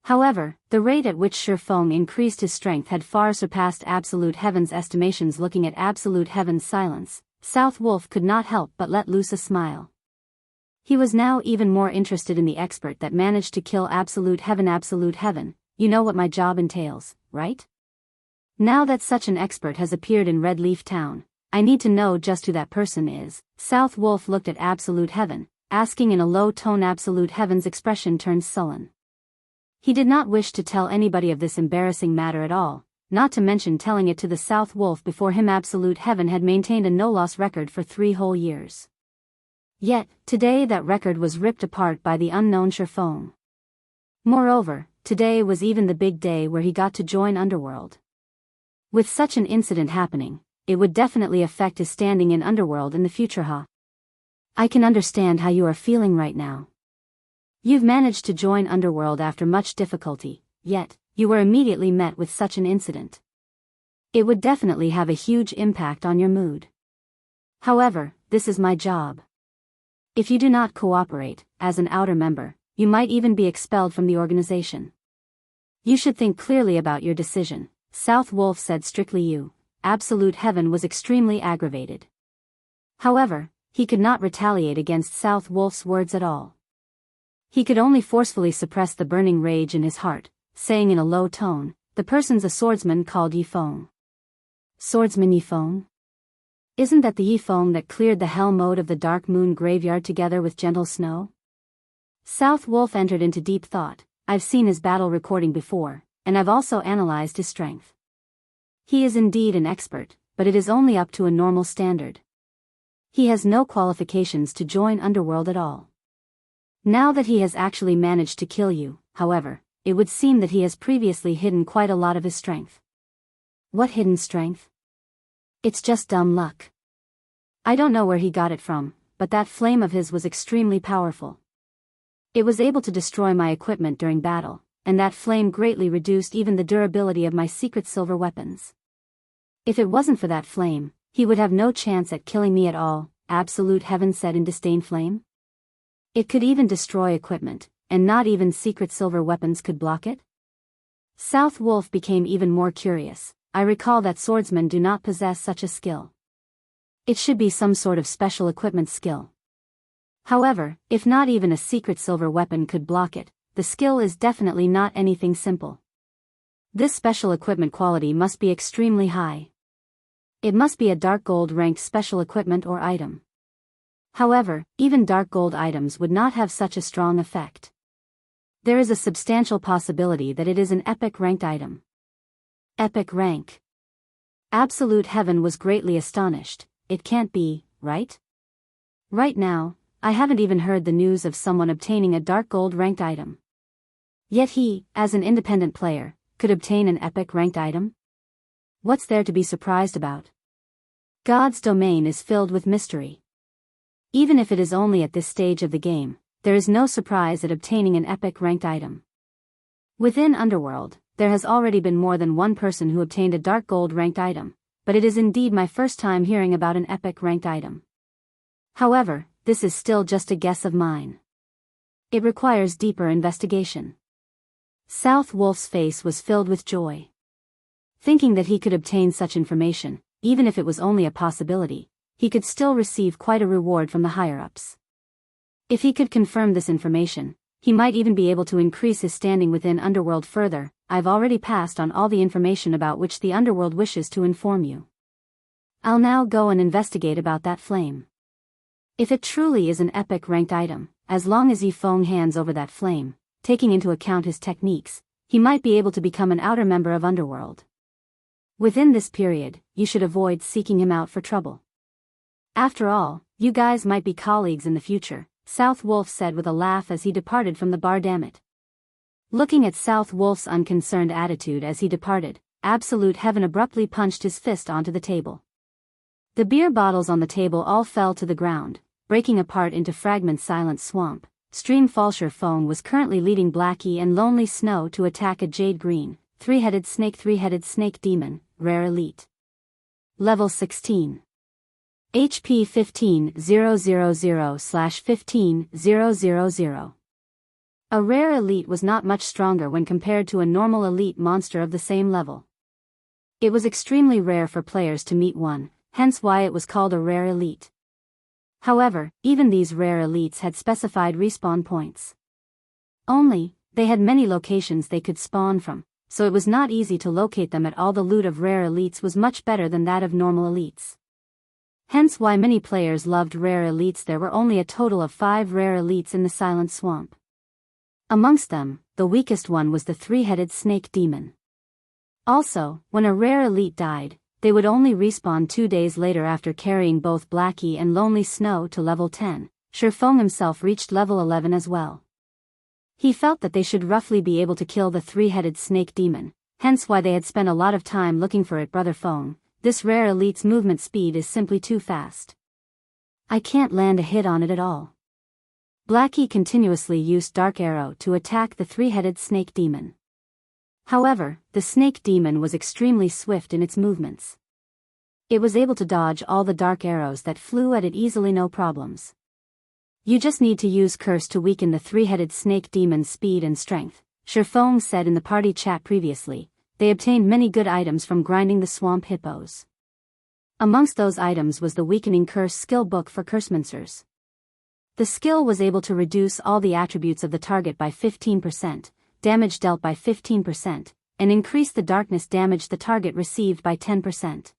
However, the rate at which Ye Feng increased his strength had far surpassed Absolute Heaven's estimations. Looking at Absolute Heaven's silence, South Wolf could not help but let loose a smile. He was now even more interested in the expert that managed to kill Absolute Heaven. Absolute Heaven, you know what my job entails, right? Now that such an expert has appeared in Red Leaf Town, I need to know just who that person is. South Wolf looked at Absolute Heaven, asking in a low tone. Absolute Heaven's expression turned sullen. He did not wish to tell anybody of this embarrassing matter at all, not to mention telling it to the South Wolf before him. Absolute Heaven had maintained a no-loss record for 3 whole years. Yet, today that record was ripped apart by the unknown Ye Feng. Moreover, today was even the big day where he got to join Underworld. With such an incident happening, it would definitely affect his standing in Underworld in the future. I can understand how you are feeling right now. You've managed to join Underworld after much difficulty, yet, you were immediately met with such an incident. It would definitely have a huge impact on your mood. However, this is my job. If you do not cooperate, as an outer member, you might even be expelled from the organization. You should think clearly about your decision, South Wolf said strictly. You, Absolute Heaven was extremely aggravated. However, he could not retaliate against South Wolf's words at all. He could only forcefully suppress the burning rage in his heart, saying in a low tone, the person's a swordsman called Ye Feng. Swordsman Ye Feng? Isn't that the Ye Feng that cleared the hell mode of the Dark Moon graveyard together with gentle snow? South Wolf entered into deep thought. I've seen his battle recording before, and I've also analyzed his strength. He is indeed an expert, but it is only up to a normal standard. He has no qualifications to join Underworld at all. Now that he has actually managed to kill you, however, it would seem that he has previously hidden quite a lot of his strength. What hidden strength? It's just dumb luck. I don't know where he got it from, but that flame of his was extremely powerful. It was able to destroy my equipment during battle, and that flame greatly reduced even the durability of my secret silver weapons. If it wasn't for that flame, he would have no chance at killing me at all, Absolute Heaven said in disdain. Flame? It could even destroy equipment, and not even secret silver weapons could block it? South Wolf became even more curious. I recall that swordsmen do not possess such a skill. It should be some sort of special equipment skill. However, if not even a secret silver weapon could block it, the skill is definitely not anything simple. This special equipment quality must be extremely high. It must be a dark gold ranked special equipment or item. However, even dark gold items would not have such a strong effect. There is a substantial possibility that it is an epic ranked item. Epic rank. Absolute Heaven was greatly astonished. It can't be, right? Right now, I haven't even heard the news of someone obtaining a dark gold ranked item. Yet he, as an independent player, could obtain an epic ranked item? What's there to be surprised about? God's domain is filled with mystery. Even if it is only at this stage of the game, there is no surprise at obtaining an epic ranked item. Within Underworld, there has already been more than one person who obtained a dark gold ranked item, but it is indeed my first time hearing about an epic ranked item. However, this is still just a guess of mine. It requires deeper investigation. South Wolf's face was filled with joy. Thinking that he could obtain such information, even if it was only a possibility, he could still receive quite a reward from the higher-ups. If he could confirm this information, he might even be able to increase his standing within Underworld further. I've already passed on all the information about which the Underworld wishes to inform you. I'll now go and investigate about that flame. If it truly is an epic ranked item, as long as Ye Feng hands over that flame, taking into account his techniques, he might be able to become an outer member of Underworld. Within this period, you should avoid seeking him out for trouble. After all, you guys might be colleagues in the future, South Wolf said with a laugh as he departed from the bar. Damn it. Looking at South Wolf's unconcerned attitude as he departed, Absolute Heaven abruptly punched his fist onto the table. The beer bottles on the table all fell to the ground, breaking apart into fragments. Silent Swamp. Stream Falsher Feng was currently leading Blackie and Lonely Snow to attack a Jade Green, three-headed snake demon, rare elite. Level 16. HP 15000/15000. A rare elite was not much stronger when compared to a normal elite monster of the same level. It was extremely rare for players to meet one, hence why it was called a rare elite. However, even these rare elites had specified respawn points. Only, they had many locations they could spawn from, so it was not easy to locate them at all. The loot of rare elites was much better than that of normal elites. Hence why many players loved rare elites. There were only a total of 5 rare elites in the Silent Swamp. Amongst them, the weakest one was the three-headed snake demon. Also, when a rare elite died, they would only respawn 2 days later. After carrying both Blackie and Lonely Snow to level 10, Ye Feng himself reached level 11 as well. He felt that they should roughly be able to kill the three-headed snake demon, hence why they had spent a lot of time looking for it. Brother Feng, this rare elite's movement speed is simply too fast. I can't land a hit on it at all. Blackie continuously used Dark Arrow to attack the three-headed snake demon. However, the snake demon was extremely swift in its movements. It was able to dodge all the dark arrows that flew at it easily, no problems. You just need to use Curse to weaken the three-headed snake demon's speed and strength, Ye Feng said in the party chat previously. They obtained many good items from grinding the swamp hippos. Amongst those items was the Weakening Curse skill book for Cursemoncers. The skill was able to reduce all the attributes of the target by 15%, damage dealt by 15%, and increase the darkness damage the target received by 10%.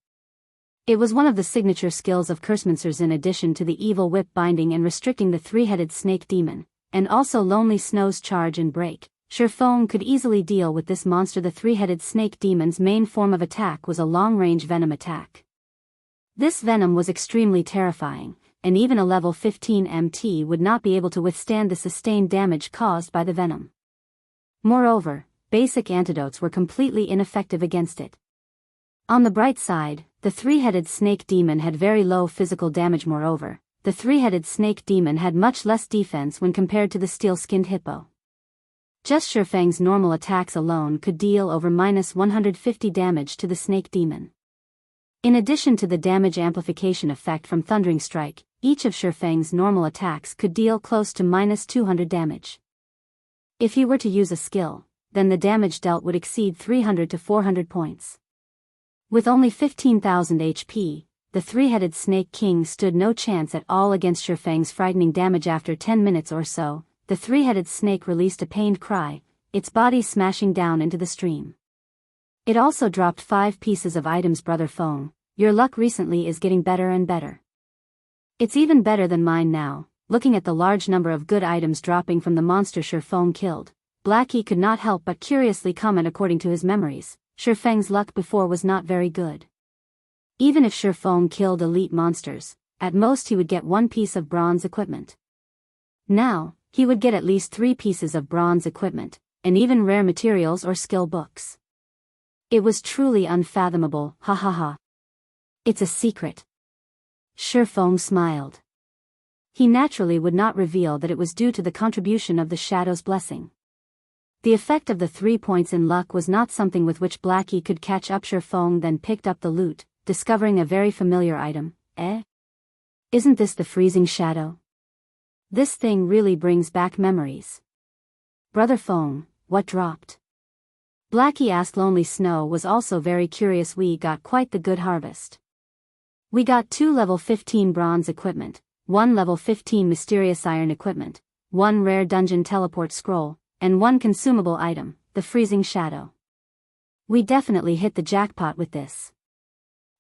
It was one of the signature skills of Kursmonsters in addition to the evil whip binding and restricting the three-headed snake demon, and also Lonely Snow's charge and break. Ye Feng could easily deal with this monster. The three-headed snake demon's main form of attack was a long-range venom attack. This venom was extremely terrifying, and even a level 15 MT would not be able to withstand the sustained damage caused by the venom. Moreover, basic antidotes were completely ineffective against it. On the bright side, the three-headed snake demon had very low physical damage. Moreover, the three-headed snake demon had much less defense when compared to the steel-skinned hippo. Just Ye Feng's normal attacks alone could deal over -150 damage to the snake demon. In addition to the damage amplification effect from Thundering Strike, each of Ye Feng's normal attacks could deal close to -200 damage. If he were to use a skill, then the damage dealt would exceed 300 to 400 points. With only 15,000 HP, the three-headed Snake King stood no chance at all against Ye Feng's frightening damage. After 10 minutes or so, the three-headed snake released a pained cry, its body smashing down into the stream. It also dropped 5 pieces of items. Brother Feng, your luck recently is getting better and better. It's even better than mine now. Looking at the large number of good items dropping from the monster Ye Feng killed, Blackie could not help but curiously comment. According to his memories, Ye Feng's luck before was not very good. Even if Ye Feng killed elite monsters, at most he would get 1 piece of bronze equipment. Now, he would get at least 3 pieces of bronze equipment, and even rare materials or skill books. It was truly unfathomable. Ha ha ha. It's a secret. Ye Feng smiled. He naturally would not reveal that it was due to the contribution of the Shadow's blessing. The effect of the 3 points in luck was not something with which Blackie could catch up. Ye Feng then picked up the loot, discovering a very familiar item. Isn't this the freezing shadow? This thing really brings back memories. Brother Feng, what dropped? Blackie asked. Lonely Snow was also very curious. We got quite the good harvest. We got 2 level 15 bronze equipment, 1 level 15 mysterious iron equipment, 1 rare dungeon teleport scroll, and 1 consumable item, the freezing shadow. We definitely hit the jackpot with this.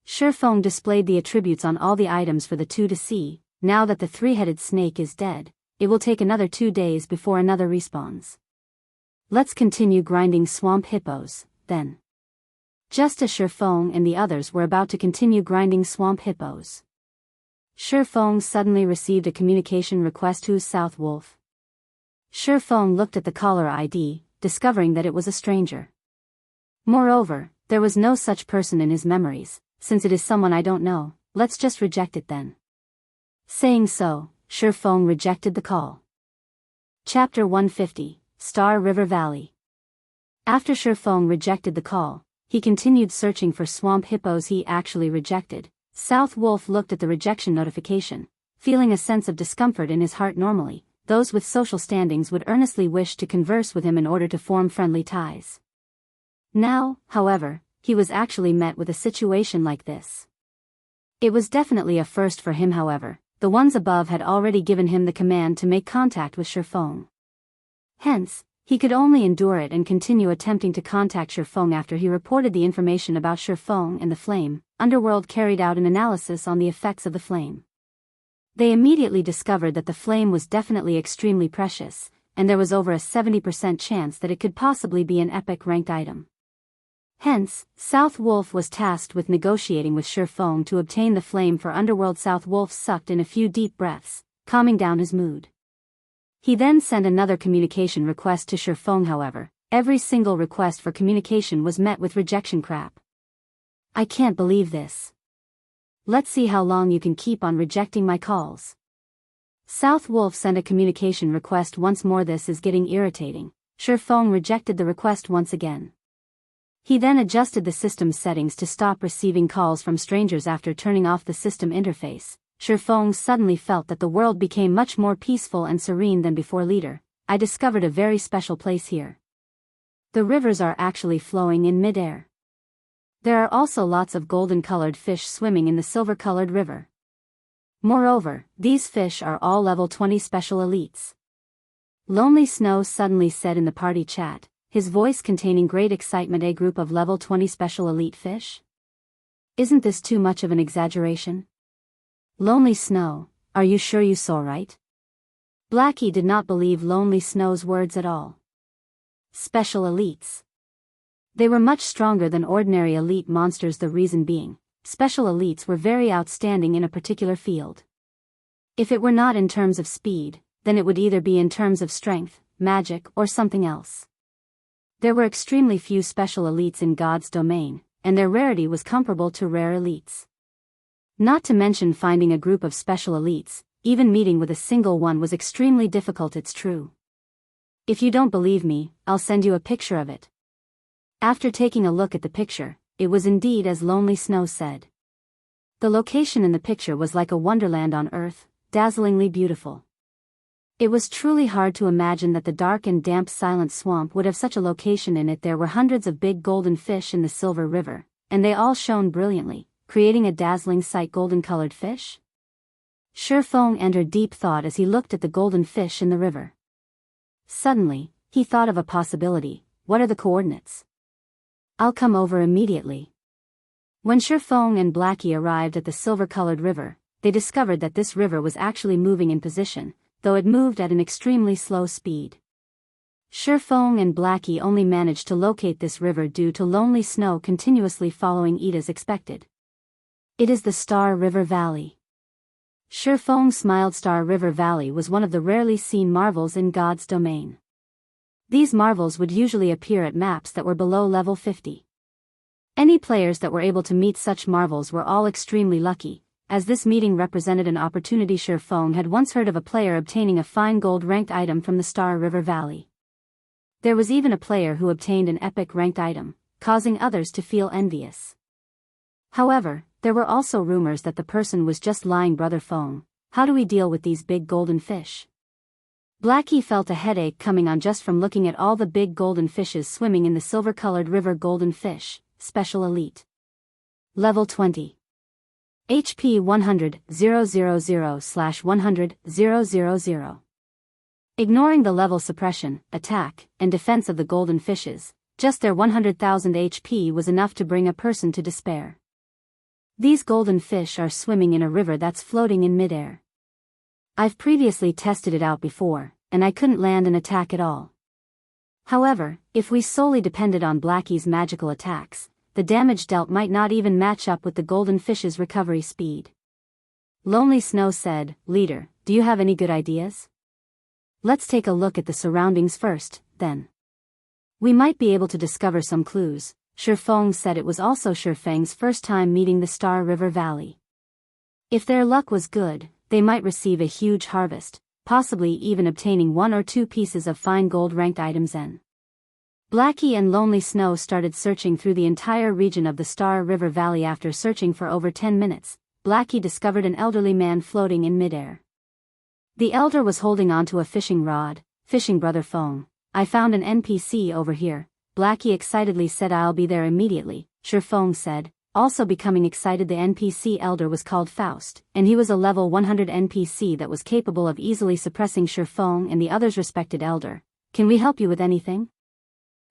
Ye Feng displayed the attributes on all the items for the two to see. Now that the three-headed snake is dead, it will take another 2 days before another respawns. Let's continue grinding swamp hippos, then. Just as Ye Feng and the others were about to continue grinding swamp hippos, Ye Feng suddenly received a communication request. Who's South Wolf? Ye Feng looked at the caller ID, discovering that it was a stranger. Moreover, there was no such person in his memories. Since it is someone I don't know, let's just reject it then. Saying so, Ye Feng rejected the call. Chapter 150, Star River Valley. After Ye Feng rejected the call, he continued searching for swamp hippos he actually rejected. South Wolf looked at the rejection notification, feeling a sense of discomfort in his heart. Normally, those with social standings would earnestly wish to converse with him in order to form friendly ties. Now, however, he was actually met with a situation like this. It was definitely a first for him. However, the ones above had already given him the command to make contact with Ye Feng. Hence, he could only endure it and continue attempting to contact Ye Feng. After he reported the information about Ye Feng and the flame, Underworld carried out an analysis on the effects of the flame. They immediately discovered that the flame was definitely extremely precious, and there was over a 70% chance that it could possibly be an epic ranked item. Hence, South Wolf was tasked with negotiating with Ye Feng to obtain the flame for Underworld. South Wolf sucked in a few deep breaths, calming down his mood. He then sent another communication request to Ye Feng. However, every single request for communication was met with rejection. Crap. I can't believe this. Let's see how long you can keep on rejecting my calls. South Wolf sent a communication request once more. This is getting irritating. Ye Feng rejected the request once again. He then adjusted the system's settings to stop receiving calls from strangers. After turning off the system interface, Ye Feng suddenly felt that the world became much more peaceful and serene than before. Leader, I discovered a very special place here. The rivers are actually flowing in mid-air. There are also lots of golden-colored fish swimming in the silver-colored river. Moreover, these fish are all level 20 special elites. Lonely Snow suddenly said in the party chat, his voice containing great excitement. A group of level 20 special elite fish? Isn't this too much of an exaggeration? Lonely Snow, are you sure you saw right? Blackie did not believe Lonely Snow's words at all. Special elites. They were much stronger than ordinary elite monsters, the reason being, special elites were very outstanding in a particular field. If it were not in terms of speed, then it would either be in terms of strength, magic, or something else. There were extremely few special elites in God's domain, and their rarity was comparable to rare elites. Not to mention finding a group of special elites, even meeting with a single one was extremely difficult, it's true. If you don't believe me, I'll send you a picture of it. After taking a look at the picture, it was indeed as Lonely Snow said. The location in the picture was like a wonderland on Earth, dazzlingly beautiful. It was truly hard to imagine that the dark and damp silent swamp would have such a location in it. There were hundreds of big golden fish in the Silver River, and they all shone brilliantly, creating a dazzling sight. Golden-colored fish? Shi Feng entered deep thought as he looked at the golden fish in the river. Suddenly, he thought of a possibility. What are the coordinates? I'll come over immediately. When Shi Feng and Blackie arrived at the silver-colored river, they discovered that this river was actually moving in position, though it moved at an extremely slow speed. Shi Feng and Blackie only managed to locate this river due to Lonely Snow continuously following it as expected. It is the Star River Valley. Shi Feng smiled. Star River Valley was one of the rarely seen marvels in God's domain. These marvels would usually appear at maps that were below level 50. Any players that were able to meet such marvels were all extremely lucky, as this meeting represented an opportunity. Shi Feng had once heard of a player obtaining a fine gold-ranked item from the Star River Valley. There was even a player who obtained an epic-ranked item, causing others to feel envious. However, there were also rumors that the person was just lying. Brother Feng, how do we deal with these big golden fish? Blackie felt a headache coming on just from looking at all the big golden fishes swimming in the silver-colored river. Golden fish, special elite. Level 20. HP 100,000/100,000. Ignoring the level suppression, attack, and defense of the golden fishes, just their 100,000 HP was enough to bring a person to despair. These golden fish are swimming in a river that's floating in midair. I've previously tested it out before, and I couldn't land an attack at all. However, if we solely depended on Blackie's magical attacks, the damage dealt might not even match up with the golden fish's recovery speed. Lonely Snow said, Leader, do you have any good ideas? Let's take a look at the surroundings first, then. We might be able to discover some clues. Shi Feng said it was also Shi Feng's first time meeting the Star River Valley. If their luck was good, they might receive a huge harvest, possibly even obtaining 1 or 2 pieces of fine gold-ranked items. Blackie and Lonely Snow started searching through the entire region of the Star River Valley. After searching for over 10 minutes, Blackie discovered an elderly man floating in midair. The elder was holding onto a fishing rod. Fishing. Brother Feng, I found an NPC over here, Blackie excitedly said. I'll be there immediately, Shi Feng said, also becoming excited. The NPC elder was called Faust, and he was a level 100 NPC that was capable of easily suppressing Shi Feng and the others. Respected elder, can we help you with anything?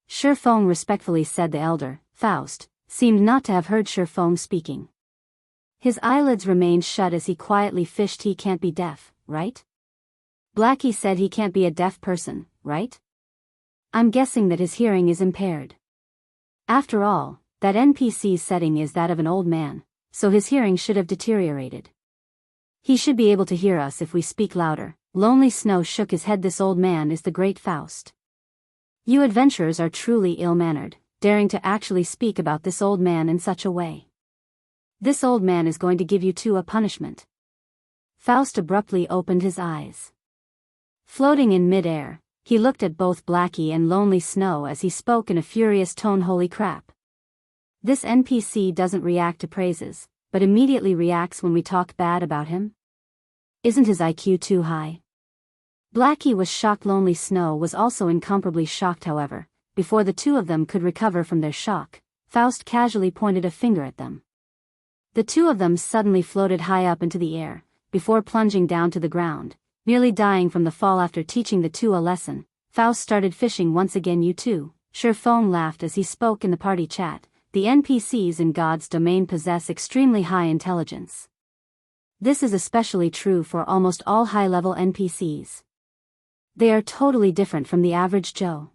Shi Feng respectfully said. The elder, Faust, seemed not to have heard Shi Feng speaking. His eyelids remained shut as he quietly fished. He can't be deaf, right? Blackie said. He can't be a deaf person, right? I'm guessing that his hearing is impaired. After all, that NPC's setting is that of an old man, so his hearing should have deteriorated. He should be able to hear us if we speak louder. Lonely Snow shook his head. This old man is the great Faust. You adventurers are truly ill-mannered, daring to actually speak about this old man in such a way. This old man is going to give you two a punishment. Faust abruptly opened his eyes. Floating in mid-air, he looked at both Blackie and Lonely Snow as he spoke in a furious tone. Holy crap. This NPC doesn't react to praises, but immediately reacts when we talk bad about him? Isn't his IQ too high? Blackie was shocked. Lonely Snow was also incomparably shocked. However, before the two of them could recover from their shock, Faust casually pointed a finger at them. The two of them suddenly floated high up into the air, before plunging down to the ground, nearly dying from the fall. After teaching the two a lesson, Faust started fishing once again. You two, Shi Feng laughed as he spoke in the party chat. the NPCs in God's domain possess extremely high intelligence. This is especially true for almost all high-level NPCs. They are totally different from the average Joe.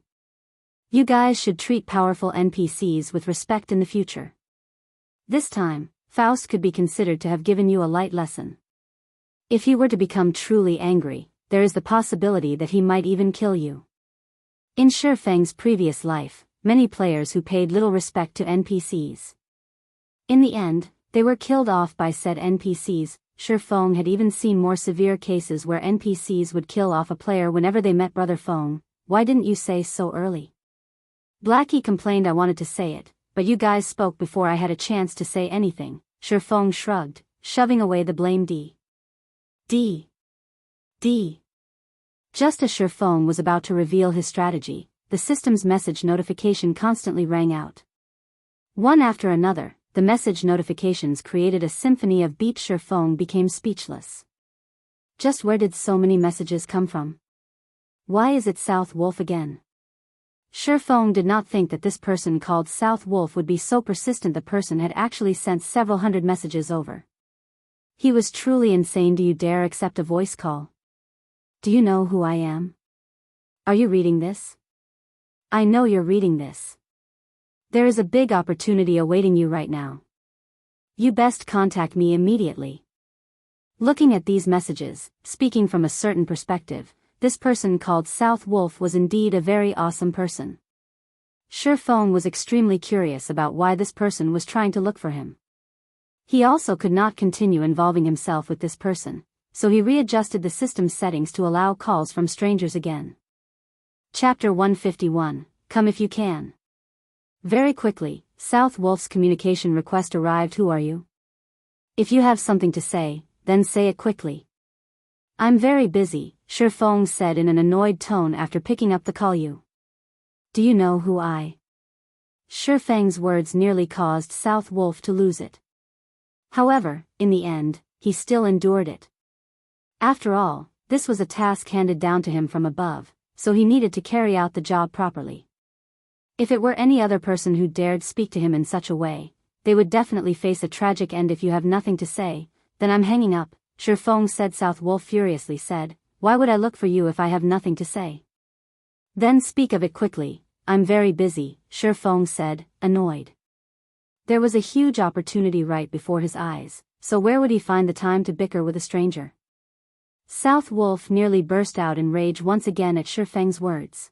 You guys should treat powerful NPCs with respect in the future. This time, Faust could be considered to have given you a light lesson. If he were to become truly angry, there is the possibility that he might even kill you. In Ye Feng's previous life, many players who paid little respect to NPCs. In the end, they were killed off by said NPCs. Ye Feng had even seen more severe cases where NPCs would kill off a player whenever they met Brother Feng. Why didn't you say so early? Blackie complained I wanted to say it, but you guys spoke before I had a chance to say anything. Ye Feng shrugged, shoving away the blame. Just as Ye Feng was about to reveal his strategy, the system's message notification constantly rang out. One after another, the message notifications created a symphony of beeps. Ye Feng became speechless. Just where did so many messages come from? Why is it South Wolf again? Ye Feng did not think that this person called South Wolf would be so persistent. The person had actually sent several hundred messages over. He was truly insane. Do you dare accept a voice call? Do you know who I am? Are you reading this? I know you're reading this. There is a big opportunity awaiting you right now. You best contact me immediately. Looking at these messages, speaking from a certain perspective, this person called South Wolf was indeed a very awesome person. Ye Feng was extremely curious about why this person was trying to look for him. He also could not continue involving himself with this person, so he readjusted the system settings to allow calls from strangers again. Chapter 151, Come If You Can. Very quickly, South Wolf's communication request arrived. Who are you? If you have something to say, then say it quickly. I'm very busy, Ye Feng said in an annoyed tone after picking up the call. You. Do you know who I? Ye Feng's words nearly caused South Wolf to lose it. However, in the end, he still endured it. After all, this was a task handed down to him from above, so he needed to carry out the job properly. If it were any other person who dared speak to him in such a way, they would definitely face a tragic end. If you have nothing to say, then I'm hanging up, Ye Feng said. South Wolf furiously said, Why would I look for you if I have nothing to say? Then speak of it quickly. I'm very busy, Ye Feng said, annoyed. There was a huge opportunity right before his eyes, so where would he find the time to bicker with a stranger? South Wolf nearly burst out in rage once again at Ye Feng's words.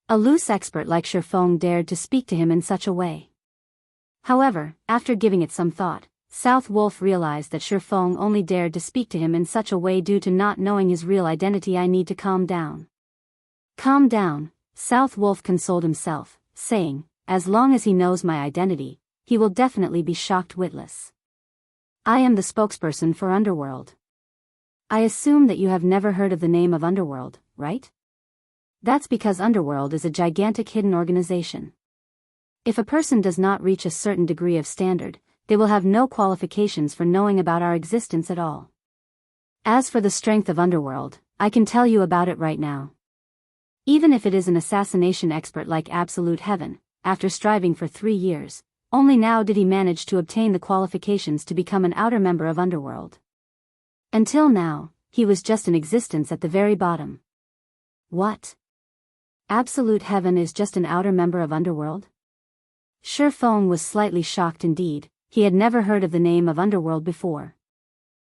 A loose expert like Ye Feng dared to speak to him in such a way. However, after giving it some thought, South Wolf realized that Ye Feng only dared to speak to him in such a way due to not knowing his real identity. I need to calm down. Calm down, South Wolf consoled himself, saying, as long as he knows my identity, he will definitely be shocked witless. I am the spokesperson for Underworld. I assume that you have never heard of the name of Underworld, right? That's because Underworld is a gigantic hidden organization. If a person does not reach a certain degree of standard, they will have no qualifications for knowing about our existence at all. As for the strength of Underworld, I can tell you about it right now. Even if it is an assassination expert like Absolute Heaven, after striving for 3 years, only now did he manage to obtain the qualifications to become an outer member of Underworld. Until now, he was just in existence at the very bottom. What? Absolute Heaven is just an outer member of Underworld? Ye Feng was slightly shocked indeed. He had never heard of the name of Underworld before.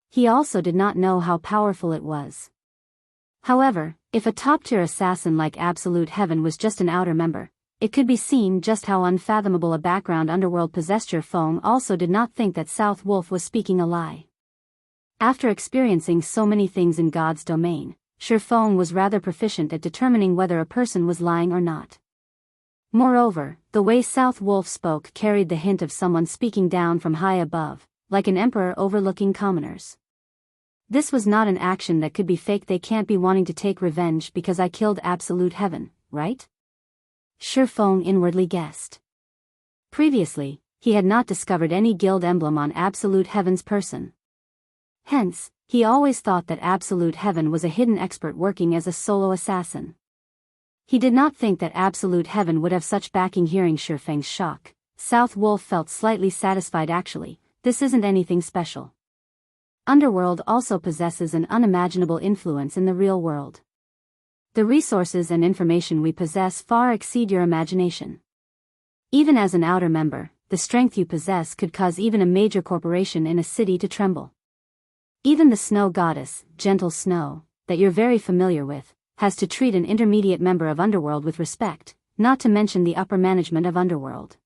He also did not know how powerful it was. However, if a top-tier assassin like Absolute Heaven was just an outer member, it could be seen just how unfathomable a background Underworld possessed. Ye Feng also did not think that South Wolf was speaking a lie. After experiencing so many things in God's domain, Ye Feng was rather proficient at determining whether a person was lying or not. Moreover, the way South Wolf spoke carried the hint of someone speaking down from high above, like an emperor overlooking commoners. This was not an action that could be faked. They can't be wanting to take revenge because I killed Absolute Heaven, right? Ye Feng inwardly guessed. Previously, he had not discovered any guild emblem on Absolute Heaven's person. Hence, he always thought that Absolute Heaven was a hidden expert working as a solo assassin. He did not think that Absolute Heaven would have such backing. Hearing Ye Feng's shock, South Wolf felt slightly satisfied actually, this isn't anything special. Underworld also possesses an unimaginable influence in the real world. The resources and information we possess far exceed your imagination. Even as an outer member, the strength you possess could cause even a major corporation in a city to tremble. Even the snow goddess, Gentle Snow, that you're very familiar with, has to treat an intermediate member of Underworld with respect, not to mention the upper management of Underworld.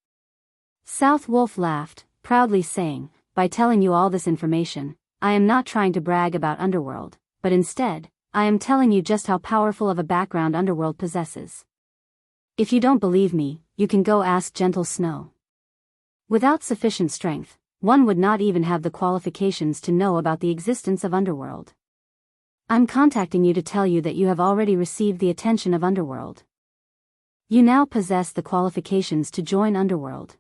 South Wolf laughed, proudly saying, by telling you all this information, I am not trying to brag about Underworld, but instead, I am telling you just how powerful of a background Underworld possesses. If you don't believe me, you can go ask Gentle Snow. Without sufficient strength, one would not even have the qualifications to know about the existence of Underworld. I'm contacting you to tell you that you have already received the attention of Underworld. You now possess the qualifications to join Underworld.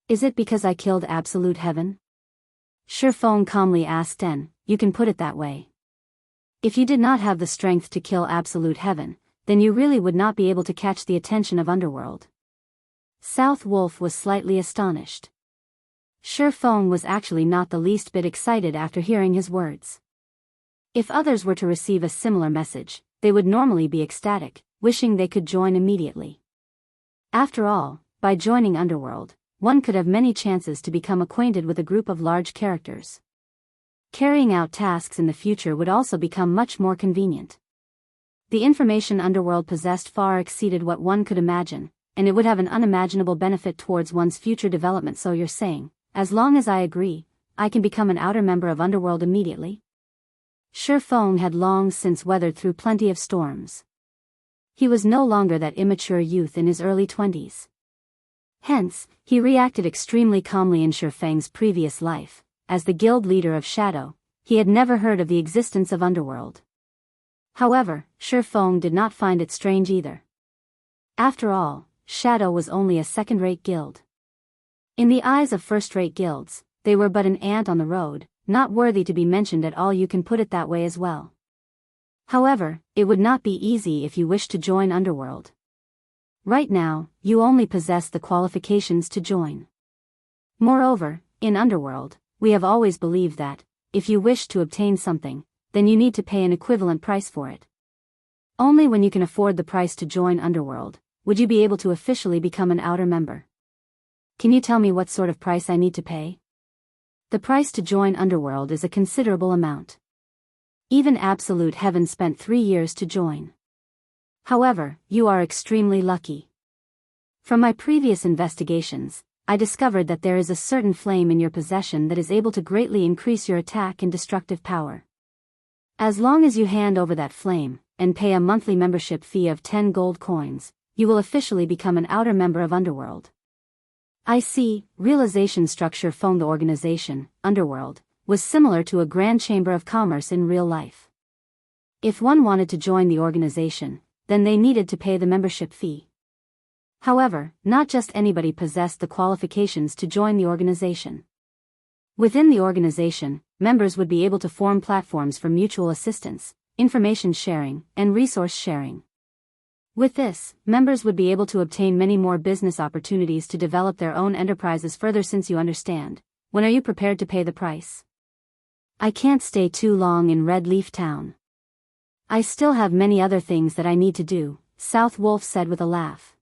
Is it because I killed Absolute Heaven? Ye Feng calmly asked. You can put it that way. If you did not have the strength to kill Absolute Heaven, then you really would not be able to catch the attention of Underworld. South Wolf was slightly astonished. Ye Feng was actually not the least bit excited after hearing his words. If others were to receive a similar message, they would normally be ecstatic, wishing they could join immediately. After all, by joining Underworld, one could have many chances to become acquainted with a group of large characters. Carrying out tasks in the future would also become much more convenient. The information Underworld possessed far exceeded what one could imagine, and it would have an unimaginable benefit towards one's future development. So you're saying, as long as I agree, I can become an outer member of Underworld immediately? Ye Feng had long since weathered through plenty of storms. He was no longer that immature youth in his early 20s. Hence, he reacted extremely calmly. In Ye Feng's previous life, as the guild leader of Shadow, he had never heard of the existence of Underworld. However, Ye Feng did not find it strange either. After all, Shadow was only a second-rate guild. In the eyes of first-rate guilds, they were but an ant on the road, not worthy to be mentioned at all. You can put it that way as well. However, it would not be easy if you wished to join Underworld. Right now, you only possess the qualifications to join. Moreover, in Underworld, we have always believed that, if you wish to obtain something, then you need to pay an equivalent price for it. Only when you can afford the price to join Underworld, would you be able to officially become an outer member. Can you tell me what sort of price I need to pay? The price to join Underworld is a considerable amount. Even Absolute Heaven spent 3 years to join. However, you are extremely lucky. From my previous investigations, I discovered that there is a certain flame in your possession that is able to greatly increase your attack and destructive power. As long as you hand over that flame, and pay a monthly membership fee of 10 gold coins, you will officially become an outer member of Underworld. I see. Realization structure phone. The organization, Underworld, was similar to a grand chamber of commerce in real life. If one wanted to join the organization, then they needed to pay the membership fee. However, not just anybody possessed the qualifications to join the organization. Within the organization, members would be able to form platforms for mutual assistance, information sharing, and resource sharing. With this, members would be able to obtain many more business opportunities to develop their own enterprises further. Since you understand, when are you prepared to pay the price? I can't stay too long in Red Leaf Town. I still have many other things that I need to do, South Wolf said with a laugh.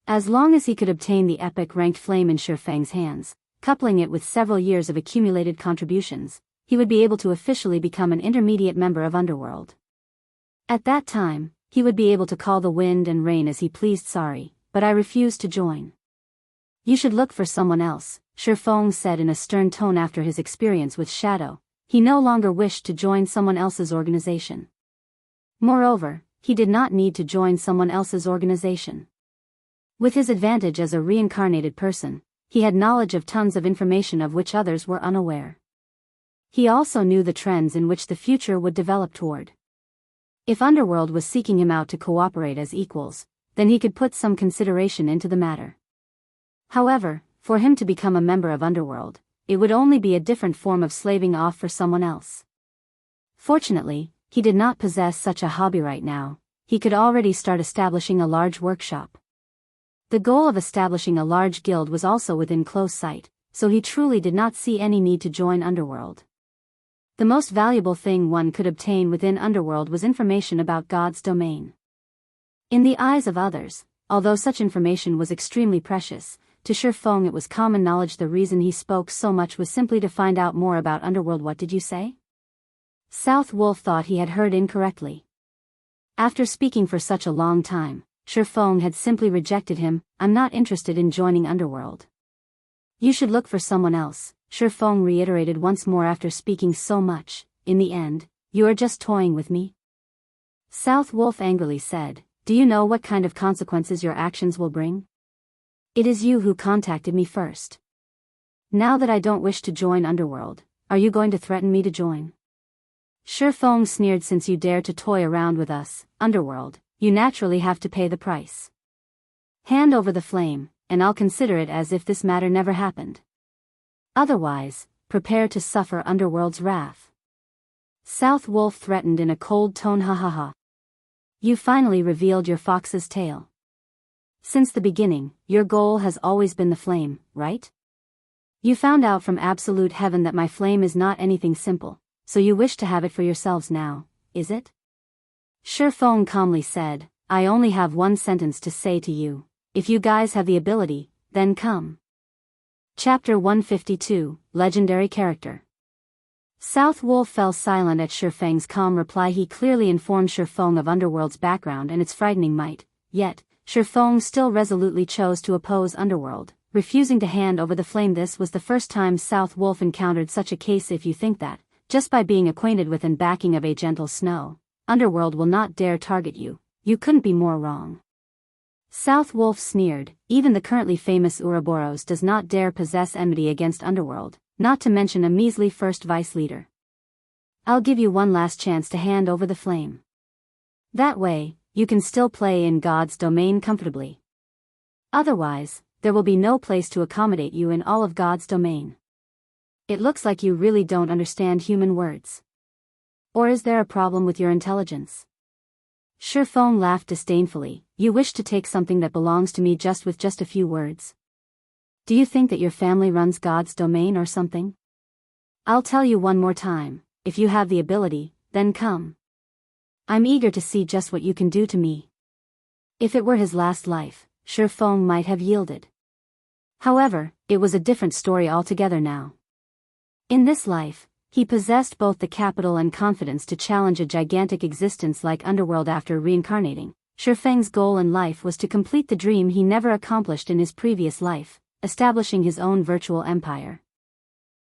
As long as he could obtain the epic ranked flame in Ye Feng's hands, coupling it with several years of accumulated contributions, he would be able to officially become an intermediate member of Underworld. At that time, he would be able to call the wind and rain as he pleased. Sorry, but I refuse to join. You should look for someone else, Ye Feng said in a stern tone. After his experience with Shadow, he no longer wished to join someone else's organization. Moreover, he did not need to join someone else's organization. With his advantage as a reincarnated person, he had knowledge of tons of information of which others were unaware. He also knew the trends in which the future would develop toward. If Underworld was seeking him out to cooperate as equals, then he could put some consideration into the matter. However, for him to become a member of Underworld, it would only be a different form of slaving off for someone else. Fortunately, he did not possess such a hobby right now. He could already start establishing a large workshop. The goal of establishing a large guild was also within close sight, so he truly did not see any need to join Underworld. The most valuable thing one could obtain within Underworld was information about God's domain. In the eyes of others, although such information was extremely precious, to Shi Feng it was common knowledge the reason he spoke so much was simply to find out more about Underworld. What did you say? South Wolf thought he had heard incorrectly. After speaking for such a long time, Shi Feng had simply rejected him. I'm not interested in joining Underworld. You should look for someone else, Shi Feng reiterated once more after speaking so much. In the end, you are just toying with me? South Wolf angrily said, do you know what kind of consequences your actions will bring? It is you who contacted me first. Now that I don't wish to join Underworld, are you going to threaten me to join? Shi Feng sneered. Since you dare to toy around with us, Underworld, you naturally have to pay the price. Hand over the flame, and I'll consider it as if this matter never happened. Otherwise, prepare to suffer Underworld's wrath. South Wolf threatened in a cold tone. Ha ha ha. You finally revealed your fox's tail. Since the beginning, your goal has always been the flame, right? You found out from absolute heaven that my flame is not anything simple, so you wish to have it for yourselves now, is it? Shi Feng calmly said, I only have one sentence to say to you. If you guys have the ability, then come. Chapter 152, Legendary Character. South Wolf fell silent at Shi Feng's calm reply. He clearly informed Shi Feng of Underworld's background and its frightening might, yet, Shi Feng still resolutely chose to oppose Underworld, refusing to hand over the flame. This was the first time South Wolf encountered such a case. If you think that, just by being acquainted with and backing of a gentle snow, Underworld will not dare target you, you couldn't be more wrong. South Wolf sneered, even the currently famous Ouroboros does not dare possess enmity against Underworld, not to mention a measly first vice leader. I'll give you one last chance to hand over the flame. That way, you can still play in God's domain comfortably. Otherwise, there will be no place to accommodate you in all of God's domain. It looks like you really don't understand human words. Or is there a problem with your intelligence? Shi Feng laughed disdainfully. You wish to take something that belongs to me just with just a few words? Do you think that your family runs God's domain or something? I'll tell you one more time, if you have the ability, then come. I'm eager to see just what you can do to me. If it were his last life, Shi Feng might have yielded. However, it was a different story altogether now. In this life, he possessed both the capital and confidence to challenge a gigantic existence like Underworld. After reincarnating, Shi Feng's goal in life was to complete the dream he never accomplished in his previous life, establishing his own virtual empire.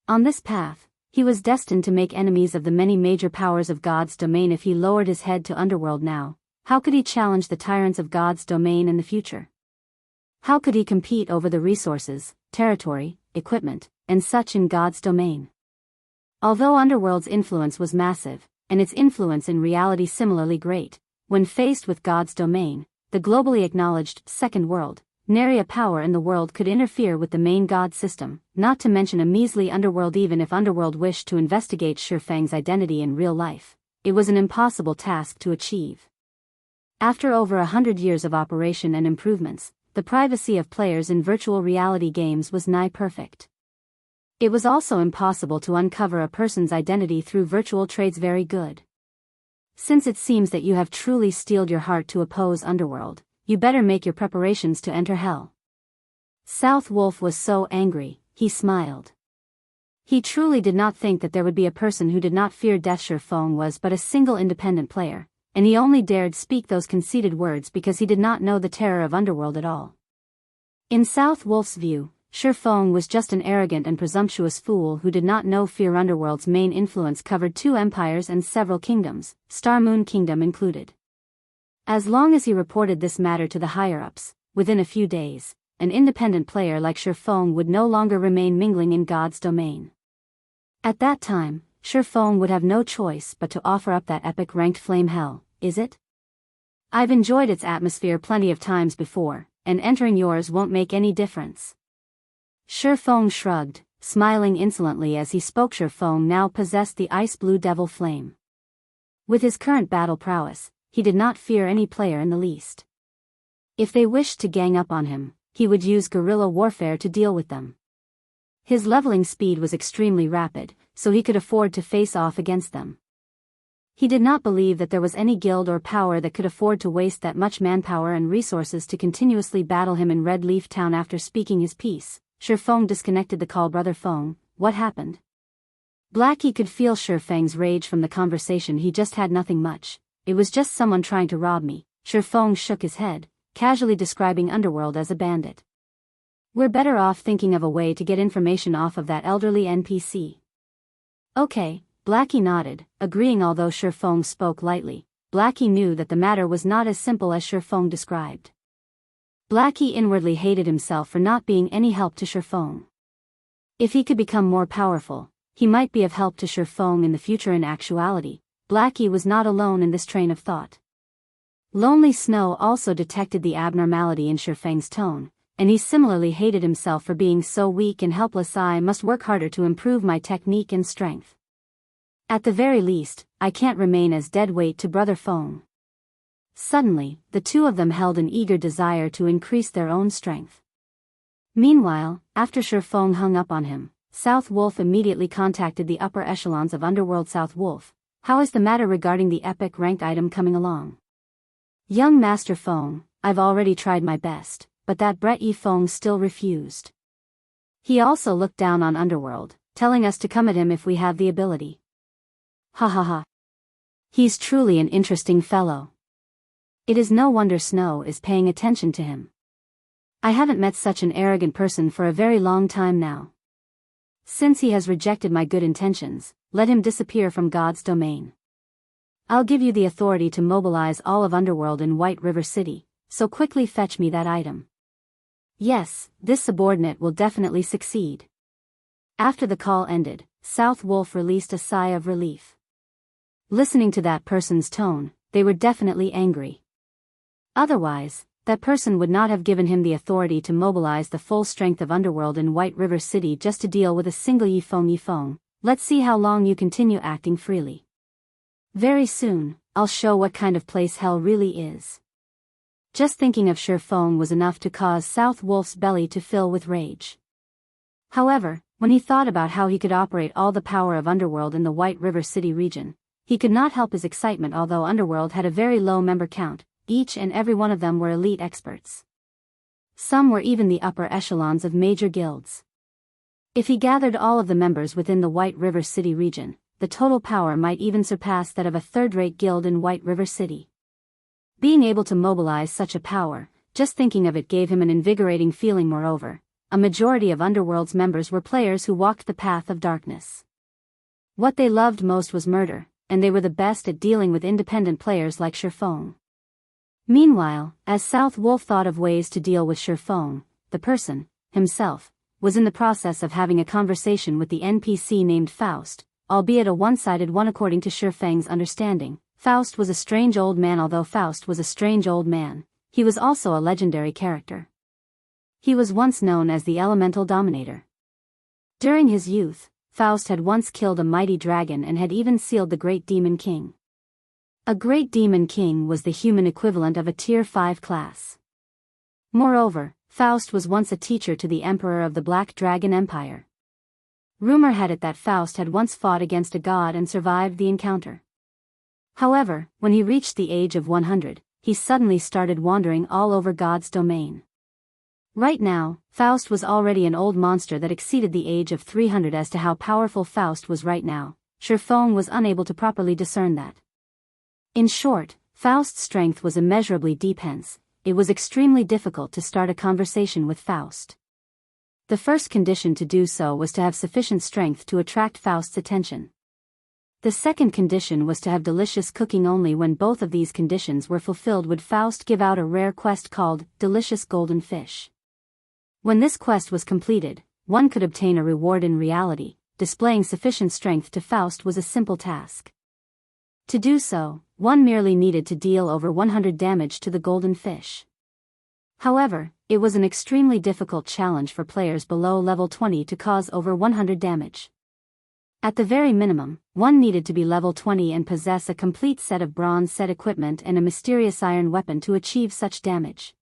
On this path, he was destined to make enemies of the many major powers of God's domain. If he lowered his head to Underworld now, how could he challenge the tyrants of God's domain in the future? How could he compete over the resources, territory, equipment, and such in God's domain? Although Underworld's influence was massive, and its influence in reality similarly great, when faced with God's domain, the globally acknowledged Second World, nary a power in the world could interfere with the main God system, not to mention a measly Underworld. Even if Underworld wished to investigate Shi Feng's identity in real life, it was an impossible task to achieve. After over 100 years of operation and improvements, the privacy of players in virtual reality games was nigh perfect. It was also impossible to uncover a person's identity through virtual trades. Very good. Since it seems that you have truly steeled your heart to oppose Underworld, you better make your preparations to enter hell. South Wolf was so angry, he smiled. He truly did not think that there would be a person who did not fear death. Shi Feng was but a single independent player, and he only dared speak those conceited words because he did not know the terror of Underworld at all. In South Wolf's view, Shi Feng was just an arrogant and presumptuous fool who did not know fear. Underworld's main influence covered 2 empires and several kingdoms, Star Moon Kingdom included. As long as he reported this matter to the higher-ups, within a few days, an independent player like Shi Feng would no longer remain mingling in God's domain. At that time, Shi Feng would have no choice but to offer up that epic ranked flame. Hell, is it? I've enjoyed its atmosphere plenty of times before, and entering yours won't make any difference. Shi Feng shrugged, smiling insolently as he spoke. Shi Feng now possessed the ice-blue devil flame. With his current battle prowess, he did not fear any player in the least. If they wished to gang up on him, he would use guerrilla warfare to deal with them. His leveling speed was extremely rapid, so he could afford to face off against them. He did not believe that there was any guild or power that could afford to waste that much manpower and resources to continuously battle him in Red Leaf Town. After speaking his piece, Shi Feng disconnected the call. Brother Feng, what happened? Blackie could feel Shi Feng's rage from the conversation he just had. Nothing much, it was just someone trying to rob me. Shi Feng shook his head, casually describing Underworld as a bandit. We're better off thinking of a way to get information off of that elderly NPC. Okay, Blackie nodded, agreeing. Although Shi Feng spoke lightly, Blackie knew that the matter was not as simple as Shi Feng described. Blackie inwardly hated himself for not being any help to Shi Feng. If he could become more powerful, he might be of help to Shi Feng in the future. In actuality, Blackie was not alone in this train of thought. Lonely Snow also detected the abnormality in Shi Feng's tone, and he similarly hated himself for being so weak and helpless. I must work harder to improve my technique and strength. At the very least, I can't remain as dead weight to Brother Feng. Suddenly, the two of them held an eager desire to increase their own strength. Meanwhile, after Shi Feng hung up on him, South Wolf immediately contacted the upper echelons of Underworld. South Wolf, how is the matter regarding the epic ranked item coming along? Young Master Feng, I've already tried my best, but that brat Ye Feng still refused. He also looked down on Underworld, telling us to come at him if we have the ability. Ha ha ha. He's truly an interesting fellow. It is no wonder Snow is paying attention to him. I haven't met such an arrogant person for a very long time now. Since he has rejected my good intentions, let him disappear from God's domain. I'll give you the authority to mobilize all of Underworld in White River City, so quickly fetch me that item. Yes, this subordinate will definitely succeed. After the call ended, South Wolf released a sigh of relief. Listening to that person's tone, they were definitely angry. Otherwise, that person would not have given him the authority to mobilize the full strength of Underworld in White River City just to deal with a single Ye Feng. Ye Feng, let's see how long you continue acting freely. Very soon, I'll show what kind of place hell really is. Just thinking of Shi Feng was enough to cause South Wolf's belly to fill with rage. However, when he thought about how he could operate all the power of Underworld in the White River City region, he could not help his excitement. Although Underworld had a very low member count, each and every one of them were elite experts. Some were even the upper echelons of major guilds. If he gathered all of the members within the White River City region, the total power might even surpass that of a third-rate guild in White River City. Being able to mobilize such a power, just thinking of it gave him an invigorating feeling. Moreover, a majority of Underworld's members were players who walked the path of darkness. What they loved most was murder, and they were the best at dealing with independent players like Shi Feng. Meanwhile, as South Wolf thought of ways to deal with Shi Feng, the person, himself, was in the process of having a conversation with the NPC named Faust, albeit a one-sided one. According to Shi Feng's understanding, Faust was a strange old man. Although Faust was a strange old man, he was also a legendary character. He was once known as the Elemental Dominator. During his youth, Faust had once killed a mighty dragon and had even sealed the Great Demon King. A Great Demon King was the human equivalent of a Tier 5 class. Moreover, Faust was once a teacher to the Emperor of the Black Dragon Empire. Rumor had it that Faust had once fought against a god and survived the encounter. However, when he reached the age of 100, he suddenly started wandering all over God's domain. Right now, Faust was already an old monster that exceeded the age of 300. As to how powerful Faust was right now, Shi Feng was unable to properly discern that. In short, Faust's strength was immeasurably deep, hence, it was extremely difficult to start a conversation with Faust. The first condition to do so was to have sufficient strength to attract Faust's attention. The second condition was to have delicious cooking. Only when both of these conditions were fulfilled would Faust give out a rare quest called Delicious Golden Fish. When this quest was completed, one could obtain a reward. In reality, displaying sufficient strength to Faust was a simple task. To do so, one merely needed to deal over 100 damage to the golden fish. However, it was an extremely difficult challenge for players below level 20 to cause over 100 damage. At the very minimum, one needed to be level 20 and possess a complete set of bronze set equipment and a mysterious iron weapon to achieve such damage.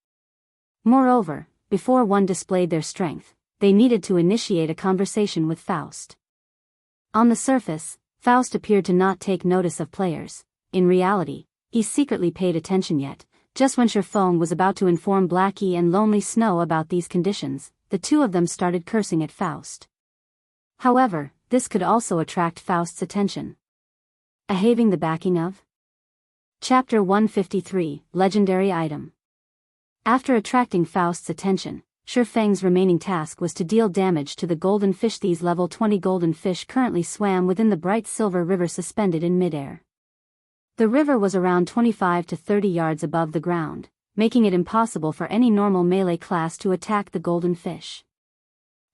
Moreover, before one displayed their strength, they needed to initiate a conversation with Faust. On the surface, Faust appeared to not take notice of players. In reality, he secretly paid attention yet. Just when Ye Feng was about to inform Blackie and Lonely Snow about these conditions, the two of them started cursing at Faust. However, this could also attract Faust's attention. Having the backing of? Chapter 153, Legendary Item. After attracting Faust's attention, Ye Feng's remaining task was to deal damage to the golden fish. These level 20 golden fish currently swam within the bright silver river suspended in midair. The river was around 25 to 30 yards above the ground, making it impossible for any normal melee class to attack the golden fish.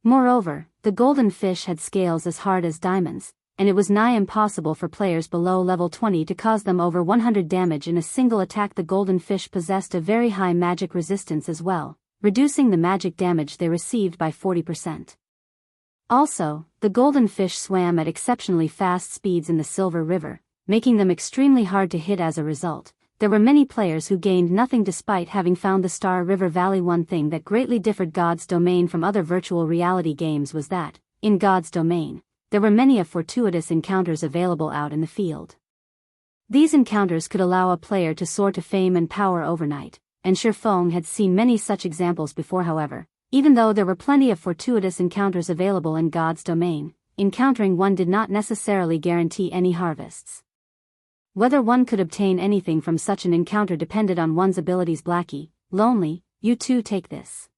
Moreover, the golden fish had scales as hard as diamonds, and it was nigh impossible for players below level 20 to cause them over 100 damage in a single attack. The golden fish possessed a very high magic resistance as well, reducing the magic damage they received by 40%. Also, the golden fish swam at exceptionally fast speeds in the Silver River, making them extremely hard to hit. As a result, there were many players who gained nothing despite having found the Star River Valley. One thing that greatly differed God's Domain from other virtual reality games was that, in God's Domain, there were many fortuitous encounters available out in the field. These encounters could allow a player to soar to fame and power overnight, and Ye Feng had seen many such examples before. However, even though there were plenty of fortuitous encounters available in God's Domain, encountering one did not necessarily guarantee any harvests. Whether one could obtain anything from such an encounter depended on one's abilities. Blackie, Lonely, you two take this.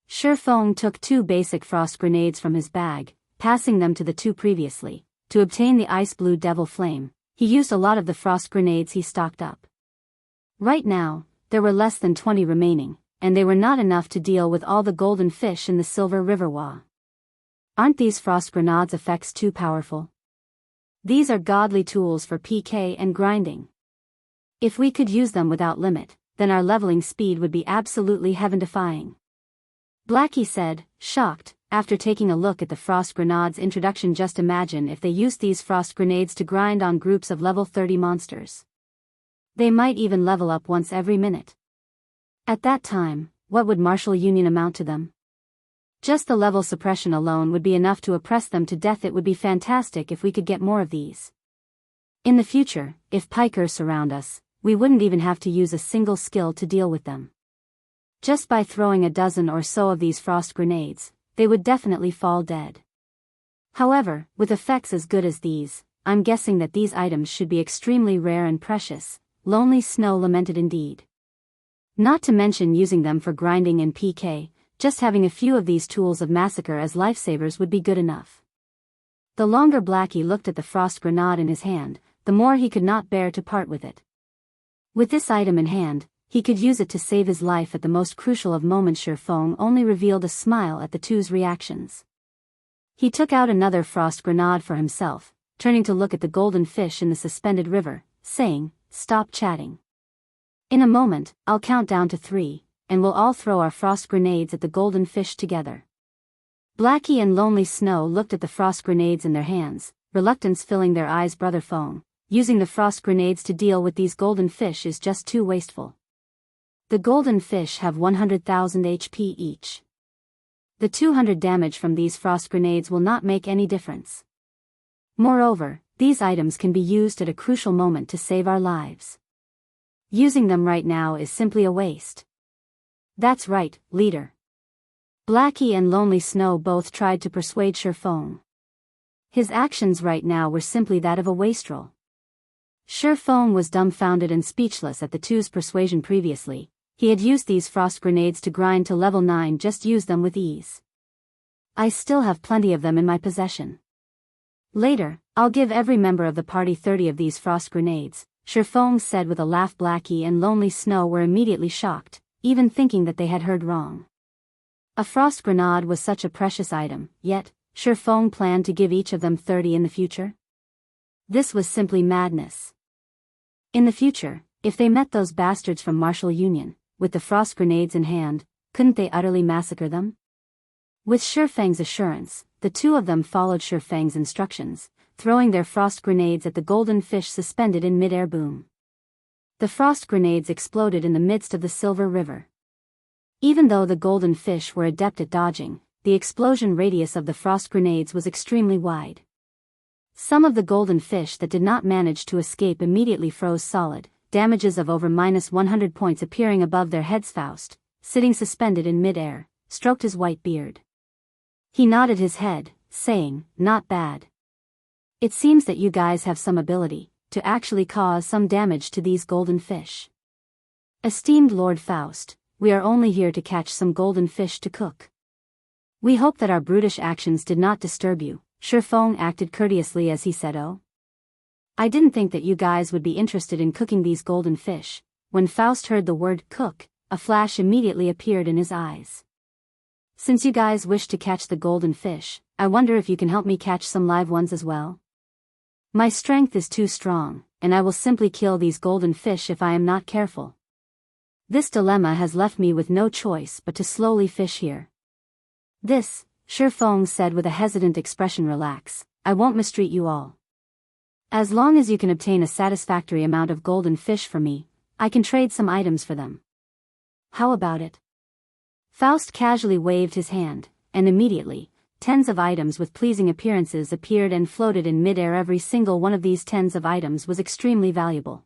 Ye Feng took 2 basic frost grenades from his bag, passing them to the 2 previously. To obtain the ice blue devil flame, he used a lot of the frost grenades he stocked up. Right now, there were less than 20 remaining, and they were not enough to deal with all the golden fish in the Silver River. Aren't these frost grenades effects too powerful? These are godly tools for PK and grinding. If we could use them without limit, then our leveling speed would be absolutely heaven-defying. Blackie said, shocked, after taking a look at the frost grenades introduction. Just imagine if they used these frost grenades to grind on groups of level 30 monsters. They might even level up once every minute. At that time, what would martial union amount to them? Just the level suppression alone would be enough to oppress them to death. It would be fantastic if we could get more of these. In the future, if pikers surround us, we wouldn't even have to use a single skill to deal with them. Just by throwing a dozen or so of these frost grenades, they would definitely fall dead. However, with effects as good as these, I'm guessing that these items should be extremely rare and precious. Lonely Snow lamented indeed. Not to mention using them for grinding and PK. Just having a few of these tools of massacre as lifesavers would be good enough. The longer Blackie looked at the frost grenade in his hand, the more he could not bear to part with it. With this item in hand, he could use it to save his life at the most crucial of moments. Ye Feng only revealed a smile at the two's reactions. He took out another frost grenade for himself, turning to look at the golden fish in the suspended river, saying, stop chatting. In a moment, I'll count down to 3. And we'll all throw our frost grenades at the golden fish together. Blackie and Lonely Snow looked at the frost grenades in their hands, reluctance filling their eyes. Brother Feng, using the frost grenades to deal with these golden fish is just too wasteful. The golden fish have 100,000 HP each. The 200 damage from these frost grenades will not make any difference. Moreover, these items can be used at a crucial moment to save our lives. Using them right now is simply a waste. That's right, leader. Blackie and Lonely Snow both tried to persuade Ye Feng. His actions right now were simply that of a wastrel. Ye Feng was dumbfounded and speechless at the two's persuasion. Previously, he had used these frost grenades to grind to level 9. Just use them with ease. I still have plenty of them in my possession. Later, I'll give every member of the party 30 of these frost grenades, Ye Feng said with a laugh. Blackie and Lonely Snow were immediately shocked, even thinking that they had heard wrong. A frost grenade was such a precious item, yet, Ye Feng planned to give each of them 30 in the future? This was simply madness. In the future, if they met those bastards from Martial Union, with the frost grenades in hand, couldn't they utterly massacre them? With Ye Feng's assurance, the two of them followed Ye Feng's instructions, throwing their frost grenades at the golden fish suspended in mid-air. Boom. The frost grenades exploded in the midst of the Silver River. Even though the golden fish were adept at dodging, the explosion radius of the frost grenades was extremely wide. Some of the golden fish that did not manage to escape immediately froze solid, damages of over -100 points appearing above their heads. Faust, sitting suspended in mid-air, stroked his white beard. He nodded his head, saying, "Not bad. It seems that you guys have some ability to actually cause some damage to these golden fish. Esteemed Lord Faust, we are only here to catch some golden fish to cook. We hope that our brutish actions did not disturb you." Shi Feng acted courteously as he said, "Oh, I didn't think that you guys would be interested in cooking these golden fish." When Faust heard the word cook, a flash immediately appeared in his eyes. "Since you guys wish to catch the golden fish, I wonder if you can help me catch some live ones as well? My strength is too strong, and I will simply kill these golden fish if I am not careful. This dilemma has left me with no choice but to slowly fish here." "This," Shi Feng said with a hesitant expression, "relax, I won't mistreat you all. As long as you can obtain a satisfactory amount of golden fish for me, I can trade some items for them. How about it?" Faust casually waved his hand, and immediately, tens of items with pleasing appearances appeared and floated in mid-air. Every single one of these tens of items was extremely valuable.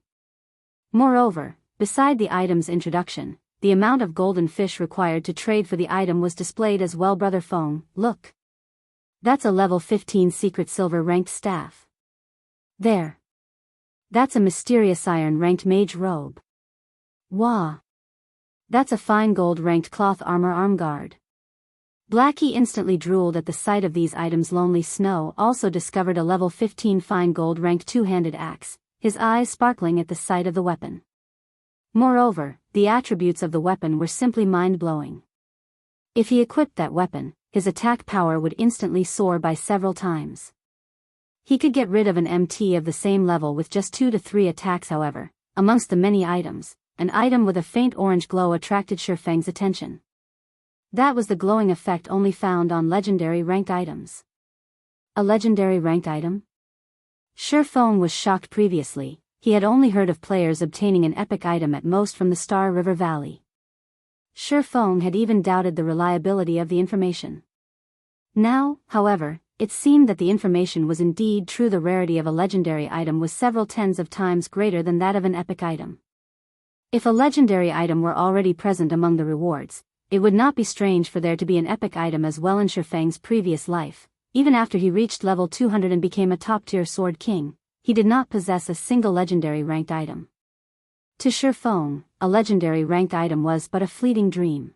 Moreover, beside the item's introduction, the amount of golden fish required to trade for the item was displayed as well. "Brother Feng, look. That's a level 15 secret silver ranked staff. There. That's a mysterious iron ranked mage robe. Wah. That's a fine gold ranked cloth armor arm guard." Blackie instantly drooled at the sight of these items. Lonely Snow also discovered a level 15 fine gold ranked two-handed axe, his eyes sparkling at the sight of the weapon. Moreover, the attributes of the weapon were simply mind-blowing. If he equipped that weapon, his attack power would instantly soar by several times. He could get rid of an MT of the same level with just 2 to 3 attacks. However, amongst the many items, an item with a faint orange glow attracted Shi Feng's attention. That was the glowing effect only found on legendary ranked items. A legendary ranked item? Shi Feng was shocked. Previously, he had only heard of players obtaining an epic item at most from the Star River Valley. Shi Feng had even doubted the reliability of the information. Now, however, it seemed that the information was indeed true. The rarity of a legendary item was several tens of times greater than that of an epic item. If a legendary item were already present among the rewards, it would not be strange for there to be an epic item as well. In Shi Feng's previous life, even after he reached level 200 and became a top-tier sword king, he did not possess a single legendary ranked item. To Shi Feng, a legendary ranked item was but a fleeting dream.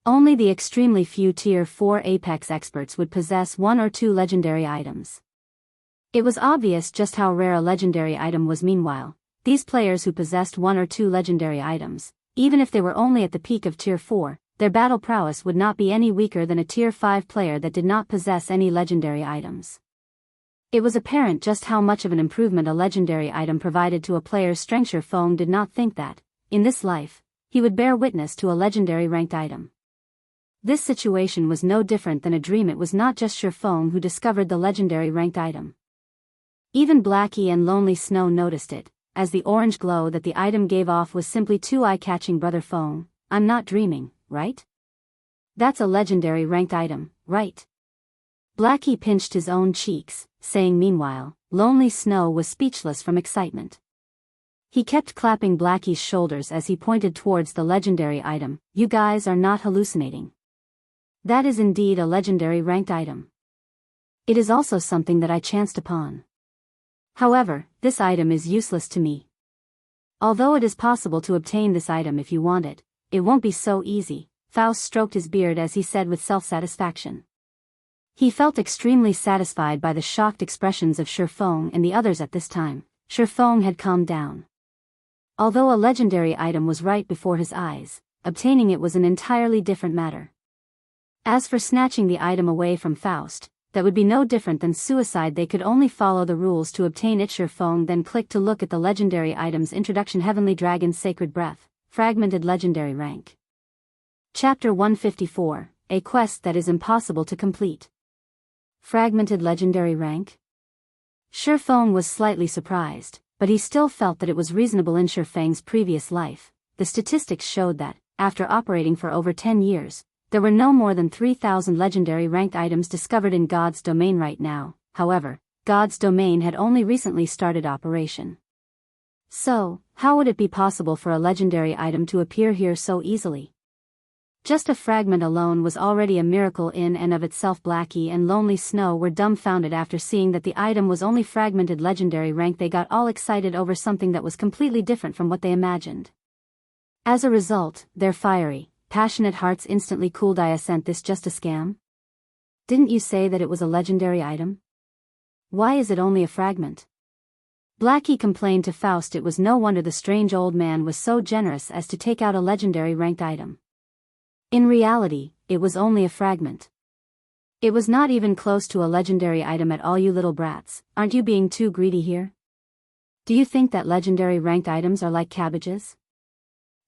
Only the extremely few tier 4 Apex experts would possess 1 or 2 legendary items. It was obvious just how rare a legendary item was. Meanwhile, these players who possessed 1 or 2 legendary items, even if they were only at the peak of tier 4, their battle prowess would not be any weaker than a tier 5 player that did not possess any legendary items. It was apparent just how much of an improvement a legendary item provided to a player's strength. Shi Feng did not think that, in this life, he would bear witness to a legendary ranked item. This situation was no different than a dream. It was not just Shi Feng who discovered the legendary ranked item. Even Blackie and Lonely Snow noticed it, as the orange glow that the item gave off was simply too eye-catching. "Brother Feng, I'm not dreaming, right? That's a legendary ranked item, right?" Blackie pinched his own cheeks, saying. Meanwhile, Lonely Snow was speechless from excitement. He kept clapping Blackie's shoulders as he pointed towards the legendary item. "You guys are not hallucinating. That is indeed a legendary ranked item. It is also something that I chanced upon. However, this item is useless to me. Although it is possible to obtain this item if you want it, it won't be so easy." Faust stroked his beard as he said with self-satisfaction. He felt extremely satisfied by the shocked expressions of Shi Feng and the others at this time. Shi Feng had calmed down. Although a legendary item was right before his eyes, obtaining it was an entirely different matter. As for snatching the item away from Faust, that would be no different than suicide. They could only follow the rules to obtain it. Shi Feng then clicked to look at the legendary item's introduction. Heavenly Dragon's Sacred Breath, Fragmented Legendary Rank. Chapter 154, A Quest That Is Impossible to Complete. Fragmented Legendary Rank? Shi Feng was slightly surprised, but he still felt that it was reasonable. In Shi Feng's previous life, the statistics showed that, after operating for over 10 years, there were no more than 3,000 legendary ranked items discovered in God's domain right now. However, God's domain had only recently started operation. So, how would it be possible for a legendary item to appear here so easily? Just a fragment alone was already a miracle in and of itself. Blackie and Lonely Snow were dumbfounded after seeing that the item was only fragmented legendary rank. They got all excited over something that was completely different from what they imagined. As a result, their fiery, passionate hearts instantly cooled. Isn't this just a scam? Didn't you say that it was a legendary item? Why is it only a fragment? Blackie complained to Faust. It was no wonder the strange old man was so generous as to take out a legendary ranked item. In reality, it was only a fragment. It was not even close to a legendary item at all. You little brats, aren't you being too greedy here? Do you think that legendary ranked items are like cabbages?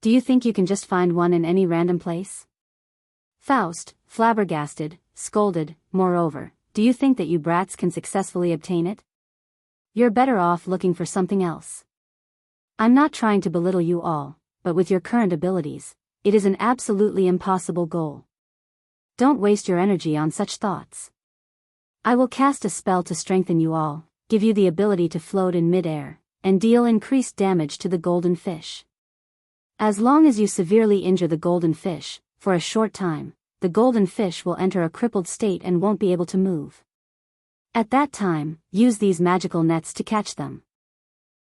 Do you think you can just find one in any random place? Faust, flabbergasted, scolded. Moreover, do you think that you brats can successfully obtain it? You're better off looking for something else. I'm not trying to belittle you all, but with your current abilities, it is an absolutely impossible goal. Don't waste your energy on such thoughts. I will cast a spell to strengthen you all, give you the ability to float in mid-air, and deal increased damage to the golden fish. As long as you severely injure the golden fish, for a short time, the golden fish will enter a crippled state and won't be able to move. At that time, use these magical nets to catch them.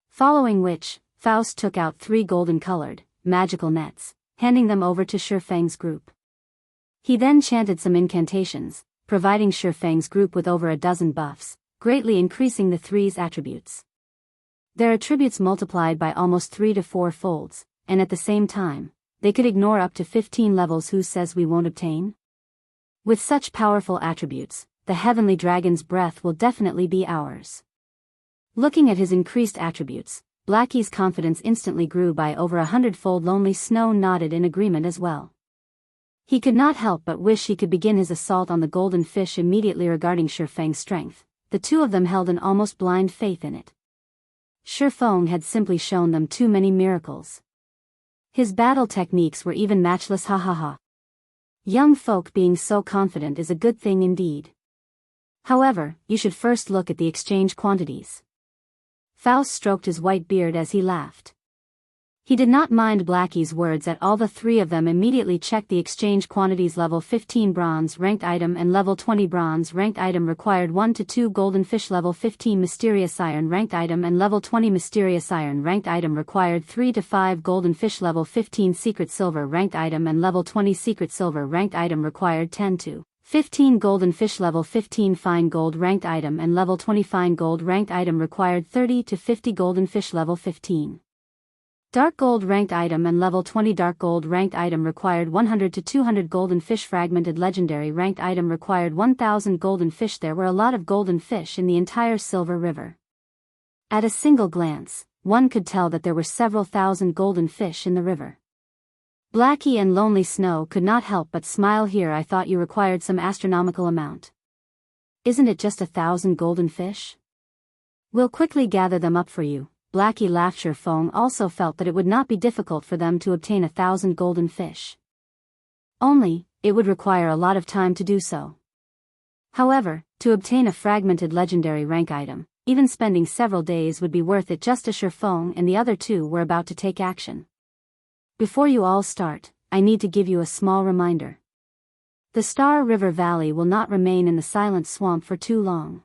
Following which, Faust took out 3 golden-colored, magical nets, handing them over to Ye Feng's group. He then chanted some incantations, providing Ye Feng's group with over a dozen buffs, greatly increasing the three's attributes. Their attributes multiplied by almost 3 to 4 folds, and at the same time, they could ignore up to 15 levels. Who says we won't obtain? With such powerful attributes, the heavenly dragon's breath will definitely be ours. Looking at his increased attributes, Blackie's confidence instantly grew by over 100-fold. Lonely Snow nodded in agreement as well. He could not help but wish he could begin his assault on the golden fish immediately. Regarding Ye Feng's strength, the two of them held an almost blind faith in it. Ye Feng had simply shown them too many miracles. His battle techniques were even matchless. Ha ha ha. Young folk being so confident is a good thing indeed. However, you should first look at the exchange quantities. Faust stroked his white beard as he laughed. He did not mind Blackie's words at all. The three of them immediately checked the exchange quantities. Level 15 bronze ranked item and level 20 bronze ranked item required 1 to 2 golden fish. Level 15 mysterious iron ranked item and level 20 mysterious iron ranked item required 3 to 5 golden fish. Level 15 secret silver ranked item and level 20 secret silver ranked item required 10 to 15 golden fish. Level 15 fine gold ranked item and level 20 fine gold ranked item required 30 to 50 golden fish. Level 15 dark gold ranked item and level 20 dark gold ranked item required 100 to 200 golden fish. Fragmented legendary ranked item required 1000 golden fish. There were a lot of golden fish in the entire Silver River. At a single glance, one could tell that there were several thousand golden fish in the river. Blackie and Lonely Snow could not help but smile. Here I thought you required some astronomical amount. Isn't it just 1,000 golden fish? We'll quickly gather them up for you. Blackie laughed. Ye Feng also felt that it would not be difficult for them to obtain 1,000 golden fish. Only, it would require a lot of time to do so. However, to obtain a fragmented legendary rank item, even spending several days would be worth it. Just as Ye Feng and the other two were about to take action. Before you all start, I need to give you a small reminder. The Star River Valley will not remain in the Silent Swamp for too long.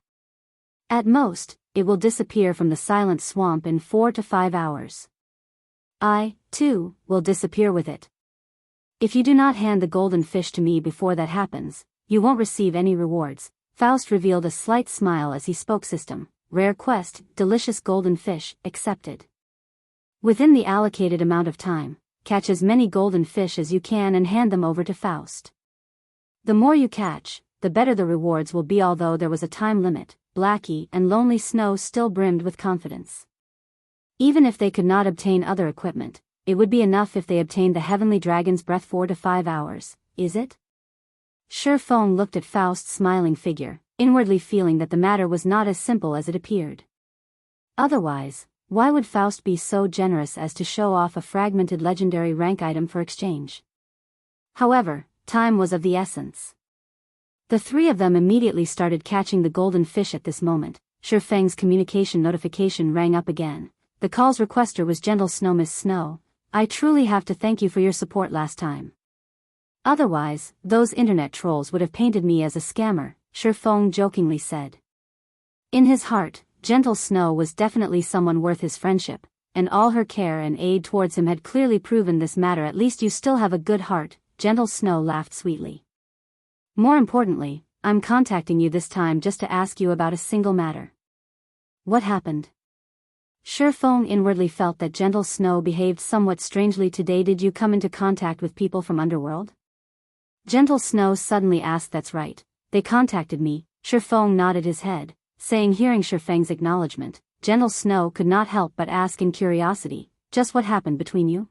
At most, it will disappear from the Silent Swamp in 4 to 5 hours. I, too, will disappear with it. If you do not hand the golden fish to me before that happens, you won't receive any rewards. Faust revealed a slight smile as he spoke. System, rare quest, delicious golden fish, accepted. Within the allocated amount of time, catch as many golden fish as you can and hand them over to Faust. The more you catch, the better the rewards will be. Although there was a time limit, Blackie and Lonely Snow still brimmed with confidence. Even if they could not obtain other equipment, it would be enough if they obtained the Heavenly Dragon's breath. 4 to 5 hours, is it? Ye Feng looked at Faust's smiling figure, inwardly feeling that the matter was not as simple as it appeared. Otherwise, why would Faust be so generous as to show off a fragmented legendary rank item for exchange? However, time was of the essence. The three of them immediately started catching the golden fish at this moment. Shi Feng's communication notification rang up again. The call's requester was Gentle Snow. Miss Snow, I truly have to thank you for your support last time. Otherwise, those internet trolls would have painted me as a scammer, Shi Feng jokingly said. In his heart, Gentle Snow was definitely someone worth his friendship, and all her care and aid towards him had clearly proven this matter. At least you still have a good heart, Gentle Snow laughed sweetly. More importantly, I'm contacting you this time just to ask you about a single matter. What happened? Shi Feng inwardly felt that Gentle Snow behaved somewhat strangely today. Did you come into contact with people from Underworld? Gentle Snow suddenly asked. That's right, they contacted me, Shi Feng nodded his head, saying. Hearing Shi Feng's acknowledgement, Gentle Snow could not help but ask in curiosity, just what happened between you?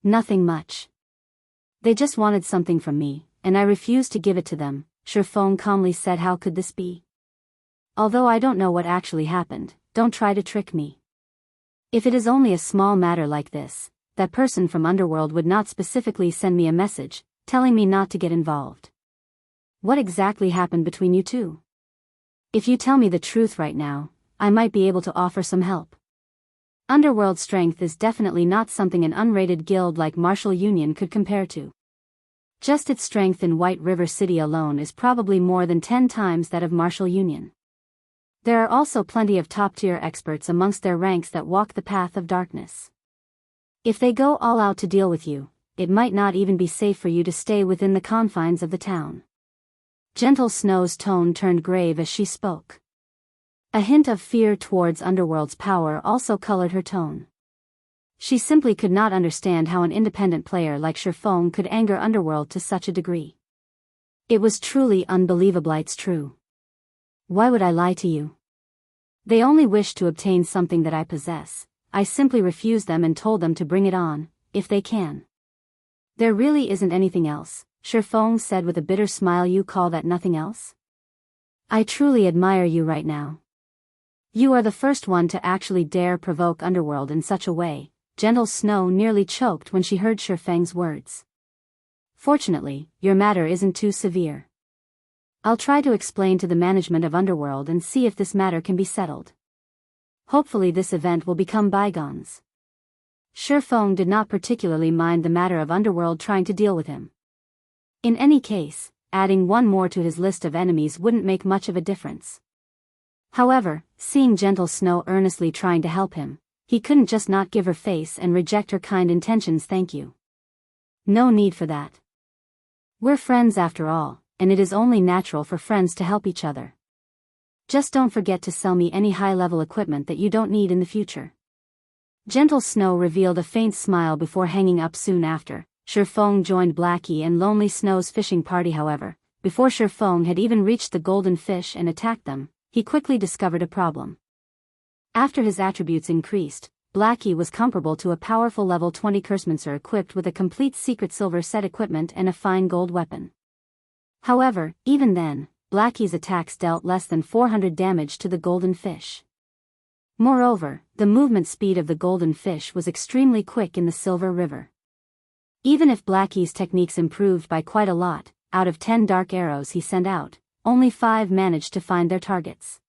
Nothing much. They just wanted something from me, and I refused to give it to them, Shi Feng calmly said. How could this be? Although I don't know what actually happened, don't try to trick me. If it is only a small matter like this, that person from Underworld would not specifically send me a message, telling me not to get involved. What exactly happened between you two? If you tell me the truth right now, I might be able to offer some help. Underworld strength is definitely not something an unrated guild like Martial Union could compare to. Just its strength in White River City alone is probably more than 10 times that of Martial Union. There are also plenty of top-tier experts amongst their ranks that walk the path of darkness. If they go all out to deal with you, it might not even be safe for you to stay within the confines of the town. Gentle Snow's tone turned grave as she spoke. A hint of fear towards Underworld's power also colored her tone. She simply could not understand how an independent player like Shi Feng could anger Underworld to such a degree. It was truly unbelievable. It's true. Why would I lie to you? They only wish to obtain something that I possess. I simply refused them and told them to bring it on, if they can. There really isn't anything else, Shi Feng said with a bitter smile. You call that nothing else? I truly admire you right now. You are the first one to actually dare provoke Underworld in such a way. Gentle Snow nearly choked when she heard Shi Feng's words. Fortunately, your matter isn't too severe. I'll try to explain to the management of Underworld and see if this matter can be settled. Hopefully this event will become bygones. Shi Feng did not particularly mind the matter of Underworld trying to deal with him. In any case, adding one more to his list of enemies wouldn't make much of a difference. However, seeing Gentle Snow earnestly trying to help him, he couldn't just not give her face and reject her kind intentions. Thank you. No need for that. We're friends after all, and it is only natural for friends to help each other. Just don't forget to sell me any high-level equipment that you don't need in the future. Gentle Snow revealed a faint smile before hanging up soon after. Shi Feng joined Blackie and Lonely Snow's fishing party. However, before Shi Feng had even reached the golden fish and attacked them, he quickly discovered a problem. After his attributes increased, Blackie was comparable to a powerful level 20 Cursemancer equipped with a complete secret silver set equipment and a fine gold weapon. However, even then, Blackie's attacks dealt less than 400 damage to the golden fish. Moreover, the movement speed of the golden fish was extremely quick in the Silver River. Even if Blackie's techniques improved by quite a lot, out of 10 dark arrows he sent out, only 5 managed to find their targets.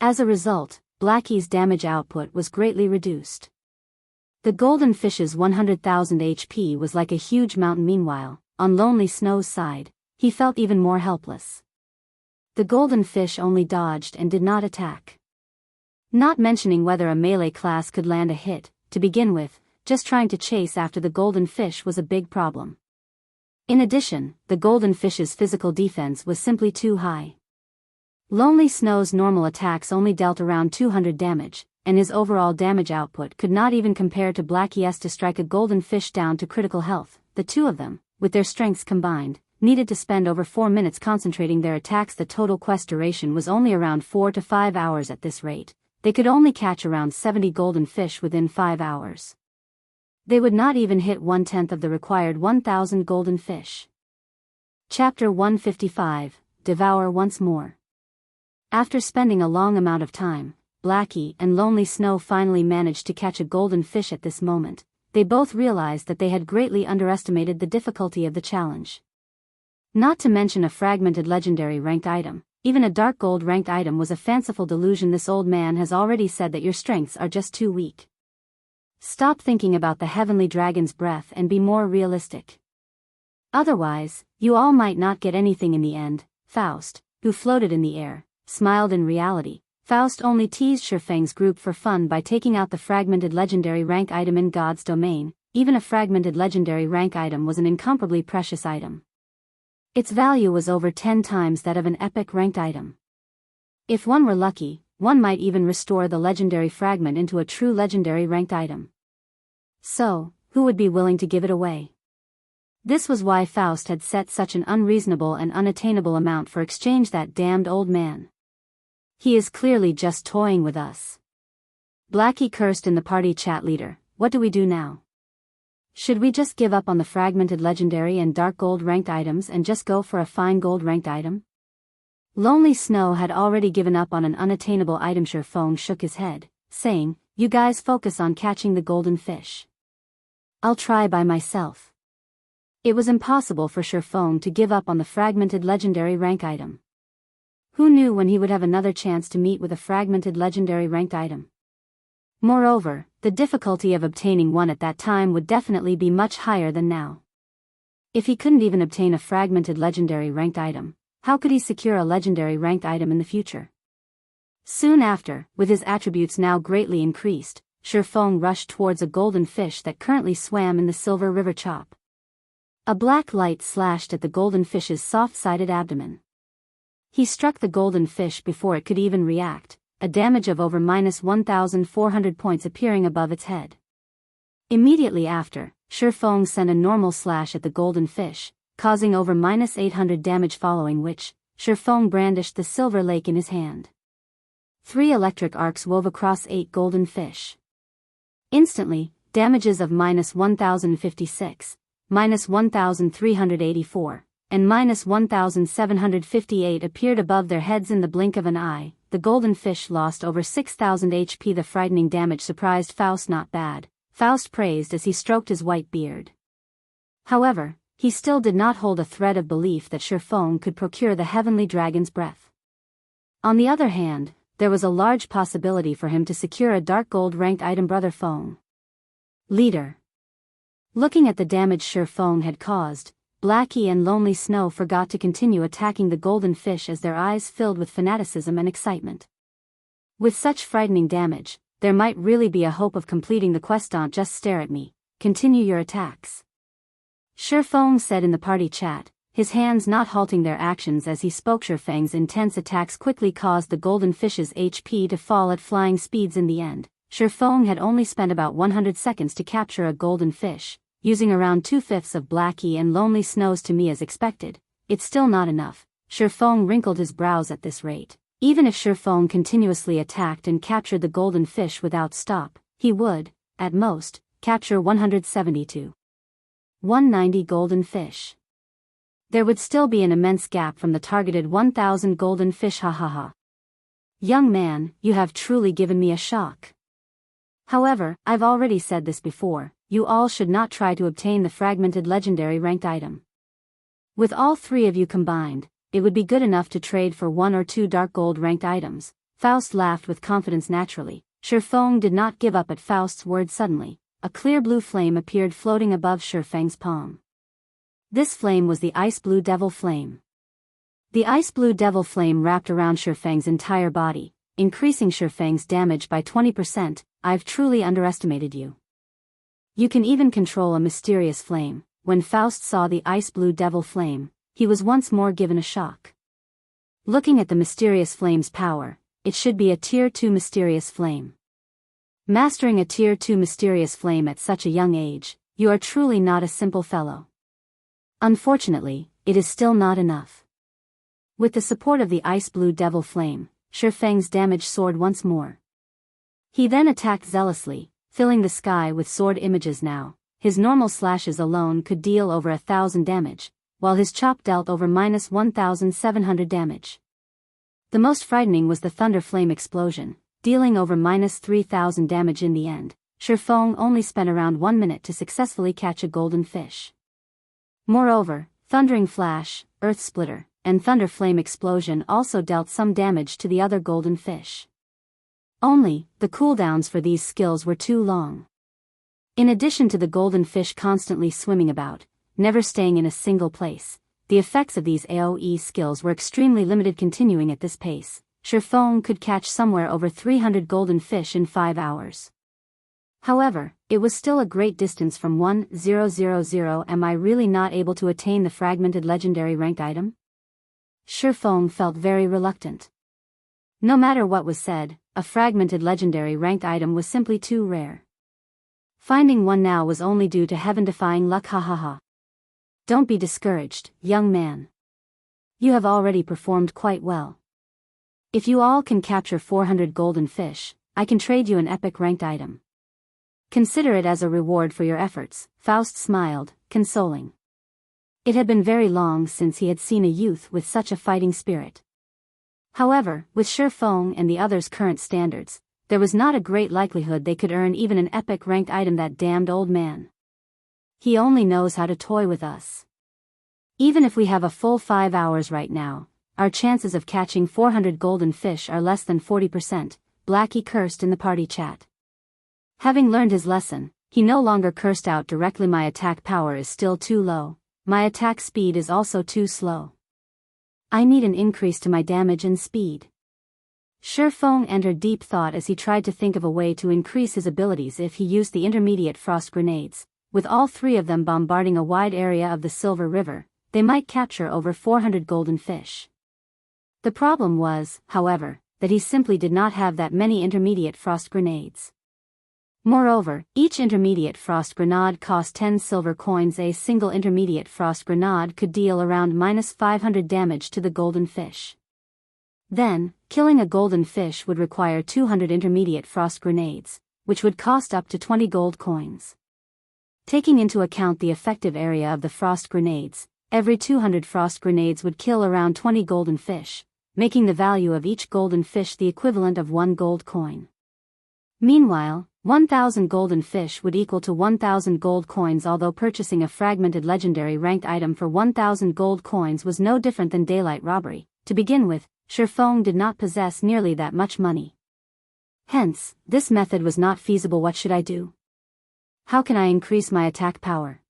As a result, Blackie's damage output was greatly reduced. The golden fish's 100,000 HP was like a huge mountain. Meanwhile, on Lonely Snow's side, he felt even more helpless. The golden fish only dodged and did not attack. Not mentioning whether a melee class could land a hit, to begin with, just trying to chase after the golden fish was a big problem. In addition, the golden fish's physical defense was simply too high. Lonely Snow's normal attacks only dealt around 200 damage, and his overall damage output could not even compare to Blackie's. To strike a golden fish down to critical health, the two of them, with their strengths combined, needed to spend over 4 minutes concentrating their attacks. The total quest duration was only around 4 to 5 hours. At this rate, they could only catch around 70 golden fish within 5 hours. They would not even hit 1/10 of the required 1,000 golden fish. Chapter 155, Devour once more. After spending a long amount of time, Blackie and Lonely Snow finally managed to catch a golden fish. At this moment, they both realized that they had greatly underestimated the difficulty of the challenge. Not to mention a fragmented legendary ranked item, even a dark gold ranked item was a fanciful delusion. This old man has already said that your strengths are just too weak. Stop thinking about the heavenly dragon's breath and be more realistic. Otherwise, you all might not get anything in the end. Faust, who floated in the air, smiled. In reality, Faust only teased Shi Feng's group for fun by taking out the fragmented legendary rank item in God's domain. Even a fragmented legendary rank item was an incomparably precious item. Its value was over 10 times that of an epic ranked item. If one were lucky, one might even restore the legendary fragment into a true legendary ranked item. So, who would be willing to give it away? This was why Faust had set such an unreasonable and unattainable amount for exchange. That damned old man. He is clearly just toying with us. Blackie cursed in the party chat leader. What do we do now? Should we just give up on the fragmented legendary and dark gold ranked items and just go for a fine gold ranked item? Lonely Snow had already given up on an unattainable item. Shi Feng shook his head, saying, "You guys focus on catching the golden fish. I'll try by myself." It was impossible for Shi Feng to give up on the fragmented legendary rank item. Who knew when he would have another chance to meet with a fragmented legendary ranked item? Moreover, the difficulty of obtaining one at that time would definitely be much higher than now. If he couldn't even obtain a fragmented legendary ranked item, how could he secure a legendary ranked item in the future? Soon after, with his attributes now greatly increased, Shi Feng rushed towards a golden fish that currently swam in the silver river chop. A black light slashed at the golden fish's soft-sided abdomen. He struck the golden fish before it could even react, a damage of over -1,400 points appearing above its head. Immediately after, Shi Feng sent a normal slash at the golden fish, causing over -800 damage, following which, Shi Feng brandished the silver lake in his hand. 3 electric arcs wove across 8 golden fish. Instantly, damages of -1,056, -1,384, and -1,758 appeared above their heads in the blink of an eye. The golden fish lost over 6,000 HP. The frightening damage surprised Faust not bad, Faust praised as he stroked his white beard. However, he still did not hold a thread of belief that Shi Feng could procure the heavenly dragon's breath. On the other hand, there was a large possibility for him to secure a dark gold ranked item. Brother Feng. Leader. Looking at the damage Shi Feng had caused, Blackie and Lonely Snow forgot to continue attacking the golden fish as their eyes filled with fanaticism and excitement. With such frightening damage, there might really be a hope of completing the quest. Don't just stare at me, continue your attacks. Shi Feng said in the party chat, his hands not halting their actions as he spoke. Shi Feng's intense attacks quickly caused the golden fish's HP to fall at flying speeds. In the end, Shi Feng had only spent about 100 seconds to capture a golden fish, using around 2/5 of Blackie and Lonely Snow's. To me, as expected, it's still not enough. Shi Feng wrinkled his brows. At this rate, even if Shi Feng continuously attacked and captured the golden fish without stop, he would, at most, capture 172. 190 golden fish. There would still be an immense gap from the targeted 1,000 golden fish. Ha. Young man, you have truly given me a shock. However, I've already said this before, you all should not try to obtain the fragmented legendary ranked item. With all 3 of you combined, it would be good enough to trade for 1 or 2 dark gold ranked items. Faust laughed with confidence. Naturally, Shi Feng did not give up at Faust's words. Suddenly, a clear blue flame appeared floating above Shi Feng's palm. This flame was the ice blue devil flame. The ice blue devil flame wrapped around Shi Feng's entire body, increasing Shi Feng's damage by 20%. I've truly underestimated you. You can even control a mysterious flame. When Faust saw the ice blue devil flame, he was once more given a shock. Looking at the mysterious flame's power, it should be a tier 2 mysterious flame. Mastering a tier 2 mysterious flame at such a young age, you are truly not a simple fellow. Unfortunately, it is still not enough. With the support of the ice blue devil flame, Shi Feng's damage soared once more. He then attacked zealously, filling the sky with sword images. Now, his normal slashes alone could deal over 1,000 damage, while his chop dealt over -1,700 damage. The most frightening was the thunder flame explosion, dealing over -3,000 damage in the end. Shi Feng only spent around 1 minute to successfully catch a golden fish. Moreover, Thundering Flash, Earth Splitter, and Thunder Flame Explosion also dealt some damage to the other golden fish. Only, the cooldowns for these skills were too long. In addition to the golden fish constantly swimming about, never staying in a single place, the effects of these AoE skills were extremely limited. Continuing at this pace, Shi Feng could catch somewhere over 300 golden fish in 5 hours. However, it was still a great distance from 1000. Am I really not able to attain the fragmented legendary ranked item? Shi Feng felt very reluctant. No matter what was said, a fragmented legendary ranked item was simply too rare. Finding one now was only due to heaven-defying luck. Hahaha. Don't be discouraged, young man. You have already performed quite well. If you all can capture 400 golden fish, I can trade you an epic ranked item. Consider it as a reward for your efforts. Faust smiled, consoling. It had been very long since he had seen a youth with such a fighting spirit. However, with Shi Feng and the others' current standards, there was not a great likelihood they could earn even an epic ranked item. That damned old man. He only knows how to toy with us. Even if we have a full 5 hours right now, our chances of catching 400 golden fish are less than 40%, Blackie cursed in the party chat. Having learned his lesson, he no longer cursed out directly. My attack power is still too low, my attack speed is also too slow. I need an increase to my damage and speed. Shi Feng entered deep thought as he tried to think of a way to increase his abilities. If he used the intermediate frost grenades, with all 3 of them bombarding a wide area of the Silver River, they might capture over 400 golden fish. The problem was, however, that he simply did not have that many intermediate frost grenades. Moreover, each intermediate frost grenade cost 10 silver coins. A single intermediate frost grenade could deal around -500 damage to the golden fish. Then, killing a golden fish would require 200 intermediate frost grenades, which would cost up to 20 gold coins. Taking into account the effective area of the frost grenades, every 200 frost grenades would kill around 20 golden fish, making the value of each golden fish the equivalent of 1 gold coin. Meanwhile, 1,000 golden fish would equal to 1,000 gold coins. Although purchasing a fragmented legendary ranked item for 1,000 gold coins was no different than daylight robbery, to begin with, Shi Feng did not possess nearly that much money. Hence, this method was not feasible. What should I do? How can I increase my attack power?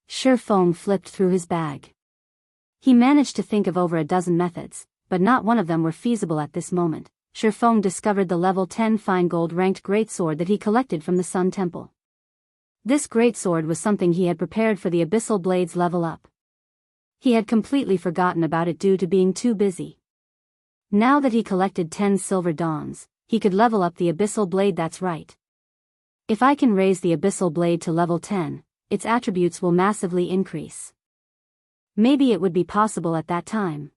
Shi Feng flipped through his bag. He managed to think of over a dozen methods, but not one of them were feasible at this moment. Shi Feng discovered the level 10 fine gold ranked greatsword that he collected from the Sun Temple. This greatsword was something he had prepared for the Abyssal Blade's level up. He had completely forgotten about it due to being too busy. Now that he collected 10 silver dawns, he could level up the Abyssal Blade. That's right. If I can raise the Abyssal Blade to level 10, its attributes will massively increase. Maybe it would be possible at that time.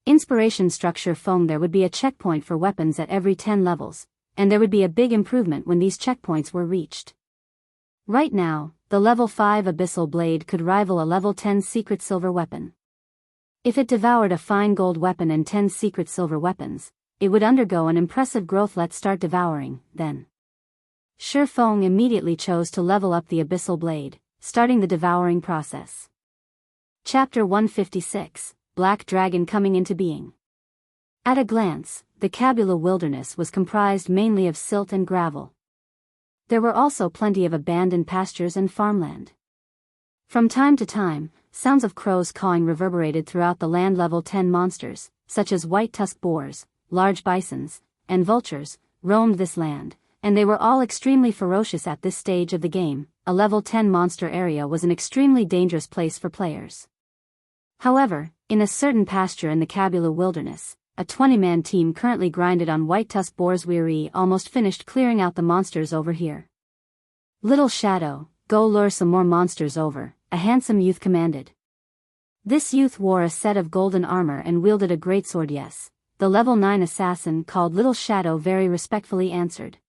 Inspiration structure Feng. There would be a checkpoint for weapons at every 10 levels, and there would be a big improvement when these checkpoints were reached. Right now, the level 5 Abyssal Blade could rival a level 10 secret silver weapon. If it devoured a fine gold weapon and 10 secret silver weapons, it would undergo an impressive growth. Let's start devouring, then. Shi Feng immediately chose to level up the Abyssal Blade, starting the devouring process. Chapter 156. Black Dragon coming into being. At a glance, the Kabula wilderness was comprised mainly of silt and gravel. There were also plenty of abandoned pastures and farmland. From time to time, sounds of crows cawing reverberated throughout the land. Level 10 monsters, such as white-tusked boars, large bisons, and vultures, roamed this land, and they were all extremely ferocious at this stage of the game. A level 10 monster area was an extremely dangerous place for players. However, in a certain pasture in the Kabula wilderness, a 20-man team currently grinded on white-tusked boars. We're almost finished clearing out the monsters over here. Little Shadow, go lure some more monsters over, a handsome youth commanded. This youth wore a set of golden armor and wielded a greatsword. Yes, the level 9 assassin called Little Shadow very respectfully answered.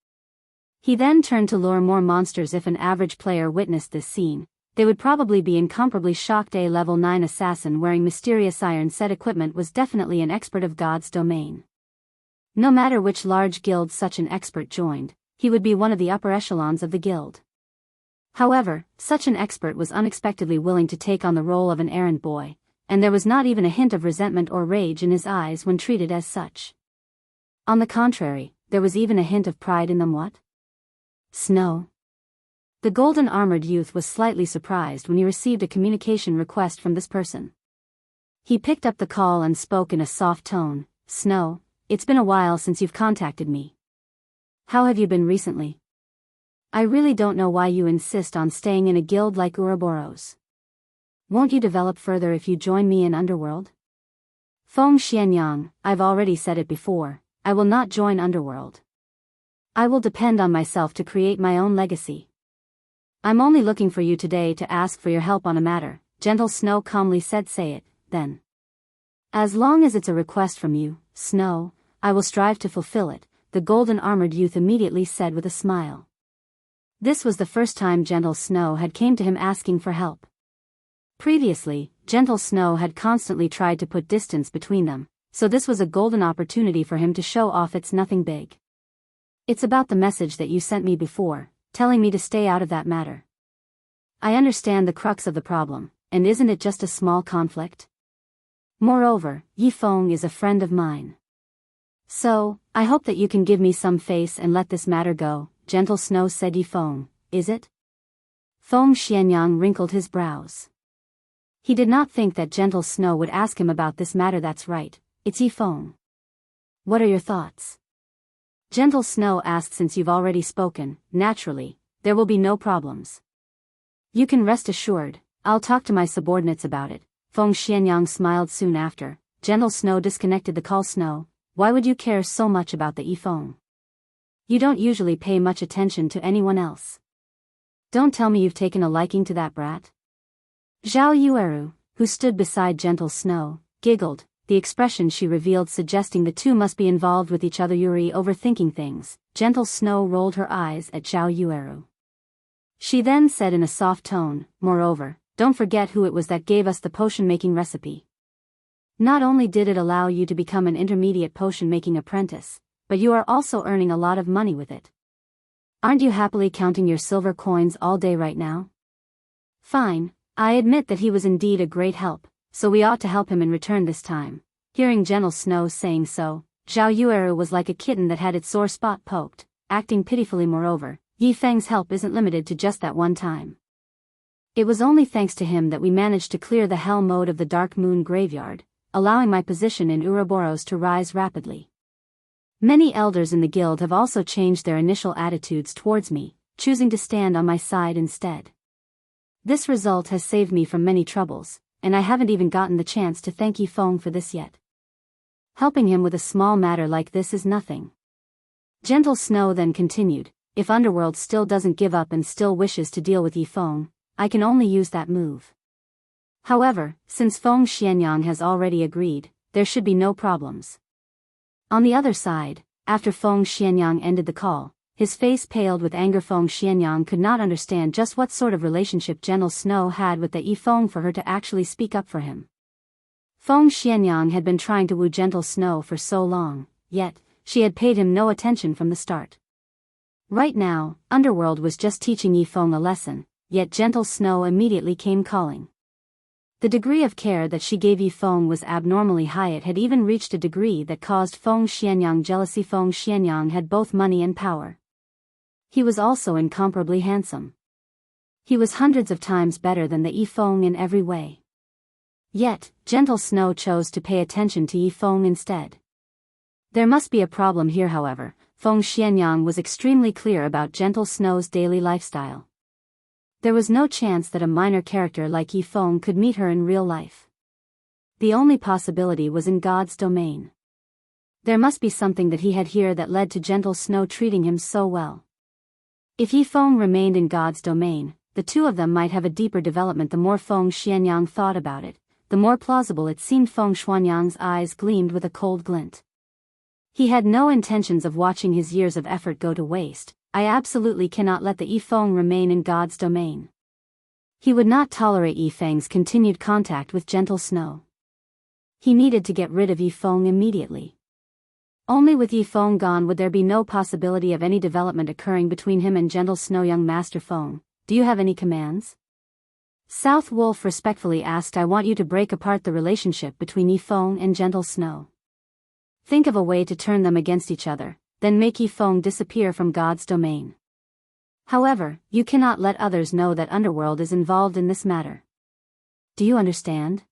He then turned to lure more monsters. If an average player witnessed this scene, they would probably be incomparably shocked. A level 9 assassin wearing mysterious iron-set equipment was definitely an expert of God's domain. No matter which large guild such an expert joined, he would be one of the upper echelons of the guild. However, such an expert was unexpectedly willing to take on the role of an errand boy, and there was not even a hint of resentment or rage in his eyes when treated as such. On the contrary, there was even a hint of pride in them. What? Snow? The golden-armored youth was slightly surprised when he received a communication request from this person. He picked up the call and spoke in a soft tone. Snow, it's been a while since you've contacted me. How have you been recently? I really don't know why you insist on staying in a guild like Ouroboros. Won't you develop further if you join me in Underworld? Feng Xianyang, I've already said it before, I will not join Underworld. I will depend on myself to create my own legacy. I'm only looking for you today to ask for your help on a matter, Gentle Snow calmly said. Say it, then. As long as it's a request from you, Snow, I will strive to fulfill it, the golden-armored youth immediately said with a smile. This was the first time Gentle Snow had came to him asking for help. Previously, Gentle Snow had constantly tried to put distance between them, so this was a golden opportunity for him to show off it's nothing big. It's about the message that you sent me before, telling me to stay out of that matter. I understand the crux of the problem, and isn't it just a small conflict? Moreover, Ye Feng is a friend of mine. So, I hope that you can give me some face and let this matter go, Gentle Snow said. Ye Feng, is it? Feng Xianyang wrinkled his brows. He did not think that Gentle Snow would ask him about this matter. That's right, it's Ye Feng. What are your thoughts? Gentle Snow asked. Since you've already spoken, naturally, there will be no problems. You can rest assured, I'll talk to my subordinates about it. Feng Xianyang smiled soon after. Gentle Snow disconnected the call. Snow, why would you care so much about the Ye Feng? You don't usually pay much attention to anyone else. Don't tell me you've taken a liking to that brat. Zhao Yueru, who stood beside Gentle Snow, giggled, the expression she revealed suggesting the two must be involved with each other. Yuri overthinking things. Gentle Snow rolled her eyes at Zhao Yueru. She then said in a soft tone, moreover, don't forget who it was that gave us the potion-making recipe. Not only did it allow you to become an intermediate potion-making apprentice, but you are also earning a lot of money with it. Aren't you happily counting your silver coins all day right now? Fine, I admit that he was indeed a great help, so we ought to help him in return this time. Hearing Gentle Snow saying so, Zhao Yueru was like a kitten that had its sore spot poked, acting pitifully. Moreover, Ye Feng's help isn't limited to just that one time. It was only thanks to him that we managed to clear the hell mode of the Dark Moon Graveyard, allowing my position in Ouroboros to rise rapidly. Many elders in the guild have also changed their initial attitudes towards me, choosing to stand on my side instead. This result has saved me from many troubles, and I haven't even gotten the chance to thank Ye Feng for this yet. Helping him with a small matter like this is nothing. Gentle Snow then continued, if Underworld still doesn't give up and still wishes to deal with Ye Feng, I can only use that move. However, since Feng Xianyang has already agreed, there should be no problems. On the other side, after Feng Xianyang ended the call, his face paled with anger. Feng Xianyang could not understand just what sort of relationship Gentle Snow had with the Ye Feng for her to actually speak up for him. Feng Xianyang had been trying to woo Gentle Snow for so long, yet, she had paid him no attention from the start. Right now, Underworld was just teaching Ye Feng a lesson, yet Gentle Snow immediately came calling. The degree of care that she gave Ye Feng was abnormally high. It had even reached a degree that caused Feng Xianyang jealousy. Feng Xianyang had both money and power. He was also incomparably handsome. He was hundreds of times better than the Ye Feng in every way. Yet, Gentle Snow chose to pay attention to Ye Feng instead. There must be a problem here. However, Feng Xianyang was extremely clear about Gentle Snow's daily lifestyle. There was no chance that a minor character like Ye Feng could meet her in real life. The only possibility was in God's domain. There must be something that he had here that led to Gentle Snow treating him so well. If Ye Feng remained in God's domain, the two of them might have a deeper development. The more Feng Xianyang thought about it, the more plausible it seemed. Feng Xianyang's eyes gleamed with a cold glint. He had no intentions of watching his years of effort go to waste. I absolutely cannot let the Ye Feng remain in God's domain. He would not tolerate Ye Feng's continued contact with Gentle Snow. He needed to get rid of Ye Feng immediately. Only with Ye Feng gone would there be no possibility of any development occurring between him and gentle snow. Young Master Feng, do you have any commands? South Wolf respectfully asked. I want you to break apart the relationship between Ye Feng and gentle snow. Think of a way to turn them against each other, then make Ye Feng disappear from God's domain. However, you cannot let others know that Underworld is involved in this matter. Do you understand?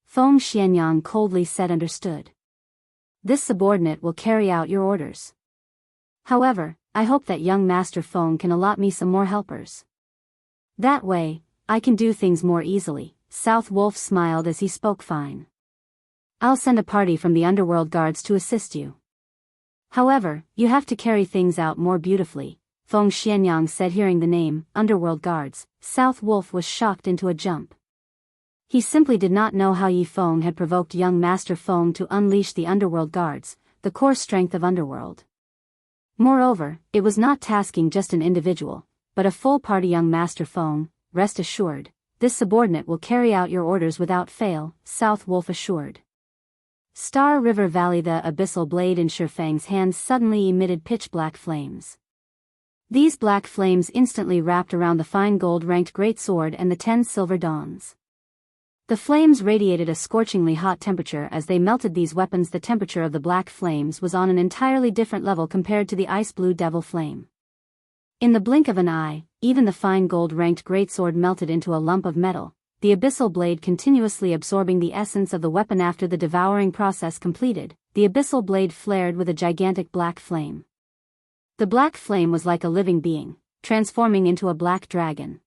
Feng Xianyang coldly said. Understood. This subordinate will carry out your orders. However, I hope that young Master Feng can allot me some more helpers. That way, I can do things more easily. South Wolf smiled as he spoke. Fine. I'll send a party from the Underworld guards to assist you. However, you have to carry things out more beautifully, Feng Xianyang said. Hearing the name, Underworld guards, South Wolf was shocked into a jump. He simply did not know how Ye Feng had provoked young Master Feng to unleash the Underworld guards, the core strength of Underworld. Moreover, it was not tasking just an individual, but a full party. Young Master Feng, rest assured, this subordinate will carry out your orders without fail, South Wolf assured. Star River Valley. The abyssal blade in Xianxia's hands suddenly emitted pitch-black flames. These black flames instantly wrapped around the fine gold-ranked great sword and the 10 silver dawns. The flames radiated a scorchingly hot temperature as they melted these weapons. The temperature of the black flames was on an entirely different level compared to the ice-blue devil flame. In the blink of an eye, even the fine gold-ranked greatsword melted into a lump of metal, the abyssal blade continuously absorbing the essence of the weapon. After the devouring process completed, the abyssal blade flared with a gigantic black flame. The black flame was like a living being, transforming into a black dragon.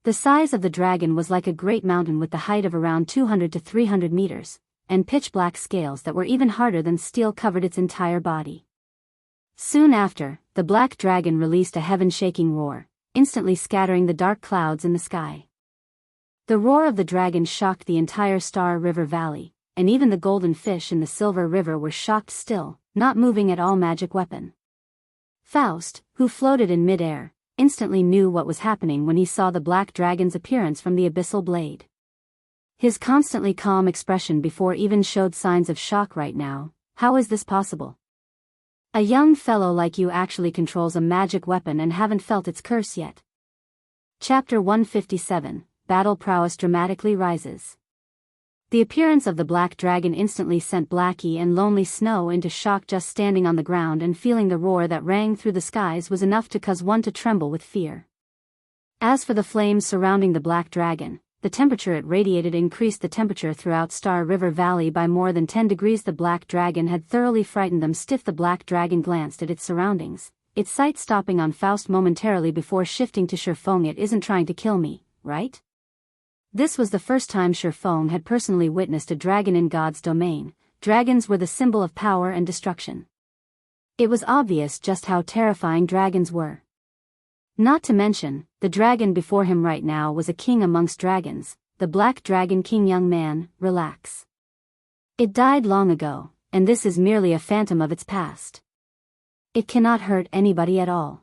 The size of the dragon was like a great mountain with the height of around 200 to 300 meters, and pitch-black scales that were even harder than steel covered its entire body. Soon after, the black dragon released a heaven-shaking roar, instantly scattering the dark clouds in the sky. The roar of the dragon shocked the entire Star River Valley, and even the golden fish in the Silver River were shocked still, not moving at all. Magic weapon. Faust, who floated in mid-air, instantly knew what was happening when he saw the black dragon's appearance from the abyssal blade. His constantly calm expression before even showed signs of shock. Right now, how is this possible? A young fellow like you actually controls a magic weapon and haven't felt its curse yet. Chapter 157, Battle Prowess dramatically rises. The appearance of the black dragon instantly sent Blackie and Lonely Snow into shock. Just standing on the ground and feeling the roar that rang through the skies was enough to cause one to tremble with fear. As for the flames surrounding the black dragon, the temperature it radiated increased the temperature throughout Star River Valley by more than 10 degrees. The black dragon had thoroughly frightened them stiff. The black dragon glanced at its surroundings, its sight stopping on Faust momentarily before shifting to Xianxia. It isn't trying to kill me, right? This was the first time Xianxia had personally witnessed a dragon in God's domain. Dragons were the symbol of power and destruction. It was obvious just how terrifying dragons were. Not to mention, the dragon before him right now was a king amongst dragons, the Black Dragon King. Young man, relax. It died long ago, and this is merely a phantom of its past. It cannot hurt anybody at all.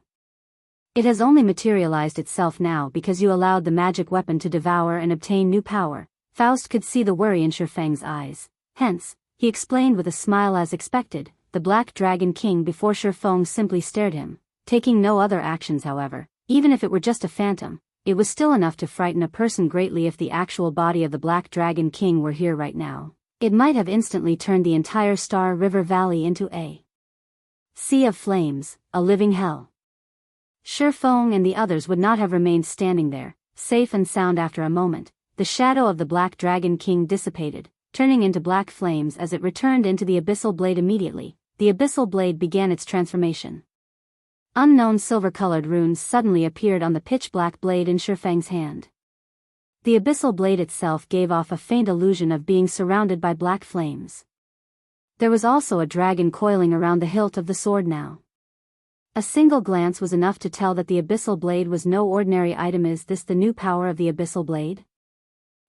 It has only materialized itself now because you allowed the magic weapon to devour and obtain new power. Faust could see the worry in Xianxia's eyes. Hence, he explained with a smile. As expected, the Black Dragon King before Xianxia simply stared him, taking no other actions. However, even if it were just a phantom, it was still enough to frighten a person greatly. If the actual body of the Black Dragon King were here right now, it might have instantly turned the entire Star River Valley into a sea of flames, a living hell. Xianxia and the others would not have remained standing there, safe and sound. After a moment, the shadow of the Black Dragon King dissipated, turning into black flames as it returned into the abyssal blade. Immediately, the abyssal blade began its transformation. Unknown silver-colored runes suddenly appeared on the pitch-black blade in Xianxia's hand. The abyssal blade itself gave off a faint illusion of being surrounded by black flames. There was also a dragon coiling around the hilt of the sword now. A single glance was enough to tell that the abyssal blade was no ordinary item. Is this the new power of the abyssal blade?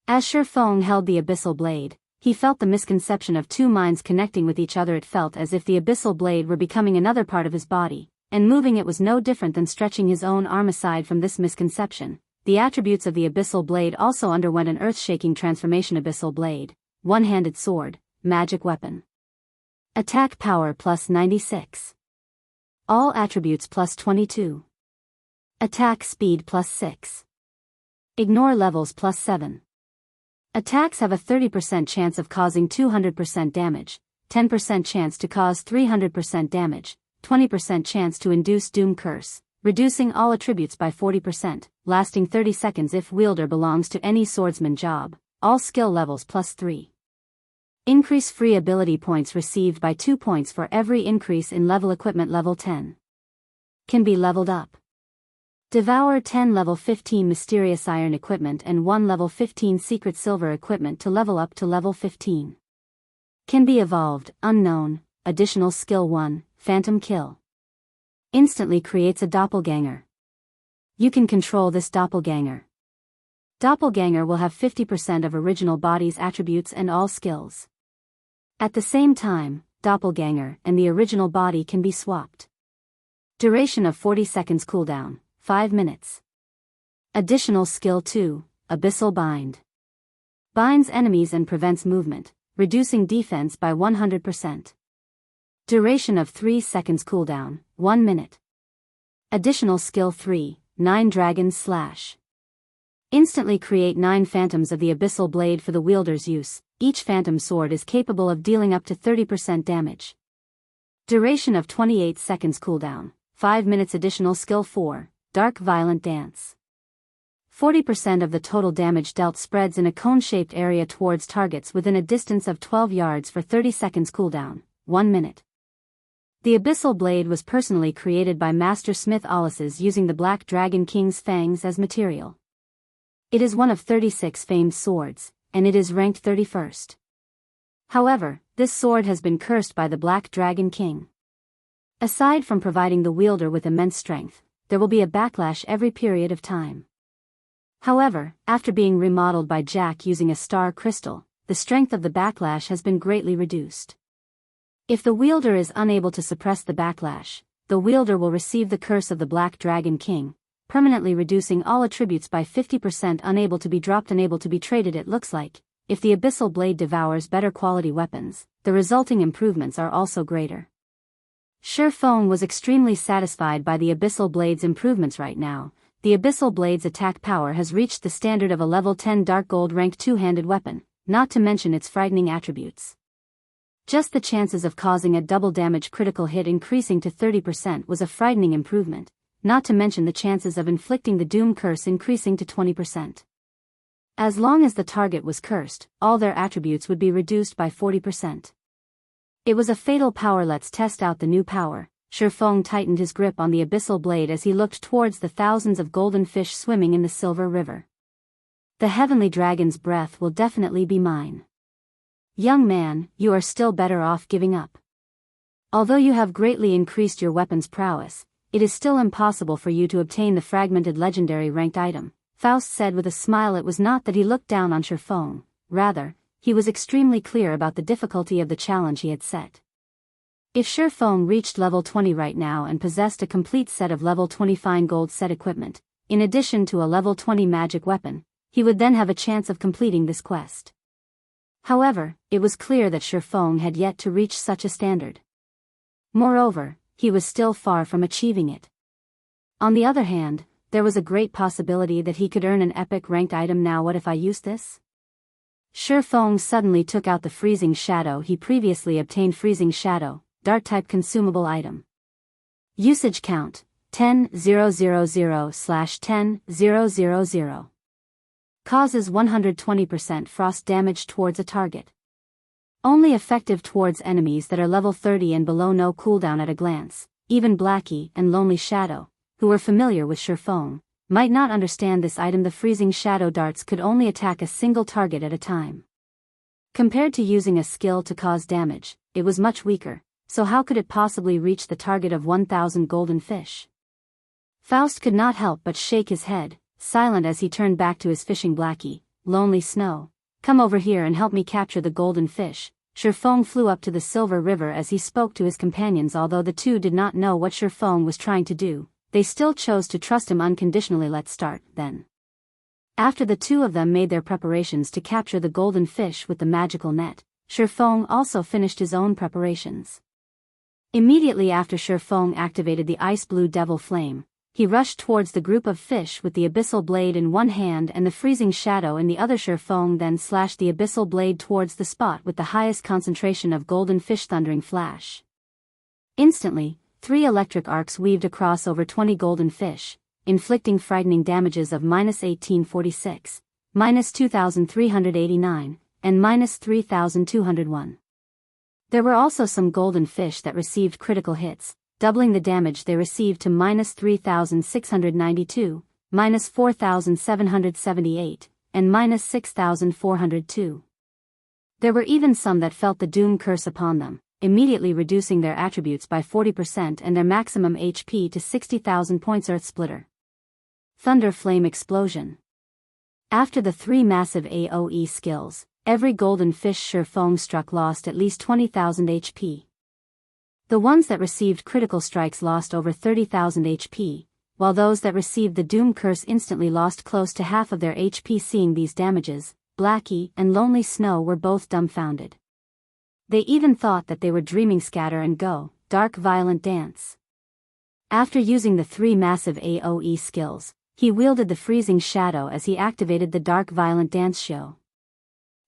As Xianxia held the abyssal blade, he felt the misconception of two minds connecting with each other. It felt as if the abyssal blade were becoming another part of his body, and moving it was no different than stretching his own arm. Aside from this misconception, the attributes of the abyssal blade also underwent an earth-shaking transformation. Abyssal blade, one-handed sword, magic weapon. Attack power plus 96. All attributes plus 22. Attack speed plus 6. Ignore levels plus 7. Attacks have a 30% chance of causing 200% damage, 10% chance to cause 300% damage, 20% chance to induce Doom Curse, reducing all attributes by 40%, lasting 30 seconds if wielder belongs to any swordsman job, all skill levels plus 3. Increase free ability points received by 2 points for every increase in level equipment level 10. Can be leveled up. Devour 10 level 15 mysterious iron equipment and 1 level 15 secret silver equipment to level up to level 15. Can be evolved, unknown, additional skill 1, phantom kill. Instantly creates a doppelganger. You can control this doppelganger. Doppelganger will have 50% of original body's attributes and all skills. At the same time, doppelganger and the original body can be swapped. Duration of 40 seconds cooldown, 5 minutes. Additional skill 2, Abyssal Bind. Binds enemies and prevents movement, reducing defense by 100%. Duration of 3 seconds cooldown, 1 minute. Additional skill 3, 9 Dragon's Slash. Instantly create 9 phantoms of the Abyssal Blade for the wielder's use. Each phantom sword is capable of dealing up to 30% damage. Duration of 28 seconds cooldown, 5 minutes. Additional skill 4, Dark Violent Dance. 40% of the total damage dealt spreads in a cone-shaped area towards targets within a distance of 12 yards for 30 seconds cooldown, 1 minute. The Abyssal Blade was personally created by Master Smith Alice's using the Black Dragon King's fangs as material. It is one of 36 famed swords, and it is ranked 31st. However, this sword has been cursed by the Black Dragon King. Aside from providing the wielder with immense strength, there will be a backlash every period of time. However, after being remodeled by Jack using a star crystal, the strength of the backlash has been greatly reduced. If the wielder is unable to suppress the backlash, the wielder will receive the curse of the Black Dragon King, permanently reducing all attributes by 50%. Unable to be dropped, unable to be traded. It looks like, if the Abyssal Blade devours better quality weapons, the resulting improvements are also greater. Ye Feng was extremely satisfied by the Abyssal Blade's improvements right now. The Abyssal Blade's attack power has reached the standard of a level 10 Dark Gold rank 2-handed weapon, not to mention its frightening attributes. Just the chances of causing a double damage critical hit increasing to 30% was a frightening improvement, not to mention the chances of inflicting the Doom Curse increasing to 20%. As long as the target was cursed, all their attributes would be reduced by 40%. It was a fatal power. Let's test out the new power. Ye Feng tightened his grip on the Abyssal Blade as he looked towards the thousands of golden fish swimming in the Silver River. The Heavenly Dragon's breath will definitely be mine. Young man, you are still better off giving up. Although you have greatly increased your weapon's prowess, it is still impossible for you to obtain the fragmented legendary ranked item, Faust said with a smile. It was not that he looked down on Ye Feng, rather, he was extremely clear about the difficulty of the challenge he had set. If Ye Feng reached level 20 right now and possessed a complete set of level 20 fine gold set equipment, in addition to a level 20 magic weapon, he would then have a chance of completing this quest. However, it was clear that Ye Feng had yet to reach such a standard. Moreover, he was still far from achieving it. On the other hand, there was a great possibility that he could earn an epic ranked item. Now what if I use this? Ye Feng suddenly took out the Freezing Shadow he previously obtained. Freezing Shadow, Dart-type consumable item. Usage count, 10,000/10,000. Causes 120% frost damage towards a target. Only effective towards enemies that are level 30 and below. No cooldown at a glance. Even Blackie and Lonely Shadow, who were familiar with Ye Feng, might not understand this item. The Freezing Shadow darts could only attack a single target at a time. Compared to using a skill to cause damage, it was much weaker, so how could it possibly reach the target of 1,000 golden fish? Faust could not help but shake his head, silent as he turned back to his fishing. Blackie, Lonely Snow, come over here and help me capture the golden fish. Ye Feng flew up to the Silver River as he spoke to his companions. Although the two did not know what Ye Feng was trying to do, they still chose to trust him unconditionally. Let's start, then. After the two of them made their preparations to capture the golden fish with the magical net, Shi Feng also finished his own preparations. Immediately after Shi Feng activated the ice-blue devil flame, he rushed towards the group of fish with the abyssal blade in one hand and the freezing shadow in the other. Shi Feng then slashed the abyssal blade towards the spot with the highest concentration of golden fish. Thundering flash. Instantly, 3 electric arcs weaved across over 20 golden fish, inflicting frightening damages of -1846, -2389, and -3201. There were also some golden fish that received critical hits, doubling the damage they received to -3692, -4778, and -6402. There were even some that felt the doom curse upon them, immediately reducing their attributes by 40% and their maximum HP to 60,000 points. Earth Splitter. Thunder Flame Explosion. After the 3 massive AoE skills, every golden fish Shi Feng struck lost at least 20,000 HP. The ones that received critical strikes lost over 30,000 HP, while those that received the Doom Curse instantly lost close to half of their HP. Seeing these damages, Blackie and Lonely Snow were both dumbfounded. They even thought that they were dreaming. Scatter and Go, Dark Violent Dance. After using the 3 massive AoE skills, he wielded the freezing shadow as he activated the Dark Violent Dance.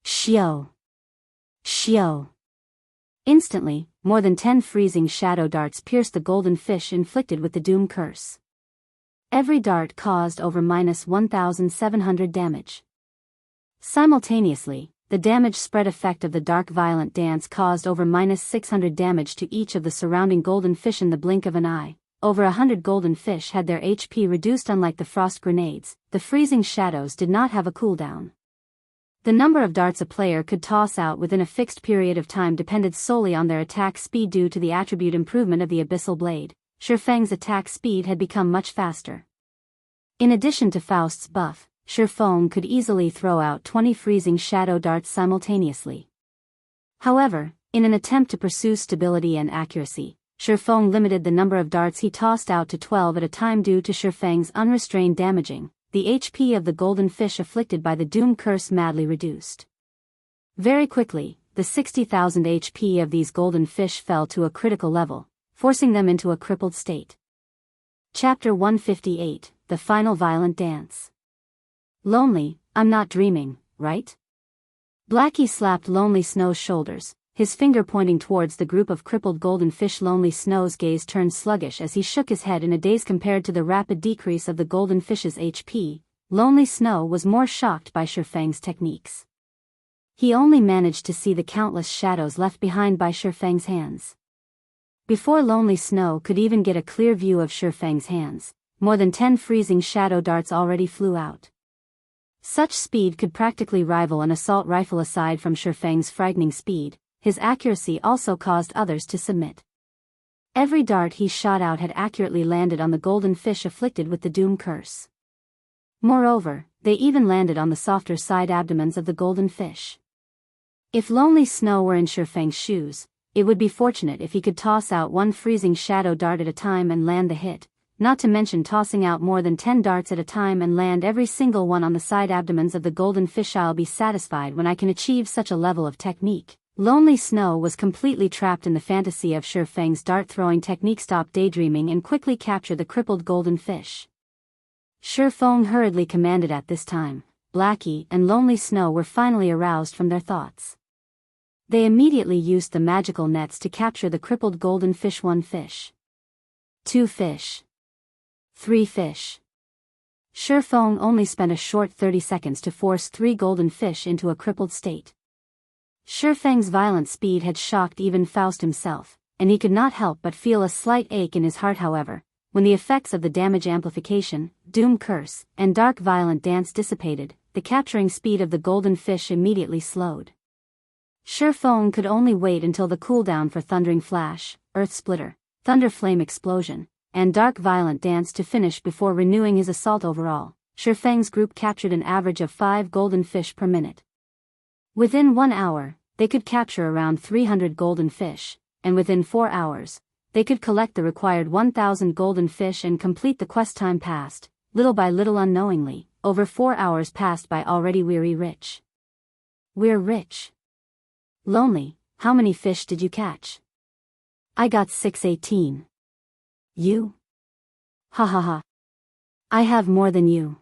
Shio. Instantly, more than 10 freezing shadow darts pierced the golden fish inflicted with the Doom Curse. Every dart caused over -1700 damage. Simultaneously, the damage spread effect of the Dark Violent Dance caused over -600 damage to each of the surrounding golden fish in the blink of an eye. Over 100 golden fish had their HP reduced. Unlike the frost grenades, the freezing shadows did not have a cooldown. The number of darts a player could toss out within a fixed period of time depended solely on their attack speed. Due to the attribute improvement of the abyssal blade, Shi Feng's attack speed had become much faster. In addition to Faust's buff, Shi Feng could easily throw out 20 freezing shadow darts simultaneously. However, in an attempt to pursue stability and accuracy, Shi Feng limited the number of darts he tossed out to 12 at a time. Due to Shi Feng's unrestrained damaging, the HP of the golden fish afflicted by the Doom Curse madly reduced. Very quickly, the 60,000 HP of these golden fish fell to a critical level, forcing them into a crippled state. Chapter 158, The Final Violent Dance. Lonely, I'm not dreaming, right? Blackie slapped Lonely Snow's shoulders, his finger pointing towards the group of crippled golden fish. Lonely Snow's gaze turned sluggish as he shook his head in a daze. Compared to the rapid decrease of the golden fish's HP, Lonely Snow was more shocked by Shi Feng's techniques. He only managed to see the countless shadows left behind by Shi Feng's hands. Before Lonely Snow could even get a clear view of Shi Feng's hands, more than 10 freezing shadow darts already flew out. Such speed could practically rival an assault rifle. Aside from Shi Feng's frightening speed, his accuracy also caused others to submit. Every dart he shot out had accurately landed on the golden fish afflicted with the Doom Curse. Moreover, they even landed on the softer side abdomens of the golden fish. If Lonely Snow were in Shi Feng's shoes, it would be fortunate if he could toss out 1 freezing shadow dart at a time and land the hit, not to mention tossing out more than 10 darts at a time and land every single one on the side abdomens of the golden fish. I'll be satisfied when I can achieve such a level of technique. Lonely Snow was completely trapped in the fantasy of Shi Feng's dart-throwing technique. Stop daydreaming and quickly capture the crippled golden fish. Shi Feng hurriedly commanded. At this time, Blackie and Lonely Snow were finally aroused from their thoughts. They immediately used the magical nets to capture the crippled golden fish. 1 fish. 2 fish. 3 fish. Shi Feng only spent a short 30 seconds to force 3 golden fish into a crippled state. Shi Feng's violent speed had shocked even Faust himself, and he could not help but feel a slight ache in his heart. However, when the effects of the damage amplification, Doom Curse, and Dark Violent Dance dissipated, the capturing speed of the golden fish immediately slowed. Shi Feng could only wait until the cooldown for Thundering Flash, Earth Splitter, Thunder Flame Explosion, and Dark Violent Dance to finish before renewing his assault. Overall, Shi Feng's group captured an average of 5 golden fish per minute. Within 1 hour, they could capture around 300 golden fish, and within 4 hours, they could collect the required 1,000 golden fish and complete the quest. Time passed, little by little. Unknowingly, over 4 hours passed by already. We're rich. Lonely, how many fish did you catch? I got 618. You? Ha ha ha. I have more than you.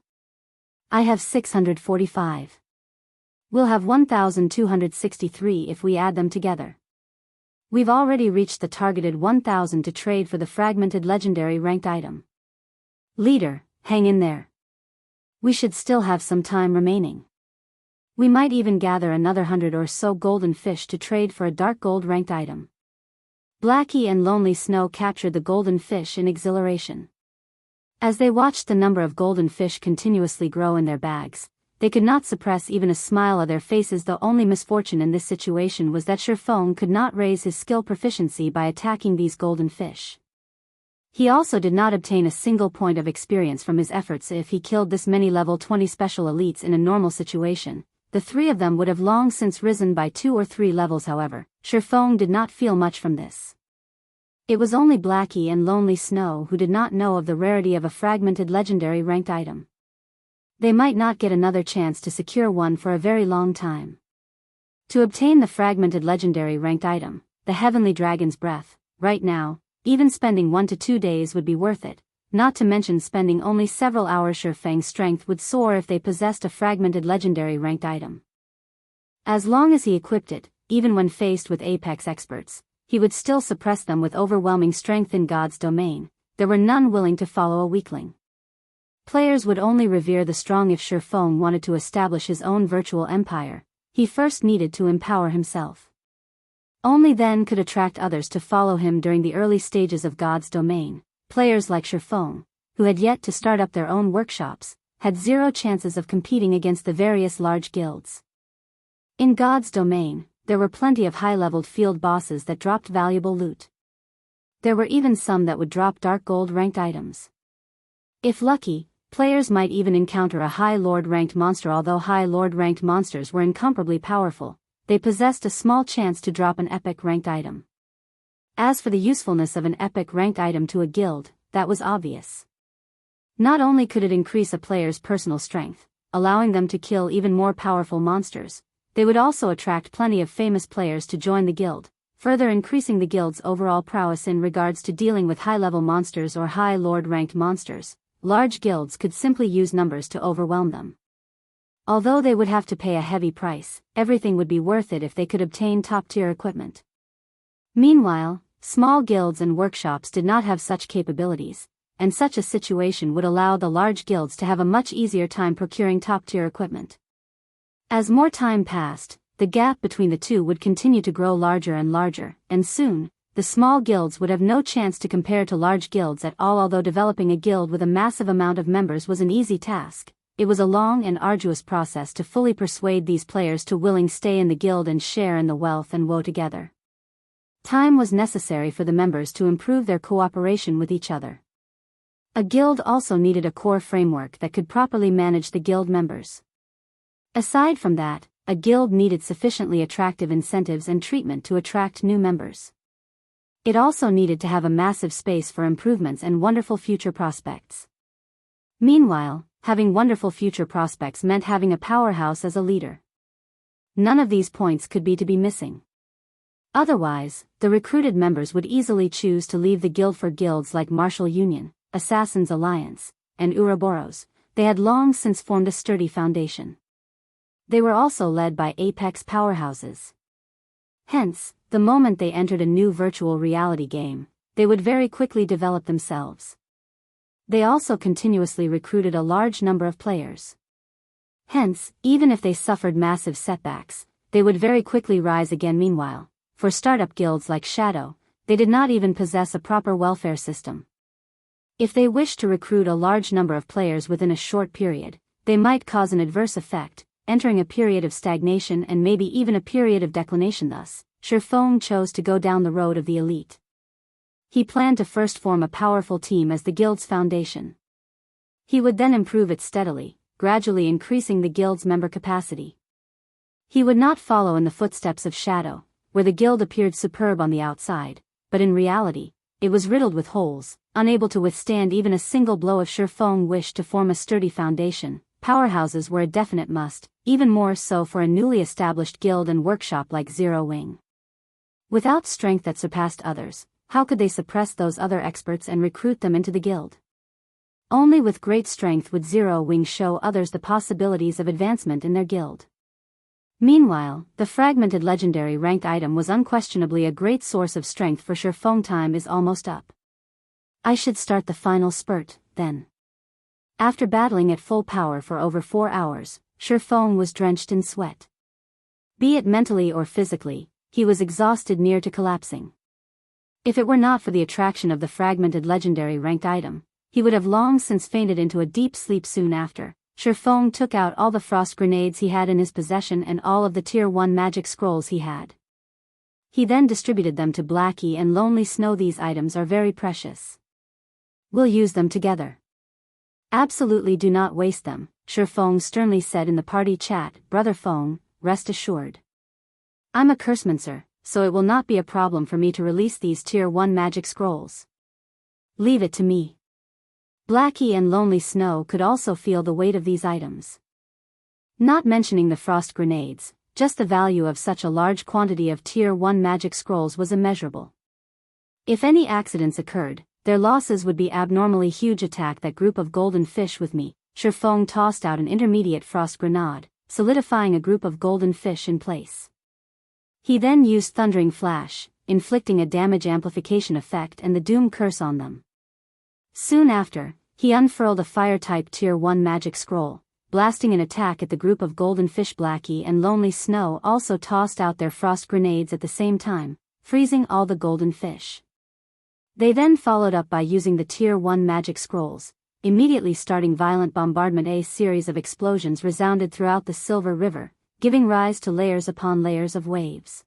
I have 645. We'll have 1,263 if we add them together. We've already reached the targeted 1,000 to trade for the fragmented legendary ranked item. Leader, hang in there. We should still have some time remaining. We might even gather another 100 or so golden fish to trade for a dark gold ranked item. Blackie and Lonely Snow captured the golden fish in exhilaration. As they watched the number of golden fish continuously grow in their bags, they could not suppress even a smile on their faces. The only misfortune in this situation was that Ye Feng could not raise his skill proficiency by attacking these golden fish. He also did not obtain a single point of experience from his efforts. If he killed this many level 20 special elites in a normal situation, the three of them would have long since risen by 2 or 3 levels. However, Ye Feng did not feel much from this. It was only Blackie and Lonely Snow who did not know of the rarity of a fragmented legendary ranked item. They might not get another chance to secure one for a very long time. To obtain the fragmented legendary ranked item, the Heavenly Dragon's Breath, right now, even spending 1 to 2 days would be worth it, not to mention spending only several hours. Ye Feng's strength would soar if they possessed a fragmented legendary ranked item. As long as he equipped it, even when faced with apex experts, he would still suppress them with overwhelming strength. In God's domain, there were none willing to follow a weakling. Players would only revere the strong. If Ye Feng wanted to establish his own virtual empire, he first needed to empower himself. Only then could attract others to follow him. During the early stages of God's domain, players like Ye Feng, who had yet to start up their own workshops, had zero chances of competing against the various large guilds. In God's domain, there were plenty of high-leveled field bosses that dropped valuable loot. There were even some that would drop dark gold ranked items. If lucky, players might even encounter a High Lord ranked monster. Although High Lord ranked monsters were incomparably powerful, they possessed a small chance to drop an epic ranked item. As for the usefulness of an epic ranked item to a guild, that was obvious. Not only could it increase a player's personal strength, allowing them to kill even more powerful monsters, they would also attract plenty of famous players to join the guild, further increasing the guild's overall prowess in regards to dealing with high-level monsters or High Lord ranked monsters. Large guilds could simply use numbers to overwhelm them. Although they would have to pay a heavy price, everything would be worth it if they could obtain top-tier equipment. Meanwhile, small guilds and workshops did not have such capabilities, and such a situation would allow the large guilds to have a much easier time procuring top-tier equipment. As more time passed, the gap between the two would continue to grow larger and larger, and soon, the small guilds would have no chance to compare to large guilds at all. Although developing a guild with a massive amount of members was an easy task, it was a long and arduous process to fully persuade these players to willing stay in the guild and share in the wealth and woe together. Time was necessary for the members to improve their cooperation with each other. A guild also needed a core framework that could properly manage the guild members. Aside from that, a guild needed sufficiently attractive incentives and treatment to attract new members. It also needed to have a massive space for improvements and wonderful future prospects. Meanwhile, having wonderful future prospects meant having a powerhouse as a leader. None of these points could be missing. Otherwise, the recruited members would easily choose to leave the guild for guilds like Martial Union, Assassin's Alliance, and Ouroboros. They had long since formed a sturdy foundation. They were also led by apex powerhouses. Hence, the moment they entered a new virtual reality game, they would very quickly develop themselves. They also continuously recruited a large number of players. Hence, even if they suffered massive setbacks, they would very quickly rise again. Meanwhile, for startup guilds like Shadow, they did not even possess a proper welfare system. If they wished to recruit a large number of players within a short period, they might cause an adverse effect, entering a period of stagnation and maybe even a period of declination. Thus, Ye Feng chose to go down the road of the elite. He planned to first form a powerful team as the guild's foundation. He would then improve it steadily, gradually increasing the guild's member capacity. He would not follow in the footsteps of Shadow, where the guild appeared superb on the outside, but in reality, it was riddled with holes, unable to withstand even a single blow. If Ye Feng wished to form a sturdy foundation, powerhouses were a definite must, even more so for a newly established guild and workshop like Zero Wing. Without strength that surpassed others, how could they suppress those other experts and recruit them into the guild? Only with great strength would Zero Wing show others the possibilities of advancement in their guild. Meanwhile, the fragmented legendary ranked item was unquestionably a great source of strength for Shi Feng. Time is almost up. I should start the final spurt, then. After battling at full power for over 4 hours, Shi Feng was drenched in sweat. Be it mentally or physically, he was exhausted near to collapsing. If it were not for the attraction of the fragmented legendary ranked item, he would have long since fainted into a deep sleep. Soon after, Shi Feng took out all the frost grenades he had in his possession and all of the Tier 1 magic scrolls he had. He then distributed them to Blackie and Lonely Snow. These items are very precious. We'll use them together. Absolutely do not waste them, Shi Feng sternly said in the party chat. Brother Feng, rest assured. I'm a cursemancer, so it will not be a problem for me to release these Tier 1 magic scrolls. Leave it to me. Blackie and Lonely Snow could also feel the weight of these items. Not mentioning the frost grenades, just the value of such a large quantity of Tier 1 magic scrolls was immeasurable. If any accidents occurred, their losses would be abnormally huge. Attack that group of golden fish with me. Shi Feng tossed out an intermediate frost grenade, solidifying a group of golden fish in place. He then used Thundering Flash, inflicting a damage amplification effect and the Doom Curse on them. Soon after, he unfurled a fire-type Tier 1 magic scroll, blasting an attack at the group of golden fish. Blackie and Lonely Snow also tossed out their frost grenades at the same time, freezing all the golden fish. They then followed up by using the Tier 1 magic scrolls, immediately starting violent bombardment. A series of explosions resounded throughout the Silver River, giving rise to layers upon layers of waves.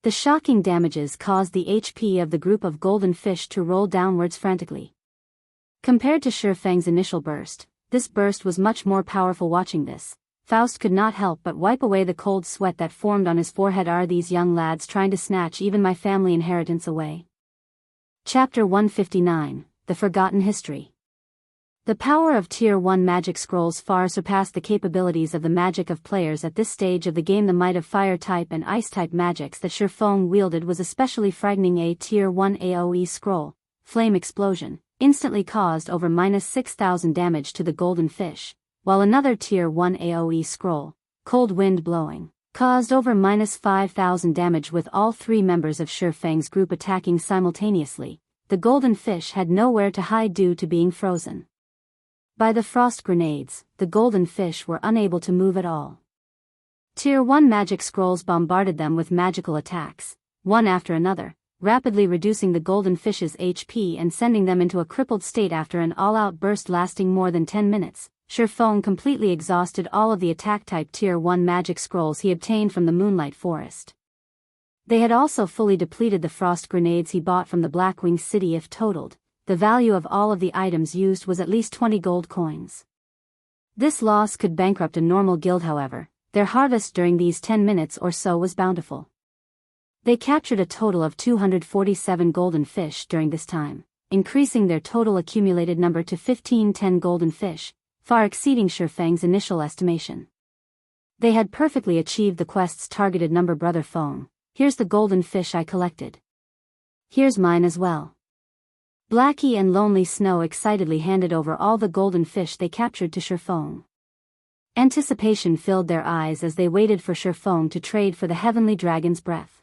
The shocking damages caused the HP of the group of golden fish to roll downwards frantically. Compared to Shi Feng's initial burst, this burst was much more powerful. Watching this, Faust could not help but wipe away the cold sweat that formed on his forehead. Are these young lads trying to snatch even my family inheritance away? Chapter 159, The Forgotten History. The power of Tier 1 magic scrolls far surpassed the capabilities of the magic of players at this stage of the game. The might of fire-type and ice-type magics that Shi Feng wielded was especially frightening. A Tier 1 AoE scroll, Flame Explosion, instantly caused over -6,000 damage to the golden fish, while another Tier 1 AoE scroll, Cold Wind Blowing, caused over -5,000 damage. With all 3 members of Shi Feng's group attacking simultaneously, the golden fish had nowhere to hide due to being frozen by the frost grenades. The golden fish were unable to move at all. Tier 1 magic scrolls bombarded them with magical attacks, one after another, rapidly reducing the golden fish's HP and sending them into a crippled state. After an all-out burst lasting more than 10 minutes, Shi Feng completely exhausted all of the attack-type Tier 1 magic scrolls he obtained from the Moonlight Forest. They had also fully depleted the frost grenades he bought from the Blackwing City. If totaled, the value of all of the items used was at least 20 gold coins. This loss could bankrupt a normal guild. However, their harvest during these 10 minutes or so was bountiful. They captured a total of 247 golden fish during this time, increasing their total accumulated number to 1510 golden fish, far exceeding Shi Feng's initial estimation. They had perfectly achieved the quest's targeted number. Brother Feng, here's the golden fish I collected. Here's mine as well. Blackie and Lonely Snow excitedly handed over all the golden fish they captured to Shi Feng. Anticipation filled their eyes as they waited for Shi Feng to trade for the Heavenly Dragon's Breath.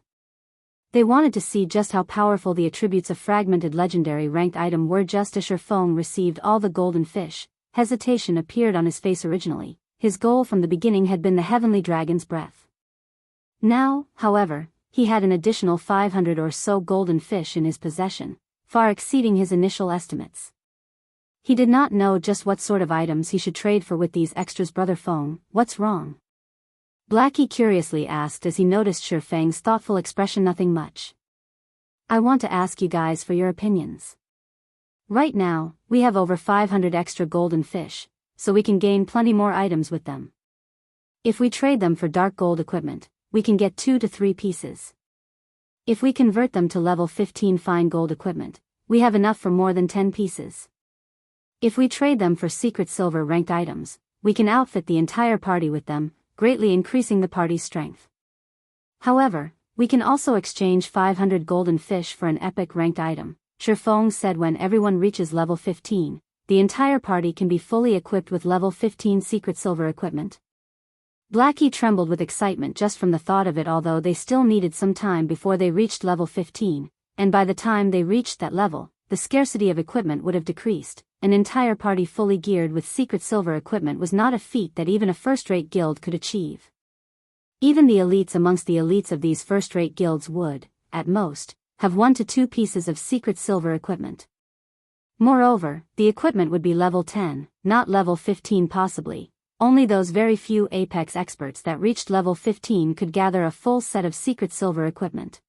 They wanted to see just how powerful the attributes of fragmented legendary ranked item were. Just as Shi Feng received all the golden fish, hesitation appeared on his face. Originally, his goal from the beginning had been the Heavenly Dragon's Breath. Now, however, he had an additional 500 or so golden fish in his possession, far exceeding his initial estimates. He did not know just what sort of items he should trade for with these extras. Brother Feng, what's wrong? Blackie curiously asked as he noticed Shi Feng's thoughtful expression. Nothing much. I want to ask you guys for your opinions. Right now, we have over 500 extra golden fish, so we can gain plenty more items with them. If we trade them for dark gold equipment, we can get 2 to 3 pieces. If we convert them to level 15 fine gold equipment, we have enough for more than 10 pieces. If we trade them for secret silver ranked items, we can outfit the entire party with them. greatly increasing the party's strength. However, we can also exchange 500 golden fish for an epic ranked item, Ye Feng said. When everyone reaches level 15, the entire party can be fully equipped with level 15 secret silver equipment. Blackie trembled with excitement just from the thought of it, although they still needed some time before they reached level 15, and by the time they reached that level, the scarcity of equipment would have decreased. An entire party fully geared with secret silver equipment was not a feat that even a first-rate guild could achieve. Even the elites amongst the elites of these first-rate guilds would, at most, have 1 to 2 pieces of secret silver equipment. Moreover, the equipment would be level 10, not level 15 possibly. Only those very few apex experts that reached level 15 could gather a full set of secret silver equipment.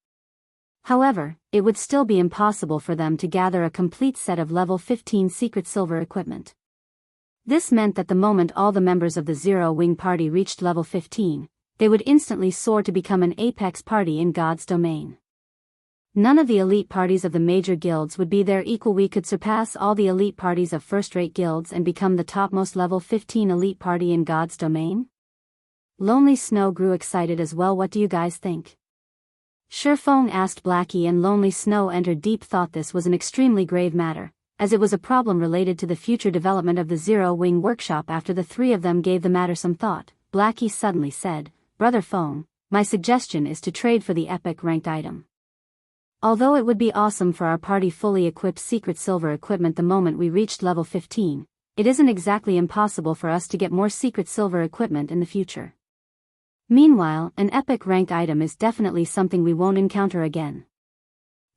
However, it would still be impossible for them to gather a complete set of level 15 secret silver equipment. This meant that the moment all the members of the Zero Wing party reached level 15, they would instantly soar to become an apex party in God's domain. None of the elite parties of the major guilds would be their equal. We could surpass all the elite parties of first-rate guilds and become the topmost level 15 elite party in God's domain? Lonely Snow grew excited as well. What do you guys think? Ye Feng asked Blackie, and Lonely Snow entered deep thought. This was an extremely grave matter, as it was a problem related to the future development of the Zero Wing workshop. After the three of them gave the matter some thought, Blackie suddenly said, "Brother Feng, my suggestion is to trade for the epic ranked item. Although it would be awesome for our party fully equipped secret silver equipment the moment we reached level 15, it isn't exactly impossible for us to get more secret silver equipment in the future. Meanwhile, an epic ranked item is definitely something we won't encounter again.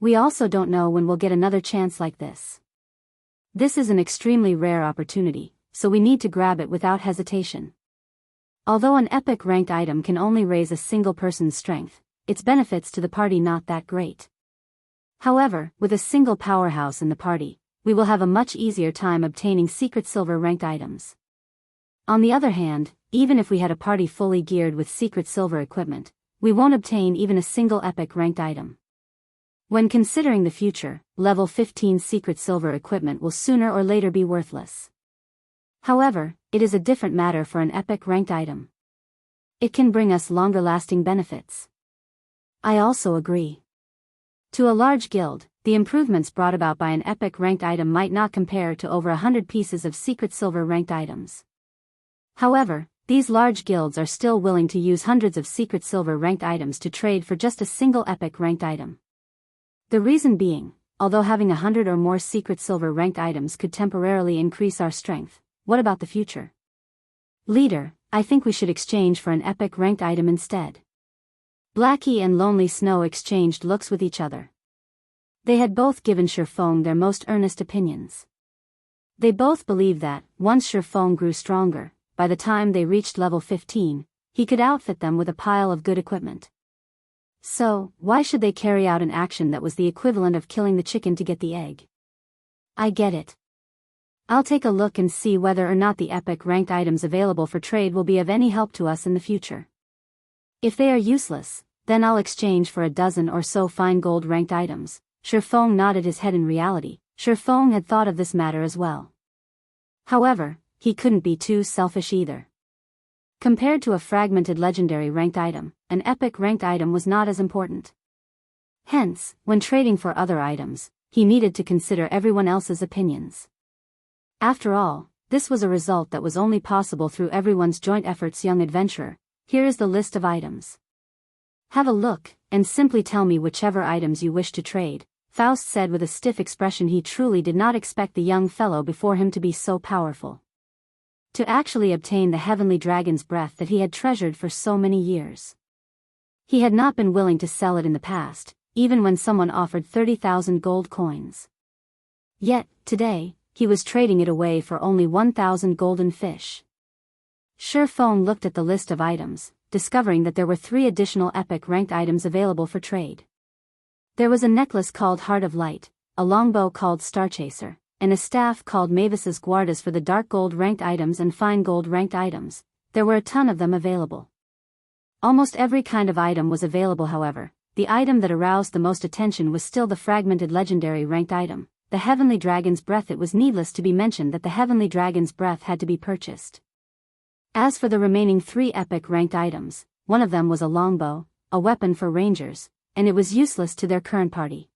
We also don't know when we'll get another chance like this. This is an extremely rare opportunity, so we need to grab it without hesitation. Although an epic ranked item can only raise a single person's strength, its benefits to the party not that great. However, with a single powerhouse in the party, we will have a much easier time obtaining secret silver ranked items. On the other hand, even if we had a party fully geared with secret silver equipment, we won't obtain even a single epic ranked item. When considering the future, level 15 secret silver equipment will sooner or later be worthless. However, it is a different matter for an epic ranked item. It can bring us longer lasting benefits. I also agree. To a large guild, the improvements brought about by an epic ranked item might not compare to over 100 pieces of secret silver ranked items. However, these large guilds are still willing to use hundreds of secret silver ranked items to trade for just a single epic ranked item. The reason being, although having 100 or more secret silver ranked items could temporarily increase our strength, what about the future? Leader, I think we should exchange for an epic ranked item instead. Blackie and Lonely Snow exchanged looks with each other. They had both given Ye Feng their most earnest opinions. They both believed that, once Ye Feng grew stronger, by the time they reached level 15, he could outfit them with a pile of good equipment. So, why should they carry out an action that was the equivalent of killing the chicken to get the egg? I get it. I'll take a look and see whether or not the epic ranked items available for trade will be of any help to us in the future. If they are useless, then I'll exchange for a dozen or so fine gold ranked items. Ye Feng nodded his head. In reality, Ye Feng had thought of this matter as well. However, he couldn't be too selfish either. Compared to a fragmented legendary ranked item, an epic ranked item was not as important. Hence, when trading for other items, he needed to consider everyone else's opinions. After all, this was a result that was only possible through everyone's joint efforts. Young adventurer, here is the list of items. Have a look, and simply tell me whichever items you wish to trade, Faust said with a stiff expression. He truly did not expect the young fellow before him to be so powerful. To actually obtain the heavenly dragon's breath that he had treasured for so many years. He had not been willing to sell it in the past, even when someone offered 30,000 gold coins. Yet, today, he was trading it away for only 1,000 golden fish. Ye Feng looked at the list of items, discovering that there were 3 additional epic ranked items available for trade. There was a necklace called Heart of Light, a longbow called Starchaser, and a staff called Mavis's Guardas for the dark gold ranked items and fine gold ranked items. There were a ton of them available. Almost every kind of item was available. However, the item that aroused the most attention was still the fragmented legendary ranked item, the Heavenly Dragon's Breath. It was needless to be mentioned that the Heavenly Dragon's Breath had to be purchased. As for the remaining 3 epic ranked items, one of them was a longbow, a weapon for rangers, and it was useless to their current party.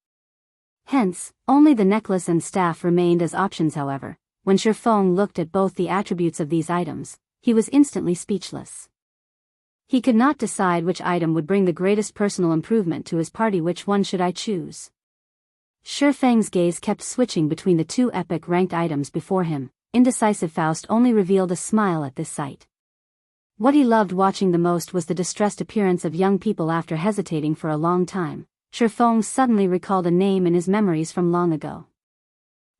Hence, only the necklace and staff remained as options. However, when Ye Feng looked at both the attributes of these items, he was instantly speechless. He could not decide which item would bring the greatest personal improvement to his party. Which one should I choose? Ye Feng's gaze kept switching between the 2 epic ranked items before him. Indecisive Faust only revealed a smile at this sight. What he loved watching the most was the distressed appearance of young people after hesitating for a long time. Ye Feng suddenly recalled a name in his memories from long ago.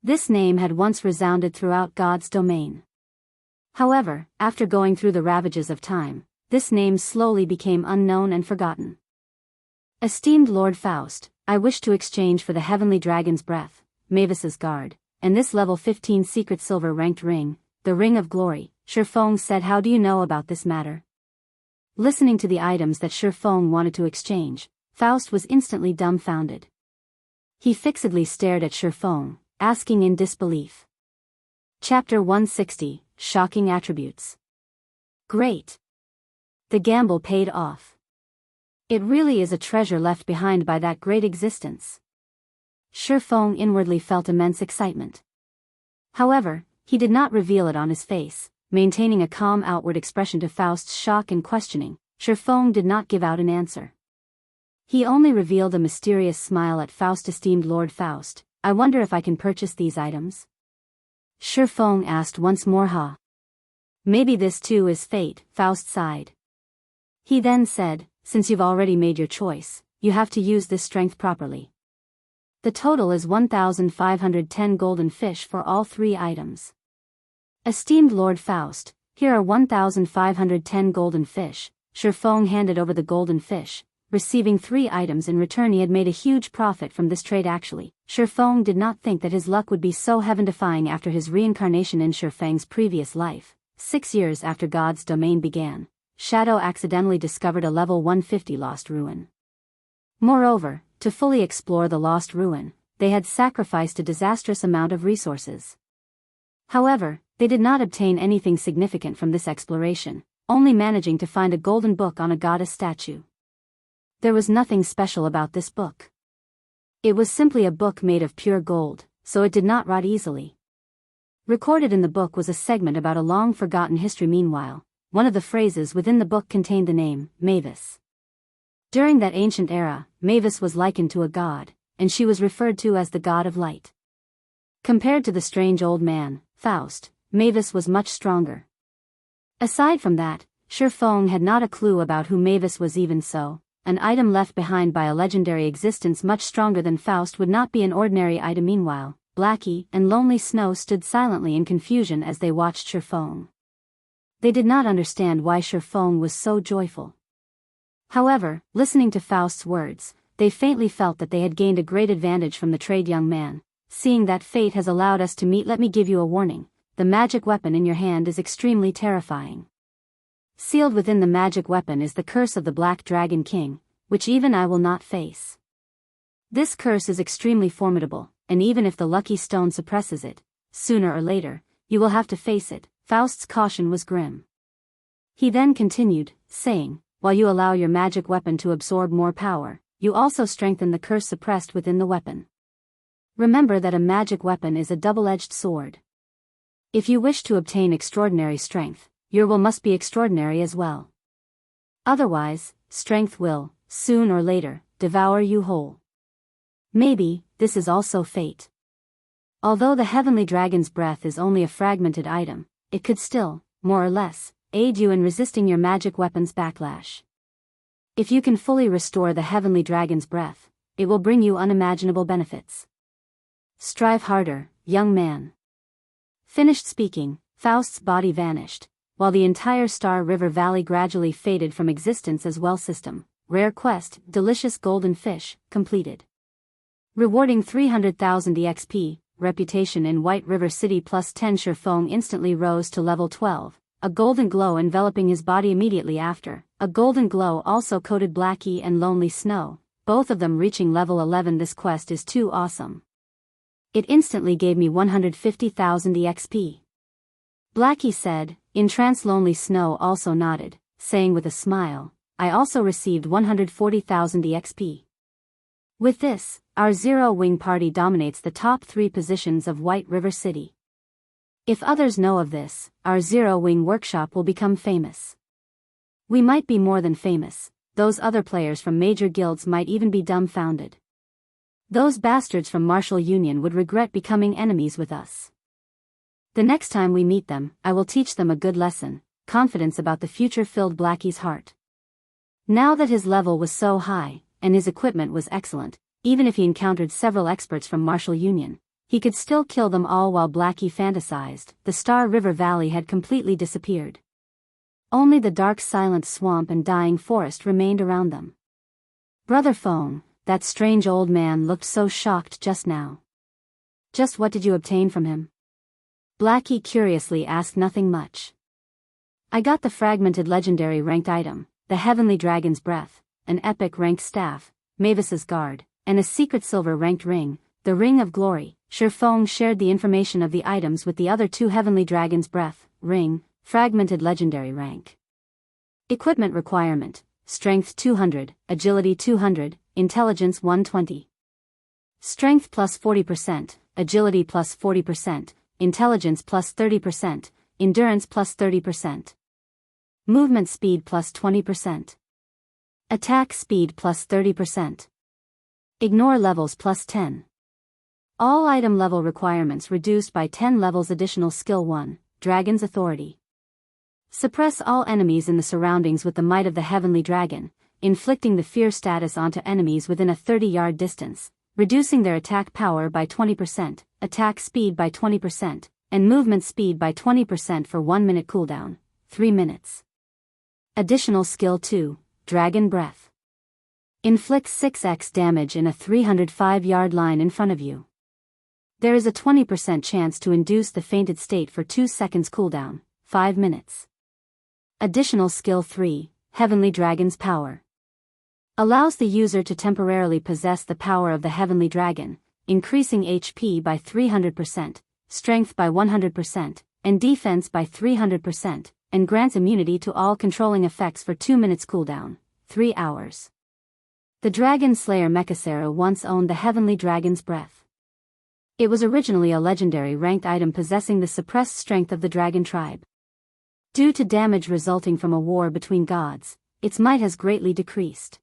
This name had once resounded throughout God's domain. However, after going through the ravages of time, this name slowly became unknown and forgotten. Esteemed Lord Faust, I wish to exchange for the Heavenly Dragon's Breath, Mavis's Guard, and this level 15 secret silver ranked ring, the Ring of Glory. Ye Feng said. How do you know about this matter? Listening to the items that Ye Feng wanted to exchange, Faust was instantly dumbfounded. He fixedly stared at Ye Feng, asking in disbelief. Chapter 160, Shocking Attributes. Great. The gamble paid off. It really is a treasure left behind by that great existence. Ye Feng inwardly felt immense excitement. However, he did not reveal it on his face, maintaining a calm outward expression to Faust's shock and questioning. Ye Feng did not give out an answer. He only revealed a mysterious smile at Faust. Esteemed Lord Faust, I wonder if I can purchase these items? Ye Feng asked once more. Ha. Maybe this too is fate, Faust sighed. He then said, since you've already made your choice, you have to use this strength properly. The total is 1,510 golden fish for all 3 items. Esteemed Lord Faust, here are 1,510 golden fish. Ye Feng handed over the golden fish, receiving 3 items in return. He had made a huge profit from this trade. Actually, Ye Feng did not think that his luck would be so heaven-defying after his reincarnation in Ye Feng's previous life. 6 years after God's domain began, Shadow accidentally discovered a level 150 lost ruin. Moreover, to fully explore the lost ruin, they had sacrificed a disastrous amount of resources. However, they did not obtain anything significant from this exploration, only managing to find a golden book on a goddess statue. There was nothing special about this book. It was simply a book made of pure gold, so it did not rot easily. Recorded in the book was a segment about a long-forgotten history. Meanwhile, one of the phrases within the book contained the name, Mavis. During that ancient era, Mavis was likened to a god, and she was referred to as the god of light. Compared to the strange old man, Faust, Mavis was much stronger. Aside from that, Ye Feng had not a clue about who Mavis was. Even so, an item left behind by a legendary existence much stronger than Faust would not be an ordinary item. Meanwhile, Blackie and Lonely Snow stood silently in confusion as they watched Ye Feng. They did not understand why Ye Feng was so joyful. However, listening to Faust's words, they faintly felt that they had gained a great advantage from the trade. Young man, seeing that fate has allowed us to meet, let me give you a warning. The magic weapon in your hand is extremely terrifying. Sealed within the magic weapon is the curse of the Black Dragon King, which even I will not face. This curse is extremely formidable, and even if the lucky stone suppresses it, sooner or later, you will have to face it. Faust's caution was grim. He then continued, saying, while you allow your magic weapon to absorb more power, you also strengthen the curse suppressed within the weapon. Remember that a magic weapon is a double-edged sword. If you wish to obtain extraordinary strength, your will must be extraordinary as well. Otherwise, strength will, soon or later, devour you whole. Maybe, this is also fate. Although the Heavenly Dragon's Breath is only a fragmented item, it could still, more or less, aid you in resisting your magic weapon's backlash. If you can fully restore the Heavenly Dragon's Breath, it will bring you unimaginable benefits. Strive harder, young man. Finished speaking, Faust's body vanished, while the entire Star River Valley gradually faded from existence as well. System, rare quest, delicious golden fish, completed. Rewarding 300,000 EXP, reputation in White River City plus 10. Ye Feng instantly rose to level 12, a golden glow enveloping his body immediately after. A golden glow also coated Blackie and Lonely Snow, both of them reaching level 11. This quest is too awesome. It instantly gave me 150,000 EXP. Blackie said, entranced Lonely Snow also nodded, saying with a smile, I also received 140,000 EXP. With this, our Zero-Wing party dominates the top 3 positions of White River City. If others know of this, our Zero-Wing workshop will become famous. We might be more than famous, those other players from major guilds might even be dumbfounded. Those bastards from Martial Union would regret becoming enemies with us. The next time we meet them, I will teach them a good lesson. Confidence about the future filled Blackie's heart. Now that his level was so high, and his equipment was excellent, even if he encountered several experts from Martial Union, he could still kill them all while Blackie fantasized. The Star River Valley had completely disappeared. Only the dark silent swamp and dying forest remained around them. Brother Feng, that strange old man looked so shocked just now. Just what did you obtain from him? Blackie curiously asked. Nothing much. I got the fragmented legendary ranked item, the Heavenly Dragon's Breath, an epic ranked staff, Mavis's Guard, and a secret silver ranked ring, the Ring of Glory. Ye Feng shared the information of the items with the other 2 Heavenly Dragon's Breath, ring, fragmented legendary rank. Equipment requirement, Strength 200, Agility 200, Intelligence 120. Strength plus 40%, Agility plus 40%, Intelligence plus 30%, Endurance plus 30%. Movement speed plus 20%. Attack speed plus 30%. Ignore levels plus 10. All item level requirements reduced by 10 levels. Additional skill 1, Dragon's Authority. Suppress all enemies in the surroundings with the might of the Heavenly Dragon, inflicting the fear status onto enemies within a 30-yard distance, reducing their attack power by 20%, attack speed by 20%, and movement speed by 20% for 1 minute cooldown, 3 minutes. Additional skill 2, Dragon Breath. Inflicts 6x damage in a 305-yard line in front of you. There is a 20% chance to induce the fainted state for 2 seconds cooldown, 5 minutes. Additional skill 3, Heavenly Dragon's Power. Allows the user to temporarily possess the power of the Heavenly Dragon, increasing HP by 300%, strength by 100%, and defense by 300%, and grants immunity to all controlling effects for 2 minutes cooldown, 3 hours. The Dragon Slayer Mechacera once owned the Heavenly Dragon's Breath. It was originally a legendary ranked item possessing the suppressed strength of the Dragon tribe. Due to damage resulting from a war between gods, its might has greatly decreased.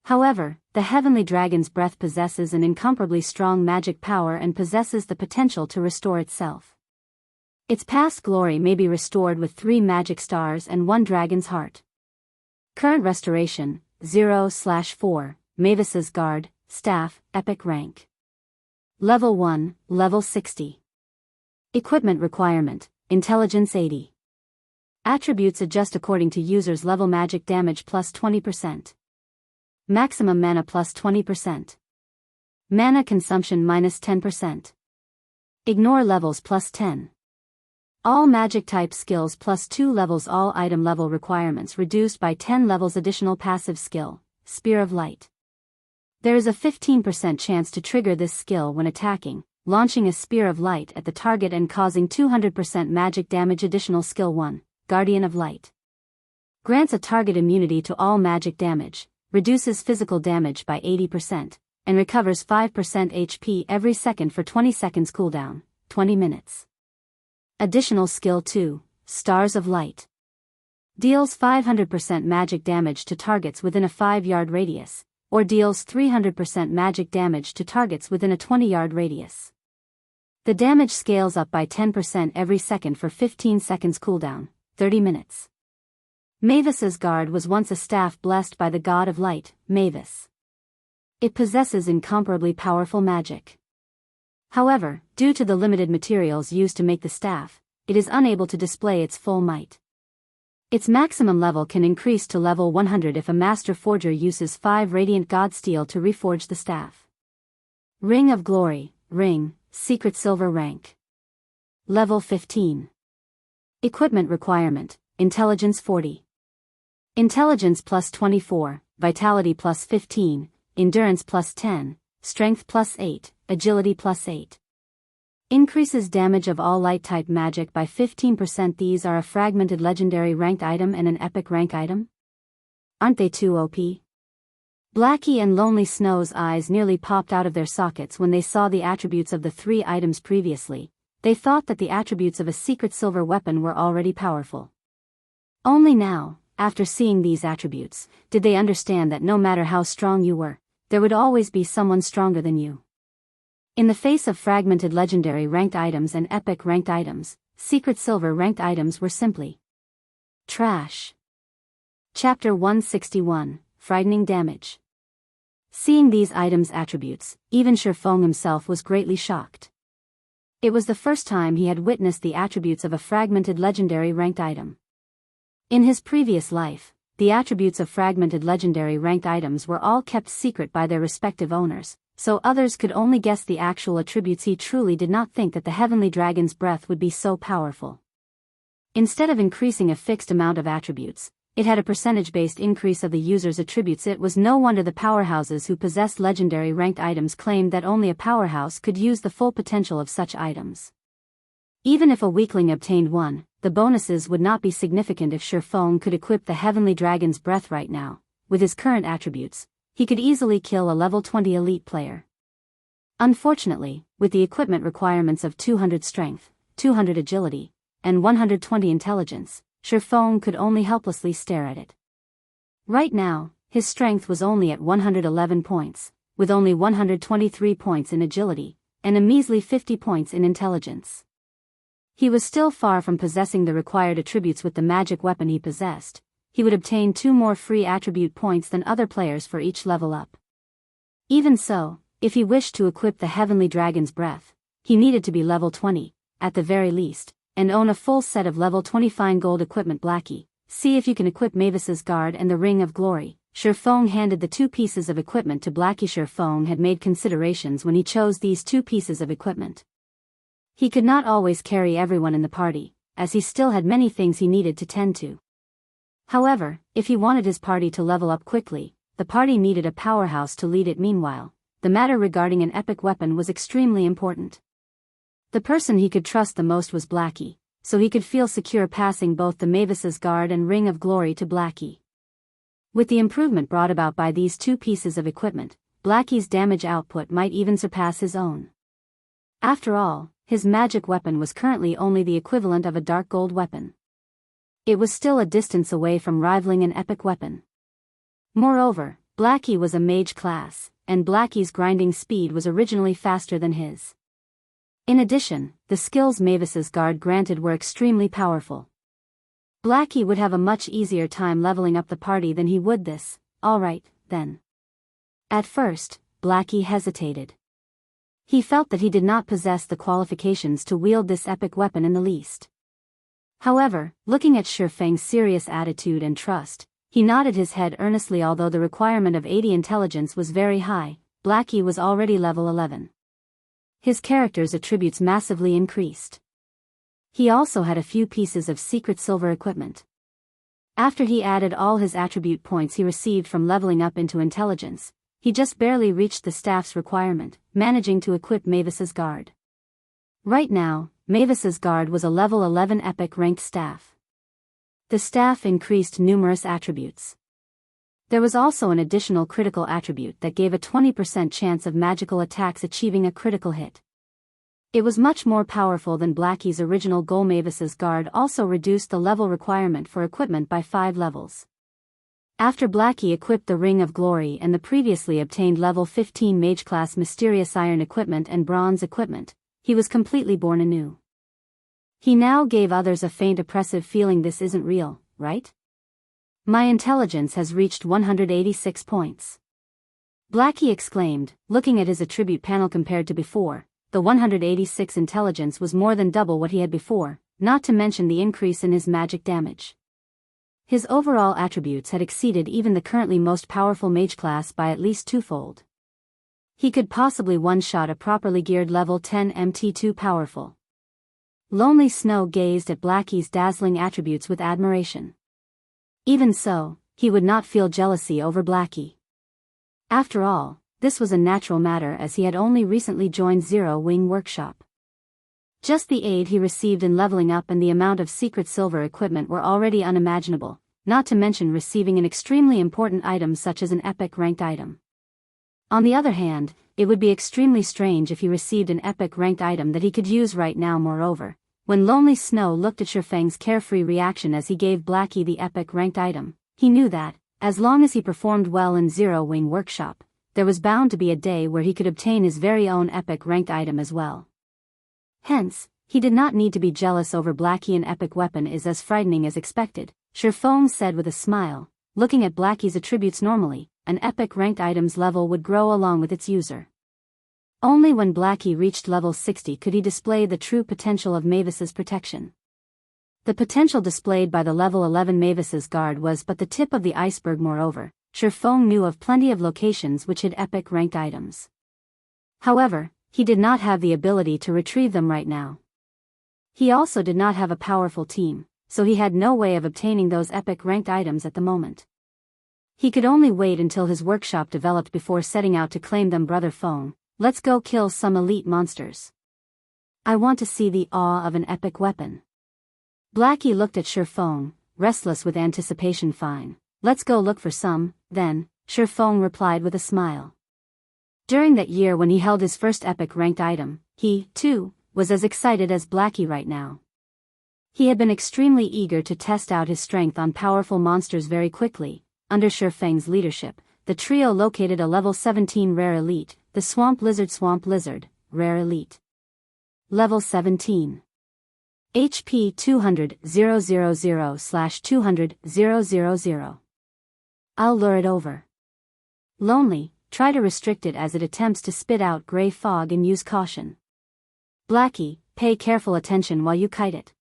However, the Heavenly Dragon's Breath possesses an incomparably strong magic power and possesses the potential to restore itself. Its past glory may be restored with 3 magic stars and 1 dragon's heart. Current restoration, 0/4, Mavis's Guard, Staff, Epic rank. Level 1, Level 60. Equipment requirement, Intelligence 80. Attributes adjust according to user's level. Magic damage plus 20%. Maximum mana plus 20%. Mana consumption minus 10%. Ignore levels plus 10. All magic type skills plus 2 levels. All item level requirements reduced by 10 levels. Additional passive skill, Spear of Light. There is a 15% chance to trigger this skill when attacking, launching a Spear of Light at the target and causing 200% magic damage. Additional skill 1, Guardian of Light. Grants a target immunity to all magic damage, reduces physical damage by 80%, and recovers 5% HP every second for 20 seconds cooldown, 20 minutes. Additional skill 2, Stars of Light. Deals 500% magic damage to targets within a 5-yard radius, or deals 300% magic damage to targets within a 20-yard radius. The damage scales up by 10% every second for 15 seconds cooldown, 30 minutes. Mavis's Guard was once a staff blessed by the god of light, Mavis. It possesses incomparably powerful magic. However, due to the limited materials used to make the staff, it is unable to display its full might. Its maximum level can increase to level 100 if a master forger uses 5 radiant god steel to reforge the staff. Ring of Glory, ring, secret silver rank. Level 15. Equipment requirement, Intelligence 40. Intelligence plus 24, Vitality plus 15, Endurance plus 10, Strength plus 8, Agility plus 8. Increases damage of all light-type magic by 15%. These are a fragmented legendary ranked item and an epic rank item? Aren't they too OP? Blackie and Lonely Snow's eyes nearly popped out of their sockets when they saw the attributes of the 3 items previously. They thought that the attributes of a secret silver weapon were already powerful. Only now, after seeing these attributes, did they understand that no matter how strong you were, there would always be someone stronger than you. In the face of fragmented legendary ranked items and epic ranked items, secret silver ranked items were simply trash. Chapter 161, Frightening Damage. Seeing these items' attributes, even Ye Feng himself was greatly shocked. It was the first time he had witnessed the attributes of a fragmented legendary ranked item. In his previous life, the attributes of fragmented legendary ranked items were all kept secret by their respective owners, so others could only guess the actual attributes. He truly did not think that the Heavenly Dragon's breath would be so powerful. Instead of increasing a fixed amount of attributes, it had a percentage-based increase of the user's attributes. It was no wonder the powerhouses who possessed legendary ranked items claimed that only a powerhouse could use the full potential of such items. Even if a weakling obtained one, the bonuses would not be significant. If Ye Feng could equip the Heavenly Dragon's breath right now, with his current attributes, he could easily kill a level 20 elite player. Unfortunately, with the equipment requirements of 200 strength, 200 agility, and 120 intelligence, Ye Feng could only helplessly stare at it. Right now, his strength was only at 111 points, with only 123 points in agility, and a measly 50 points in intelligence. He was still far from possessing the required attributes with the magic weapon he possessed. He would obtain 2 more free attribute points than other players for each level up. Even so, if he wished to equip the Heavenly Dragon's breath, he needed to be level 20, at the very least, and own a full set of level 20 fine gold equipment. Blackie, see if you can equip Mavis's Guard and the Ring of Glory. Ye Feng handed the 2 pieces of equipment to Blackie. Ye Feng had made considerations when he chose these 2 pieces of equipment. He could not always carry everyone in the party, as he still had many things he needed to tend to. However, if he wanted his party to level up quickly, the party needed a powerhouse to lead it. Meanwhile, the matter regarding an epic weapon was extremely important. The person he could trust the most was Blackie, so he could feel secure passing both the Mavis's Guard and Ring of Glory to Blackie. With the improvement brought about by these 2 pieces of equipment, Blackie's damage output might even surpass his own. After all, his magic weapon was currently only the equivalent of a dark gold weapon. It was still a distance away from rivaling an epic weapon. Moreover, Blackie was a mage class, and Blackie's grinding speed was originally faster than his. In addition, the skills Mavis's Guard granted were extremely powerful. Blackie would have a much easier time leveling up the party than he would this. Alright, then. At first, Blackie hesitated. He felt that he did not possess the qualifications to wield this epic weapon in the least. However, looking at Ye Feng's serious attitude and trust, he nodded his head earnestly. Although the requirement of 80 intelligence was very high, Blackie was already level 11. His character's attributes massively increased. He also had a few pieces of secret silver equipment. After he added all his attribute points he received from leveling up into intelligence, he just barely reached the staff's requirement, managing to equip Mavis's Guard. Right now, Mavis's Guard was a level 11 epic ranked staff. The staff increased numerous attributes. There was also an additional critical attribute that gave a 20% chance of magical attacks achieving a critical hit. It was much more powerful than Blackie's original goal. Mavis's Guard also reduced the level requirement for equipment by 5 levels. After Blackie equipped the Ring of Glory and the previously obtained level 15 mage class mysterious iron equipment and bronze equipment, he was completely born anew. He now gave others a faint oppressive feeling. This isn't real, right? My intelligence has reached 186 points. Blackie exclaimed, looking at his attribute panel. Compared to before, the 186 intelligence was more than double what he had before, not to mention the increase in his magic damage. His overall attributes had exceeded even the currently most powerful mage class by at least 2-fold. He could possibly one-shot a properly geared level 10 MT2 powerful. Lonely Snow gazed at Blackie's dazzling attributes with admiration. Even so, he would not feel jealousy over Blackie. After all, this was a natural matter as he had only recently joined Zero Wing Workshop. Just the aid he received in leveling up and the amount of secret silver equipment were already unimaginable, not to mention receiving an extremely important item such as an epic ranked item. On the other hand, it would be extremely strange if he received an epic ranked item that he could use right now. Moreover, when Lonely Snow looked at Feng's carefree reaction as he gave Blackie the epic ranked item, he knew that, as long as he performed well in Zero Wing Workshop, there was bound to be a day where he could obtain his very own epic ranked item as well. Hence, he did not need to be jealous over Blackie. An epic weapon is as frightening as expected, Feng said with a smile, looking at Blackie's attributes normally. An epic ranked item's level would grow along with its user. Only when Blackie reached level 60 could he display the true potential of Mavis's protection. The potential displayed by the level 11 Mavis's guard was but the tip of the iceberg. Moreover, Feng knew of plenty of locations which had epic ranked items. However, he did not have the ability to retrieve them right now. He also did not have a powerful team, so he had no way of obtaining those epic ranked items at the moment. He could only wait until his workshop developed before setting out to claim them. Brother Feng, let's go kill some elite monsters. I want to see the awe of an epic weapon. Blackie looked at Feng, restless with anticipation. Fine, let's go look for some, then, Feng replied with a smile. During that year when he held his first epic ranked item, he, too, was as excited as Blackie right now. He had been extremely eager to test out his strength on powerful monsters very quickly. Under Feng's leadership, the trio located a level 17 rare elite, the Swamp Lizard, rare elite. Level 17. HP 200,000/200,000. I'll lure it over. Lonely, try to restrict it as it attempts to spit out gray fog and use caution. Blackie, pay careful attention while you kite it.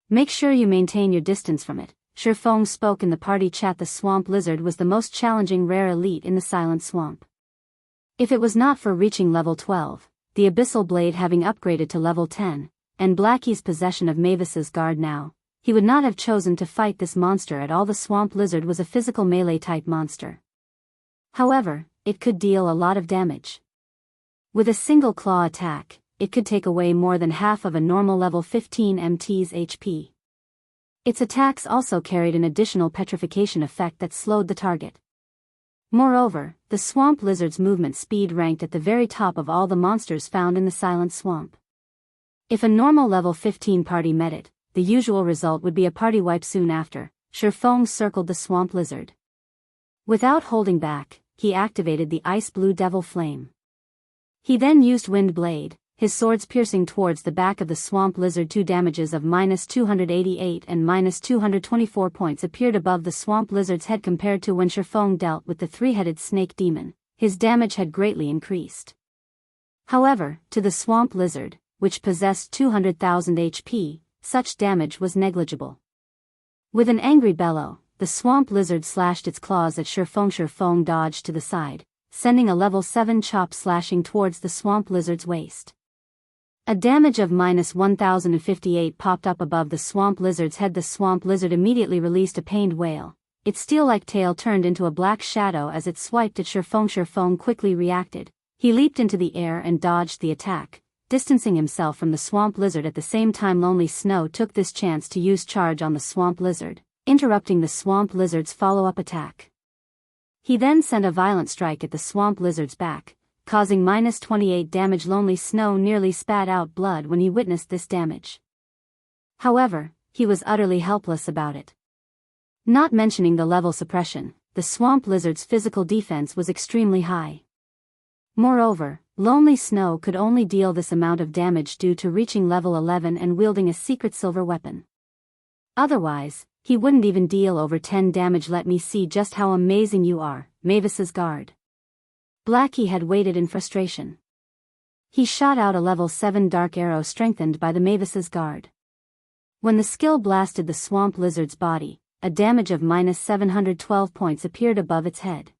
Make sure you maintain your distance from it. Feng spoke in the party chat. The Swamp Lizard was the most challenging rare elite in the Silent Swamp. If it was not for reaching level 12, the Abyssal Blade having upgraded to level 10, and Blackie's possession of Mavis's guard now, he would not have chosen to fight this monster at all. The Swamp Lizard was a physical melee-type monster. However, it could deal a lot of damage. With a single claw attack, it could take away more than half of a normal level 15 MT's HP. Its attacks also carried an additional petrification effect that slowed the target. Moreover, the Swamp Lizard's movement speed ranked at the very top of all the monsters found in the Silent Swamp. If a normal level 15 party met it, the usual result would be a party wipe soon after. Feng circled the Swamp Lizard. Without holding back, he activated the Ice Blue Devil Flame. He then used Wind Blade, his swords piercing towards the back of the Swamp Lizard. 2 damages of -288 and -224 points appeared above the Swamp Lizard's head compared to when Feng dealt with the 3-headed snake demon. His damage had greatly increased. However, to the Swamp Lizard, which possessed 200,000 HP, such damage was negligible. With an angry bellow, the Swamp Lizard slashed its claws at Feng. Feng dodged to the side, sending a level 7 chop slashing towards the Swamp Lizard's waist. A damage of -1058 popped up above the Swamp Lizard's head. The Swamp Lizard immediately released a pained wail. Its steel-like tail turned into a black shadow as it swiped at Feng. Feng quickly reacted. He leaped into the air and dodged the attack, distancing himself from the Swamp Lizard. At the same time, Lonely Snow took this chance to use charge on the Swamp Lizard, interrupting the Swamp Lizard's follow-up attack. He then sent a violent strike at the Swamp Lizard's back, causing -28 damage. Lonely Snow nearly spat out blood when he witnessed this damage. However, he was utterly helpless about it. Not mentioning the level suppression, the Swamp Lizard's physical defense was extremely high. Moreover, Lonely Snow could only deal this amount of damage due to reaching level 11 and wielding a secret silver weapon. Otherwise, he wouldn't even deal over 10 damage. Let me see just how amazing you are, Mavis's guard. Blackie had waited in frustration. He shot out a level 7 dark arrow strengthened by the Mavis's guard. When the skill blasted the Swamp Lizard's body, a damage of -712 points appeared above its head.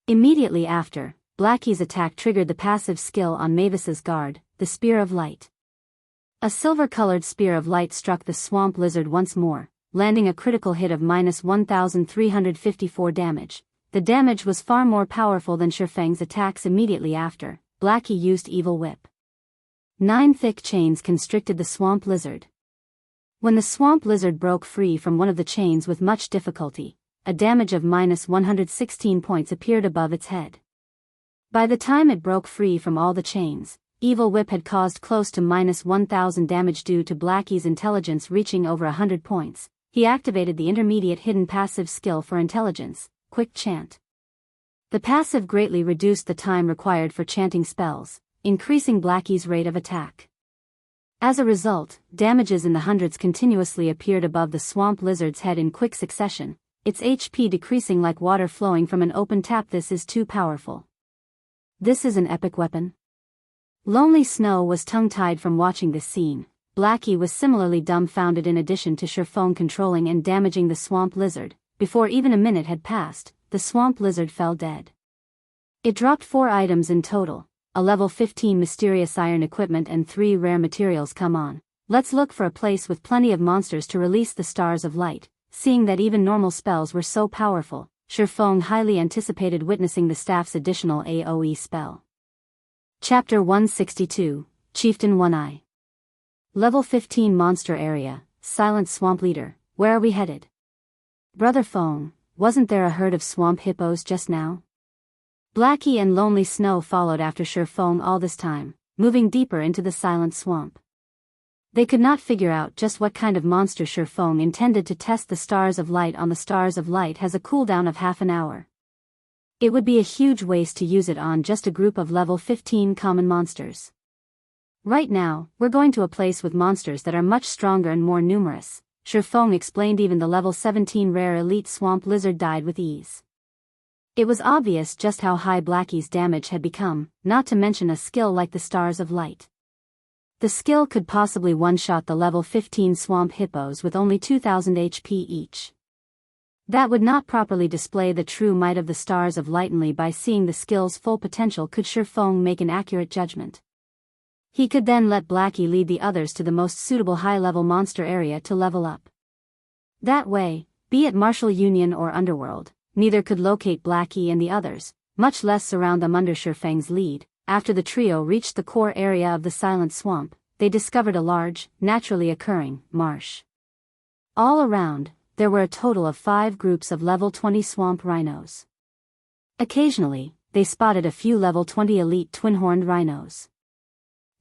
Immediately after, Blackie's attack triggered the passive skill on Mavis's guard, the Spear of Light. A silver-colored Spear of Light struck the Swamp Lizard once more, landing a critical hit of -1354 damage. The damage was far more powerful than Feng's attacks. Immediately after, Blackie used Evil Whip. 9 thick chains constricted the swamp lizard. When the swamp lizard broke free from one of the chains with much difficulty, a damage of -116 points appeared above its head. By the time it broke free from all the chains, Evil Whip had caused close to -1000 damage due to Blackie's intelligence reaching over 100 points. He activated the intermediate hidden passive skill for intelligence, Quick Chant. The passive greatly reduced the time required for chanting spells, increasing Blackie's rate of attack. As a result, damages in the hundreds continuously appeared above the swamp lizard's head in quick succession, its HP decreasing like water flowing from an open tap. This is too powerful. This is an epic weapon. Lonely Snow was tongue-tied from watching this scene. Blackie was similarly dumbfounded. In addition to Ye Feng controlling and damaging the swamp lizard, before even a minute had passed, the swamp lizard fell dead. It dropped 4 items in total, a level 15 mysterious iron equipment and 3 rare materials. Come on, let's look for a place with plenty of monsters to release the stars of light. Seeing that even normal spells were so powerful, Ye Feng highly anticipated witnessing the staff's additional AoE spell. Chapter 162, Chieftain One-Eye. Level 15 Monster Area, Silent Swamp Leader, where are we headed? Brother Feng, wasn't there a herd of swamp hippos just now? Blackie and Lonely Snow followed after Ye Feng all this time, moving deeper into the silent swamp. They could not figure out just what kind of monster Ye Feng intended to test the stars of light on. The stars of light has a cooldown of half an hour. It would be a huge waste to use it on just a group of level 15 common monsters. Right now, we're going to a place with monsters that are much stronger and more numerous, Ye Feng explained. Even the level 17 rare elite swamp lizard died with ease. It was obvious just how high Blackie's damage had become, not to mention a skill like the stars of light. The skill could possibly one-shot the level 15 swamp hippos with only 2000 HP each. That would not properly display the true might of the stars of light. Only by seeing the skill's full potential could Ye Feng make an accurate judgment. He could then let Blackie lead the others to the most suitable high-level monster area to level up. That way, be it Martial Union or Underworld, neither could locate Blackie and the others, much less surround them under Ye Feng's lead. After the trio reached the core area of the silent swamp, they discovered a large, naturally occurring, marsh. All around, there were a total of 5 groups of level 20 swamp rhinos. Occasionally, they spotted a few level 20 elite twin-horned rhinos.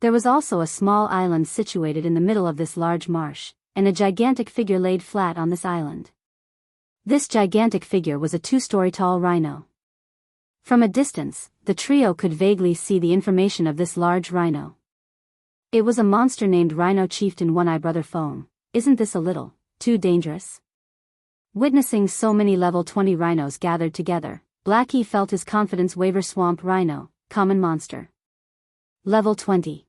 There was also a small island situated in the middle of this large marsh, and a gigantic figure laid flat on this island. This gigantic figure was a 2-story tall rhino. From a distance, the trio could vaguely see the information of this large rhino. It was a monster named Rhino Chieftain One-Eye. Brother Feng, isn't this a little too dangerous? Witnessing so many level 20 rhinos gathered together, Blackie felt his confidence waver. Swamp Rhino, Common Monster. Level 20.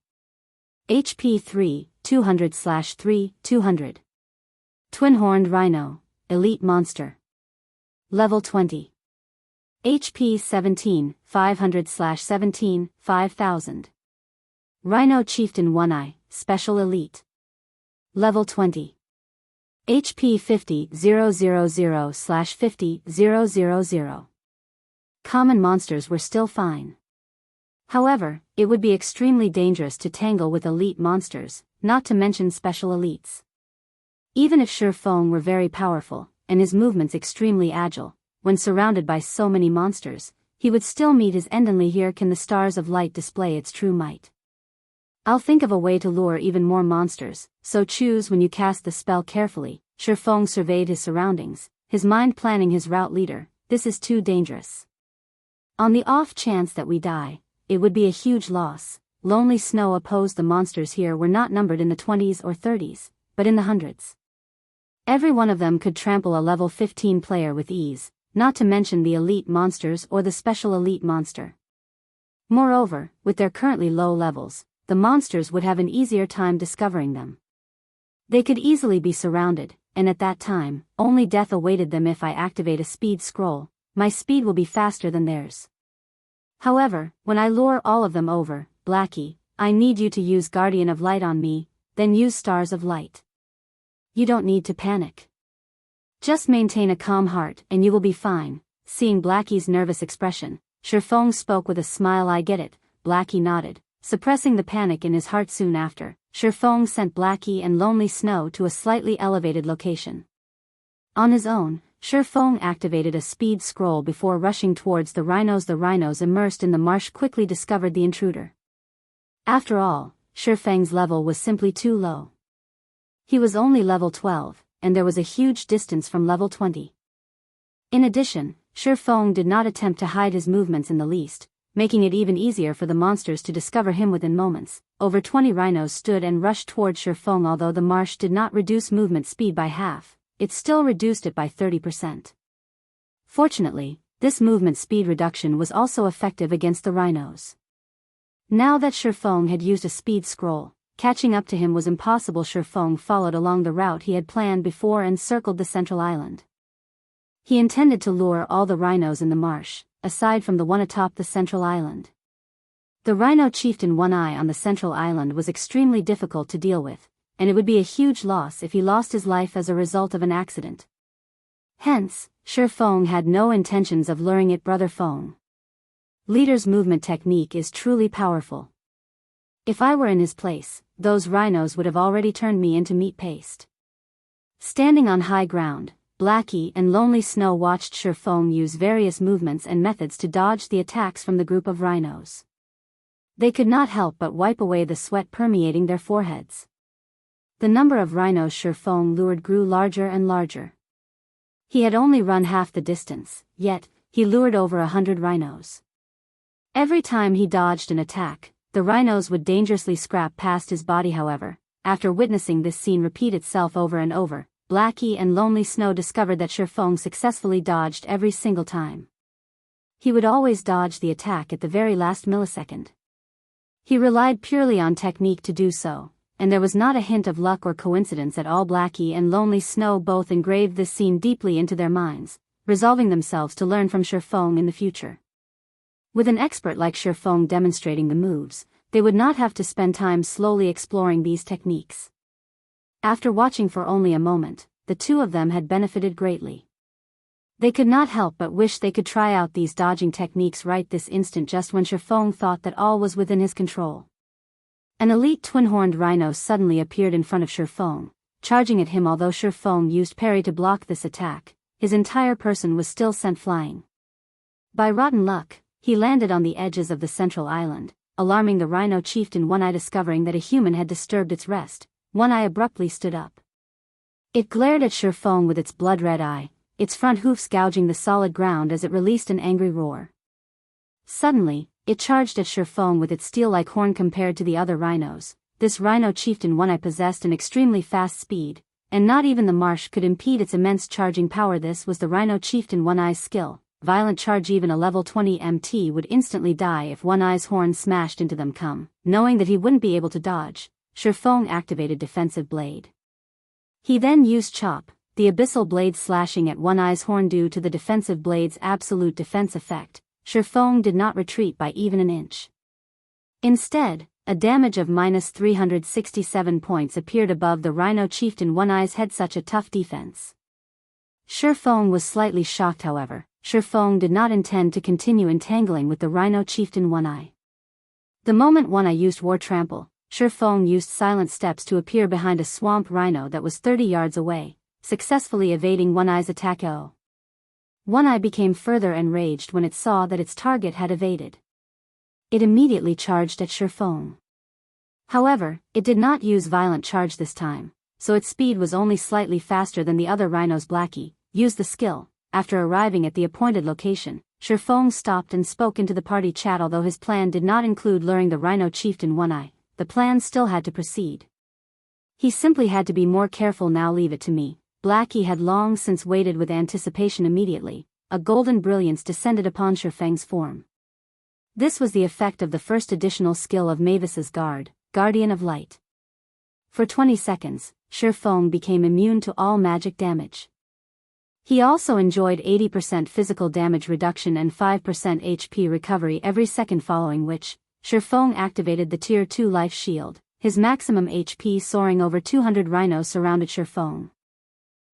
HP 3, 200/3, 200. Twin-Horned Rhino, Elite Monster. Level 20. HP 17, 500/17, 5000. Rhino Chieftain One-Eye, Special Elite. Level 20. HP 50, 000/50, 000. Common monsters were still fine. However, it would be extremely dangerous to tangle with elite monsters, not to mention special elites. Even if Ye Feng were very powerful, and his movements extremely agile, when surrounded by so many monsters, he would still meet his end. Only here can the stars of light display its true might. I'll think of a way to lure even more monsters, so choose when you cast the spell carefully. Ye Feng surveyed his surroundings, his mind planning his route. Leader, this is too dangerous. On the off chance that we die, it would be a huge loss. Lonely Snow opposed. The monsters here were not numbered in the 20s or 30s, but in the hundreds. Every one of them could trample a level 15 player with ease, not to mention the elite monsters or the special elite monster. Moreover, with their currently low levels, the monsters would have an easier time discovering them. They could easily be surrounded, and at that time, only death awaited them. If I activate a speed scroll, my speed will be faster than theirs. However, when I lure all of them over, Blackie, I need you to use Guardian of Light on me, then use Stars of Light. You don't need to panic. Just maintain a calm heart and you will be fine. Seeing Blackie's nervous expression, Ye Feng spoke with a smile. I get it, Blackie nodded, suppressing the panic in his heart soon after. Shi Feng sent Blackie and Lonely Snow to a slightly elevated location. On his own, Shi Feng activated a speed scroll before rushing towards the rhinos. The rhinos immersed in the marsh quickly discovered the intruder. After all, Shi Feng's level was simply too low. He was only level 12, and there was a huge distance from level 20. In addition, Shi Feng did not attempt to hide his movements in the least, making it even easier for the monsters to discover him within moments. Over 20 rhinos stood and rushed towards Shi Feng. Although the marsh did not reduce movement speed by half, it still reduced it by 30%. Fortunately, this movement speed reduction was also effective against the rhinos. Now that Shi Feng had used a speed scroll, catching up to him was impossible. Shi Feng followed along the route he had planned before and circled the central island. He intended to lure all the rhinos in the marsh, aside from the one atop the central island. The rhino chieftain One Eye on the central island was extremely difficult to deal with, and it would be a huge loss if he lost his life as a result of an accident. Hence, Shi Feng had no intentions of luring it. Brother Feng. Leader's movement technique is truly powerful. If I were in his place, those rhinos would have already turned me into meat paste. Standing on high ground, Blackie and Lonely Snow watched Shi Feng use various movements and methods to dodge the attacks from the group of rhinos. They could not help but wipe away the sweat permeating their foreheads. The number of rhinos Shi Feng lured grew larger and larger. He had only run half the distance, yet, he lured over 100 rhinos. Every time he dodged an attack, the rhinos would dangerously scrap past his body. However, after witnessing this scene repeat itself over and over, Blackie and Lonely Snow discovered that Shi Feng successfully dodged every single time. He would always dodge the attack at the very last millisecond. He relied purely on technique to do so, and there was not a hint of luck or coincidence at all. Blackie and Lonely Snow both engraved this scene deeply into their minds, resolving themselves to learn from Shi Feng in the future. With an expert like Shi Feng demonstrating the moves, they would not have to spend time slowly exploring these techniques. After watching for only a moment, the two of them had benefited greatly. They could not help but wish they could try out these dodging techniques right this instant. Just when Shi Feng thought that all was within his control, an elite twin-horned rhino suddenly appeared in front of Shi Feng, charging at him. Although Shi Feng used parry to block this attack, his entire person was still sent flying. By rotten luck, he landed on the edges of the central island, alarming the rhino chieftain One Eye. Discovering that a human had disturbed its rest, One Eye abruptly stood up. It glared at Shi Feng with its blood-red eye, its front hoofs gouging the solid ground as it released an angry roar. Suddenly, it charged at Shi Feng with its steel-like horn. Compared to the other rhinos, this rhino chieftain One Eye possessed an extremely fast speed, and not even the marsh could impede its immense charging power. This was the rhino chieftain One Eye's skill. Violent charge. Even a level 20 MT would instantly die if One Eye's horn smashed into them. Knowing that he wouldn't be able to dodge, Shi Feng activated Defensive Blade. He then used Chop, the abyssal blade, slashing at One Eye's horn. Due to the Defensive Blade's absolute defense effect, Shi Feng did not retreat by even an inch. Instead, a damage of -367 points appeared above the rhino chieftain One Eye's head. Such a tough defense. Shi Feng was slightly shocked. However, Shi Feng did not intend to continue entangling with the rhino chieftain One Eye. The moment One Eye used War Trample, Shi Feng used Silent Steps to appear behind a swamp rhino that was 30 yards away, successfully evading One Eye's attack. One Eye became further enraged when it saw that its target had evaded. It immediately charged at Shi Feng. However, it did not use Violent Charge this time, so its speed was only slightly faster than the other rhinos. Blackie used the skill. After arriving at the appointed location, Shi Feng stopped and spoke into the party chat. Although his plan did not include luring the rhino chieftain One Eye, the plan still had to proceed. He simply had to be more careful now. Leave it to me. Blackie had long since waited with anticipation. Immediately, a golden brilliance descended upon Shi Feng's form. This was the effect of the first additional skill of Mavis's Guard, Guardian of Light. For 20 seconds, Shi Feng became immune to all magic damage. He also enjoyed 80% physical damage reduction and 5% HP recovery every second, following which, Shi Feng activated the Tier 2 Life Shield, his maximum HP soaring over 200. Rhinos surrounded Shi Feng.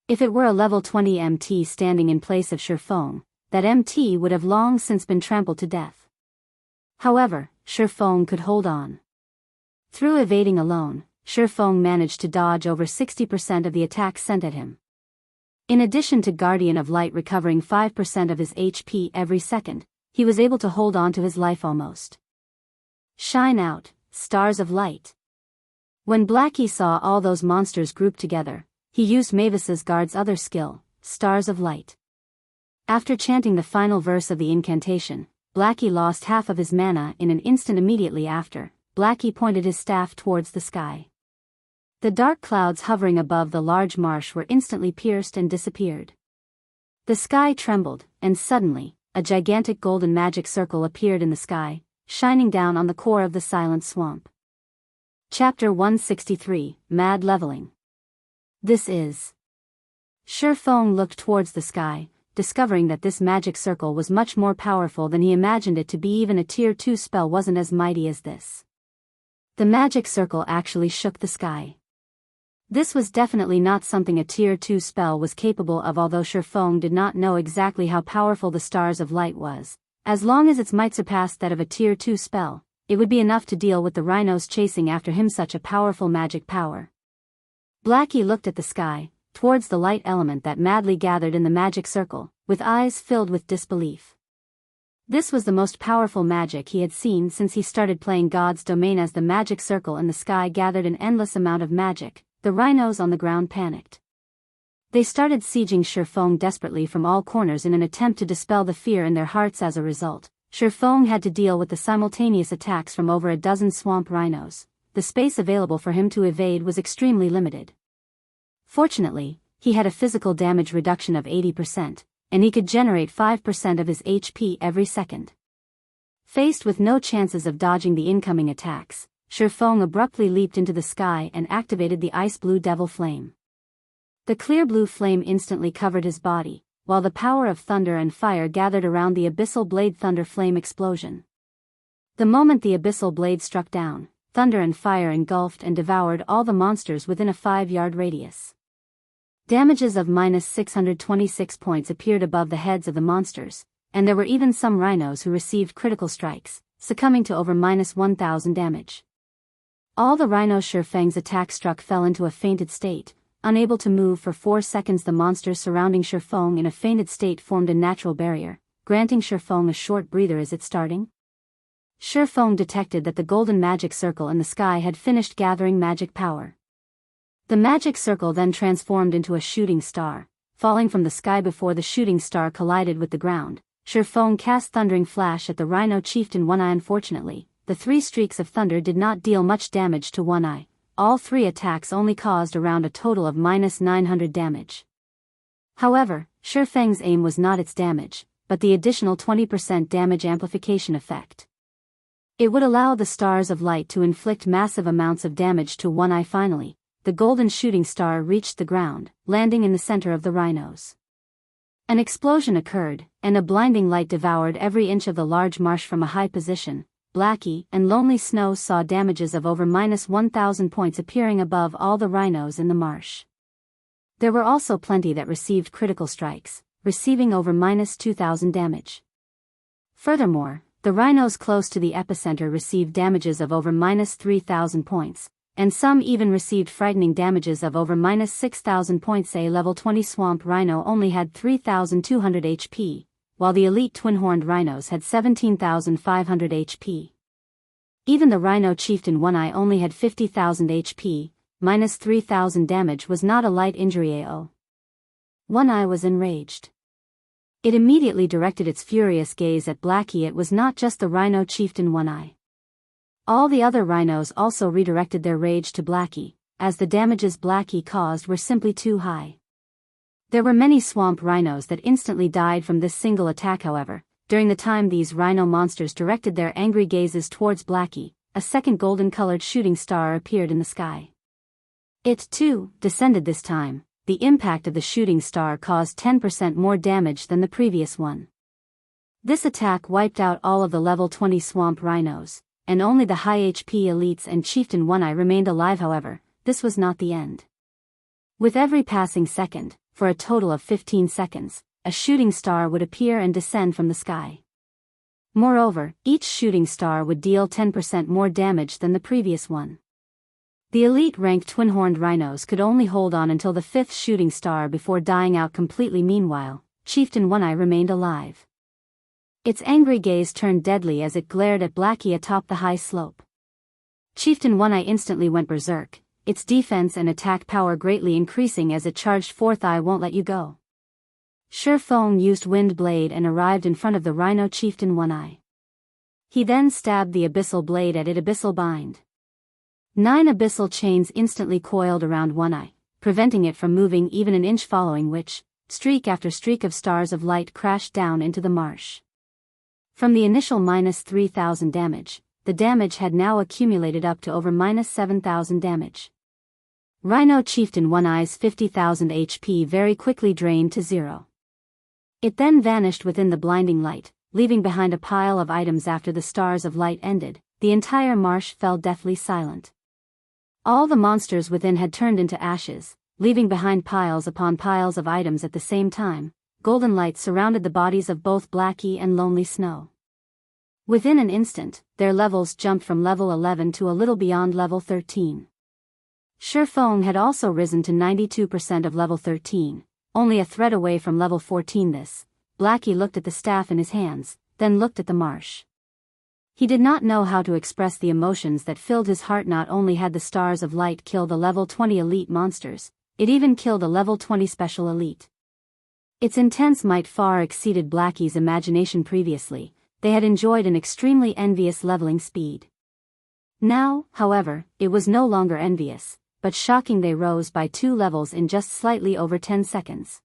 If it were a level 20 MT standing in place of Shi Feng, that MT would have long since been trampled to death. However, Ye Feng could hold on. Through evading alone, Ye Feng managed to dodge over 60% of the attacks sent at him. In addition to Guardian of Light recovering 5% of his HP every second, he was able to hold on to his life almost. Shine out, stars of light. When Blackie saw all those monsters grouped together, he used Mavis's guard's other skill, Stars of Light. After chanting the final verse of the incantation, Blackie lost half of his mana in an instant. Immediately after, Blackie pointed his staff towards the sky. The dark clouds hovering above the large marsh were instantly pierced and disappeared. The sky trembled, and suddenly, a gigantic golden magic circle appeared in the sky, shining down on the core of the silent swamp. Chapter 163, Mad Leveling. This is. Ye Feng looked towards the sky, discovering that this magic circle was much more powerful than he imagined it to be. Even a Tier 2 spell wasn't as mighty as this. The magic circle actually shook the sky. This was definitely not something a Tier 2 spell was capable of, although Ye Feng did not know exactly how powerful the Stars of Light was. As long as its might surpassed that of a Tier 2 spell, it would be enough to deal with the rhinos chasing after him. Such a powerful magic power. Blackie looked at the sky, towards the light element that madly gathered in the magic circle, with eyes filled with disbelief. This was the most powerful magic he had seen since he started playing God's Domain. As the magic circle in the sky gathered an endless amount of magic, the rhinos on the ground panicked. They started sieging Ye Feng desperately from all corners in an attempt to dispel the fear in their hearts. As a result, Ye Feng had to deal with the simultaneous attacks from over a dozen swamp rhinos. The space available for him to evade was extremely limited. Fortunately, he had a physical damage reduction of 80%, and he could generate 5% of his HP every second. Faced with no chances of dodging the incoming attacks, Ye Feng abruptly leaped into the sky and activated the ice blue devil flame. The clear blue flame instantly covered his body, while the power of thunder and fire gathered around the abyssal blade. Thunder flame explosion. The moment the abyssal blade struck down, thunder and fire engulfed and devoured all the monsters within a 5-yard radius. Damages of -626 points appeared above the heads of the monsters, and there were even some rhinos who received critical strikes, succumbing to over -1,000 damage. All the rhino Ye Feng's attack struck fell into a fainted state, unable to move for 4 seconds. The monsters surrounding Ye Feng in a fainted state formed a natural barrier, granting Ye Feng a short breather. Is it starting? Ye Feng detected that the golden magic circle in the sky had finished gathering magic power. The magic circle then transformed into a shooting star, falling from the sky. Before the shooting star collided with the ground, Ye Feng cast Thundering Flash at the rhino chieftain One Eye. Unfortunately, the 3 streaks of thunder did not deal much damage to One Eye. All 3 attacks only caused around a total of -900 damage. However, Ye Feng's aim was not its damage, but the additional 20% damage amplification effect. It would allow the Stars of Light to inflict massive amounts of damage to One Eye. Finally, the golden shooting star reached the ground, landing in the center of the rhinos. An explosion occurred, and a blinding light devoured every inch of the large marsh from a high position. Blackie and Lonely Snow saw damages of over -1,000 points appearing above all the rhinos in the marsh. There were also plenty that received critical strikes, receiving over -2,000 damage. Furthermore, the rhinos close to the epicenter received damages of over -3,000 points, and some even received frightening damages of over -6,000 points. A level 20 swamp rhino only had 3,200 HP, while the elite twin-horned rhinos had 17,500 HP. Even the rhino chieftain One Eye only had 50,000 HP, -3,000 damage was not a light injury. AO. One Eye was enraged. It immediately directed its furious gaze at Blackie. It was not just the rhino chieftain One Eye. All the other rhinos also redirected their rage to Blackie, as the damages Blackie caused were simply too high. There were many swamp rhinos that instantly died from this single attack. However, during the time these rhino monsters directed their angry gazes towards Blackie, a second golden-colored shooting star appeared in the sky. It, too, descended this time. The impact of the shooting star caused 10% more damage than the previous one. This attack wiped out all of the level 20 swamp rhinos, and only the high HP elites and Chieftain One Eye remained alive. However, this was not the end. With every passing second, for a total of 15 seconds, a shooting star would appear and descend from the sky. Moreover, each shooting star would deal 10% more damage than the previous one. The elite-ranked twin-horned rhinos could only hold on until the 5th shooting star before dying out completely. Meanwhile, Chieftain One-Eye remained alive. Its angry gaze turned deadly as it glared at Blackie atop the high slope. Chieftain One-Eye instantly went berserk, its defense and attack power greatly increasing as it charged forth. "I won't let you go." Shi Feng used Wind Blade and arrived in front of the Rhino Chieftain One-Eye. He then stabbed the Abyssal Blade at it. Abyssal Bind. 9 abyssal chains instantly coiled around One-Eye, preventing it from moving even an inch, following which, streak after streak of stars of light crashed down into the marsh. From the initial -3,000 damage, the damage had now accumulated up to over -7,000 damage. Rhino Chieftain One-Eye's 50,000 HP very quickly drained to 0. It then vanished within the blinding light, leaving behind a pile of items. After the stars of light ended, the entire marsh fell deathly silent. All the monsters within had turned into ashes, leaving behind piles upon piles of items. At the same time, golden light surrounded the bodies of both Blackie and Lonely Snow. Within an instant, their levels jumped from level 11 to a little beyond level 13. Shi Feng had also risen to 92% of level 13, only a thread away from level 14. Blackie looked at the staff in his hands, then looked at the marsh. He did not know how to express the emotions that filled his heart. Not only had the stars of light killed the level 20 elite monsters, it even killed a level 20 special elite. Its intense might far exceeded Blackie's imagination. Previously, they had enjoyed an extremely envious leveling speed. Now, however, it was no longer envious, but shocking. They rose by 2 levels in just slightly over 10 seconds.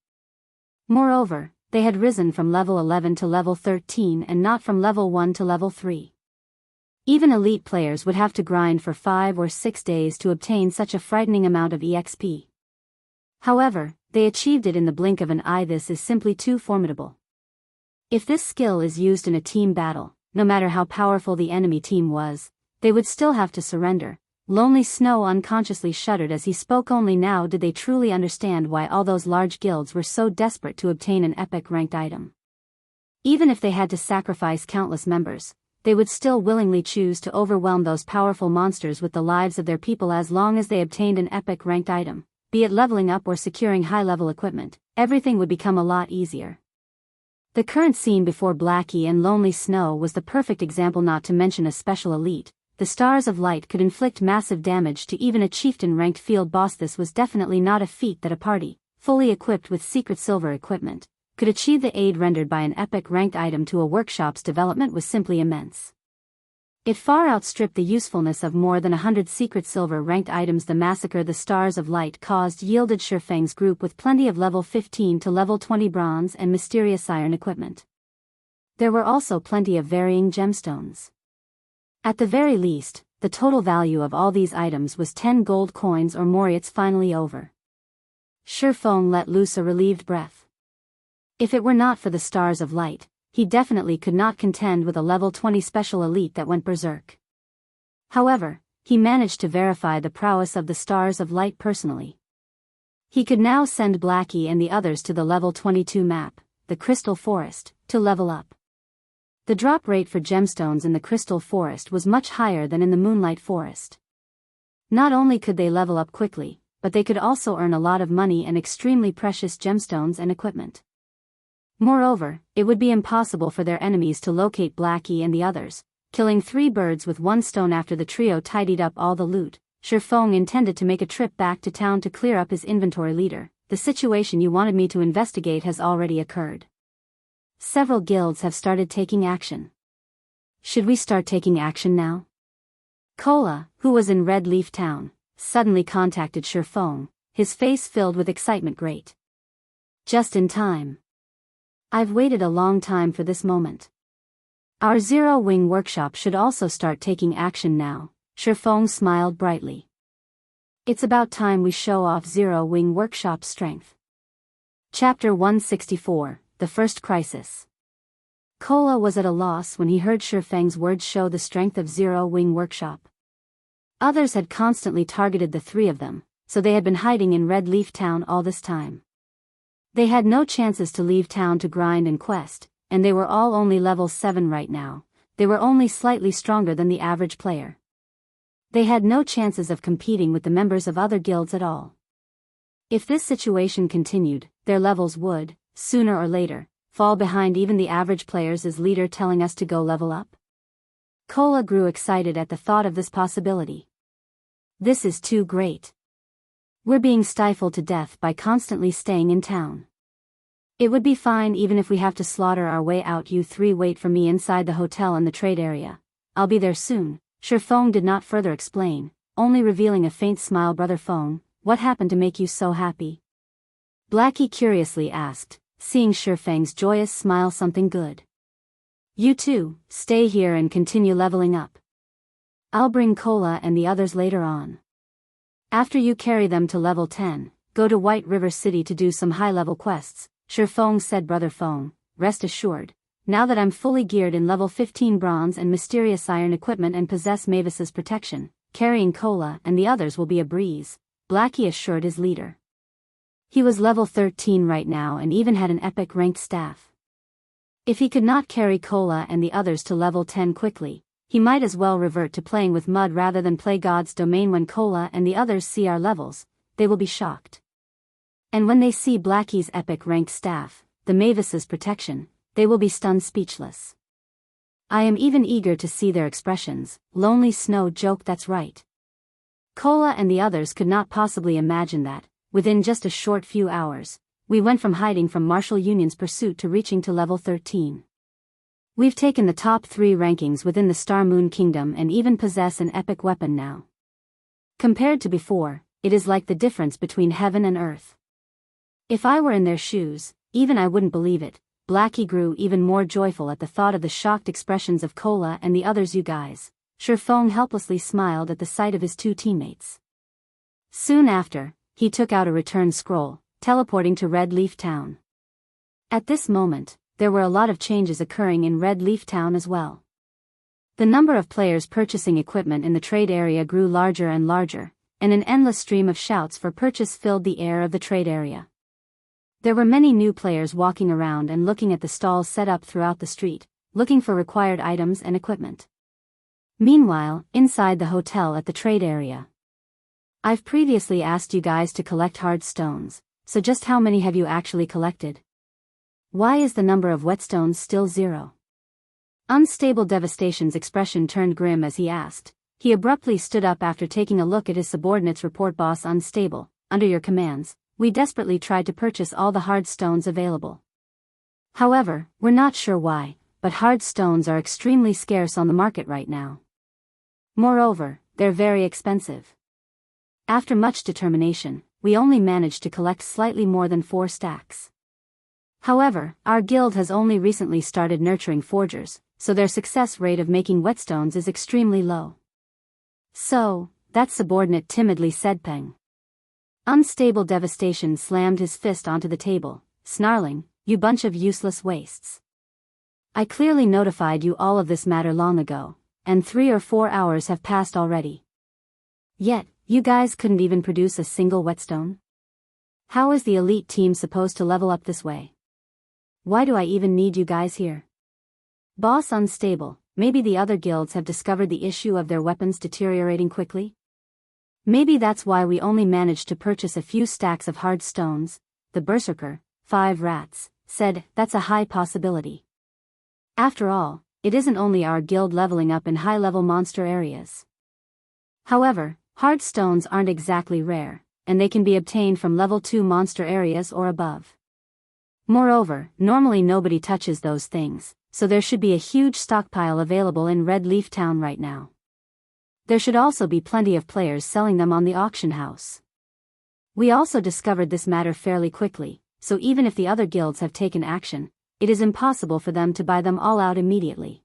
Moreover, they had risen from level 11 to level 13 and not from level 1 to level 3. Even elite players would have to grind for 5 or 6 days to obtain such a frightening amount of EXP. However, they achieved it in the blink of an eye. This is simply too formidable. If this skill is used in a team battle, no matter how powerful the enemy team was, they would still have to surrender. Lonely Snow unconsciously shuddered as he spoke. Only now did they truly understand why all those large guilds were so desperate to obtain an epic ranked item. Even if they had to sacrifice countless members, they would still willingly choose to overwhelm those powerful monsters with the lives of their people. As long as they obtained an epic ranked item, be it leveling up or securing high-level equipment, everything would become a lot easier. The current scene before Blackie and Lonely Snow was the perfect example. Not to mention a special elite, the stars of light could inflict massive damage to even a chieftain-ranked field boss. This was definitely not a feat that a party, fully equipped with secret silver equipment, could achieve. The aid rendered by an epic ranked item to a workshop's development was simply immense. It far outstripped the usefulness of more than 100 secret silver ranked items. The massacre the stars of light caused yielded Shi Feng's group with plenty of level 15 to level 20 bronze and mysterious iron equipment. There were also plenty of varying gemstones. At the very least, the total value of all these items was 10 gold coins or more. It's finally over. Shi Feng let loose a relieved breath. If it were not for the stars of light, he definitely could not contend with a level 20 special elite that went berserk. However, he managed to verify the prowess of the stars of light personally. He could now send Blackie and the others to the level 22 map, the Crystal Forest, to level up. The drop rate for gemstones in the Crystal Forest was much higher than in the Moonlight Forest. Not only could they level up quickly, but they could also earn a lot of money and extremely precious gemstones and equipment. Moreover, it would be impossible for their enemies to locate Blackie and the others, killing 3 birds with 1 stone. After the trio tidied up all the loot, Shi Feng intended to make a trip back to town to clear up his inventory. Leader, the situation you wanted me to investigate has already occurred. Several guilds have started taking action. Should we start taking action now? Kola, who was in Red Leaf Town, suddenly contacted Shi Feng, his face filled with excitement. Great. Just in time. I've waited a long time for this moment. Our Zero Wing workshop should also start taking action now. Shi Feng smiled brightly. It's about time we show off Zero Wing workshop's strength. Chapter 164, The First Crisis. Kola was at a loss when he heard Shi Feng's words show the strength of Zero Wing workshop. Others had constantly targeted the 3 of them, so they had been hiding in Red Leaf Town all this time. They had no chances to leave town to grind and quest, and they were all only level 7 right now. They were only slightly stronger than the average player. They had no chances of competing with the members of other guilds at all. If this situation continued, their levels would, sooner or later, fall behind even the average players. Is leader telling us to go level up? Cola grew excited at the thought of this possibility. This is too great. We're being stifled to death by constantly staying in town. It would be fine even if we have to slaughter our way out. You three wait for me inside the hotel in the trade area. I'll be there soon. Ye Feng did not further explain, only revealing a faint smile. Brother Feng, what happened to make you so happy? Blackie curiously asked, seeing Ye Feng's joyous smile. Something good. You two, stay here and continue leveling up. I'll bring Cola and the others later on. After you carry them to level 10, go to White River City to do some high-level quests, Ye Feng said. Brother Feng, rest assured, now that I'm fully geared in level 15 bronze and mysterious iron equipment and possess Mavis's protection, carrying Cola and the others will be a breeze, Blackie assured his leader. He was level 13 right now and even had an epic ranked staff. If he could not carry Cola and the others to level 10 quickly, he might as well revert to playing with mud rather than play God's domain. When Cola and the others see our levels, they will be shocked. And when they see Blackie's epic ranked staff, the Mavis's protection, they will be stunned speechless. I am even eager to see their expressions. Lonely Snow joked. That's right. Cola and the others could not possibly imagine that, within just a short few hours, we went from hiding from Martial Union's pursuit to reaching to level 13. We've taken the top 3 rankings within the Star Moon Kingdom and even possess an epic weapon now. Compared to before, it is like the difference between heaven and earth. If I were in their shoes, even I wouldn't believe it. Blackie grew even more joyful at the thought of the shocked expressions of Cola and the others. You guys. Ye Feng helplessly smiled at the sight of his 2 teammates. Soon after, he took out a return scroll, teleporting to Red Leaf Town. At this moment, there were a lot of changes occurring in Red Leaf Town as well. The number of players purchasing equipment in the trade area grew larger and larger, and an endless stream of shouts for purchase filled the air of the trade area. There were many new players walking around and looking at the stalls set up throughout the street, looking for required items and equipment. Meanwhile, inside the hotel at the trade area. I've previously asked you guys to collect hard stones, so just how many have you actually collected? Why is the number of whetstones still 0? Unstable Devastation's expression turned grim as he asked. He abruptly stood up after taking a look at his subordinate's report. Boss Unstable, under your commands, we desperately tried to purchase all the hard stones available. However, we're not sure why, but hard stones are extremely scarce on the market right now. Moreover, they're very expensive. After much determination, we only managed to collect slightly more than 4 stacks. However, our guild has only recently started nurturing forgers, so their success rate of making whetstones is extremely low. So, that subordinate timidly said. Peng. Unstable Devastation slammed his fist onto the table, snarling, you bunch of useless wastes. I clearly notified you all of this matter long ago, and 3 or 4 hours have passed already. Yet, you guys couldn't even produce a single whetstone? How is the elite team supposed to level up this way? Why do I even need you guys here? Boss Unstable, maybe the other guilds have discovered the issue of their weapons deteriorating quickly? Maybe that's why we only managed to purchase a few stacks of hard stones. The Berserker, 5 Rats, said. That's a high possibility. After all, it isn't only our guild leveling up in high-level monster areas. However, hard stones aren't exactly rare, and they can be obtained from level 2 monster areas or above. Moreover, normally nobody touches those things, so there should be a huge stockpile available in Red Leaf Town right now. There should also be plenty of players selling them on the auction house. We also discovered this matter fairly quickly, so even if the other guilds have taken action, it is impossible for them to buy them all out immediately.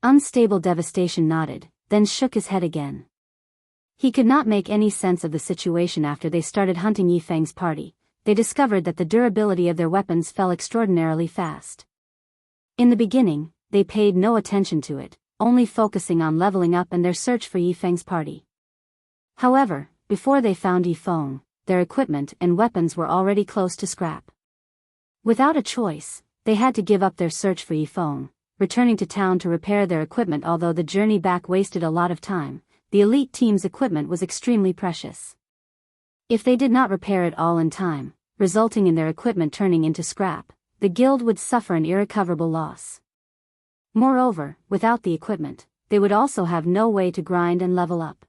Unstable Devastation nodded, then shook his head again. He could not make any sense of the situation. After they started hunting Ye Feng's party, they discovered that the durability of their weapons fell extraordinarily fast. In the beginning, they paid no attention to it, only focusing on leveling up and their search for Ye Feng's party. However, before they found Ye Feng, their equipment and weapons were already close to scrap. Without a choice, they had to give up their search for Ye Feng, returning to town to repair their equipment. Although the journey back wasted a lot of time, the elite team's equipment was extremely precious. If they did not repair it all in time, resulting in their equipment turning into scrap, the guild would suffer an irrecoverable loss. Moreover, without the equipment, they would also have no way to grind and level up.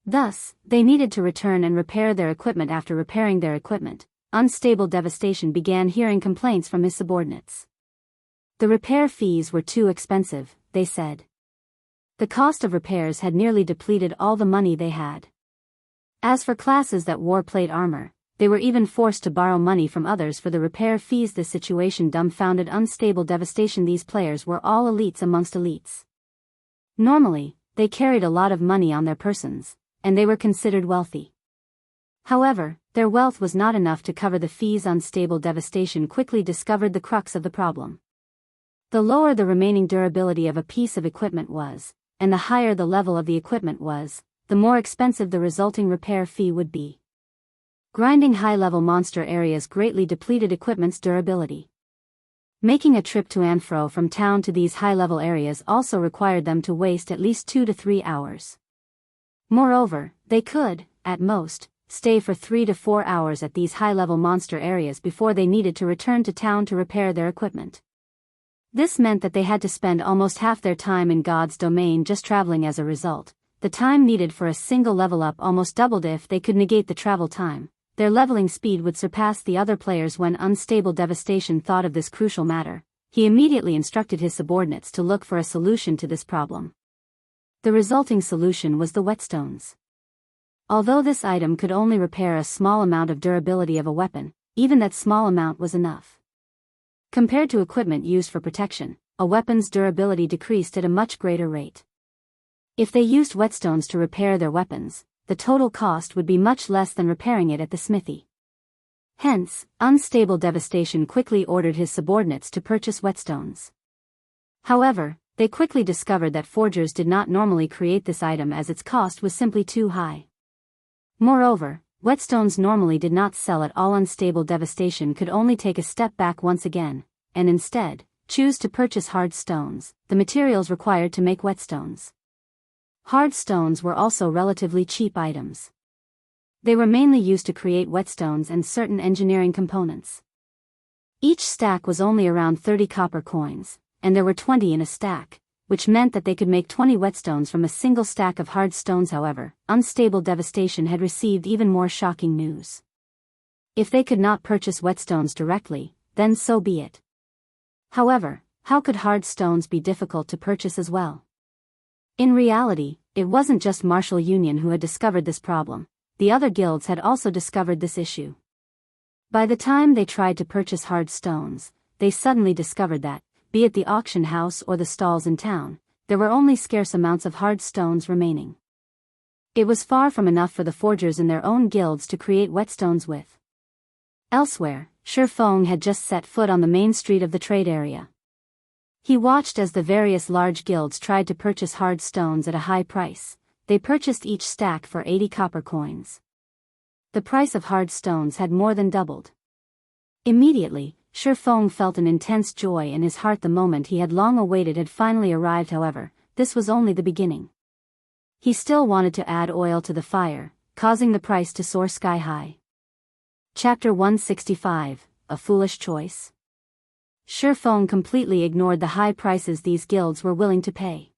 Thus, they needed to return and repair their equipment. After repairing their equipment, unstable Devastation began hearing complaints from his subordinates. The repair fees were too expensive, they said. The cost of repairs had nearly depleted all the money they had. As for classes that wore plate armor, they were even forced to borrow money from others for the repair fees. This situation dumbfounded unstable Devastation. These players were all elites amongst elites. Normally, they carried a lot of money on their persons, and they were considered wealthy. However, their wealth was not enough to cover the fees. Unstable Devastation quickly discovered the crux of the problem. The lower the remaining durability of a piece of equipment was, and the higher the level of the equipment was, the more expensive the resulting repair fee would be. Grinding high-level monster areas greatly depleted equipment's durability. Making a trip to and fro from town to these high-level areas also required them to waste at least 2 to 3 hours. Moreover, they could, at most, stay for 3 to 4 hours at these high-level monster areas before they needed to return to town to repair their equipment. This meant that they had to spend almost half their time in God's domain just traveling. As a result, the time needed for a single level up almost doubled. If they could negate the travel time, their leveling speed would surpass the other players. When unstable Devastation thought of this crucial matter, he immediately instructed his subordinates to look for a solution to this problem. The resulting solution was the whetstones. Although this item could only repair a small amount of durability of a weapon, even that small amount was enough. Compared to equipment used for protection, a weapon's durability decreased at a much greater rate. If they used whetstones to repair their weapons, the total cost would be much less than repairing it at the smithy. Hence, unstable Devastation quickly ordered his subordinates to purchase whetstones. However, they quickly discovered that forgers did not normally create this item as its cost was simply too high. Moreover, whetstones normally did not sell at all. Unstable Devastation could only take a step back once again, and instead, choose to purchase hard stones, the materials required to make whetstones. Hard stones were also relatively cheap items. They were mainly used to create whetstones and certain engineering components. Each stack was only around 30 copper coins, and there were 20 in a stack, which meant that they could make 20 whetstones from a single stack of hard stones. However, unstable Devastation had received even more shocking news. If they could not purchase whetstones directly, then so be it. However, how could hard stones be difficult to purchase as well? In reality, it wasn't just Martial Union who had discovered this problem, the other guilds had also discovered this issue. By the time they tried to purchase hard stones, they suddenly discovered that, be it the auction house or the stalls in town, there were only scarce amounts of hard stones remaining. It was far from enough for the forgers in their own guilds to create whetstones with. Elsewhere, Ye Feng had just set foot on the main street of the trade area. He watched as the various large guilds tried to purchase hard stones at a high price. They purchased each stack for 80 copper coins. The price of hard stones had more than doubled. Immediately, Ye Feng felt an intense joy in his heart. The moment he had long awaited had finally arrived. However, this was only the beginning. He still wanted to add oil to the fire, causing the price to soar sky high. Chapter 165, A Foolish Choice. Ye Feng completely ignored the high prices these guilds were willing to pay.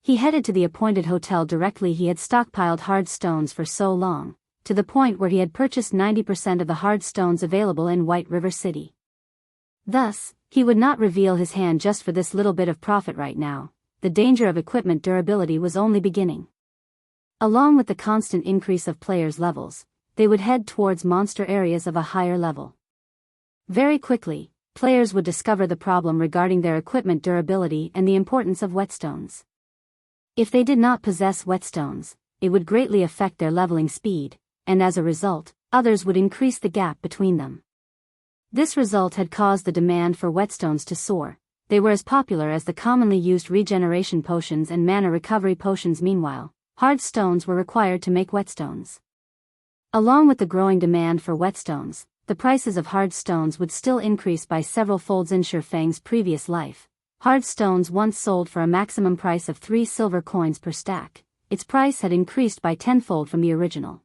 He headed to the appointed hotel directly. He had stockpiled hard stones for so long, to the point where he had purchased 90% of the hard stones available in White River City. Thus, he would not reveal his hand just for this little bit of profit right now. The danger of equipment durability was only beginning. Along with the constant increase of players' levels, they would head towards monster areas of a higher level. Very quickly, players would discover the problem regarding their equipment durability and the importance of whetstones. If they did not possess whetstones, it would greatly affect their leveling speed, and as a result, others would increase the gap between them. This result had caused the demand for whetstones to soar. They were as popular as the commonly used regeneration potions and mana recovery potions. Meanwhile, hard stones were required to make whetstones. Along with the growing demand for whetstones, the prices of hard stones would still increase by several folds in Ye Feng's previous life. Hard stones once sold for a maximum price of 3 silver coins per stack. Its price had increased by tenfold from the original.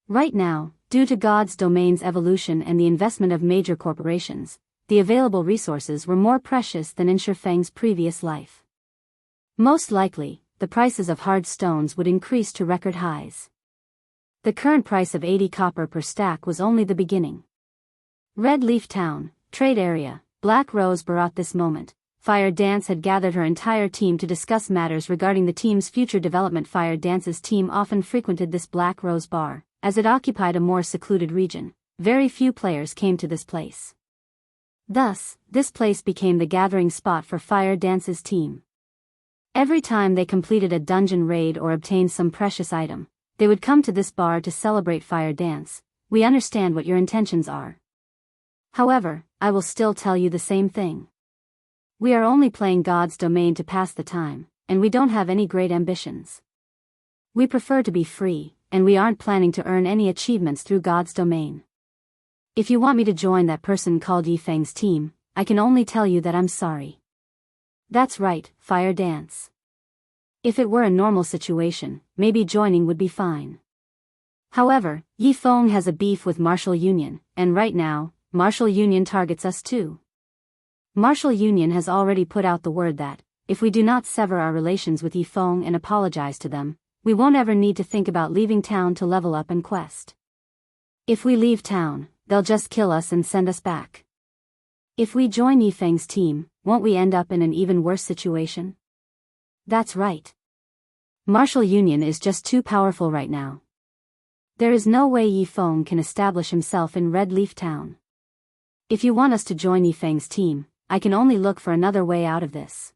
Right now, due to God's domain's evolution and the investment of major corporations, the available resources were more precious than in Ye Feng's previous life. Most likely, the prices of hard stones would increase to record highs. The current price of 80 copper per stack was only the beginning. Red Leaf Town, Trade Area, Black Rose Bar. At this moment, Fire Dance had gathered her entire team to discuss matters regarding the team's future development. Fire Dance's team often frequented this Black Rose Bar, as it occupied a more secluded region. Very few players came to this place. Thus, this place became the gathering spot for Fire Dance's team. Every time they completed a dungeon raid or obtained some precious item, they would come to this bar to celebrate. Fire Dance, we understand what your intentions are. However, I will still tell you the same thing. We are only playing God's domain to pass the time, and we don't have any great ambitions. We prefer to be free, and we aren't planning to earn any achievements through God's domain. If you want me to join that person called Ye Feng's team, I can only tell you that I'm sorry. That's right, Fire Dance. If it were a normal situation, maybe joining would be fine. However, Ye Feng has a beef with Martial Union, and right now, Martial Union targets us too. Martial Union has already put out the word that, if we do not sever our relations with Ye Feng and apologize to them, we won't ever need to think about leaving town to level up and quest. If we leave town, they'll just kill us and send us back. If we join Ye Feng's team, won't we end up in an even worse situation? That's right. Martial Union is just too powerful right now. There is no way Ye Feng can establish himself in Red Leaf Town. If you want us to join Ye Feng's team, I can only look for another way out of this.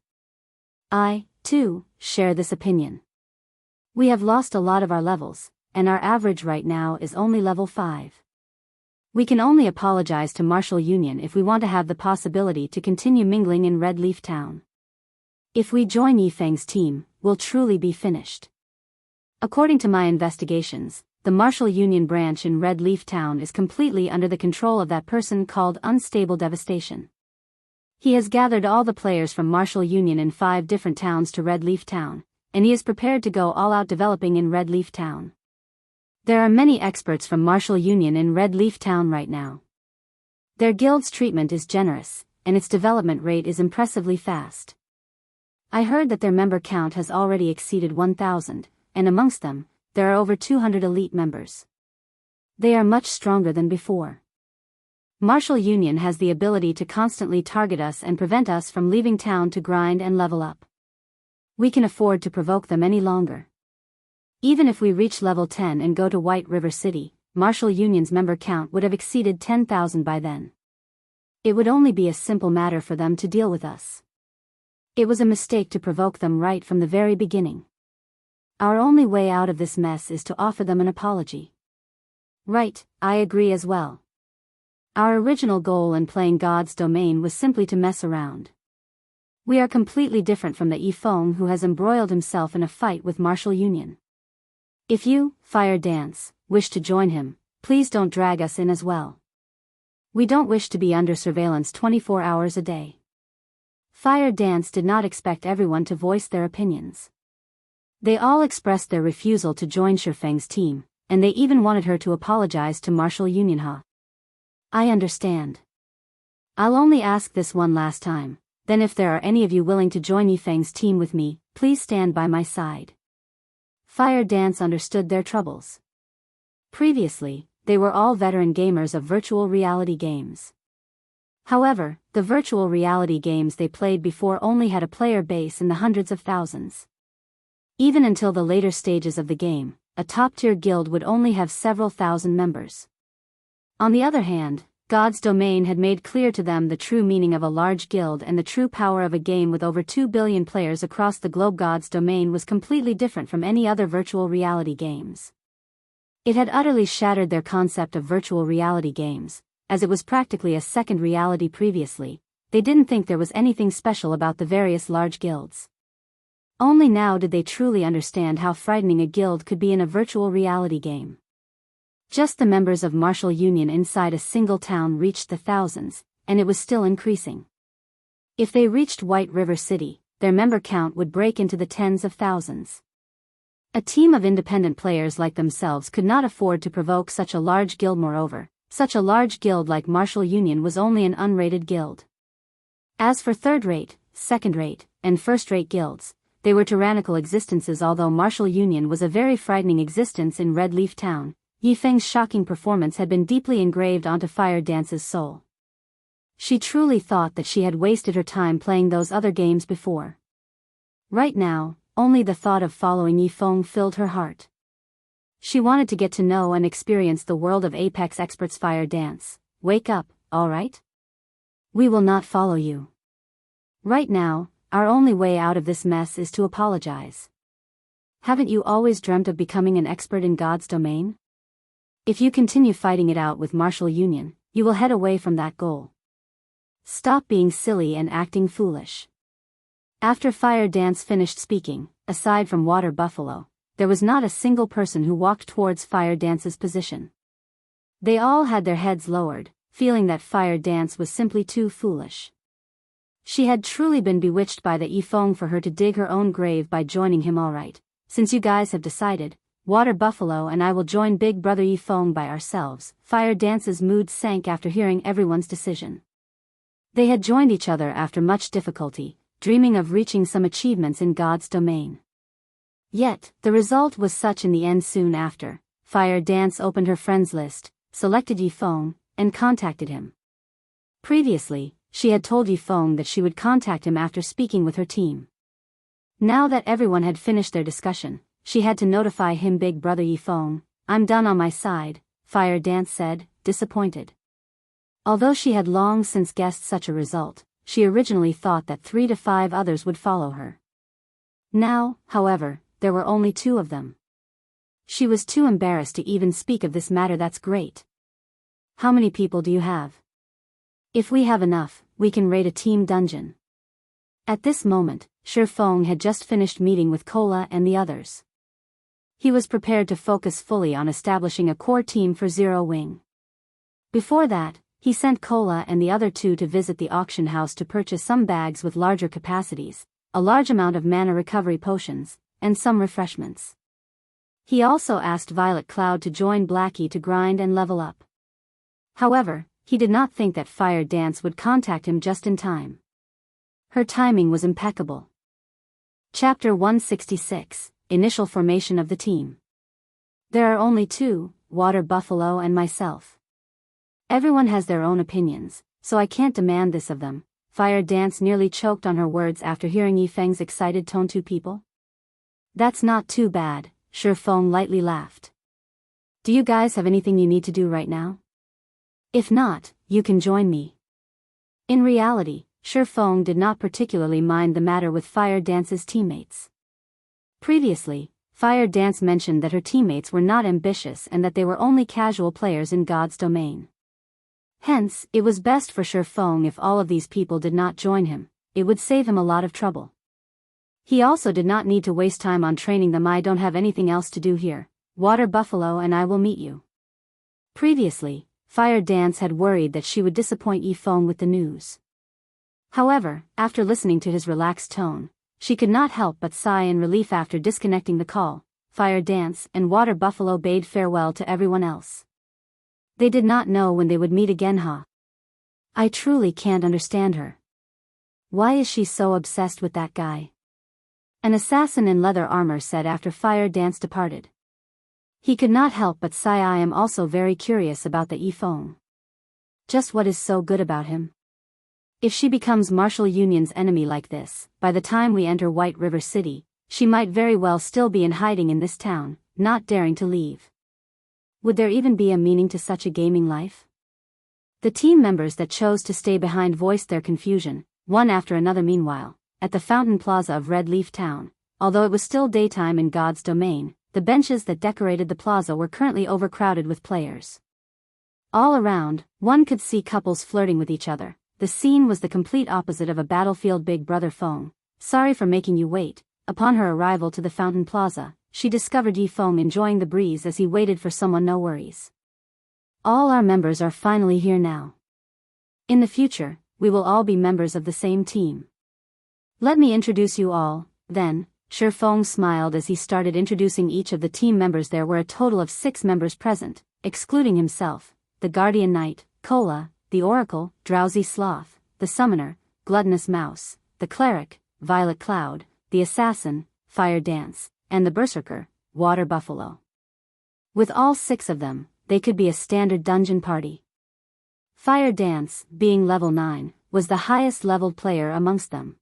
I, too, share this opinion. We have lost a lot of our levels, and our average right now is only level 5. We can only apologize to Martial Union if we want to have the possibility to continue mingling in Red Leaf Town. If we join Ye Feng's team, we'll truly be finished. According to my investigations, the Martial Union branch in Red Leaf Town is completely under the control of that person called Unstable Devastation. He has gathered all the players from Martial Union in 5 different towns to Red Leaf Town, and he is prepared to go all out developing in Red Leaf Town. There are many experts from Martial Union in Red Leaf Town right now. Their guild's treatment is generous, and its development rate is impressively fast. I heard that their member count has already exceeded 1,000, and amongst them, there are over 200 elite members. They are much stronger than before. Martial Union has the ability to constantly target us and prevent us from leaving town to grind and level up. We can afford to provoke them any longer. Even if we reach level 10 and go to White River City, Martial Union's member count would have exceeded 10,000 by then. It would only be a simple matter for them to deal with us. It was a mistake to provoke them right from the very beginning. Our only way out of this mess is to offer them an apology. Right, I agree as well. Our original goal in playing God's domain was simply to mess around. We are completely different from the Ye Feng who has embroiled himself in a fight with Martial Union. If you, Fire Dance, wish to join him, please don't drag us in as well. We don't wish to be under surveillance 24 hours a day. Fire Dance did not expect everyone to voice their opinions. They all expressed their refusal to join Ye Feng's team, and they even wanted her to apologize to Martial Union. I understand. I'll only ask this one last time, then if there are any of you willing to join Ye Feng's team with me, please stand by my side. Fire Dance understood their troubles. Previously, they were all veteran gamers of virtual reality games. However, the virtual reality games they played before only had a player base in the hundreds of thousands. Even until the later stages of the game, a top-tier guild would only have several thousand members. On the other hand, God's domain had made clear to them the true meaning of a large guild and the true power of a game with over 2 billion players across the globe. God's domain was completely different from any other virtual reality games. It had utterly shattered their concept of virtual reality games, as it was practically a second reality previously. They didn't think there was anything special about the various large guilds. Only now did they truly understand how frightening a guild could be in a virtual reality game. Just the members of Martial Union inside a single town reached the thousands, and it was still increasing. If they reached White River City, their member count would break into the tens of thousands. A team of independent players like themselves could not afford to provoke such a large guild. Moreover, such a large guild like Martial Union was only an unrated guild. As for third-rate, second-rate, and first-rate guilds, they were tyrannical existences. Although Martial Union was a very frightening existence in Red Leaf Town, Ye Feng's shocking performance had been deeply engraved onto Fire Dance's soul. She truly thought that she had wasted her time playing those other games before. Right now, only the thought of following Ye Feng filled her heart. She wanted to get to know and experience the world of Apex Experts. Fire Dance, wake up, alright? We will not follow you. Right now, our only way out of this mess is to apologize. Haven't you always dreamt of becoming an expert in God's domain? If you continue fighting it out with Martial Union, you will head away from that goal. Stop being silly and acting foolish. After Fire Dance finished speaking, aside from Water Buffalo, there was not a single person who walked towards Fire Dance's position. They all had their heads lowered, feeling that Fire Dance was simply too foolish. She had truly been bewitched by the Ye Feng for her to dig her own grave by joining him. Alright, since you guys have decided, Water Buffalo and I will join Big Brother Ye Feng by ourselves. Fire Dance's mood sank after hearing everyone's decision. They had joined each other after much difficulty, dreaming of reaching some achievements in God's domain. Yet, the result was such in the end. Soon after, Fire Dance opened her friends list, selected Ye Feng, and contacted him. Previously, she had told Ye Feng that she would contact him after speaking with her team. Now that everyone had finished their discussion, she had to notify him. Big Brother Ye Feng, I'm done on my side, Fire Dance said, disappointed. Although she had long since guessed such a result, she originally thought that 3 to 5 others would follow her. Now, however, there were only 2 of them. She was too embarrassed to even speak of this matter. That's great. How many people do you have? If we have enough, we can raid a team dungeon. At this moment, Ye Feng had just finished meeting with Cola and the others. He was prepared to focus fully on establishing a core team for Zero Wing. Before that, he sent Cola and the other 2 to visit the auction house to purchase some bags with larger capacities, a large amount of mana recovery potions, and some refreshments. He also asked Violet Cloud to join Blackie to grind and level up. However, he did not think that Fire Dance would contact him just in time. Her timing was impeccable. Chapter 166, Initial Formation of the Team. There are only 2, Water Buffalo and myself. Everyone has their own opinions, so I can't demand this of them. Fire Dance nearly choked on her words after hearing Ye Feng's excited tone. 2 people? That's not too bad, Ye Feng lightly laughed. Do you guys have anything you need to do right now? If not, you can join me. In reality, Ye Feng did not particularly mind the matter with Fire Dance's teammates. Previously, Fire Dance mentioned that her teammates were not ambitious and that they were only casual players in God's domain. Hence, it was best for Ye Feng if all of these people did not join him. It would save him a lot of trouble. He also did not need to waste time on training them. I don't have anything else to do here. Water Buffalo and I will meet you. Previously, Fire Dance had worried that she would disappoint Ye Feng with the news. However, after listening to his relaxed tone, she could not help but sigh in relief. After disconnecting the call, Fire Dance and Water Buffalo bade farewell to everyone else. They did not know when they would meet again. I truly can't understand her. Why is she so obsessed with that guy? An assassin in leather armor said after Fire Dance departed. He could not help but sigh. I am also very curious about the Ye Feng. Just what is so good about him? If she becomes Martial Union's enemy like this, by the time we enter White River City, she might very well still be in hiding in this town, not daring to leave. Would there even be a meaning to such a gaming life? The team members that chose to stay behind voiced their confusion, one after another. Meanwhile, at the Fountain Plaza of Red Leaf Town, although it was still daytime in God's domain, the benches that decorated the plaza were currently overcrowded with players. All around, one could see couples flirting with each other. The scene was the complete opposite of a battlefield. Big Brother Feng, sorry for making you wait. Upon her arrival to the Fountain Plaza, she discovered Ye Feng enjoying the breeze as he waited for someone. No worries. All our members are finally here now. In the future, we will all be members of the same team. Let me introduce you all, then." Shi Feng smiled as he started introducing each of the team members. There were a total of 6 members present, excluding himself: the Guardian Knight, Kola, the Oracle, Drowsy Sloth, the Summoner, Gluttonous Mouse, the Cleric, Violet Cloud, the Assassin, Fire Dance, and the Berserker, Water Buffalo. With all 6 of them, they could be a standard dungeon party. Fire Dance, being level 9, was the highest leveled player amongst them.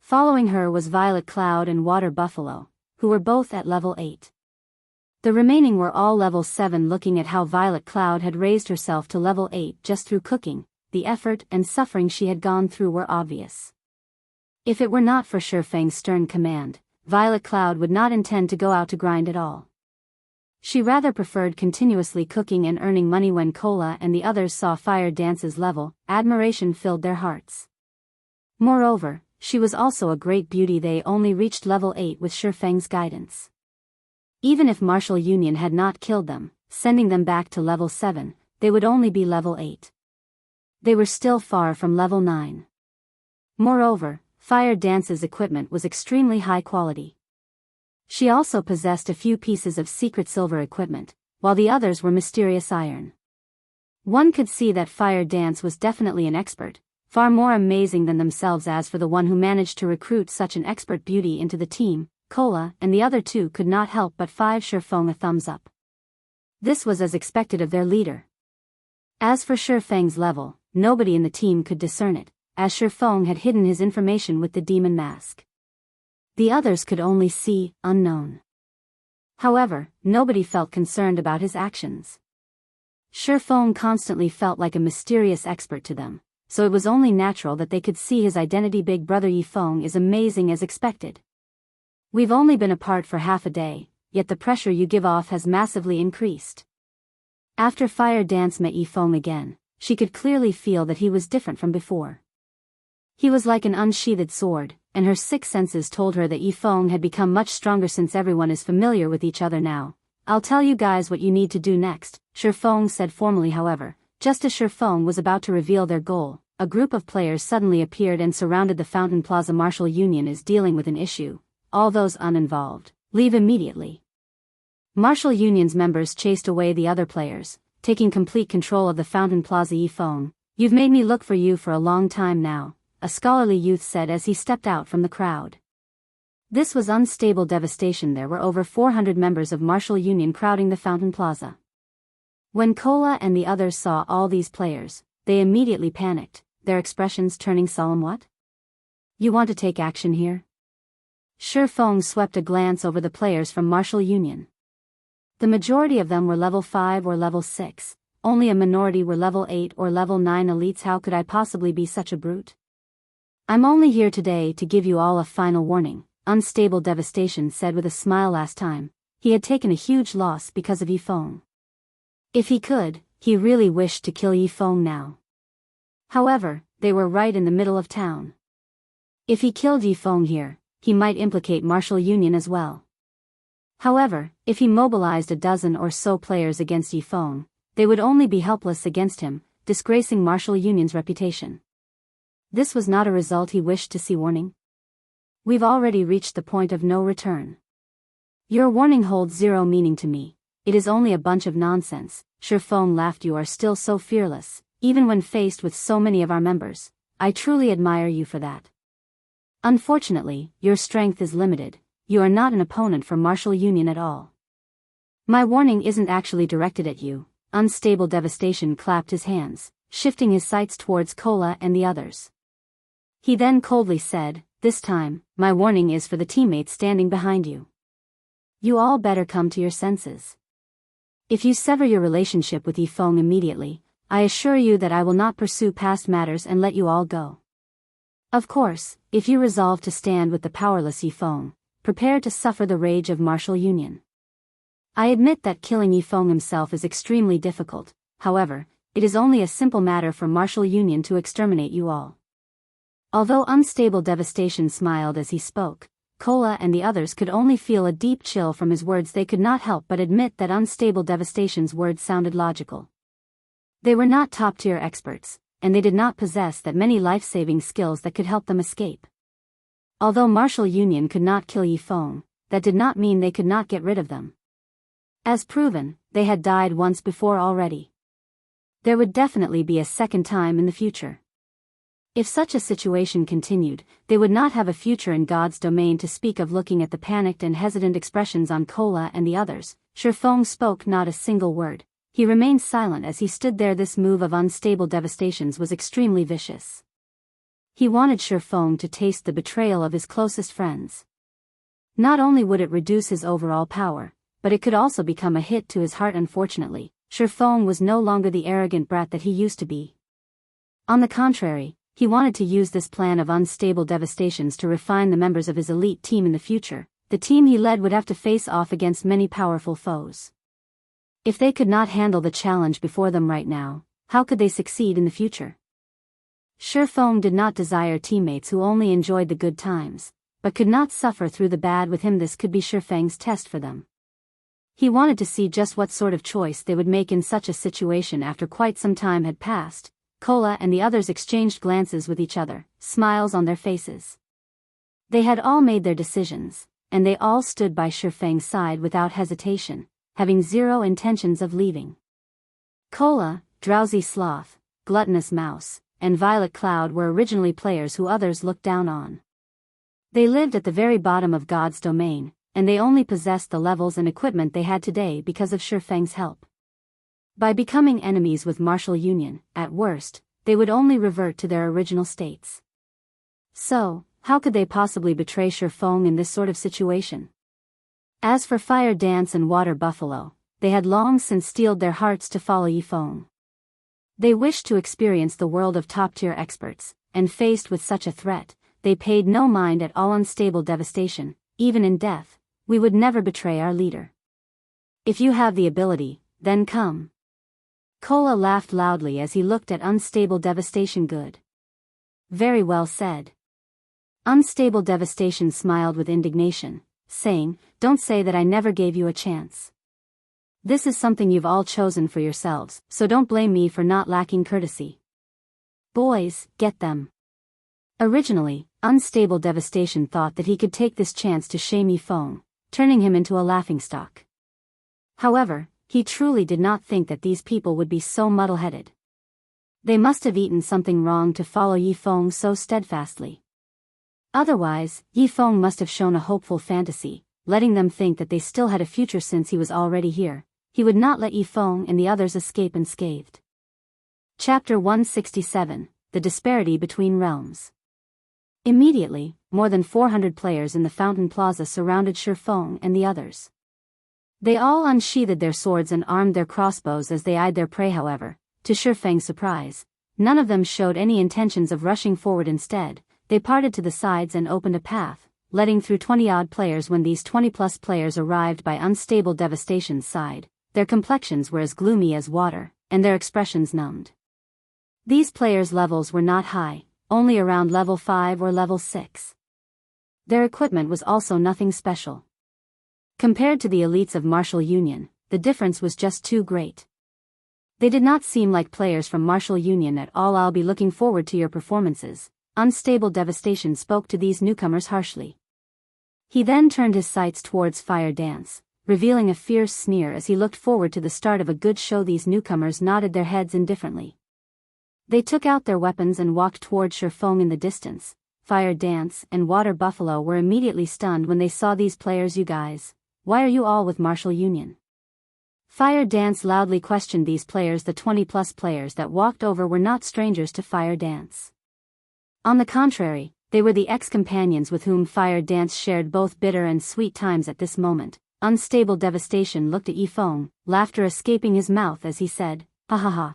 Following her was Violet Cloud and Water Buffalo, who were both at level 8. The remaining were all level 7. Looking at how Violet Cloud had raised herself to level 8 just through cooking, the effort and suffering she had gone through were obvious. If it were not for Shi Feng's stern command, Violet Cloud would not intend to go out to grind at all. She rather preferred continuously cooking and earning money. When Kola and the others saw Fire Dance's level, admiration filled their hearts. Moreover, she was also a great beauty. They only reached level 8 with Shi Feng's guidance. Even if Martial Union had not killed them, sending them back to level 7, they would only be level 8. They were still far from level 9. Moreover, Fire Dance's equipment was extremely high quality. She also possessed a few pieces of secret silver equipment, while the others were mysterious iron. One could see that Fire Dance was definitely an expert, far more amazing than themselves. As for the one who managed to recruit such an expert beauty into the team, Kola and the other 2 could not help but give Shi Feng a thumbs up. This was as expected of their leader. As for Shi Feng's level, nobody in the team could discern it, as Shi Feng had hidden his information with the demon mask. The others could only see unknown. However, nobody felt concerned about his actions. Shi Feng constantly felt like a mysterious expert to them, so it was only natural that they could see his identity. Big brother Ye Feng is amazing as expected. We've only been apart for half a day, yet the pressure you give off has massively increased. After Fire Dance met Ye Feng again, she could clearly feel that he was different from before. He was like an unsheathed sword, and her 6 senses told her that Ye Feng had become much stronger. Since everyone is familiar with each other now, I'll tell you guys what you need to do next, Shi Feng said formally. However, just as Shi Feng was about to reveal their goal, a group of players suddenly appeared and surrounded the Fountain Plaza. Martial Union is dealing with an issue. All those uninvolved, leave immediately. Martial Union's members chased away the other players, taking complete control of the Fountain Plaza. Ye Feng, you've made me look for you for a long time now, a scholarly youth said as he stepped out from the crowd. This was unstable devastation. There were over 400 members of Martial Union crowding the Fountain Plaza. When Kola and the others saw all these players, they immediately panicked, their expressions turning solemn. What? You want to take action here? Shi Feng swept a glance over the players from Martial Union. The majority of them were level 5 or level 6, only a minority were level 8 or level 9 elites. How could I possibly be such a brute? I'm only here today to give you all a final warning, Unstable Devastation said with a smile. Last time, he had taken a huge loss because of Ye Feng. If he could, he really wished to kill Ye Feng now. However, they were right in the middle of town. If he killed Ye Feng here, he might implicate Martial Union as well. However, if he mobilized a dozen or so players against Ye Feng, they would only be helpless against him, disgracing Martial Union's reputation. This was not a result he wished to see. Warning. We've already reached the point of no return. Your warning holds 0 meaning to me. It is only a bunch of nonsense, Shi Feng laughed. You are still so fearless, even when faced with so many of our members. I truly admire you for that. Unfortunately, your strength is limited. You are not an opponent for Martial Union at all. My warning isn't actually directed at you. Unstable Devastation clapped his hands, shifting his sights towards Kola and the others. He then coldly said, this time, my warning is for the teammates standing behind you. You all better come to your senses. If you sever your relationship with Ye Feng immediately, I assure you that I will not pursue past matters and let you all go. Of course, if you resolve to stand with the powerless Ye Feng, prepare to suffer the rage of Martial Union. I admit that killing Ye Feng himself is extremely difficult, however, it is only a simple matter for Martial Union to exterminate you all. Although Unstable Devastation smiled as he spoke, Kola and the others could only feel a deep chill from his words. They could not help but admit that Unstable Devastation's words sounded logical. They were not top-tier experts, and they did not possess that many life-saving skills that could help them escape. Although Martial Union could not kill Ye Feng, that did not mean they could not get rid of them. As proven, they had died once before already. There would definitely be a second time in the future. If such a situation continued, they would not have a future in God's domain, to speak of. Looking at the panicked and hesitant expressions on Kola and the others, Ye Feng spoke not a single word. He remained silent as he stood there. This move of unstable devastations was extremely vicious. He wanted Ye Feng to taste the betrayal of his closest friends. Not only would it reduce his overall power, but it could also become a hit to his heart. Unfortunately, Ye Feng was no longer the arrogant brat that he used to be. On the contrary, he wanted to use this plan of unstable devastations to refine the members of his elite team in the future. The team he led would have to face off against many powerful foes. If they could not handle the challenge before them right now, how could they succeed in the future? Ye Feng did not desire teammates who only enjoyed the good times, but could not suffer through the bad with him. This could be Ye Feng's test for them. He wanted to see just what sort of choice they would make in such a situation. After quite some time had passed, Kola and the others exchanged glances with each other, smiles on their faces. They had all made their decisions, and they all stood by Ye Feng's side without hesitation, having zero intentions of leaving. Kola, Drowsy Sloth, Gluttonous Mouse, and Violet Cloud were originally players who others looked down on. They lived at the very bottom of God's domain, and they only possessed the levels and equipment they had today because of Ye Feng's help. By becoming enemies with Martial Union, at worst, they would only revert to their original states. So, how could they possibly betray Ye Feng in this sort of situation? As for Fire Dance and Water Buffalo, they had long since steeled their hearts to follow Ye Feng. They wished to experience the world of top-tier experts, and faced with such a threat, they paid no mind at all. Unstable devastation, even in death, we would never betray our leader. If you have the ability, then come. Kola laughed loudly as he looked at Unstable Devastation. Good. Very well said. Unstable Devastation smiled with indignation, saying, "Don't say that I never gave you a chance. This is something you've all chosen for yourselves, so don't blame me for not lacking courtesy. Boys, get them." Originally, Unstable Devastation thought that he could take this chance to shame Ye Feng, turning him into a laughingstock. However, he truly did not think that these people would be so muddle-headed. They must have eaten something wrong to follow Ye Feng so steadfastly. Otherwise, Ye Feng must have shown a hopeful fantasy, letting them think that they still had a future. Since he was already here, he would not let Ye Feng and the others escape unscathed. Chapter 167, The Disparity Between Realms. Immediately, more than 400 players in the Fountain Plaza surrounded Ye Feng and the others. They all unsheathed their swords and armed their crossbows as they eyed their prey. However, to Ye Feng's surprise, none of them showed any intentions of rushing forward. Instead, they parted to the sides and opened a path, letting through 20-odd players. When these 20-plus players arrived by Unstable Devastation's side, their complexions were as gloomy as water, and their expressions numbed. These players' levels were not high, only around level 5 or level 6. Their equipment was also nothing special. Compared to the elites of Martial Union, the difference was just too great. They did not seem like players from Martial Union at all. "I'll be looking forward to your performances," Unstable Devastation spoke to these newcomers harshly. He then turned his sights towards Fire Dance, revealing a fierce sneer as he looked forward to the start of a good show. These newcomers nodded their heads indifferently. They took out their weapons and walked towards Ye Feng in the distance. Fire Dance and Water Buffalo were immediately stunned when they saw these players. "You guys, why are you all with Martial Union?" Fire Dance loudly questioned these players. The 20-plus players that walked over were not strangers to Fire Dance. On the contrary, they were the ex-companions with whom Fire Dance shared both bitter and sweet times. At this moment, Unstable Devastation looked at Ye Feng, laughter escaping his mouth as he said, "Ha ha ha.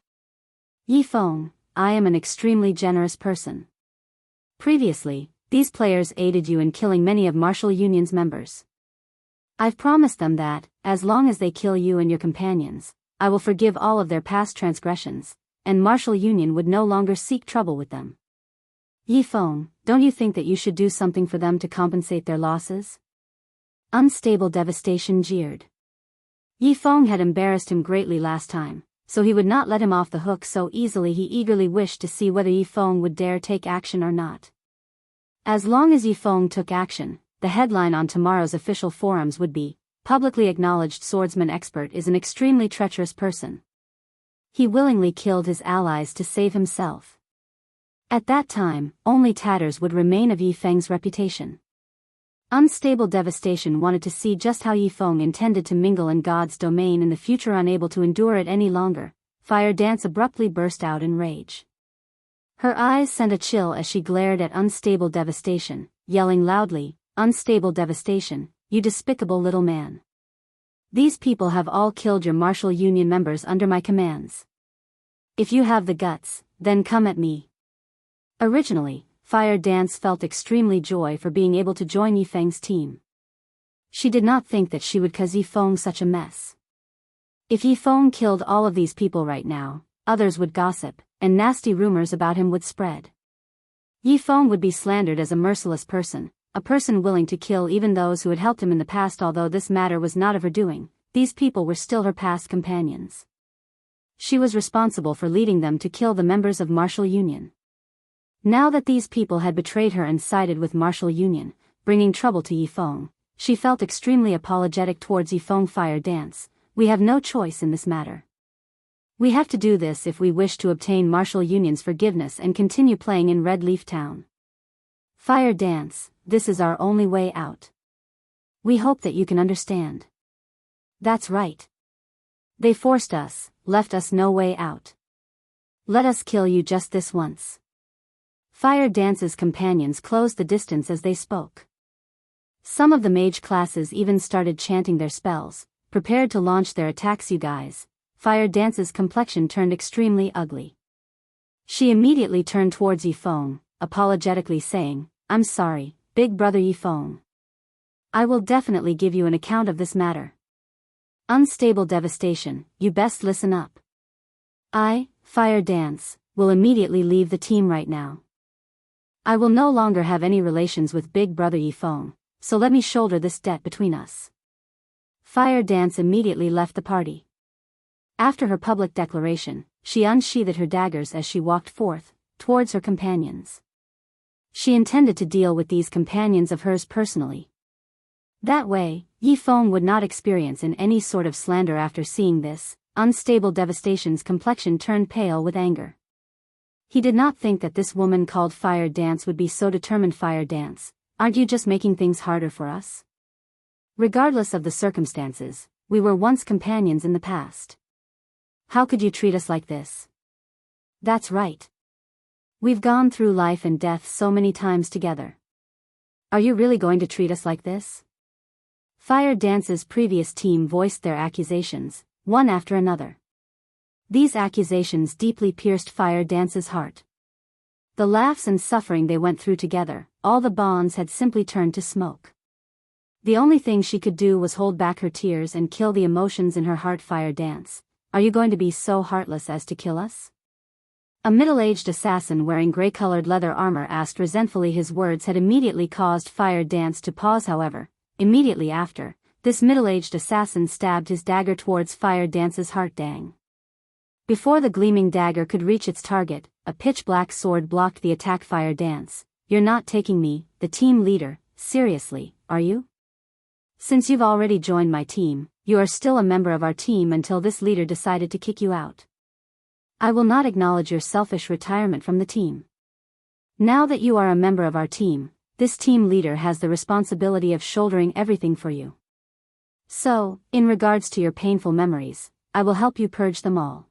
Ye Feng, I am an extremely generous person. Previously, these players aided you in killing many of Martial Union's members. I've promised them that, as long as they kill you and your companions, I will forgive all of their past transgressions, and Martial Union would no longer seek trouble with them. Ye Feng, don't you think that you should do something for them to compensate their losses?" Unstable Devastation jeered. Ye Feng had embarrassed him greatly last time, so he would not let him off the hook so easily. He eagerly wished to see whether Ye Feng would dare take action or not. As long as Ye Feng took action, the headline on tomorrow's official forums would be, "Publicly acknowledged swordsman expert is an extremely treacherous person. He willingly killed his allies to save himself." At that time, only tatters would remain of Ye Feng's reputation. Unstable Devastation wanted to see just how Ye Feng intended to mingle in God's domain in the future. Unable to endure it any longer, Fire Dance abruptly burst out in rage. Her eyes sent a chill as she glared at Unstable Devastation, yelling loudly, "Unstable Devastation, you despicable little man. These people have all killed your martial union members under my commands. If you have the guts, then come at me." Originally, Fire Dance felt extremely joy for being able to join Ye Feng's team. She did not think that she would cause Ye Feng such a mess. If Ye Feng killed all of these people right now, others would gossip, and nasty rumors about him would spread. Ye Feng would be slandered as a merciless person, a person willing to kill even those who had helped him in the past. Although this matter was not of her doing, these people were still her past companions. She was responsible for leading them to kill the members of Martial Union. Now that these people had betrayed her and sided with Martial Union, bringing trouble to Ye Feng, she felt extremely apologetic towards Ye Feng. "Fire Dance, we have no choice in this matter. We have to do this if we wish to obtain Martial Union's forgiveness and continue playing in Red Leaf Town. Fire Dance, this is our only way out. We hope that you can understand." "That's right. They forced us, left us no way out. Let us kill you just this once." Fire Dance's companions closed the distance as they spoke. Some of the mage classes even started chanting their spells, prepared to launch their attacks. "You guys." Fire Dance's complexion turned extremely ugly. She immediately turned towards Ye Feng, apologetically saying, "I'm sorry, big brother Ye Feng. I will definitely give you an account of this matter. Unstable Devastation, you best listen up. I, Fire Dance, will immediately leave the team right now. I will no longer have any relations with big brother Ye Feng, so let me shoulder this debt between us." Fire Dance immediately left the party. After her public declaration, she unsheathed her daggers as she walked forth, towards her companions. She intended to deal with these companions of hers personally. That way, Ye Feng would not experience any sort of slander. After seeing this, Unstable Devastation's complexion turned pale with anger. He did not think that this woman called Fire Dance would be so determined. "Fire Dance, aren't you just making things harder for us? Regardless of the circumstances, we were once companions in the past. How could you treat us like this?" "That's right. We've gone through life and death so many times together. Are you really going to treat us like this?" Fire Dance's previous team voiced their accusations, one after another. These accusations deeply pierced Fire Dance's heart. The laughs and suffering they went through together, all the bonds had simply turned to smoke. The only thing she could do was hold back her tears and kill the emotions in her heart. "Fire Dance, are you going to be so heartless as to kill us?" A middle-aged assassin wearing gray-colored leather armor asked resentfully. His words had immediately caused Fire Dance to pause. However, immediately after, this middle-aged assassin stabbed his dagger towards Fire Dance's heart. Dang. Before the gleaming dagger could reach its target, a pitch-black sword blocked the attack. "Fire Dance, you're not taking me, the team leader, seriously, are you? Since you've already joined my team, you are still a member of our team until this leader decided to kick you out. I will not acknowledge your selfish retirement from the team. Now that you are a member of our team, this team leader has the responsibility of shouldering everything for you. So, in regards to your painful memories, I will help you purge them all."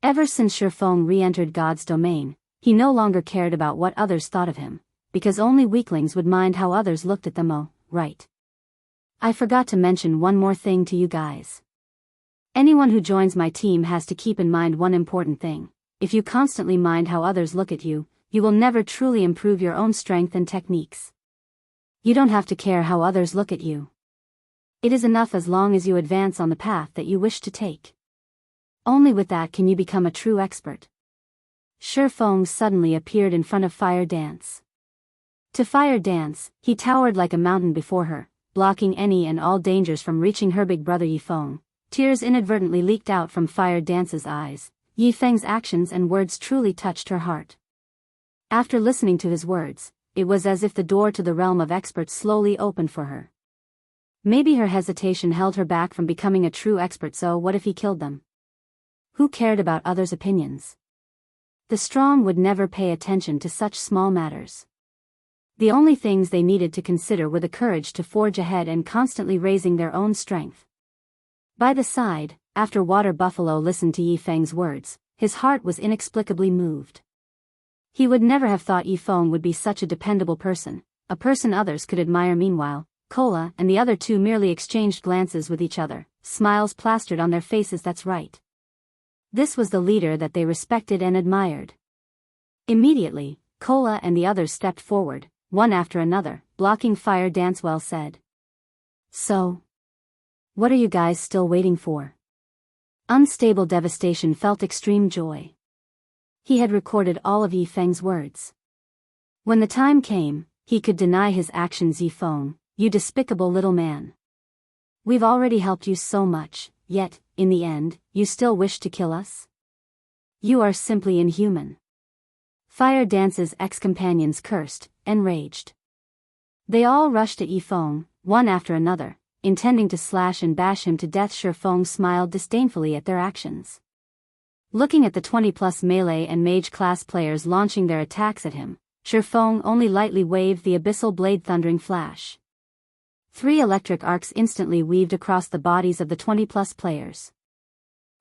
Ever since Ye Feng re-entered God's domain, he no longer cared about what others thought of him, because only weaklings would mind how others looked at them. "Oh, right. I forgot to mention one more thing to you guys. Anyone who joins my team has to keep in mind one important thing. If you constantly mind how others look at you, you will never truly improve your own strength and techniques. You don't have to care how others look at you. It is enough as long as you advance on the path that you wish to take. Only with that can you become a true expert." Ye Feng suddenly appeared in front of Fire Dance. To Fire Dance, he towered like a mountain before her, blocking any and all dangers from reaching her. "Big brother Ye Feng, Tears inadvertently leaked out from Fire Dance's eyes. Ye Feng's actions and words truly touched her heart. After listening to his words, it was as if the door to the realm of experts slowly opened for her. Maybe her hesitation held her back from becoming a true expert, so what if he killed them? Who cared about others' opinions? The strong would never pay attention to such small matters. The only things they needed to consider were the courage to forge ahead and constantly raising their own strength. By the side, after Water Buffalo listened to Ye Feng's words, his heart was inexplicably moved. He would never have thought Ye Feng would be such a dependable person, a person others could admire. Meanwhile, Cola and the other two merely exchanged glances with each other, smiles plastered on their faces. That's right. This was the leader that they respected and admired. Immediately, Cola and the others stepped forward, one after another, blocking Fire Dance. Well said. So, what are you guys still waiting for? Unstable Devastation felt extreme joy. He had recorded all of Ye Feng's words. When the time came, he could deny his actions. Ye Feng, you despicable little man. We've already helped you so much, yet, in the end, you still wish to kill us? You are simply inhuman. Fire Dance's ex-companions cursed, enraged. They all rushed at Ye Feng, one after another, intending to slash and bash him to death. Ye Feng smiled disdainfully at their actions. Looking at the 20-plus melee and mage class players launching their attacks at him, Ye Feng only lightly waved the abyssal blade. Thundering flash. 3 electric arcs instantly weaved across the bodies of the 20-plus players.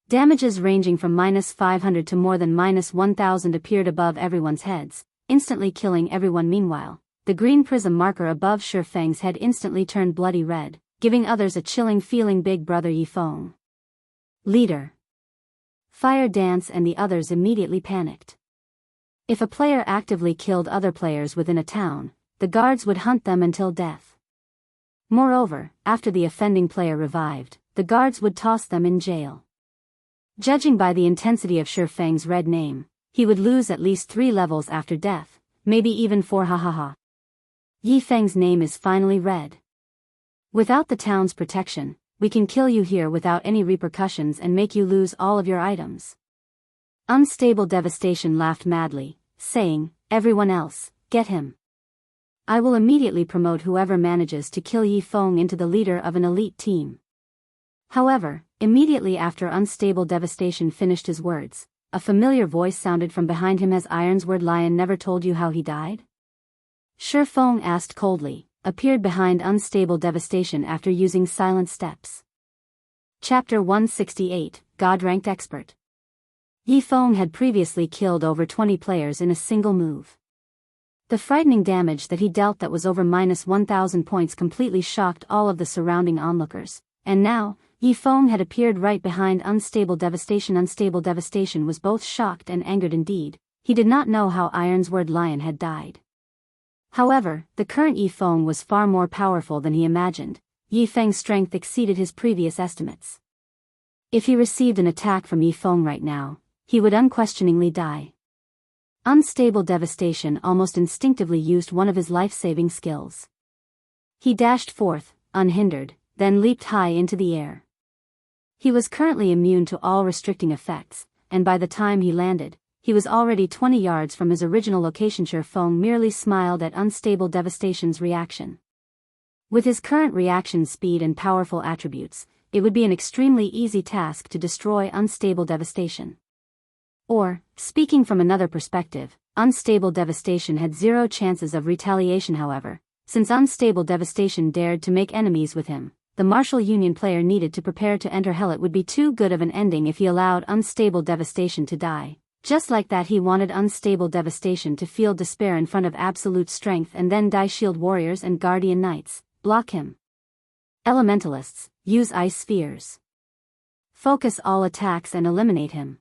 Damages ranging from -500 to more than -1000 appeared above everyone's heads, instantly killing everyone. Meanwhile, the green prism marker above Ye Feng's head instantly turned bloody red, giving others a chilling feeling. Big brother Ye Feng. Leader. Fire Dance and the others immediately panicked. If a player actively killed other players within a town, the guards would hunt them until death. Moreover, after the offending player revived, the guards would toss them in jail. Judging by the intensity of Ye Feng's red name, he would lose at least 3 levels after death, maybe even 4. Ha. Ye Feng's name is finally red. Without the town's protection, we can kill you here without any repercussions and make you lose all of your items. Unstable Devastation laughed madly, saying, everyone else, get him. I will immediately promote whoever manages to kill Ye Feng into the leader of an elite team. However, immediately after Unstable Devastation finished his words, a familiar voice sounded from behind him. Has Ironsword Lion never told you how he died? Ye Feng asked coldly, appeared behind Unstable Devastation after using silent steps. Chapter 168, God-Ranked Expert. Ye Feng had previously killed over 20 players in a single move. The frightening damage that he dealt that was over -1000 points completely shocked all of the surrounding onlookers, and now, Ye Feng had appeared right behind Unstable Devastation. Unstable Devastation was both shocked and angered. Indeed, he did not know how Ironsword Lion had died. However, the current Ye Feng was far more powerful than he imagined. Ye Feng's strength exceeded his previous estimates. If he received an attack from Ye Feng right now, he would unquestioningly die. Unstable Devastation almost instinctively used one of his life-saving skills. He dashed forth, unhindered, then leaped high into the air. He was currently immune to all restricting effects, and by the time he landed, he was already 20 yards from his original location. Ye Feng merely smiled at Unstable Devastation's reaction. With his current reaction speed and powerful attributes, it would be an extremely easy task to destroy Unstable Devastation. Or, speaking from another perspective, Unstable Devastation had 0 chances of retaliation. However, since Unstable Devastation dared to make enemies with him, the Martial Union player needed to prepare to enter hell. It would be too good of an ending if he allowed Unstable Devastation to die. Just like that, he wanted Unstable Devastation to feel despair in front of absolute strength and then die. Shield Warriors and Guardian Knights, block him. Elementalists, use Ice Spheres. Focus all attacks and eliminate him.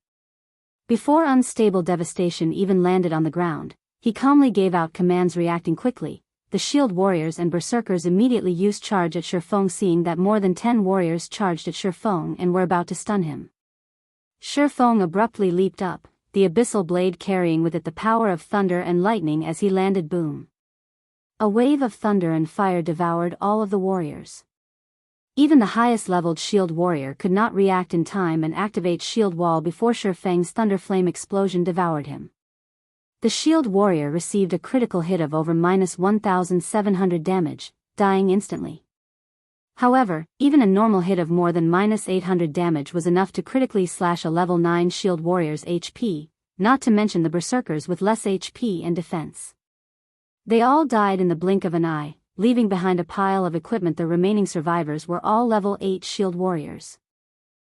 Before Unstable Devastation even landed on the ground, he calmly gave out commands. Reacting quickly, the Shield Warriors and Berserkers immediately used charge at Ye Feng. Seeing that more than 10 warriors charged at Ye Feng and were about to stun him, Ye Feng abruptly leaped up, the abyssal blade carrying with it the power of thunder and lightning. As he landed, boom! A wave of thunder and fire devoured all of the warriors. Even the highest-leveled shield warrior could not react in time and activate shield wall before Shi Feng's thunderflame explosion devoured him. The shield warrior received a critical hit of over -1,700 damage, dying instantly. However, even a normal hit of more than -800 damage was enough to critically slash a level 9 shield warrior's HP, not to mention the berserkers with less HP and defense. They all died in the blink of an eye, leaving behind a pile of equipment. The remaining survivors were all level 8 shield warriors.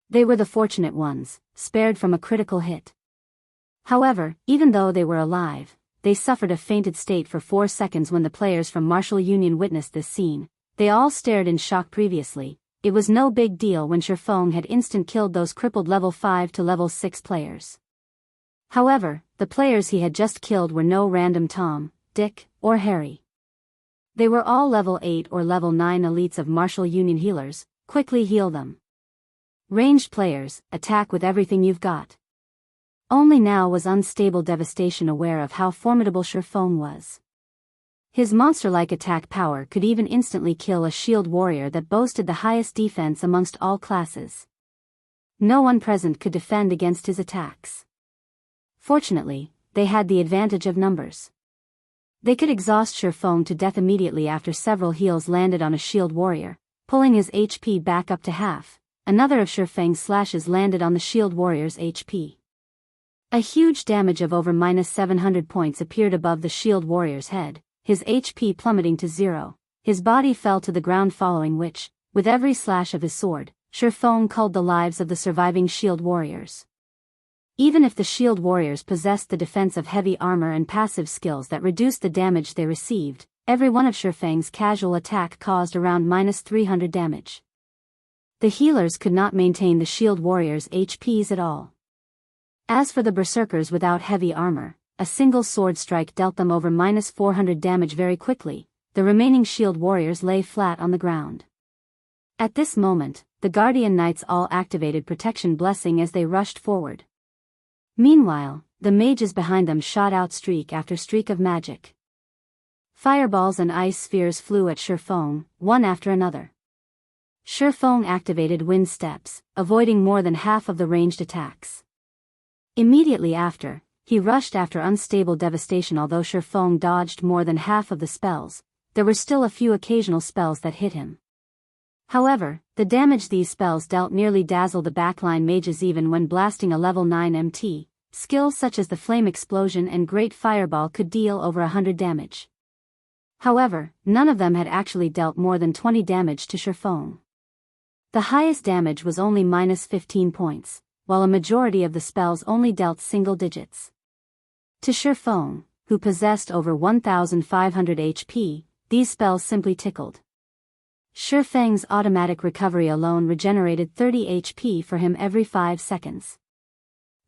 They were the fortunate ones, spared from a critical hit. However, even though they were alive, they suffered a fainted state for 4 seconds when the players from Martial Union witnessed this scene. They all stared in shock. Previously, it was no big deal when Shi Feng had instant killed those crippled level 5 to level 6 players. However, the players he had just killed were no random Tom, Dick, or Harry. They were all level 8 or level 9 elites of Martial Union healers. Quickly heal them. Ranged players, attack with everything you've got. Only now was unstable Devastation aware of how formidable Shi Feng was. His monster-like attack power could even instantly kill a shield warrior that boasted the highest defense amongst all classes. No one present could defend against his attacks. Fortunately, they had the advantage of numbers. They could exhaust Shi Feng to death immediately after several heals landed on a shield warrior, pulling his HP back up to half. Another of Shi Feng's slashes landed on the shield warrior's HP. A huge damage of over -700 points appeared above the shield warrior's head, his HP plummeting to 0. His body fell to the ground, following which, with every slash of his sword, Shi Feng culled the lives of the surviving shield warriors. Even if the shield warriors possessed the defense of heavy armor and passive skills that reduced the damage they received, every one of Shi Feng's casual attack caused around -300 damage. The healers could not maintain the shield warriors' HPs at all. As for the berserkers without heavy armor, a single sword strike dealt them over -400 damage very quickly. The remaining shield warriors lay flat on the ground. At this moment, the Guardian Knights all activated Protection Blessing as they rushed forward. Meanwhile, the mages behind them shot out streak after streak of magic. Fireballs and ice spheres flew at Shi Feng, one after another. Shi Feng activated wind steps, avoiding more than half of the ranged attacks. Immediately after, he rushed after unstable Devastation. Although Shi Feng dodged more than half of the spells, there were still a few occasional spells that hit him. However, the damage these spells dealt nearly dazzled the backline mages even when blasting a level 9 MT. Skills such as the Flame Explosion and Great Fireball could deal over 100 damage. However, none of them had actually dealt more than 20 damage to Shi Feng. The highest damage was only -15 points, while a majority of the spells only dealt single digits. To Shi Feng, who possessed over 1,500 HP, these spells simply tickled. Shi Feng's automatic recovery alone regenerated 30 HP for him every 5 seconds.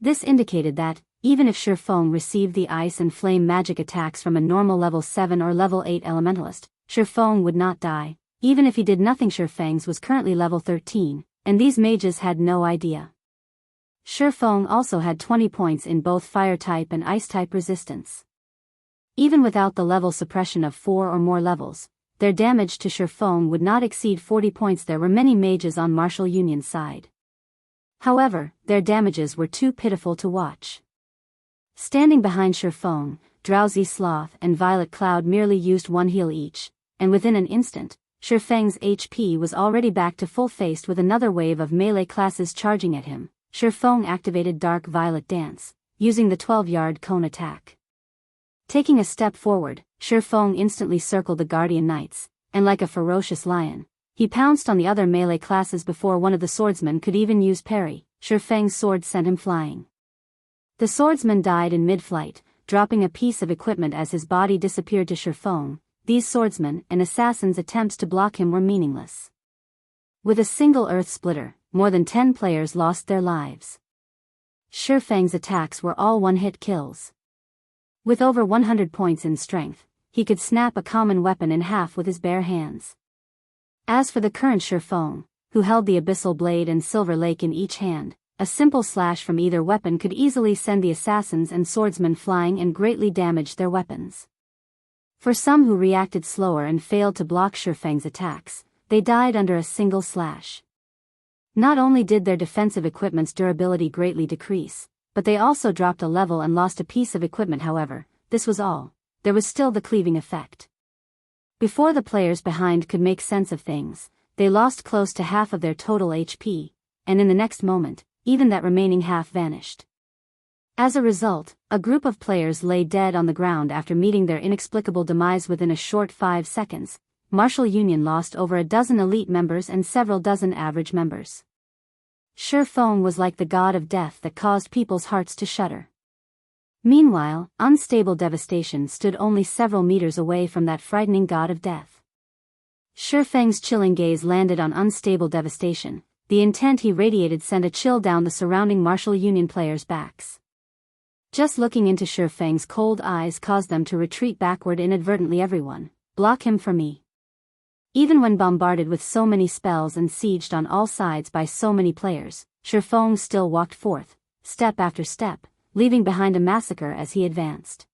This indicated that, even if Shi Feng received the ice and flame magic attacks from a normal level 7 or level 8 elementalist, Shi Feng would not die. Even if he did nothing. Shi Feng's was currently level 13, and these mages had no idea. Shi Feng also had 20 points in both fire-type and ice-type resistance. Even without the level suppression of 4 or more levels, their damage to Shi Feng would not exceed 40 points. There were many mages on Martial Union's side. However, their damages were too pitiful to watch. Standing behind Shi Feng, Drowsy Sloth and Violet Cloud merely used one heal each, and within an instant, Shi Feng's HP was already back to full. Faced with another wave of melee classes charging at him, Shi Feng activated Dark Violet Dance, using the 12-yard cone attack. Taking a step forward, Shi Feng instantly circled the Guardian Knights, and like a ferocious lion, he pounced on the other melee classes before one of the swordsmen could even use parry. Shi Feng's sword sent him flying. The swordsman died in mid-flight, dropping a piece of equipment as his body disappeared. To Shi Feng, these swordsmen and assassins' attempts to block him were meaningless. With a single earth splitter, more than 10 players lost their lives. Shi Feng's attacks were all one-hit kills. With over 100 points in strength, he could snap a common weapon in half with his bare hands. As for the current Shi Feng, who held the Abyssal Blade and Silver Lake in each hand, a simple slash from either weapon could easily send the assassins and swordsmen flying and greatly damage their weapons. For some who reacted slower and failed to block Shi Feng's attacks, they died under a single slash. Not only did their defensive equipment's durability greatly decrease, but they also dropped a level and lost a piece of equipment. However, this was all. There was still the cleaving effect. Before the players behind could make sense of things, they lost close to half of their total HP, and in the next moment, even that remaining half vanished. As a result, a group of players lay dead on the ground after meeting their inexplicable demise within a short 5 seconds. Martial Union lost over a dozen elite members and several dozen average members. Ye Feng was like the god of death that caused people's hearts to shudder. Meanwhile, unstable Devastation stood only several meters away from that frightening god of death. Ye Feng's chilling gaze landed on unstable Devastation. The intent he radiated sent a chill down the surrounding Martial Union players' backs. Just looking into Ye Feng's cold eyes caused them to retreat backward inadvertently. Everyone, block him for me. Even when bombarded with so many spells and sieged on all sides by so many players, Ye Feng still walked forth, step after step, leaving behind a massacre as he advanced.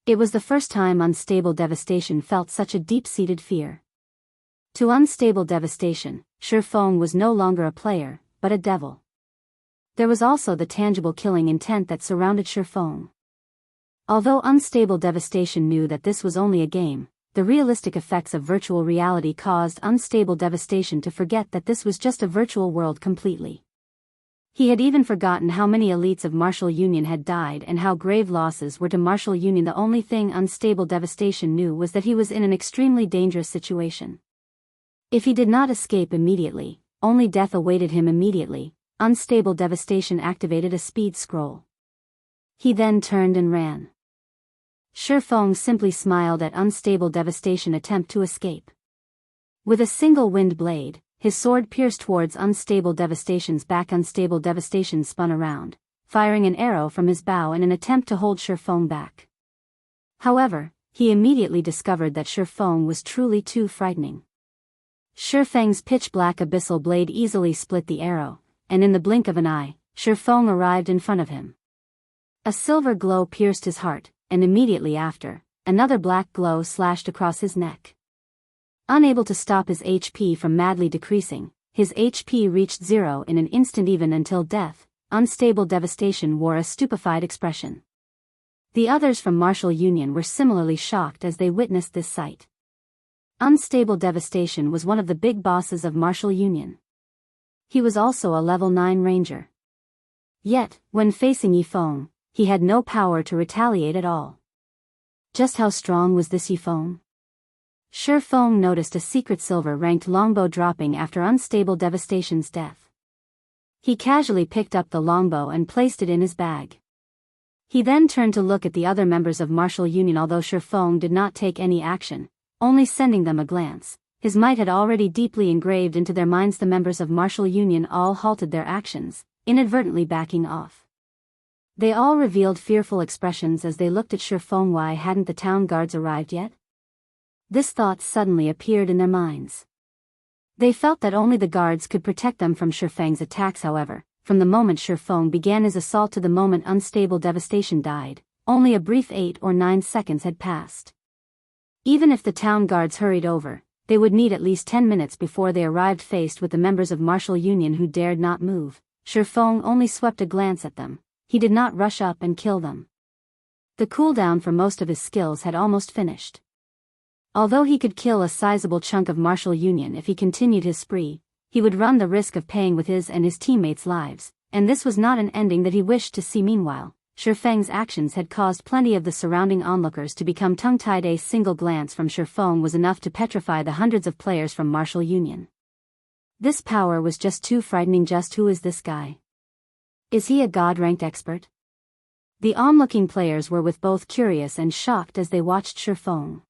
It was the first time unstable Devastation felt such a deep-seated fear. To unstable Devastation, Ye Feng was no longer a player, but a devil. There was also the tangible killing intent that surrounded Ye Feng. Although unstable Devastation knew that this was only a game, the realistic effects of virtual reality caused unstable Devastation to forget that this was just a virtual world completely. He had even forgotten how many elites of Martial Union had died and how grave losses were to Martial Union. The only thing unstable Devastation knew was that he was in an extremely dangerous situation. If he did not escape immediately, only death awaited him immediately. Unstable Devastation activated a speed scroll. He then turned and ran. Ye Feng simply smiled at unstable Devastation attempt to escape. With a single wind blade, his sword pierced towards unstable Devastation's back. Unstable Devastation spun around, firing an arrow from his bow in an attempt to hold Ye Feng back. However, he immediately discovered that Ye Feng was truly too frightening. Ye Feng's pitch-black abyssal blade easily split the arrow, and in the blink of an eye, Ye Feng arrived in front of him. A silver glow pierced his heart, and immediately after, another black glow slashed across his neck. Unable to stop his HP from madly decreasing, his HP reached 0 in an instant. Even until death, unstable Devastation wore a stupefied expression. The others from Martial Union were similarly shocked as they witnessed this sight. Unstable Devastation was one of the big bosses of Martial Union. He was also a level 9 ranger. Yet, when facing Ye Feng, he had no power to retaliate at all. Just how strong was this Ye Feng? Ye Feng noticed a secret silver-ranked longbow dropping after unstable Devastation's death. He casually picked up the longbow and placed it in his bag. He then turned to look at the other members of Martial Union. Although Ye Feng did not take any action, only sending them a glance, his might had already deeply engraved into their minds. The members of Martial Union all halted their actions, inadvertently backing off. They all revealed fearful expressions as they looked at Ye Feng. Why hadn't the town guards arrived yet? This thought suddenly appeared in their minds. They felt that only the guards could protect them from Ye Feng's attacks. However, from the moment Ye Feng began his assault to the moment unstable Devastation died, only a brief 8 or 9 seconds had passed. Even if the town guards hurried over, they would need at least 10 minutes before they arrived. Faced with the members of Martial Union who dared not move, Ye Feng only swept a glance at them. He did not rush up and kill them. The cooldown for most of his skills had almost finished. Although he could kill a sizable chunk of Martial Union if he continued his spree, he would run the risk of paying with his and his teammates' lives, and this was not an ending that he wished to see. Meanwhile, Ye Feng's actions had caused plenty of the surrounding onlookers to become tongue-tied. A single glance from Ye Feng was enough to petrify the hundreds of players from Martial Union. This power was just too frightening. Just who is this guy? Is he a god-ranked expert? The onlooking players were with both curious and shocked as they watched Ye Feng.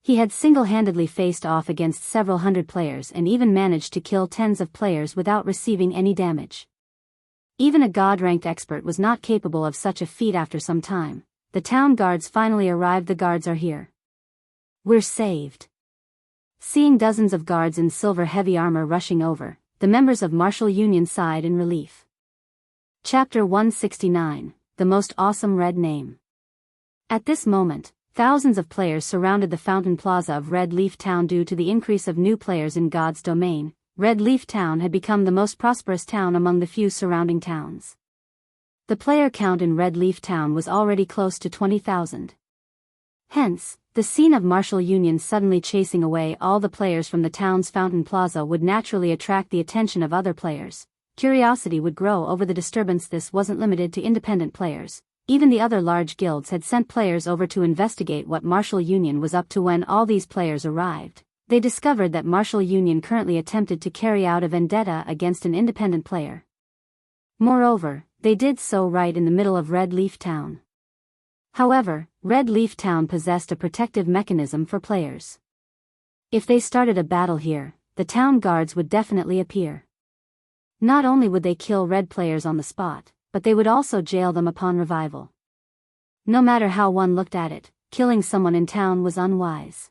He had single-handedly faced off against several hundred players and even managed to kill tens of players without receiving any damage. Even a god-ranked expert was not capable of such a feat. After some time, the town guards finally arrived. The guards are here. We're saved. Seeing dozens of guards in silver heavy armor rushing over, the members of Martial Union sighed in relief. Chapter 169, The Most Awesome Red Name. At this moment, Thousands of players surrounded the fountain plaza of Red Leaf Town due to the increase of new players in God's domain. Red Leaf Town had become the most prosperous town among the few surrounding towns. The player count in Red Leaf Town was already close to 20,000. Hence, the scene of martial unions suddenly chasing away all the players from the town's fountain plaza would naturally attract the attention of other players. Curiosity would grow over the disturbance. This wasn't limited to independent players. Even the other large guilds had sent players over to investigate what martial union was up to. When all these players arrived, they discovered that martial union currently attempted to carry out a vendetta against an independent player. Moreover, they did so right in the middle of Red Leaf Town. However, Red Leaf Town possessed a protective mechanism for players. If they started a battle here, the town guards would definitely appear. Not only would they kill red players on the spot, but they would also jail them upon revival. No matter how one looked at it, killing someone in town was unwise.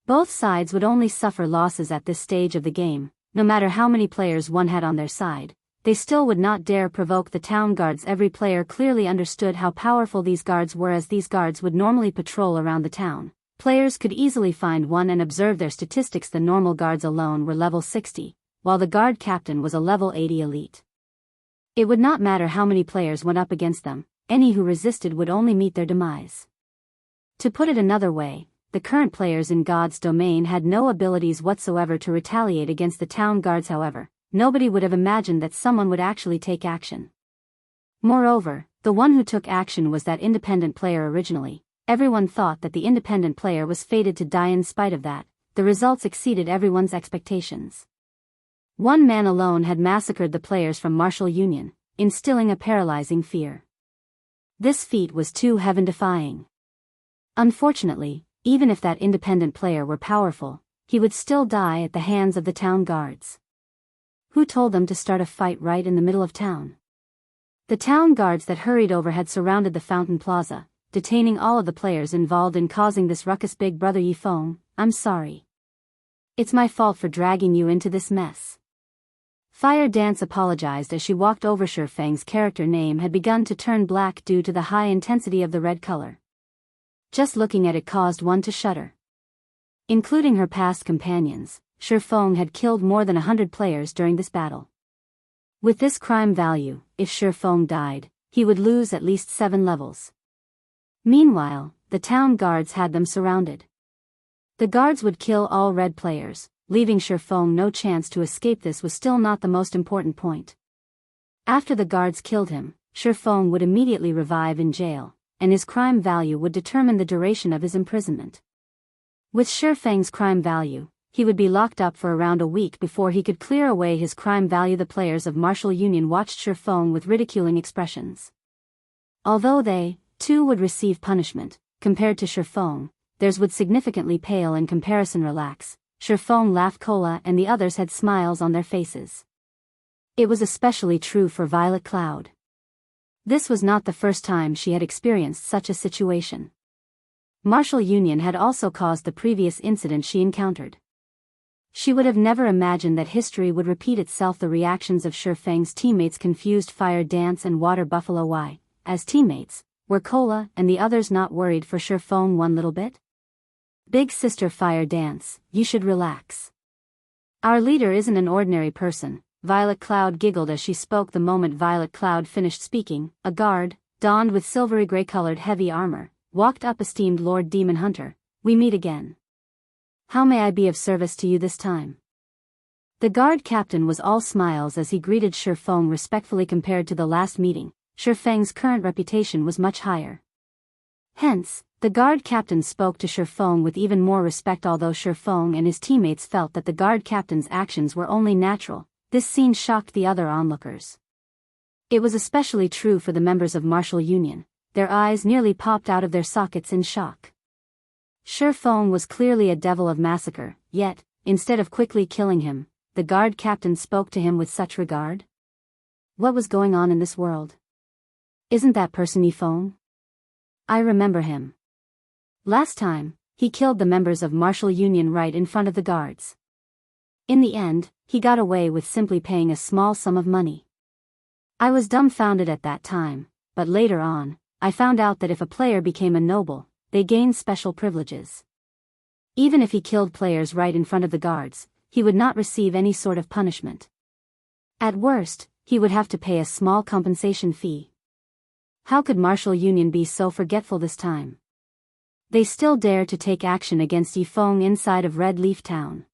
Both sides would only suffer losses at this stage of the game. No matter how many players one had on their side, they still would not dare provoke the town guards. Every player clearly understood how powerful these guards were, as these guards would normally patrol around the town. Players could easily find one and observe their statistics. The normal guards alone were level 60, while the guard captain was a level 80 elite. It would not matter how many players went up against them, any who resisted would only meet their demise. To put it another way, the current players in God's domain had no abilities whatsoever to retaliate against the town guards. However, nobody would have imagined that someone would actually take action. Moreover, the one who took action was that independent player originally. Everyone thought that the independent player was fated to die. In spite of that, the results exceeded everyone's expectations. One man alone had massacred the players from martial union, instilling a paralyzing fear. This feat was too heaven-defying. Unfortunately, even if that independent player were powerful, he would still die at the hands of the town guards. Who told them to start a fight right in the middle of town? The town guards that hurried over had surrounded the fountain plaza, detaining all of the players involved in causing this ruckus. Big brother Ye Feng, I'm sorry. It's my fault for dragging you into this mess. Fire Dance apologized as she walked over. Shi Feng's character name had begun to turn black due to the high intensity of the red color. Just looking at it caused one to shudder. Including her past companions, Shi Feng had killed more than 100 players during this battle. With this crime value, if Shi Feng died, he would lose at least 7 levels. Meanwhile, the town guards had them surrounded. The guards would kill all red players, leaving Shi Feng no chance to escape. This was still not the most important point. After the guards killed him, Shi Feng would immediately revive in jail, and his crime value would determine the duration of his imprisonment. With Shi Feng's crime value, he would be locked up for around a week before he could clear away his crime value. The players of martial union watched Shi Feng with ridiculing expressions. Although they, too, would receive punishment, compared to Shi Feng, theirs would significantly pale in comparison. Relax. Shi Feng laughed. Cola and the others had smiles on their faces. It was especially true for Violet Cloud. This was not the first time she had experienced such a situation. Martial union had also caused the previous incident she encountered. She would have never imagined that history would repeat itself. The reactions of Shi Feng's teammates confused. Fire Dance and Water Buffalo. Why, as teammates, were Cola and the others not worried for Shi Feng one little bit? Big sister Fire Dance, you should relax. Our leader isn't an ordinary person. Violet Cloud giggled as she spoke. The moment Violet Cloud finished speaking, a guard, donned with silvery gray-colored heavy armor, walked up. Esteemed Lord Demon Hunter, we meet again. How may I be of service to you this time? The guard captain was all smiles as he greeted Shi Feng respectfully. Compared to the last meeting, Shi Feng's current reputation was much higher. Hence, the guard captain spoke to Shi Feng with even more respect. Although Shi Feng and his teammates felt that the guard captain's actions were only natural, this scene shocked the other onlookers. It was especially true for the members of martial union. Their eyes nearly popped out of their sockets in shock. Shi Feng was clearly a devil of massacre, yet, instead of quickly killing him, the guard captain spoke to him with such regard. What was going on in this world? Isn't that person Ye Feng? I remember him. Last time, he killed the members of martial union right in front of the guards. In the end, he got away with simply paying a small sum of money. I was dumbfounded at that time, but later on, I found out that if a player became a noble, they gained special privileges. Even if he killed players right in front of the guards, he would not receive any sort of punishment. At worst, he would have to pay a small compensation fee. How could Martial Union be so forgetful this time? They still dare to take action against Ye Feng inside of Red Leaf Town.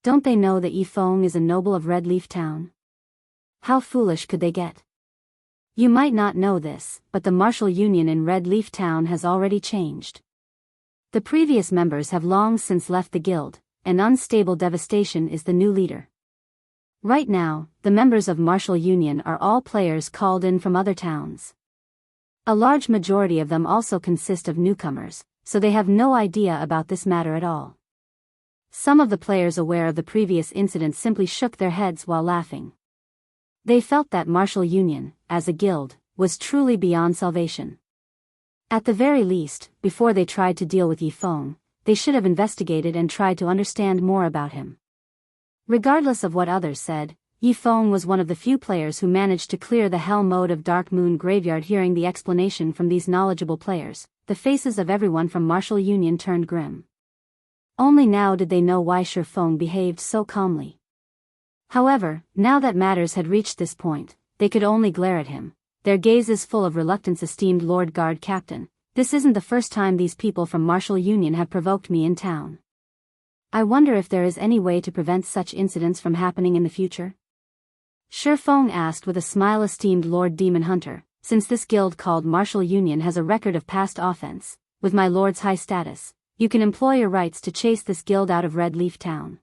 Don't they know that Ye Feng is a noble of Red Leaf Town? How foolish could they get? You might not know this, but the Martial Union in Red Leaf Town has already changed. The previous members have long since left the guild, and Unstable Devastation is the new leader. Right now, the members of Martial Union are all players called in from other towns. A large majority of them also consist of newcomers, so they have no idea about this matter at all. Some of the players aware of the previous incident simply shook their heads while laughing. They felt that Martial Union, as a guild, was truly beyond salvation. At the very least, before they tried to deal with Ye Feng, they should have investigated and tried to understand more about him. Regardless of what others said, Ye Feng was one of the few players who managed to clear the hell mode of Dark Moon Graveyard. Hearing the explanation from these knowledgeable players, the faces of everyone from Martial Union turned grim. Only now did they know why Ye Feng behaved so calmly. However, now that matters had reached this point, they could only glare at him, their gazes full of reluctance. Esteemed Lord Guard Captain, this isn't the first time these people from Martial Union have provoked me in town. I wonder if there is any way to prevent such incidents from happening in the future? Ye Feng asked with a smile. Esteemed Lord Demon Hunter, since this guild called Martial Union has a record of past offense, with my lord's high status, you can employ your rights to chase this guild out of Red Leaf Town.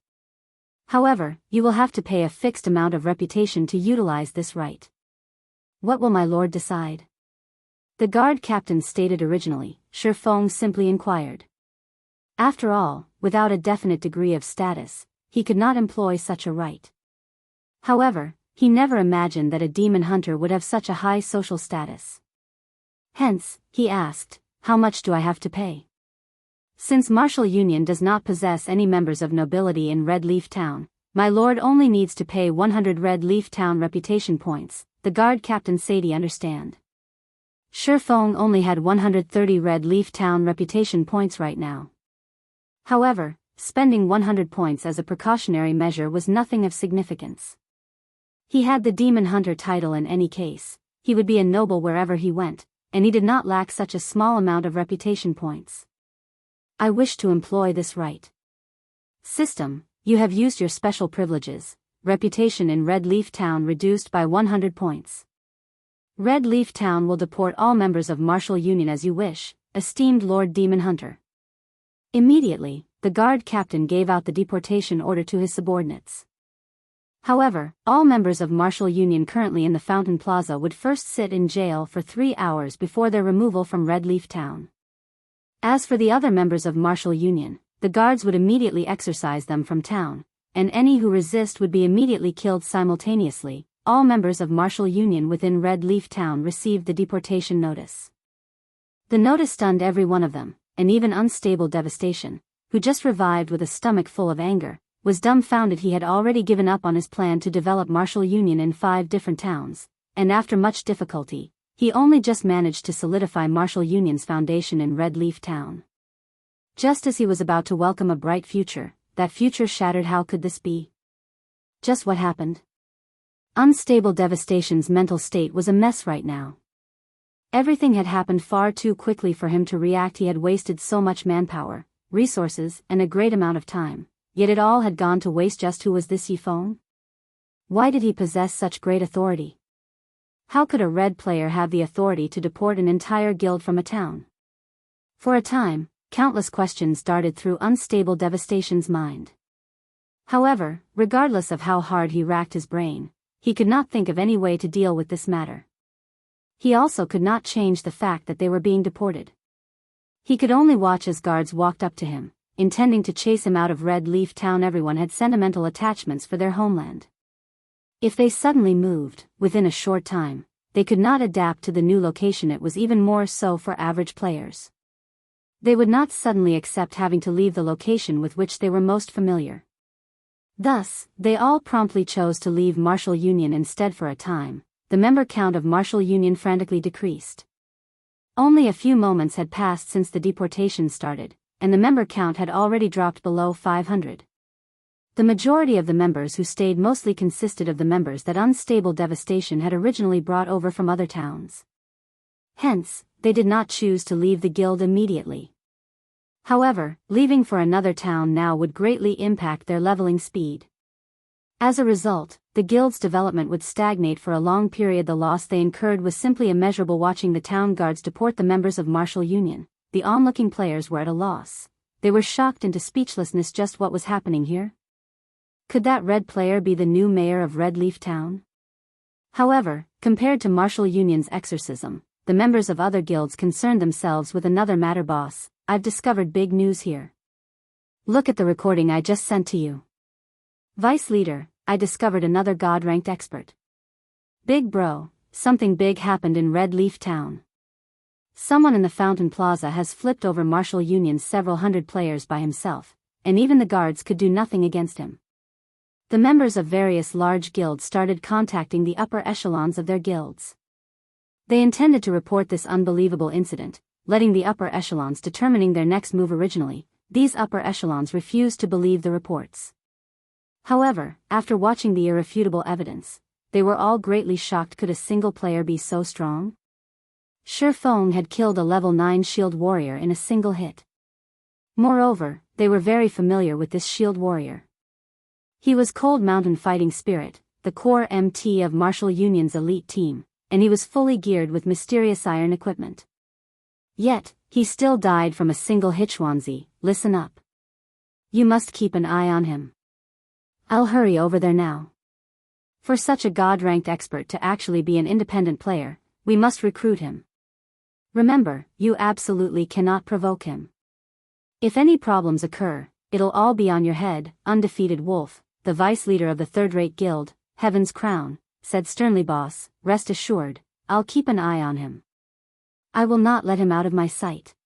However, you will have to pay a fixed amount of reputation to utilize this right. What will my lord decide? The guard captain stated originally. Ye Feng simply inquired. After all, without a definite degree of status, he could not employ such a right. However, he never imagined that a demon hunter would have such a high social status. Hence, he asked, how much do I have to pay? Since Martial Union does not possess any members of nobility in Red Leaf Town, my lord only needs to pay 100 Red Leaf Town reputation points, the guard captain said. Understand? Ye Feng only had 130 Red Leaf Town reputation points right now. However, spending 100 points as a precautionary measure was nothing of significance. He had the Demon Hunter title in any case, he would be a noble wherever he went, and he did not lack such a small amount of reputation points. I wish to employ this right. System, you have used your special privileges, reputation in Red Leaf Town reduced by 100 points. Red Leaf Town will deport all members of Martial Union as you wish, esteemed Lord Demon Hunter. Immediately, the guard captain gave out the deportation order to his subordinates. However, all members of Martial Union currently in the Fountain Plaza would first sit in jail for 3 hours before their removal from Red Leaf Town. As for the other members of Martial Union, the guards would immediately exorcise them from town, and any who resist would be immediately killed simultaneously. All members of Martial Union within Red Leaf Town received the deportation notice. The notice stunned every one of them, and even Unstable Devastation, who just revived with a stomach full of anger, was dumbfounded. He had already given up on his plan to develop Martial Union in 5 different towns, and after much difficulty, he only just managed to solidify Martial Union's foundation in Red Leaf Town. Just as he was about to welcome a bright future, that future shattered. How could this be? Just what happened? Unstable Devastation's mental state was a mess right now. Everything had happened far too quickly for him to react. He had wasted so much manpower, resources, and a great amount of time, yet it all had gone to waste. Just who was this Ye Feng? Why did he possess such great authority? How could a red player have the authority to deport an entire guild from a town? For a time, countless questions darted through Unstable Devastation's mind. However, regardless of how hard he racked his brain, he could not think of any way to deal with this matter. He also could not change the fact that they were being deported. He could only watch as guards walked up to him, intending to chase him out of Red Leaf Town. Everyone had sentimental attachments for their homeland. If they suddenly moved, within a short time, they could not adapt to the new location. It was even more so for average players. They would not suddenly accept having to leave the location with which they were most familiar. Thus, they all promptly chose to leave Martial Union instead. For a time, the member count of Martial Union frantically decreased. Only a few moments had passed since the deportation started, and the member count had already dropped below 500. The majority of the members who stayed mostly consisted of the members that unstable Devastation had originally brought over from other towns. Hence, they did not choose to leave the guild immediately. However, leaving for another town now would greatly impact their leveling speed. As a result, the guild's development would stagnate for a long period. The loss they incurred was simply immeasurable. Watching the town guards deport the members of Martial Union, the onlooking players were at a loss. They were shocked into speechlessness. Just what was happening here? Could that red player be the new mayor of Red Leaf Town? However, compared to Martial Union's exorcism, the members of other guilds concerned themselves with another matter. Boss, I've discovered big news here. Look at the recording I just sent to you. Vice Leader, I discovered another God-ranked expert. Big bro, something big happened in Red Leaf Town. Someone in the Fountain Plaza has flipped over Martial Union's several hundred players by himself, and even the guards could do nothing against him. The members of various large guilds started contacting the upper echelons of their guilds. They intended to report this unbelievable incident, letting the upper echelons determining their next move. Originally, these upper echelons refused to believe the reports. However, after watching the irrefutable evidence, they were all greatly shocked. Could a single player be so strong? Ye Feng had killed a level 9 shield warrior in a single hit. Moreover, they were very familiar with this shield warrior. He was Cold Mountain Fighting Spirit, the core MT of Martial Union's elite team, and he was fully geared with mysterious iron equipment. Yet, he still died from a single hit. Xianxia, listen up. You must keep an eye on him. I'll hurry over there now. For such a God-ranked expert to actually be an independent player, we must recruit him. Remember, you absolutely cannot provoke him. If any problems occur, it'll all be on your head. Undefeated Wolf, the vice leader of the third-rate guild, Heaven's Crown, said sternly. Boss, rest assured, I'll keep an eye on him. I will not let him out of my sight.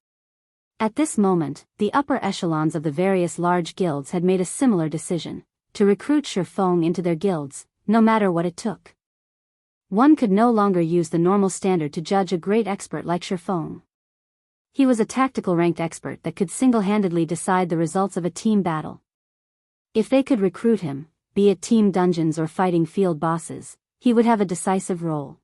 At this moment, the upper echelons of the various large guilds had made a similar decision, to recruit Ye Feng into their guilds, no matter what it took. One could no longer use the normal standard to judge a great expert like Ye Feng. He was a tactical ranked expert that could single-handedly decide the results of a team battle. If they could recruit him, be it team dungeons or fighting field bosses, he would have a decisive role.